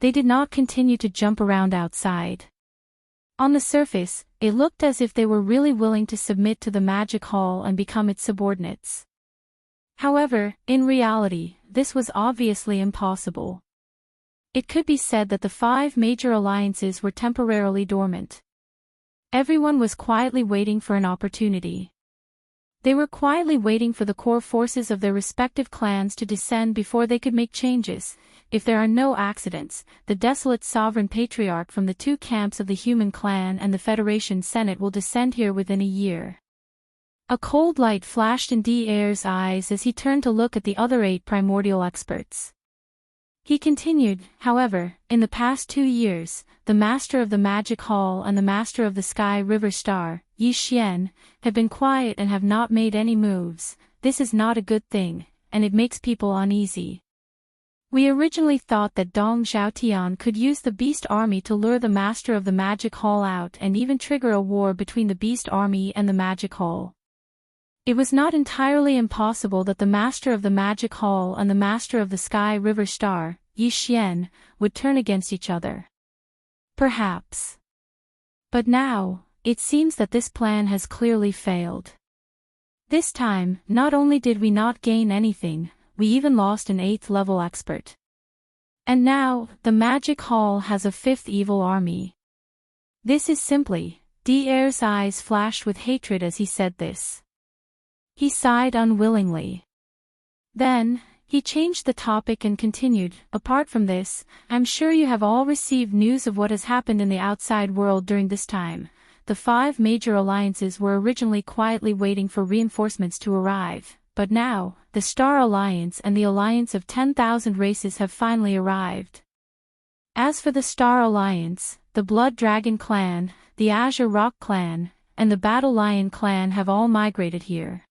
They did not continue to jump around outside. On the surface, it looked as if they were really willing to submit to the Magic Hall and become its subordinates. However, in reality, this was obviously impossible. It could be said that the 5 major alliances were temporarily dormant. Everyone was quietly waiting for an opportunity. They were quietly waiting for the core forces of their respective clans to descend before they could make changes. If there are no accidents, the desolate sovereign patriarch from the 2 camps of the Human Clan and the Federation Senate will descend here within a year. A cold light flashed in DR's eyes as he turned to look at the other 8 primordial experts. He continued, however, in the past 2 years, the Master of the Magic Hall and the Master of the Sky River Star, Yi Xian, have been quiet and have not made any moves. This is not a good thing, and it makes people uneasy. We originally thought that Dong Xiaotian could use the Beast Army to lure the Master of the Magic Hall out and even trigger a war between the Beast Army and the Magic Hall. It was not entirely impossible that the Master of the Magic Hall and the Master of the Sky River Star, Yi Xian, would turn against each other. Perhaps. But now, it seems that this plan has clearly failed. This time, not only did we not gain anything, we even lost an 8th level expert. And now, the Magic Hall has a fifth evil army. This is simply, D'Air's eyes flashed with hatred as he said this. He sighed unwillingly. Then, he changed the topic and continued, apart from this, I'm sure you have all received news of what has happened in the outside world during this time. The 5 major alliances were originally quietly waiting for reinforcements to arrive, but now, the Star Alliance and the Alliance of 10,000 races have finally arrived. As for the Star Alliance, the Blood Dragon Clan, the Azure Rock Clan, and the Battle Lion Clan have all migrated here.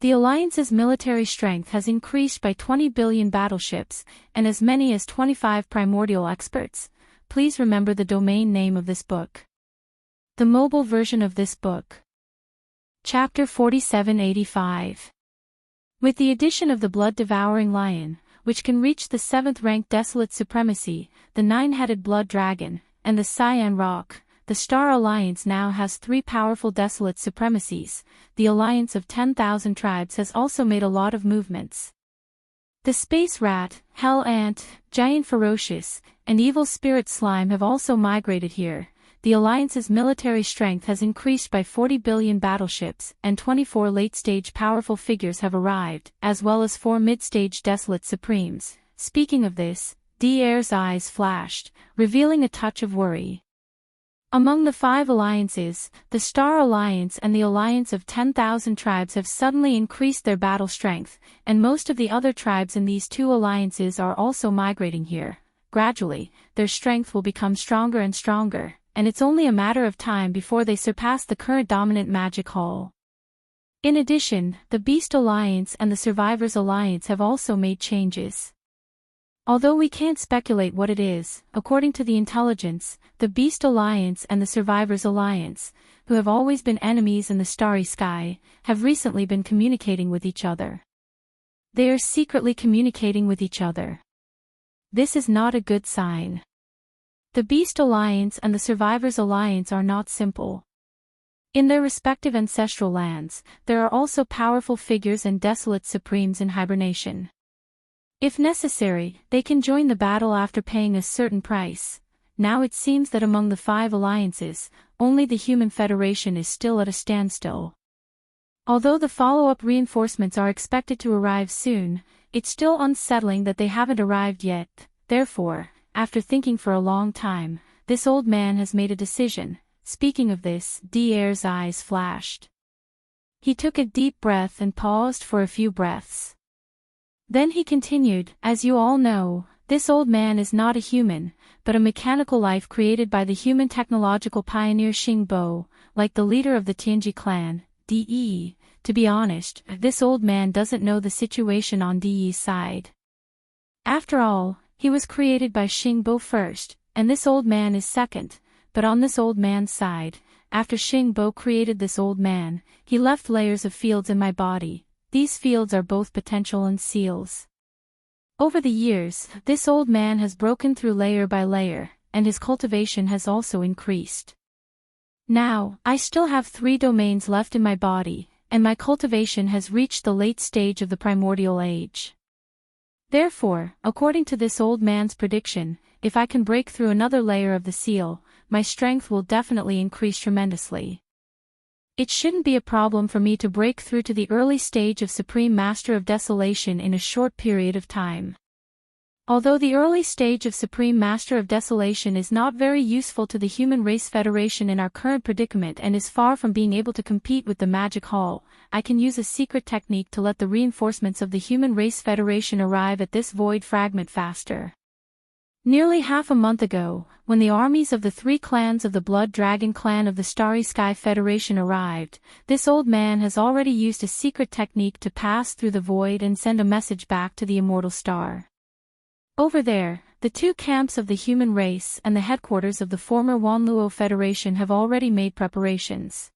The Alliance's military strength has increased by 20 billion battleships, and as many as 25 primordial experts. Please remember the domain name of this book. The mobile version of this book. Chapter 4785. With the addition of the blood-devouring lion, which can reach the 7th rank Desolate Supremacy, the 9-headed Blood Dragon, and the Cyan Rock, the Star Alliance now has 3 powerful Desolate Supremacies. The Alliance of 10,000 Tribes has also made a lot of movements. The Space Rat, Hell Ant, Giant Ferocious, and Evil Spirit Slime have also migrated here. The Alliance's military strength has increased by 40 billion battleships, and 24 late-stage powerful figures have arrived, as well as 4 mid-stage Desolate Supremes. Speaking of this, D'Air's eyes flashed, revealing a touch of worry. Among the 5 alliances, the Star Alliance and the Alliance of 10,000 Tribes have suddenly increased their battle strength, and most of the other tribes in these 2 alliances are also migrating here. Gradually, their strength will become stronger and stronger, and it's only a matter of time before they surpass the current dominant Magic Hall. In addition, the Beast Alliance and the Survivors Alliance have also made changes. Although we can't speculate what it is, according to the intelligence, the Beast Alliance and the Survivors Alliance, who have always been enemies in the starry sky, have recently been communicating with each other. They are secretly communicating with each other. This is not a good sign. The Beast Alliance and the Survivors Alliance are not simple. In their respective ancestral lands, there are also powerful figures and Desolate Supremes in hibernation. If necessary, they can join the battle after paying a certain price. Now it seems that among the 5 alliances, only the Human Federation is still at a standstill. Although the follow-up reinforcements are expected to arrive soon, it's still unsettling that they haven't arrived yet. Therefore, after thinking for a long time, this old man has made a decision. Speaking of this, D'Air's eyes flashed. He took a deep breath and paused for a few breaths. Then he continued, as you all know, this old man is not a human, but a mechanical life created by the human technological pioneer Xing Bo, like the leader of the Tianji clan, De. To be honest, this old man doesn't know the situation on De's side. After all, he was created by Xing Bo first, and this old man is second, but on this old man's side, after Xing Bo created this old man, he left layers of fields in my body. These fields are both potential and seals. Over the years, this old man has broken through layer by layer, and his cultivation has also increased. Now, I still have 3 domains left in my body, and my cultivation has reached the late stage of the primordial age. Therefore, according to this old man's prediction, if I can break through another layer of the seal, my strength will definitely increase tremendously. It shouldn't be a problem for me to break through to the early stage of Supreme Master of Desolation in a short period of time. Although the early stage of Supreme Master of Desolation is not very useful to the Human Race Federation in our current predicament and is far from being able to compete with the Magic Hall, I can use a secret technique to let the reinforcements of the Human Race Federation arrive at this void fragment faster. Nearly half a month ago, when the armies of the 3 clans of the Blood Dragon Clan of the Starry Sky Federation arrived, this old man has already used a secret technique to pass through the void and send a message back to the immortal star. Over there, the 2 camps of the human race and the headquarters of the former Wanluo Federation have already made preparations.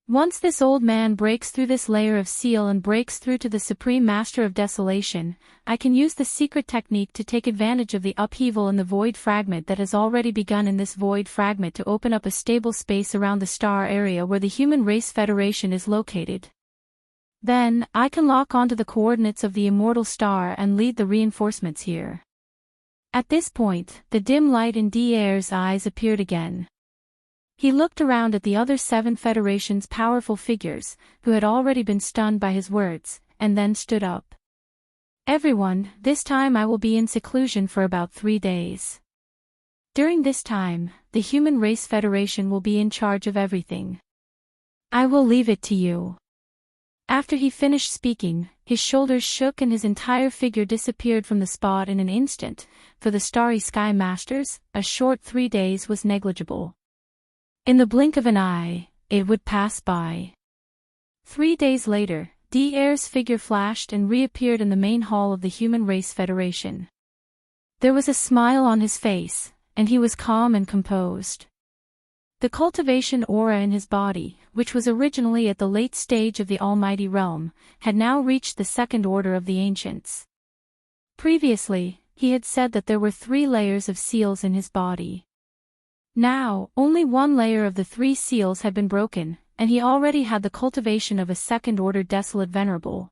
Once this old man breaks through this layer of seal and breaks through to the Supreme Master of Desolation, I can use the secret technique to take advantage of the upheaval in the void fragment that has already begun in this void fragment to open up a stable space around the star area where the Human Race Federation is located. Then, I can lock onto the coordinates of the immortal star and lead the reinforcements here. At this point, the dim light in D'Air's eyes appeared again. He looked around at the other 7 Federation's powerful figures, who had already been stunned by his words, and then stood up. Everyone, this time I will be in seclusion for about 3 days. During this time, the Human Race Federation will be in charge of everything. I will leave it to you. After he finished speaking, his shoulders shook and his entire figure disappeared from the spot in an instant. For the Starry Sky Masters, a short 3 days was negligible. In the blink of an eye, it would pass by. 3 days later, D'Air's figure flashed and reappeared in the main hall of the Human Race Federation. There was a smile on his face, and he was calm and composed. The cultivation aura in his body, which was originally at the late stage of the Almighty Realm, had now reached the second order of the Ancients. Previously, he had said that there were 3 layers of seals in his body. Now, only 1 layer of the 3 seals had been broken, and he already had the cultivation of a second-order Desolate Venerable.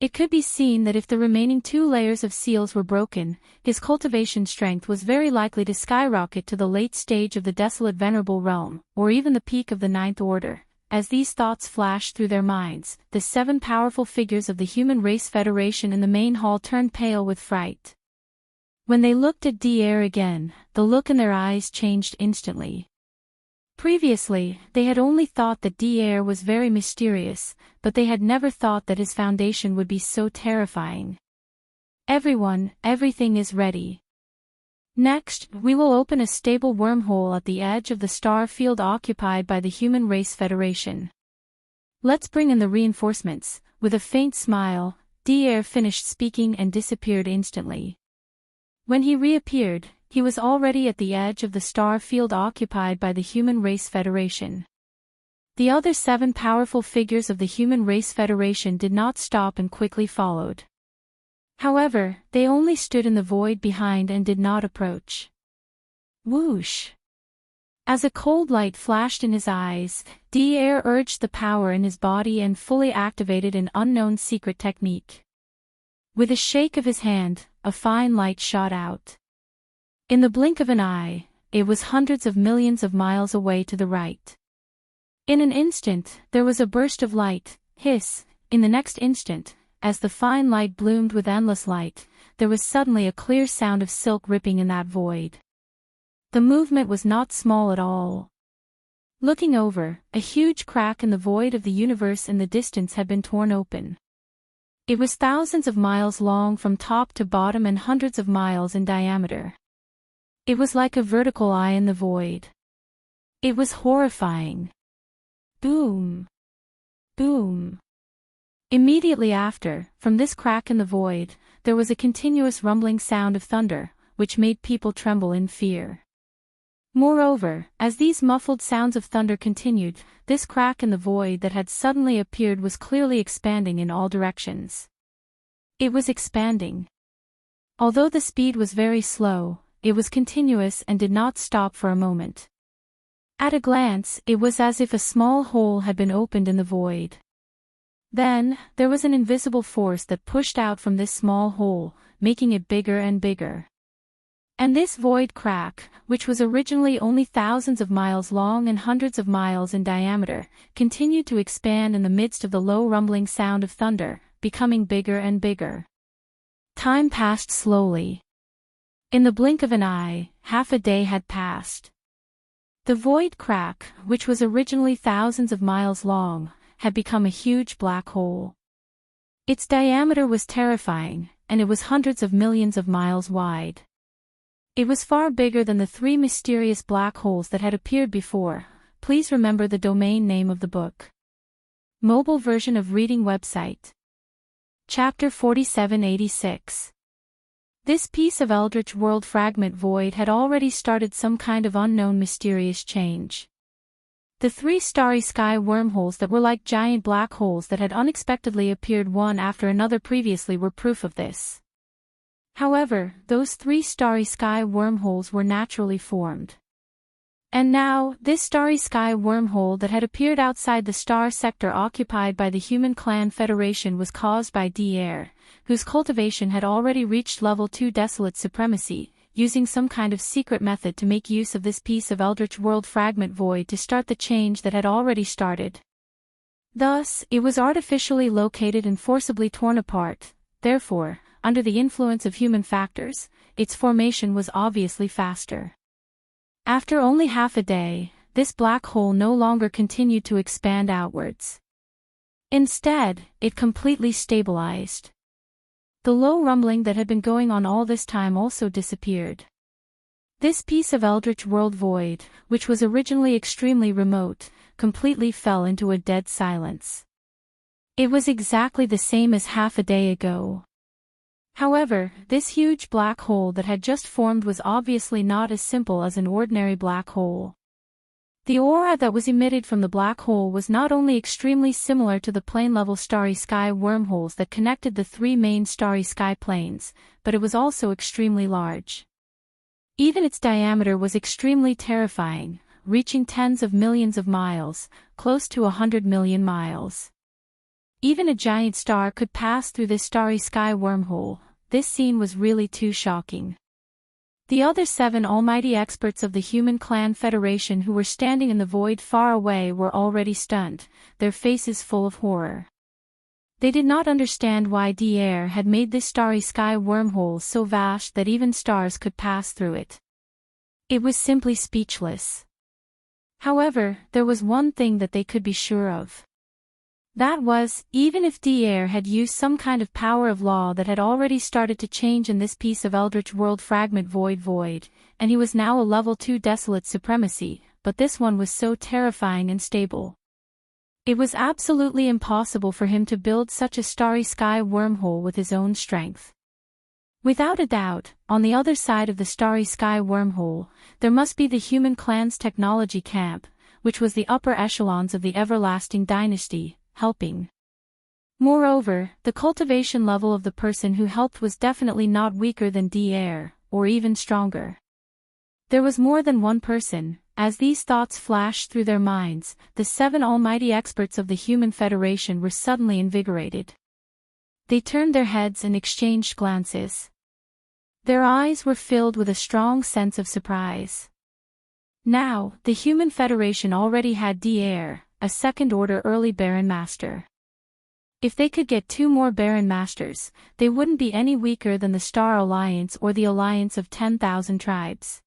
It could be seen that if the remaining 2 layers of seals were broken, his cultivation strength was very likely to skyrocket to the late stage of the Desolate Venerable realm, or even the peak of the 9th order. As these thoughts flashed through their minds, the 7 powerful figures of the Human Race Federation in the main hall turned pale with fright. When they looked at D'Air again, the look in their eyes changed instantly. Previously, they had only thought that D'Air was very mysterious, but they had never thought that his foundation would be so terrifying. Everyone, everything is ready. Next, we will open a stable wormhole at the edge of the star field occupied by the Human Race Federation. Let's bring in the reinforcements. With a faint smile, D'Air finished speaking and disappeared instantly. When he reappeared, he was already at the edge of the star field occupied by the Human Race Federation. The other 7 powerful figures of the Human Race Federation did not stop and quickly followed. However, they only stood in the void behind and did not approach. Whoosh! As a cold light flashed in his eyes, D'Air urged the power in his body and fully activated an unknown secret technique. With a shake of his hand, a fine light shot out. In the blink of an eye, it was hundreds of millions of miles away to the right. In an instant, there was a burst of light, hiss. In the next instant, as the fine light bloomed with endless light, there was suddenly a clear sound of silk ripping in that void. The movement was not small at all. Looking over, a huge crack in the void of the universe in the distance had been torn open. It was thousands of miles long from top to bottom and hundreds of miles in diameter. It was like a vertical eye in the void. It was horrifying. Boom! Boom! Immediately after, from this crack in the void, there was a continuous rumbling sound of thunder, which made people tremble in fear. Moreover, as these muffled sounds of thunder continued, this crack in the void that had suddenly appeared was clearly expanding in all directions. It was expanding. Although the speed was very slow, it was continuous and did not stop for a moment. At a glance, it was as if a small hole had been opened in the void. Then, there was an invisible force that pushed out from this small hole, making it bigger and bigger. And this void crack, which was originally only thousands of miles long and hundreds of miles in diameter, continued to expand in the midst of the low rumbling sound of thunder, becoming bigger and bigger. Time passed slowly. In the blink of an eye, half a day had passed. The void crack, which was originally thousands of miles long, had become a huge black hole. Its diameter was terrifying, and it was hundreds of millions of miles wide. It was far bigger than the 3 mysterious black holes that had appeared before. Please remember the domain name of the book. Mobile version of reading website. Chapter 4786. This piece of eldritch world fragment void had already started some kind of unknown mysterious change. The 3 starry sky wormholes that were like giant black holes that had unexpectedly appeared one after another previously were proof of this. However, those 3 starry sky wormholes were naturally formed. And now, this starry sky wormhole that had appeared outside the star sector occupied by the Human Clan Federation was caused by D-Air, whose cultivation had already reached level 2 desolate supremacy, using some kind of secret method to make use of this piece of eldritch world fragment void to start the change that had already started. Thus, it was artificially located and forcibly torn apart. Therefore, under the influence of human factors, its formation was obviously faster. After only half a day, this black hole no longer continued to expand outwards. Instead, it completely stabilized. The low rumbling that had been going on all this time also disappeared. This piece of eldritch world void, which was originally extremely remote, completely fell into a dead silence. It was exactly the same as half a day ago. However, this huge black hole that had just formed was obviously not as simple as an ordinary black hole. The aura that was emitted from the black hole was not only extremely similar to the plane-level starry sky wormholes that connected the three main starry sky planes, but it was also extremely large. Even its diameter was extremely terrifying, reaching tens of millions of miles, close to 100 million miles. Even a giant star could pass through this starry sky wormhole. This scene was really too shocking. The other 7 almighty experts of the Human Clan Federation who were standing in the void far away were already stunned, their faces full of horror. They did not understand why D-Air had made this starry sky wormhole so vast that even stars could pass through it. It was simply speechless. However, there was one thing that they could be sure of. That was, even if D-Air had used some kind of power of law that had already started to change in this piece of eldritch world fragment void, and he was now a level 2 desolate supremacy, but this one was so terrifying and stable. It was absolutely impossible for him to build such a starry sky wormhole with his own strength. Without a doubt, on the other side of the starry sky wormhole, there must be the Human Clan's technology camp, which was the upper echelons of the everlasting dynasty, helping. Moreover, the cultivation level of the person who helped was definitely not weaker than D-Air, or even stronger. There was more than one person. As these thoughts flashed through their minds, the 7 almighty experts of the Human Federation were suddenly invigorated. They turned their heads and exchanged glances. Their eyes were filled with a strong sense of surprise. Now, the Human Federation already had D-Air, a second-order early Baron Master. If they could get 2 more Baron Masters, they wouldn't be any weaker than the Star Alliance or the Alliance of 10,000 Tribes.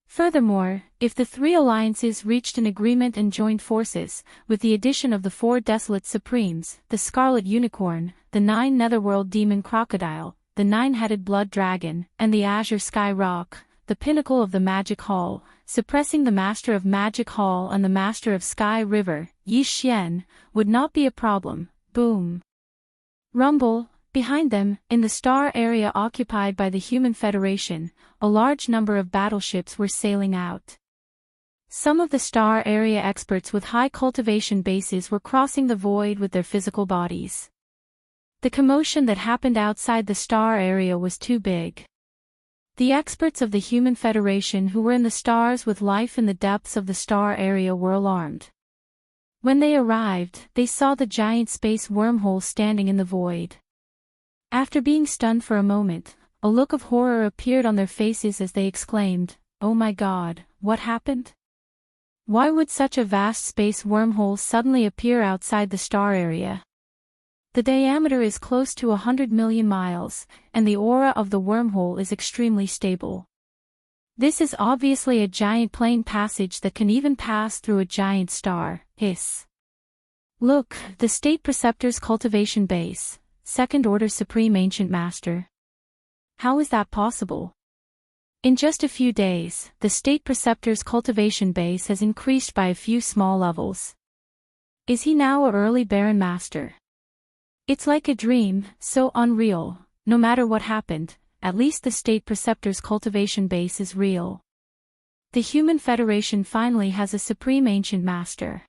Furthermore, if the 3 alliances reached an agreement and joined forces, with the addition of the 4 Desolate Supremes, the Scarlet Unicorn, the 9 Netherworld Demon Crocodile, the 9-headed Blood Dragon, and the Azure Sky Rock, the pinnacle of the Magic Hall, suppressing the Master of Magic Hall and the Master of Sky River, Yi Xian, would not be a problem. Boom. Rumble. Behind them, in the star area occupied by the Human Federation, a large number of battleships were sailing out. Some of the star area experts with high cultivation bases were crossing the void with their physical bodies. The commotion that happened outside the star area was too big. The experts of the Human Federation who were in the stars with life in the depths of the star area were alarmed. When they arrived, they saw the giant space wormhole standing in the void. After being stunned for a moment, a look of horror appeared on their faces as they exclaimed, "Oh my God, what happened? Why would such a vast space wormhole suddenly appear outside the star area? The diameter is close to 100 million miles, and the aura of the wormhole is extremely stable. This is obviously a giant plane passage that can even pass through a giant star." Hiss. "Look, the State Preceptor's cultivation base, Second Order Supreme Ancient Master. How is that possible? In just a few days, the State Preceptor's cultivation base has increased by a few small levels. Is he now a early Baron Master? It's like a dream, so unreal. No matter what happened, at least the State Preceptor's cultivation base is real. The Human Federation finally has a Supreme Ancient Master.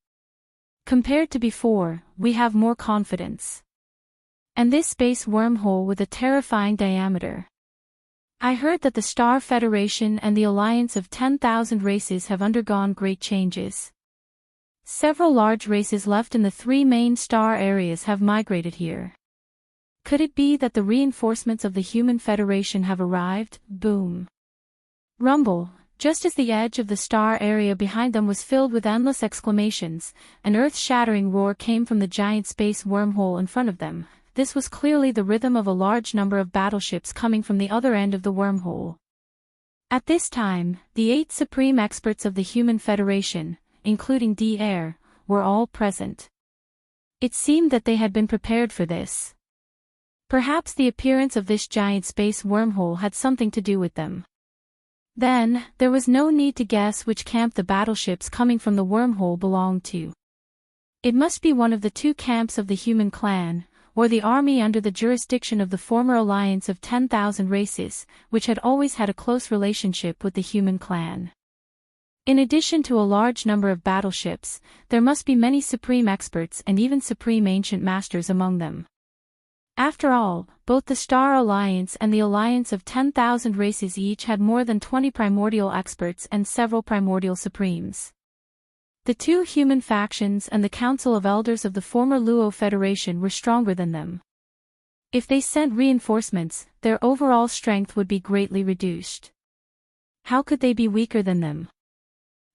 Compared to before, we have more confidence. And this space wormhole with a terrifying diameter. I heard that the Star Federation and the Alliance of 10,000 races have undergone great changes. Several large races left in the three main star areas have migrated here. Could it be that the reinforcements of the Human Federation have arrived? Boom. Rumble. Just as the edge of the star area behind them was filled with endless exclamations, an earth-shattering roar came from the giant space wormhole in front of them. This was clearly the rhythm of a large number of battleships coming from the other end of the wormhole. At this time, the 8 supreme experts of the Human Federation, including D-Air, were all present. It seemed that they had been prepared for this. Perhaps the appearance of this giant space wormhole had something to do with them. Then, there was no need to guess which camp the battleships coming from the wormhole belonged to. It must be one of the 2 camps of the human clan, or the army under the jurisdiction of the former alliance of 10,000 races, which had always had a close relationship with the human clan. In addition to a large number of battleships, there must be many supreme experts and even supreme ancient masters among them. After all, both the Star Alliance and the Alliance of 10,000 races each had more than 20 primordial experts and several primordial supremes. The 2 human factions and the Council of Elders of the former Luo Federation were stronger than them. If they sent reinforcements, their overall strength would be greatly reduced. How could they be weaker than them?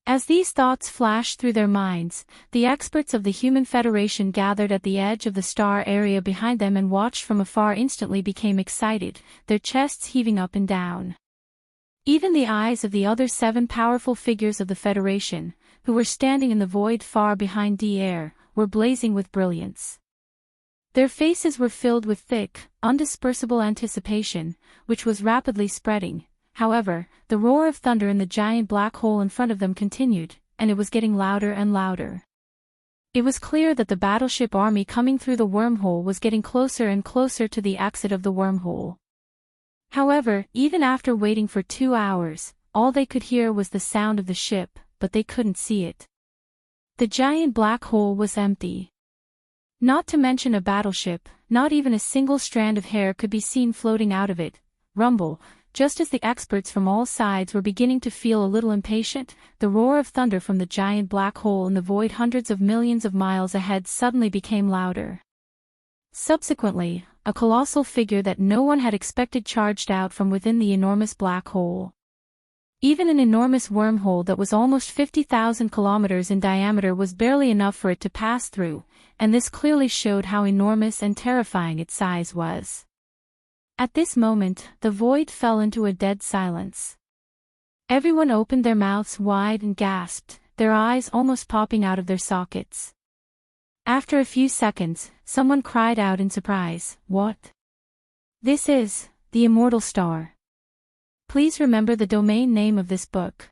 As these thoughts flashed through their minds, the experts of the Human Federation gathered at the edge of the star area behind them and watched from afar instantly became excited, their chests heaving up and down. Even the eyes of the other 7 powerful figures of the Federation, who were standing in the void far behind D-Air, were blazing with brilliance. Their faces were filled with thick, undispersible anticipation, which was rapidly spreading. However, the roar of thunder in the giant black hole in front of them continued, and it was getting louder and louder. It was clear that the battleship army coming through the wormhole was getting closer and closer to the exit of the wormhole. However, even after waiting for 2 hours, all they could hear was the sound of the ship, but they couldn't see it. The giant black hole was empty. Not to mention a battleship, not even a single strand of hair could be seen floating out of it. Rumble. Just as the experts from all sides were beginning to feel a little impatient, the roar of thunder from the giant black hole in the void hundreds of millions of miles ahead suddenly became louder. Subsequently, a colossal figure that no one had expected charged out from within the enormous black hole. Even an enormous wormhole that was almost 50,000 kilometers in diameter was barely enough for it to pass through, and this clearly showed how enormous and terrifying its size was. At this moment, the void fell into a dead silence. Everyone opened their mouths wide and gasped, their eyes almost popping out of their sockets. After a few seconds, someone cried out in surprise, "What? This is the Immortal Star." Please remember the domain name of this book.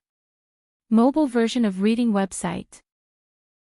Mobile version of reading website.